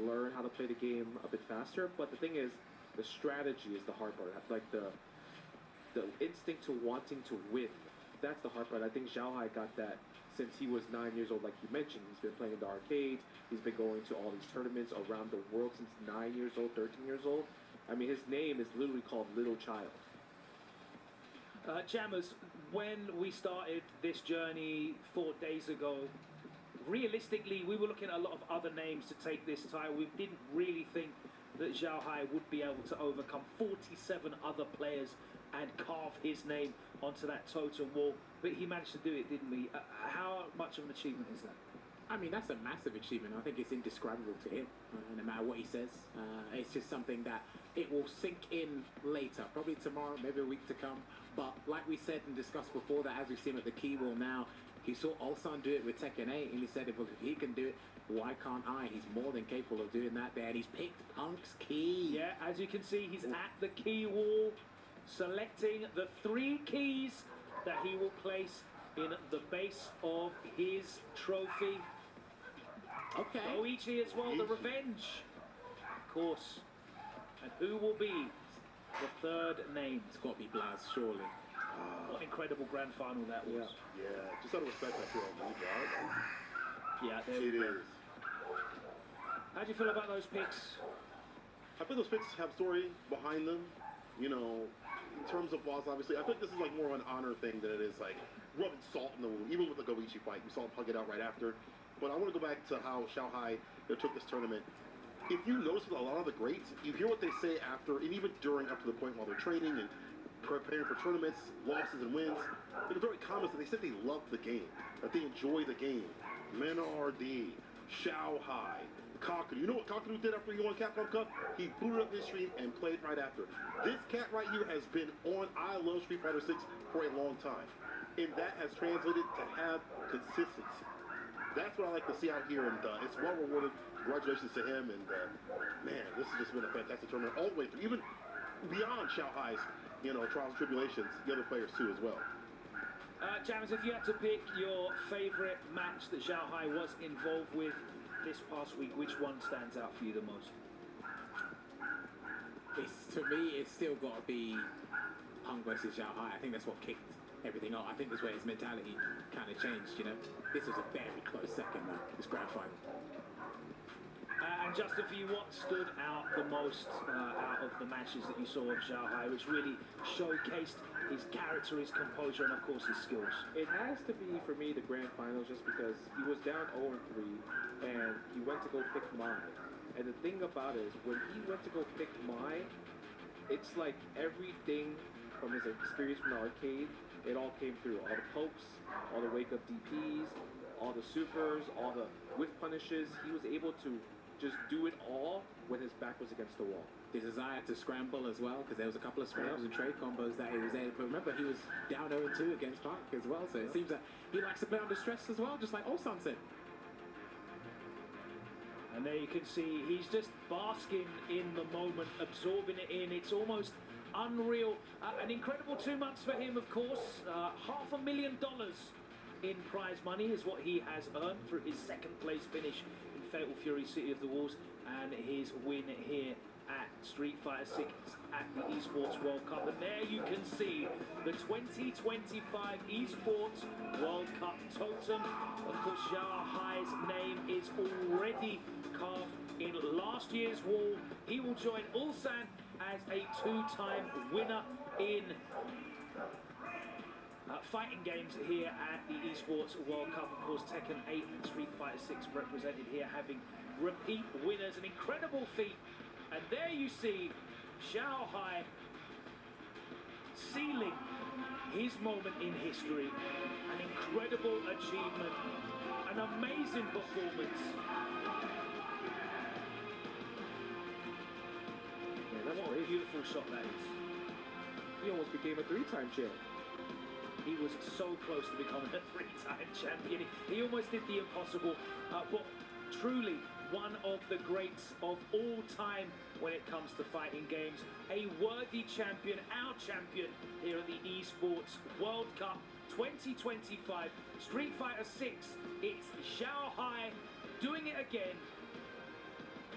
learn how to play the game a bit faster, but the thing is, the strategy is the hard part. Like the instinct to wanting to win, that's the hard part. I think Xiaohai got that since he was 9 years old, like you mentioned. He's been playing in the arcades, he's been going to all these tournaments around the world since 9 years old, 13 years old. I mean, his name is literally called Little Child. Jammers, when we started this journey 4 days ago, realistically, we were looking at a lot of other names to take this title. We didn't really think that Xiaohai would be able to overcome 47 other players and carve his name onto that totem wall. But he managed to do it, didn't he? How much of an achievement is that? I mean, that's a massive achievement. I think it's indescribable to him, no matter what he says. It's just something that it will sink in later, probably tomorrow, maybe a week to come. But like we said and discussed before, that as we see him at the key wall now, he saw Ulsan do it with Tekken 8, and he said, if he can do it, why can't I? He's more than capable of doing that there, and he's picked Punk's key. Yeah, as you can see, he's at the key wall, selecting the 3 keys that he will place in the base of his trophy. Okay. Goichi as well, the revenge. Of course. And who will be the third name? It's got to be Blaz, surely. What incredible grand final that was. Yeah, just out of respect, I feel on me, Yeah, it is. How do you feel about those picks? I feel those picks have story behind them. You know, in terms of Boss, obviously, I think this is like more of an honor thing than it is like rubbing salt in the wound. Even with the Goichi fight, we saw him hug it out right after. But I want to go back to how Xiaohai took this tournament. If you notice with a lot of the greats, you hear what they say after, and even during, up to the point while they're training and preparing for tournaments, losses and wins. They're very common that they said they love the game, that they enjoy the game. Menardi, Xiaohai, Kakaru. You know what Kakaru did after he won Capcom Cup? He booted up his stream and played right after. This cat right here has been on I Love Street Fighter 6 for a long time. And that has translated to have consistency. That's what I like to see out here, and it's well rewarded. Congratulations to him, and man, this has just been a fantastic tournament all the way through, even beyond Xiaohai's, trials and tribulations, the other players too as well. Jammers, if you had to pick your favourite match that Xiaohai was involved with this past week, which one stands out for you the most? To me, it's still got to be Punk versus Xiaohai. I think that's what kicked everything off. I think that's where his mentality kind of changed, This was a very close second, this grand final. And Justin, for you, what stood out the most out of the matches that you saw of Xiaohai, which really showcased his character, his composure, and of course his skills? It has to be, for me, the grand finals, just because he was down 0-3, and he went to go pick Mai. And the thing about it is, when he went to go pick Mai, it's like everything from his experience from the arcade, it all came through. All the pokes, all the wake up DPs, all the supers, all the whiff punishes. He was able to just do it all when his back was against the wall. The desire to scramble as well, because there was a couple of scrambles and trade combos that he was able. But remember, he was down 0-2 against Park as well, so it seems that he likes to play under stress as well, just like Ulsan said. And there you can see he's just basking in the moment, absorbing it in. It's almost unreal. An incredible 2 months for him, of course. $500,000 in prize money is what he has earned through his second place finish in Fatal Fury City of the Wolves and his win here at Street Fighter 6 at the Esports World Cup. And there you can see the 2025 Esports World Cup totem. Of course, Xiao Hai's name is already carved in last year's wall. He will join Ulsan as a two-time winner in fighting games here at the Esports World Cup. Of course, Tekken 8 and Street Fighter 6 represented here, having repeat winners. An incredible feat. And there you see Xiao Hai sealing his moment in history. An incredible achievement. An amazing performance. Yeah, that's what a beautiful shot that is. He almost became a three-time champ. He was so close to becoming a three-time champion. He almost did the impossible. But truly, one of the greats of all time when it comes to fighting games. A worthy champion, our champion here at the Esports World Cup 2025. Street Fighter 6, it's Xiao Hai doing it again.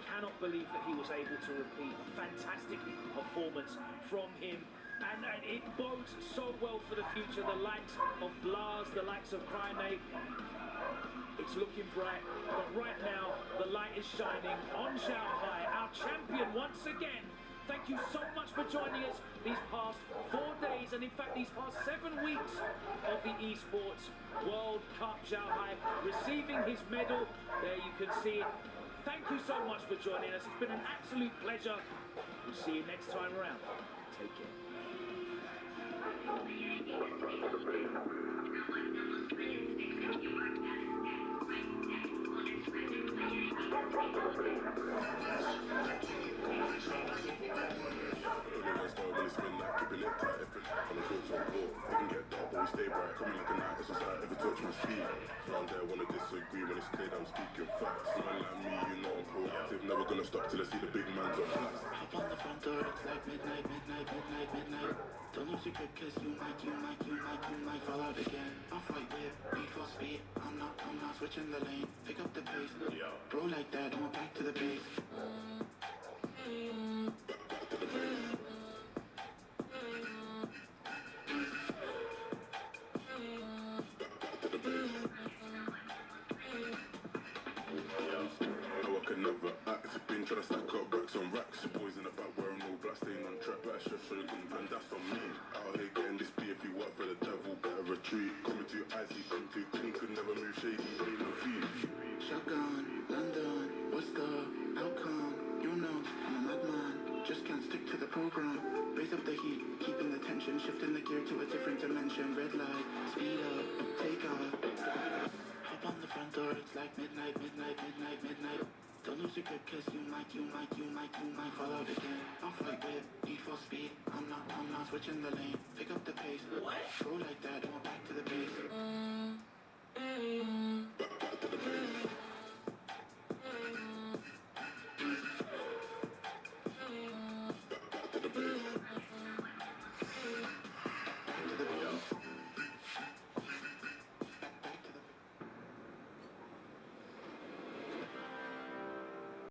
Cannot believe that he was able to repeat a fantastic performance from him. And it bodes so well for the future. The likes of Blaz, the likes of Crymate. It's looking bright, but right now the light is shining on Xiao Hai, our champion once again. Thank you so much for joining us these past 4 days, and in fact these past 7 weeks of the Esports World Cup. Xiao Hai receiving his medal. There you can see it. Thank you so much for joining us. It's been an absolute pleasure. We'll see you next time around. Take care. Never gonna stop till I see the big man's on flat. Up on the front door, it's like midnight. Don't lose your grip, cause you might fall out again. Off white whip, need for speed. I'm not switching the lane. Pick up the pace. Bro like that, and we're back to the base. Never act, been trying to stack up racks on racks. Boys in the back wearing all black, staying on track, but I should show you and that's on me. Out here getting this beef, if you work for the devil, better retreat. Coming to your eyes, you come too clean, could never move shaky, pay no fee. Shotgun, London, what's the outcome? You know, I'm a madman, just can't stick to the program. Raise up the heat, keeping the tension, shifting the gear to a different dimension. Red light, speed up, take off. Hop on the front door, it's like midnight. Don't lose your grip, cause you might fall out again. Off white whip, need for speed. I'm not switching the lane. Pick up the pace. What? Go like that.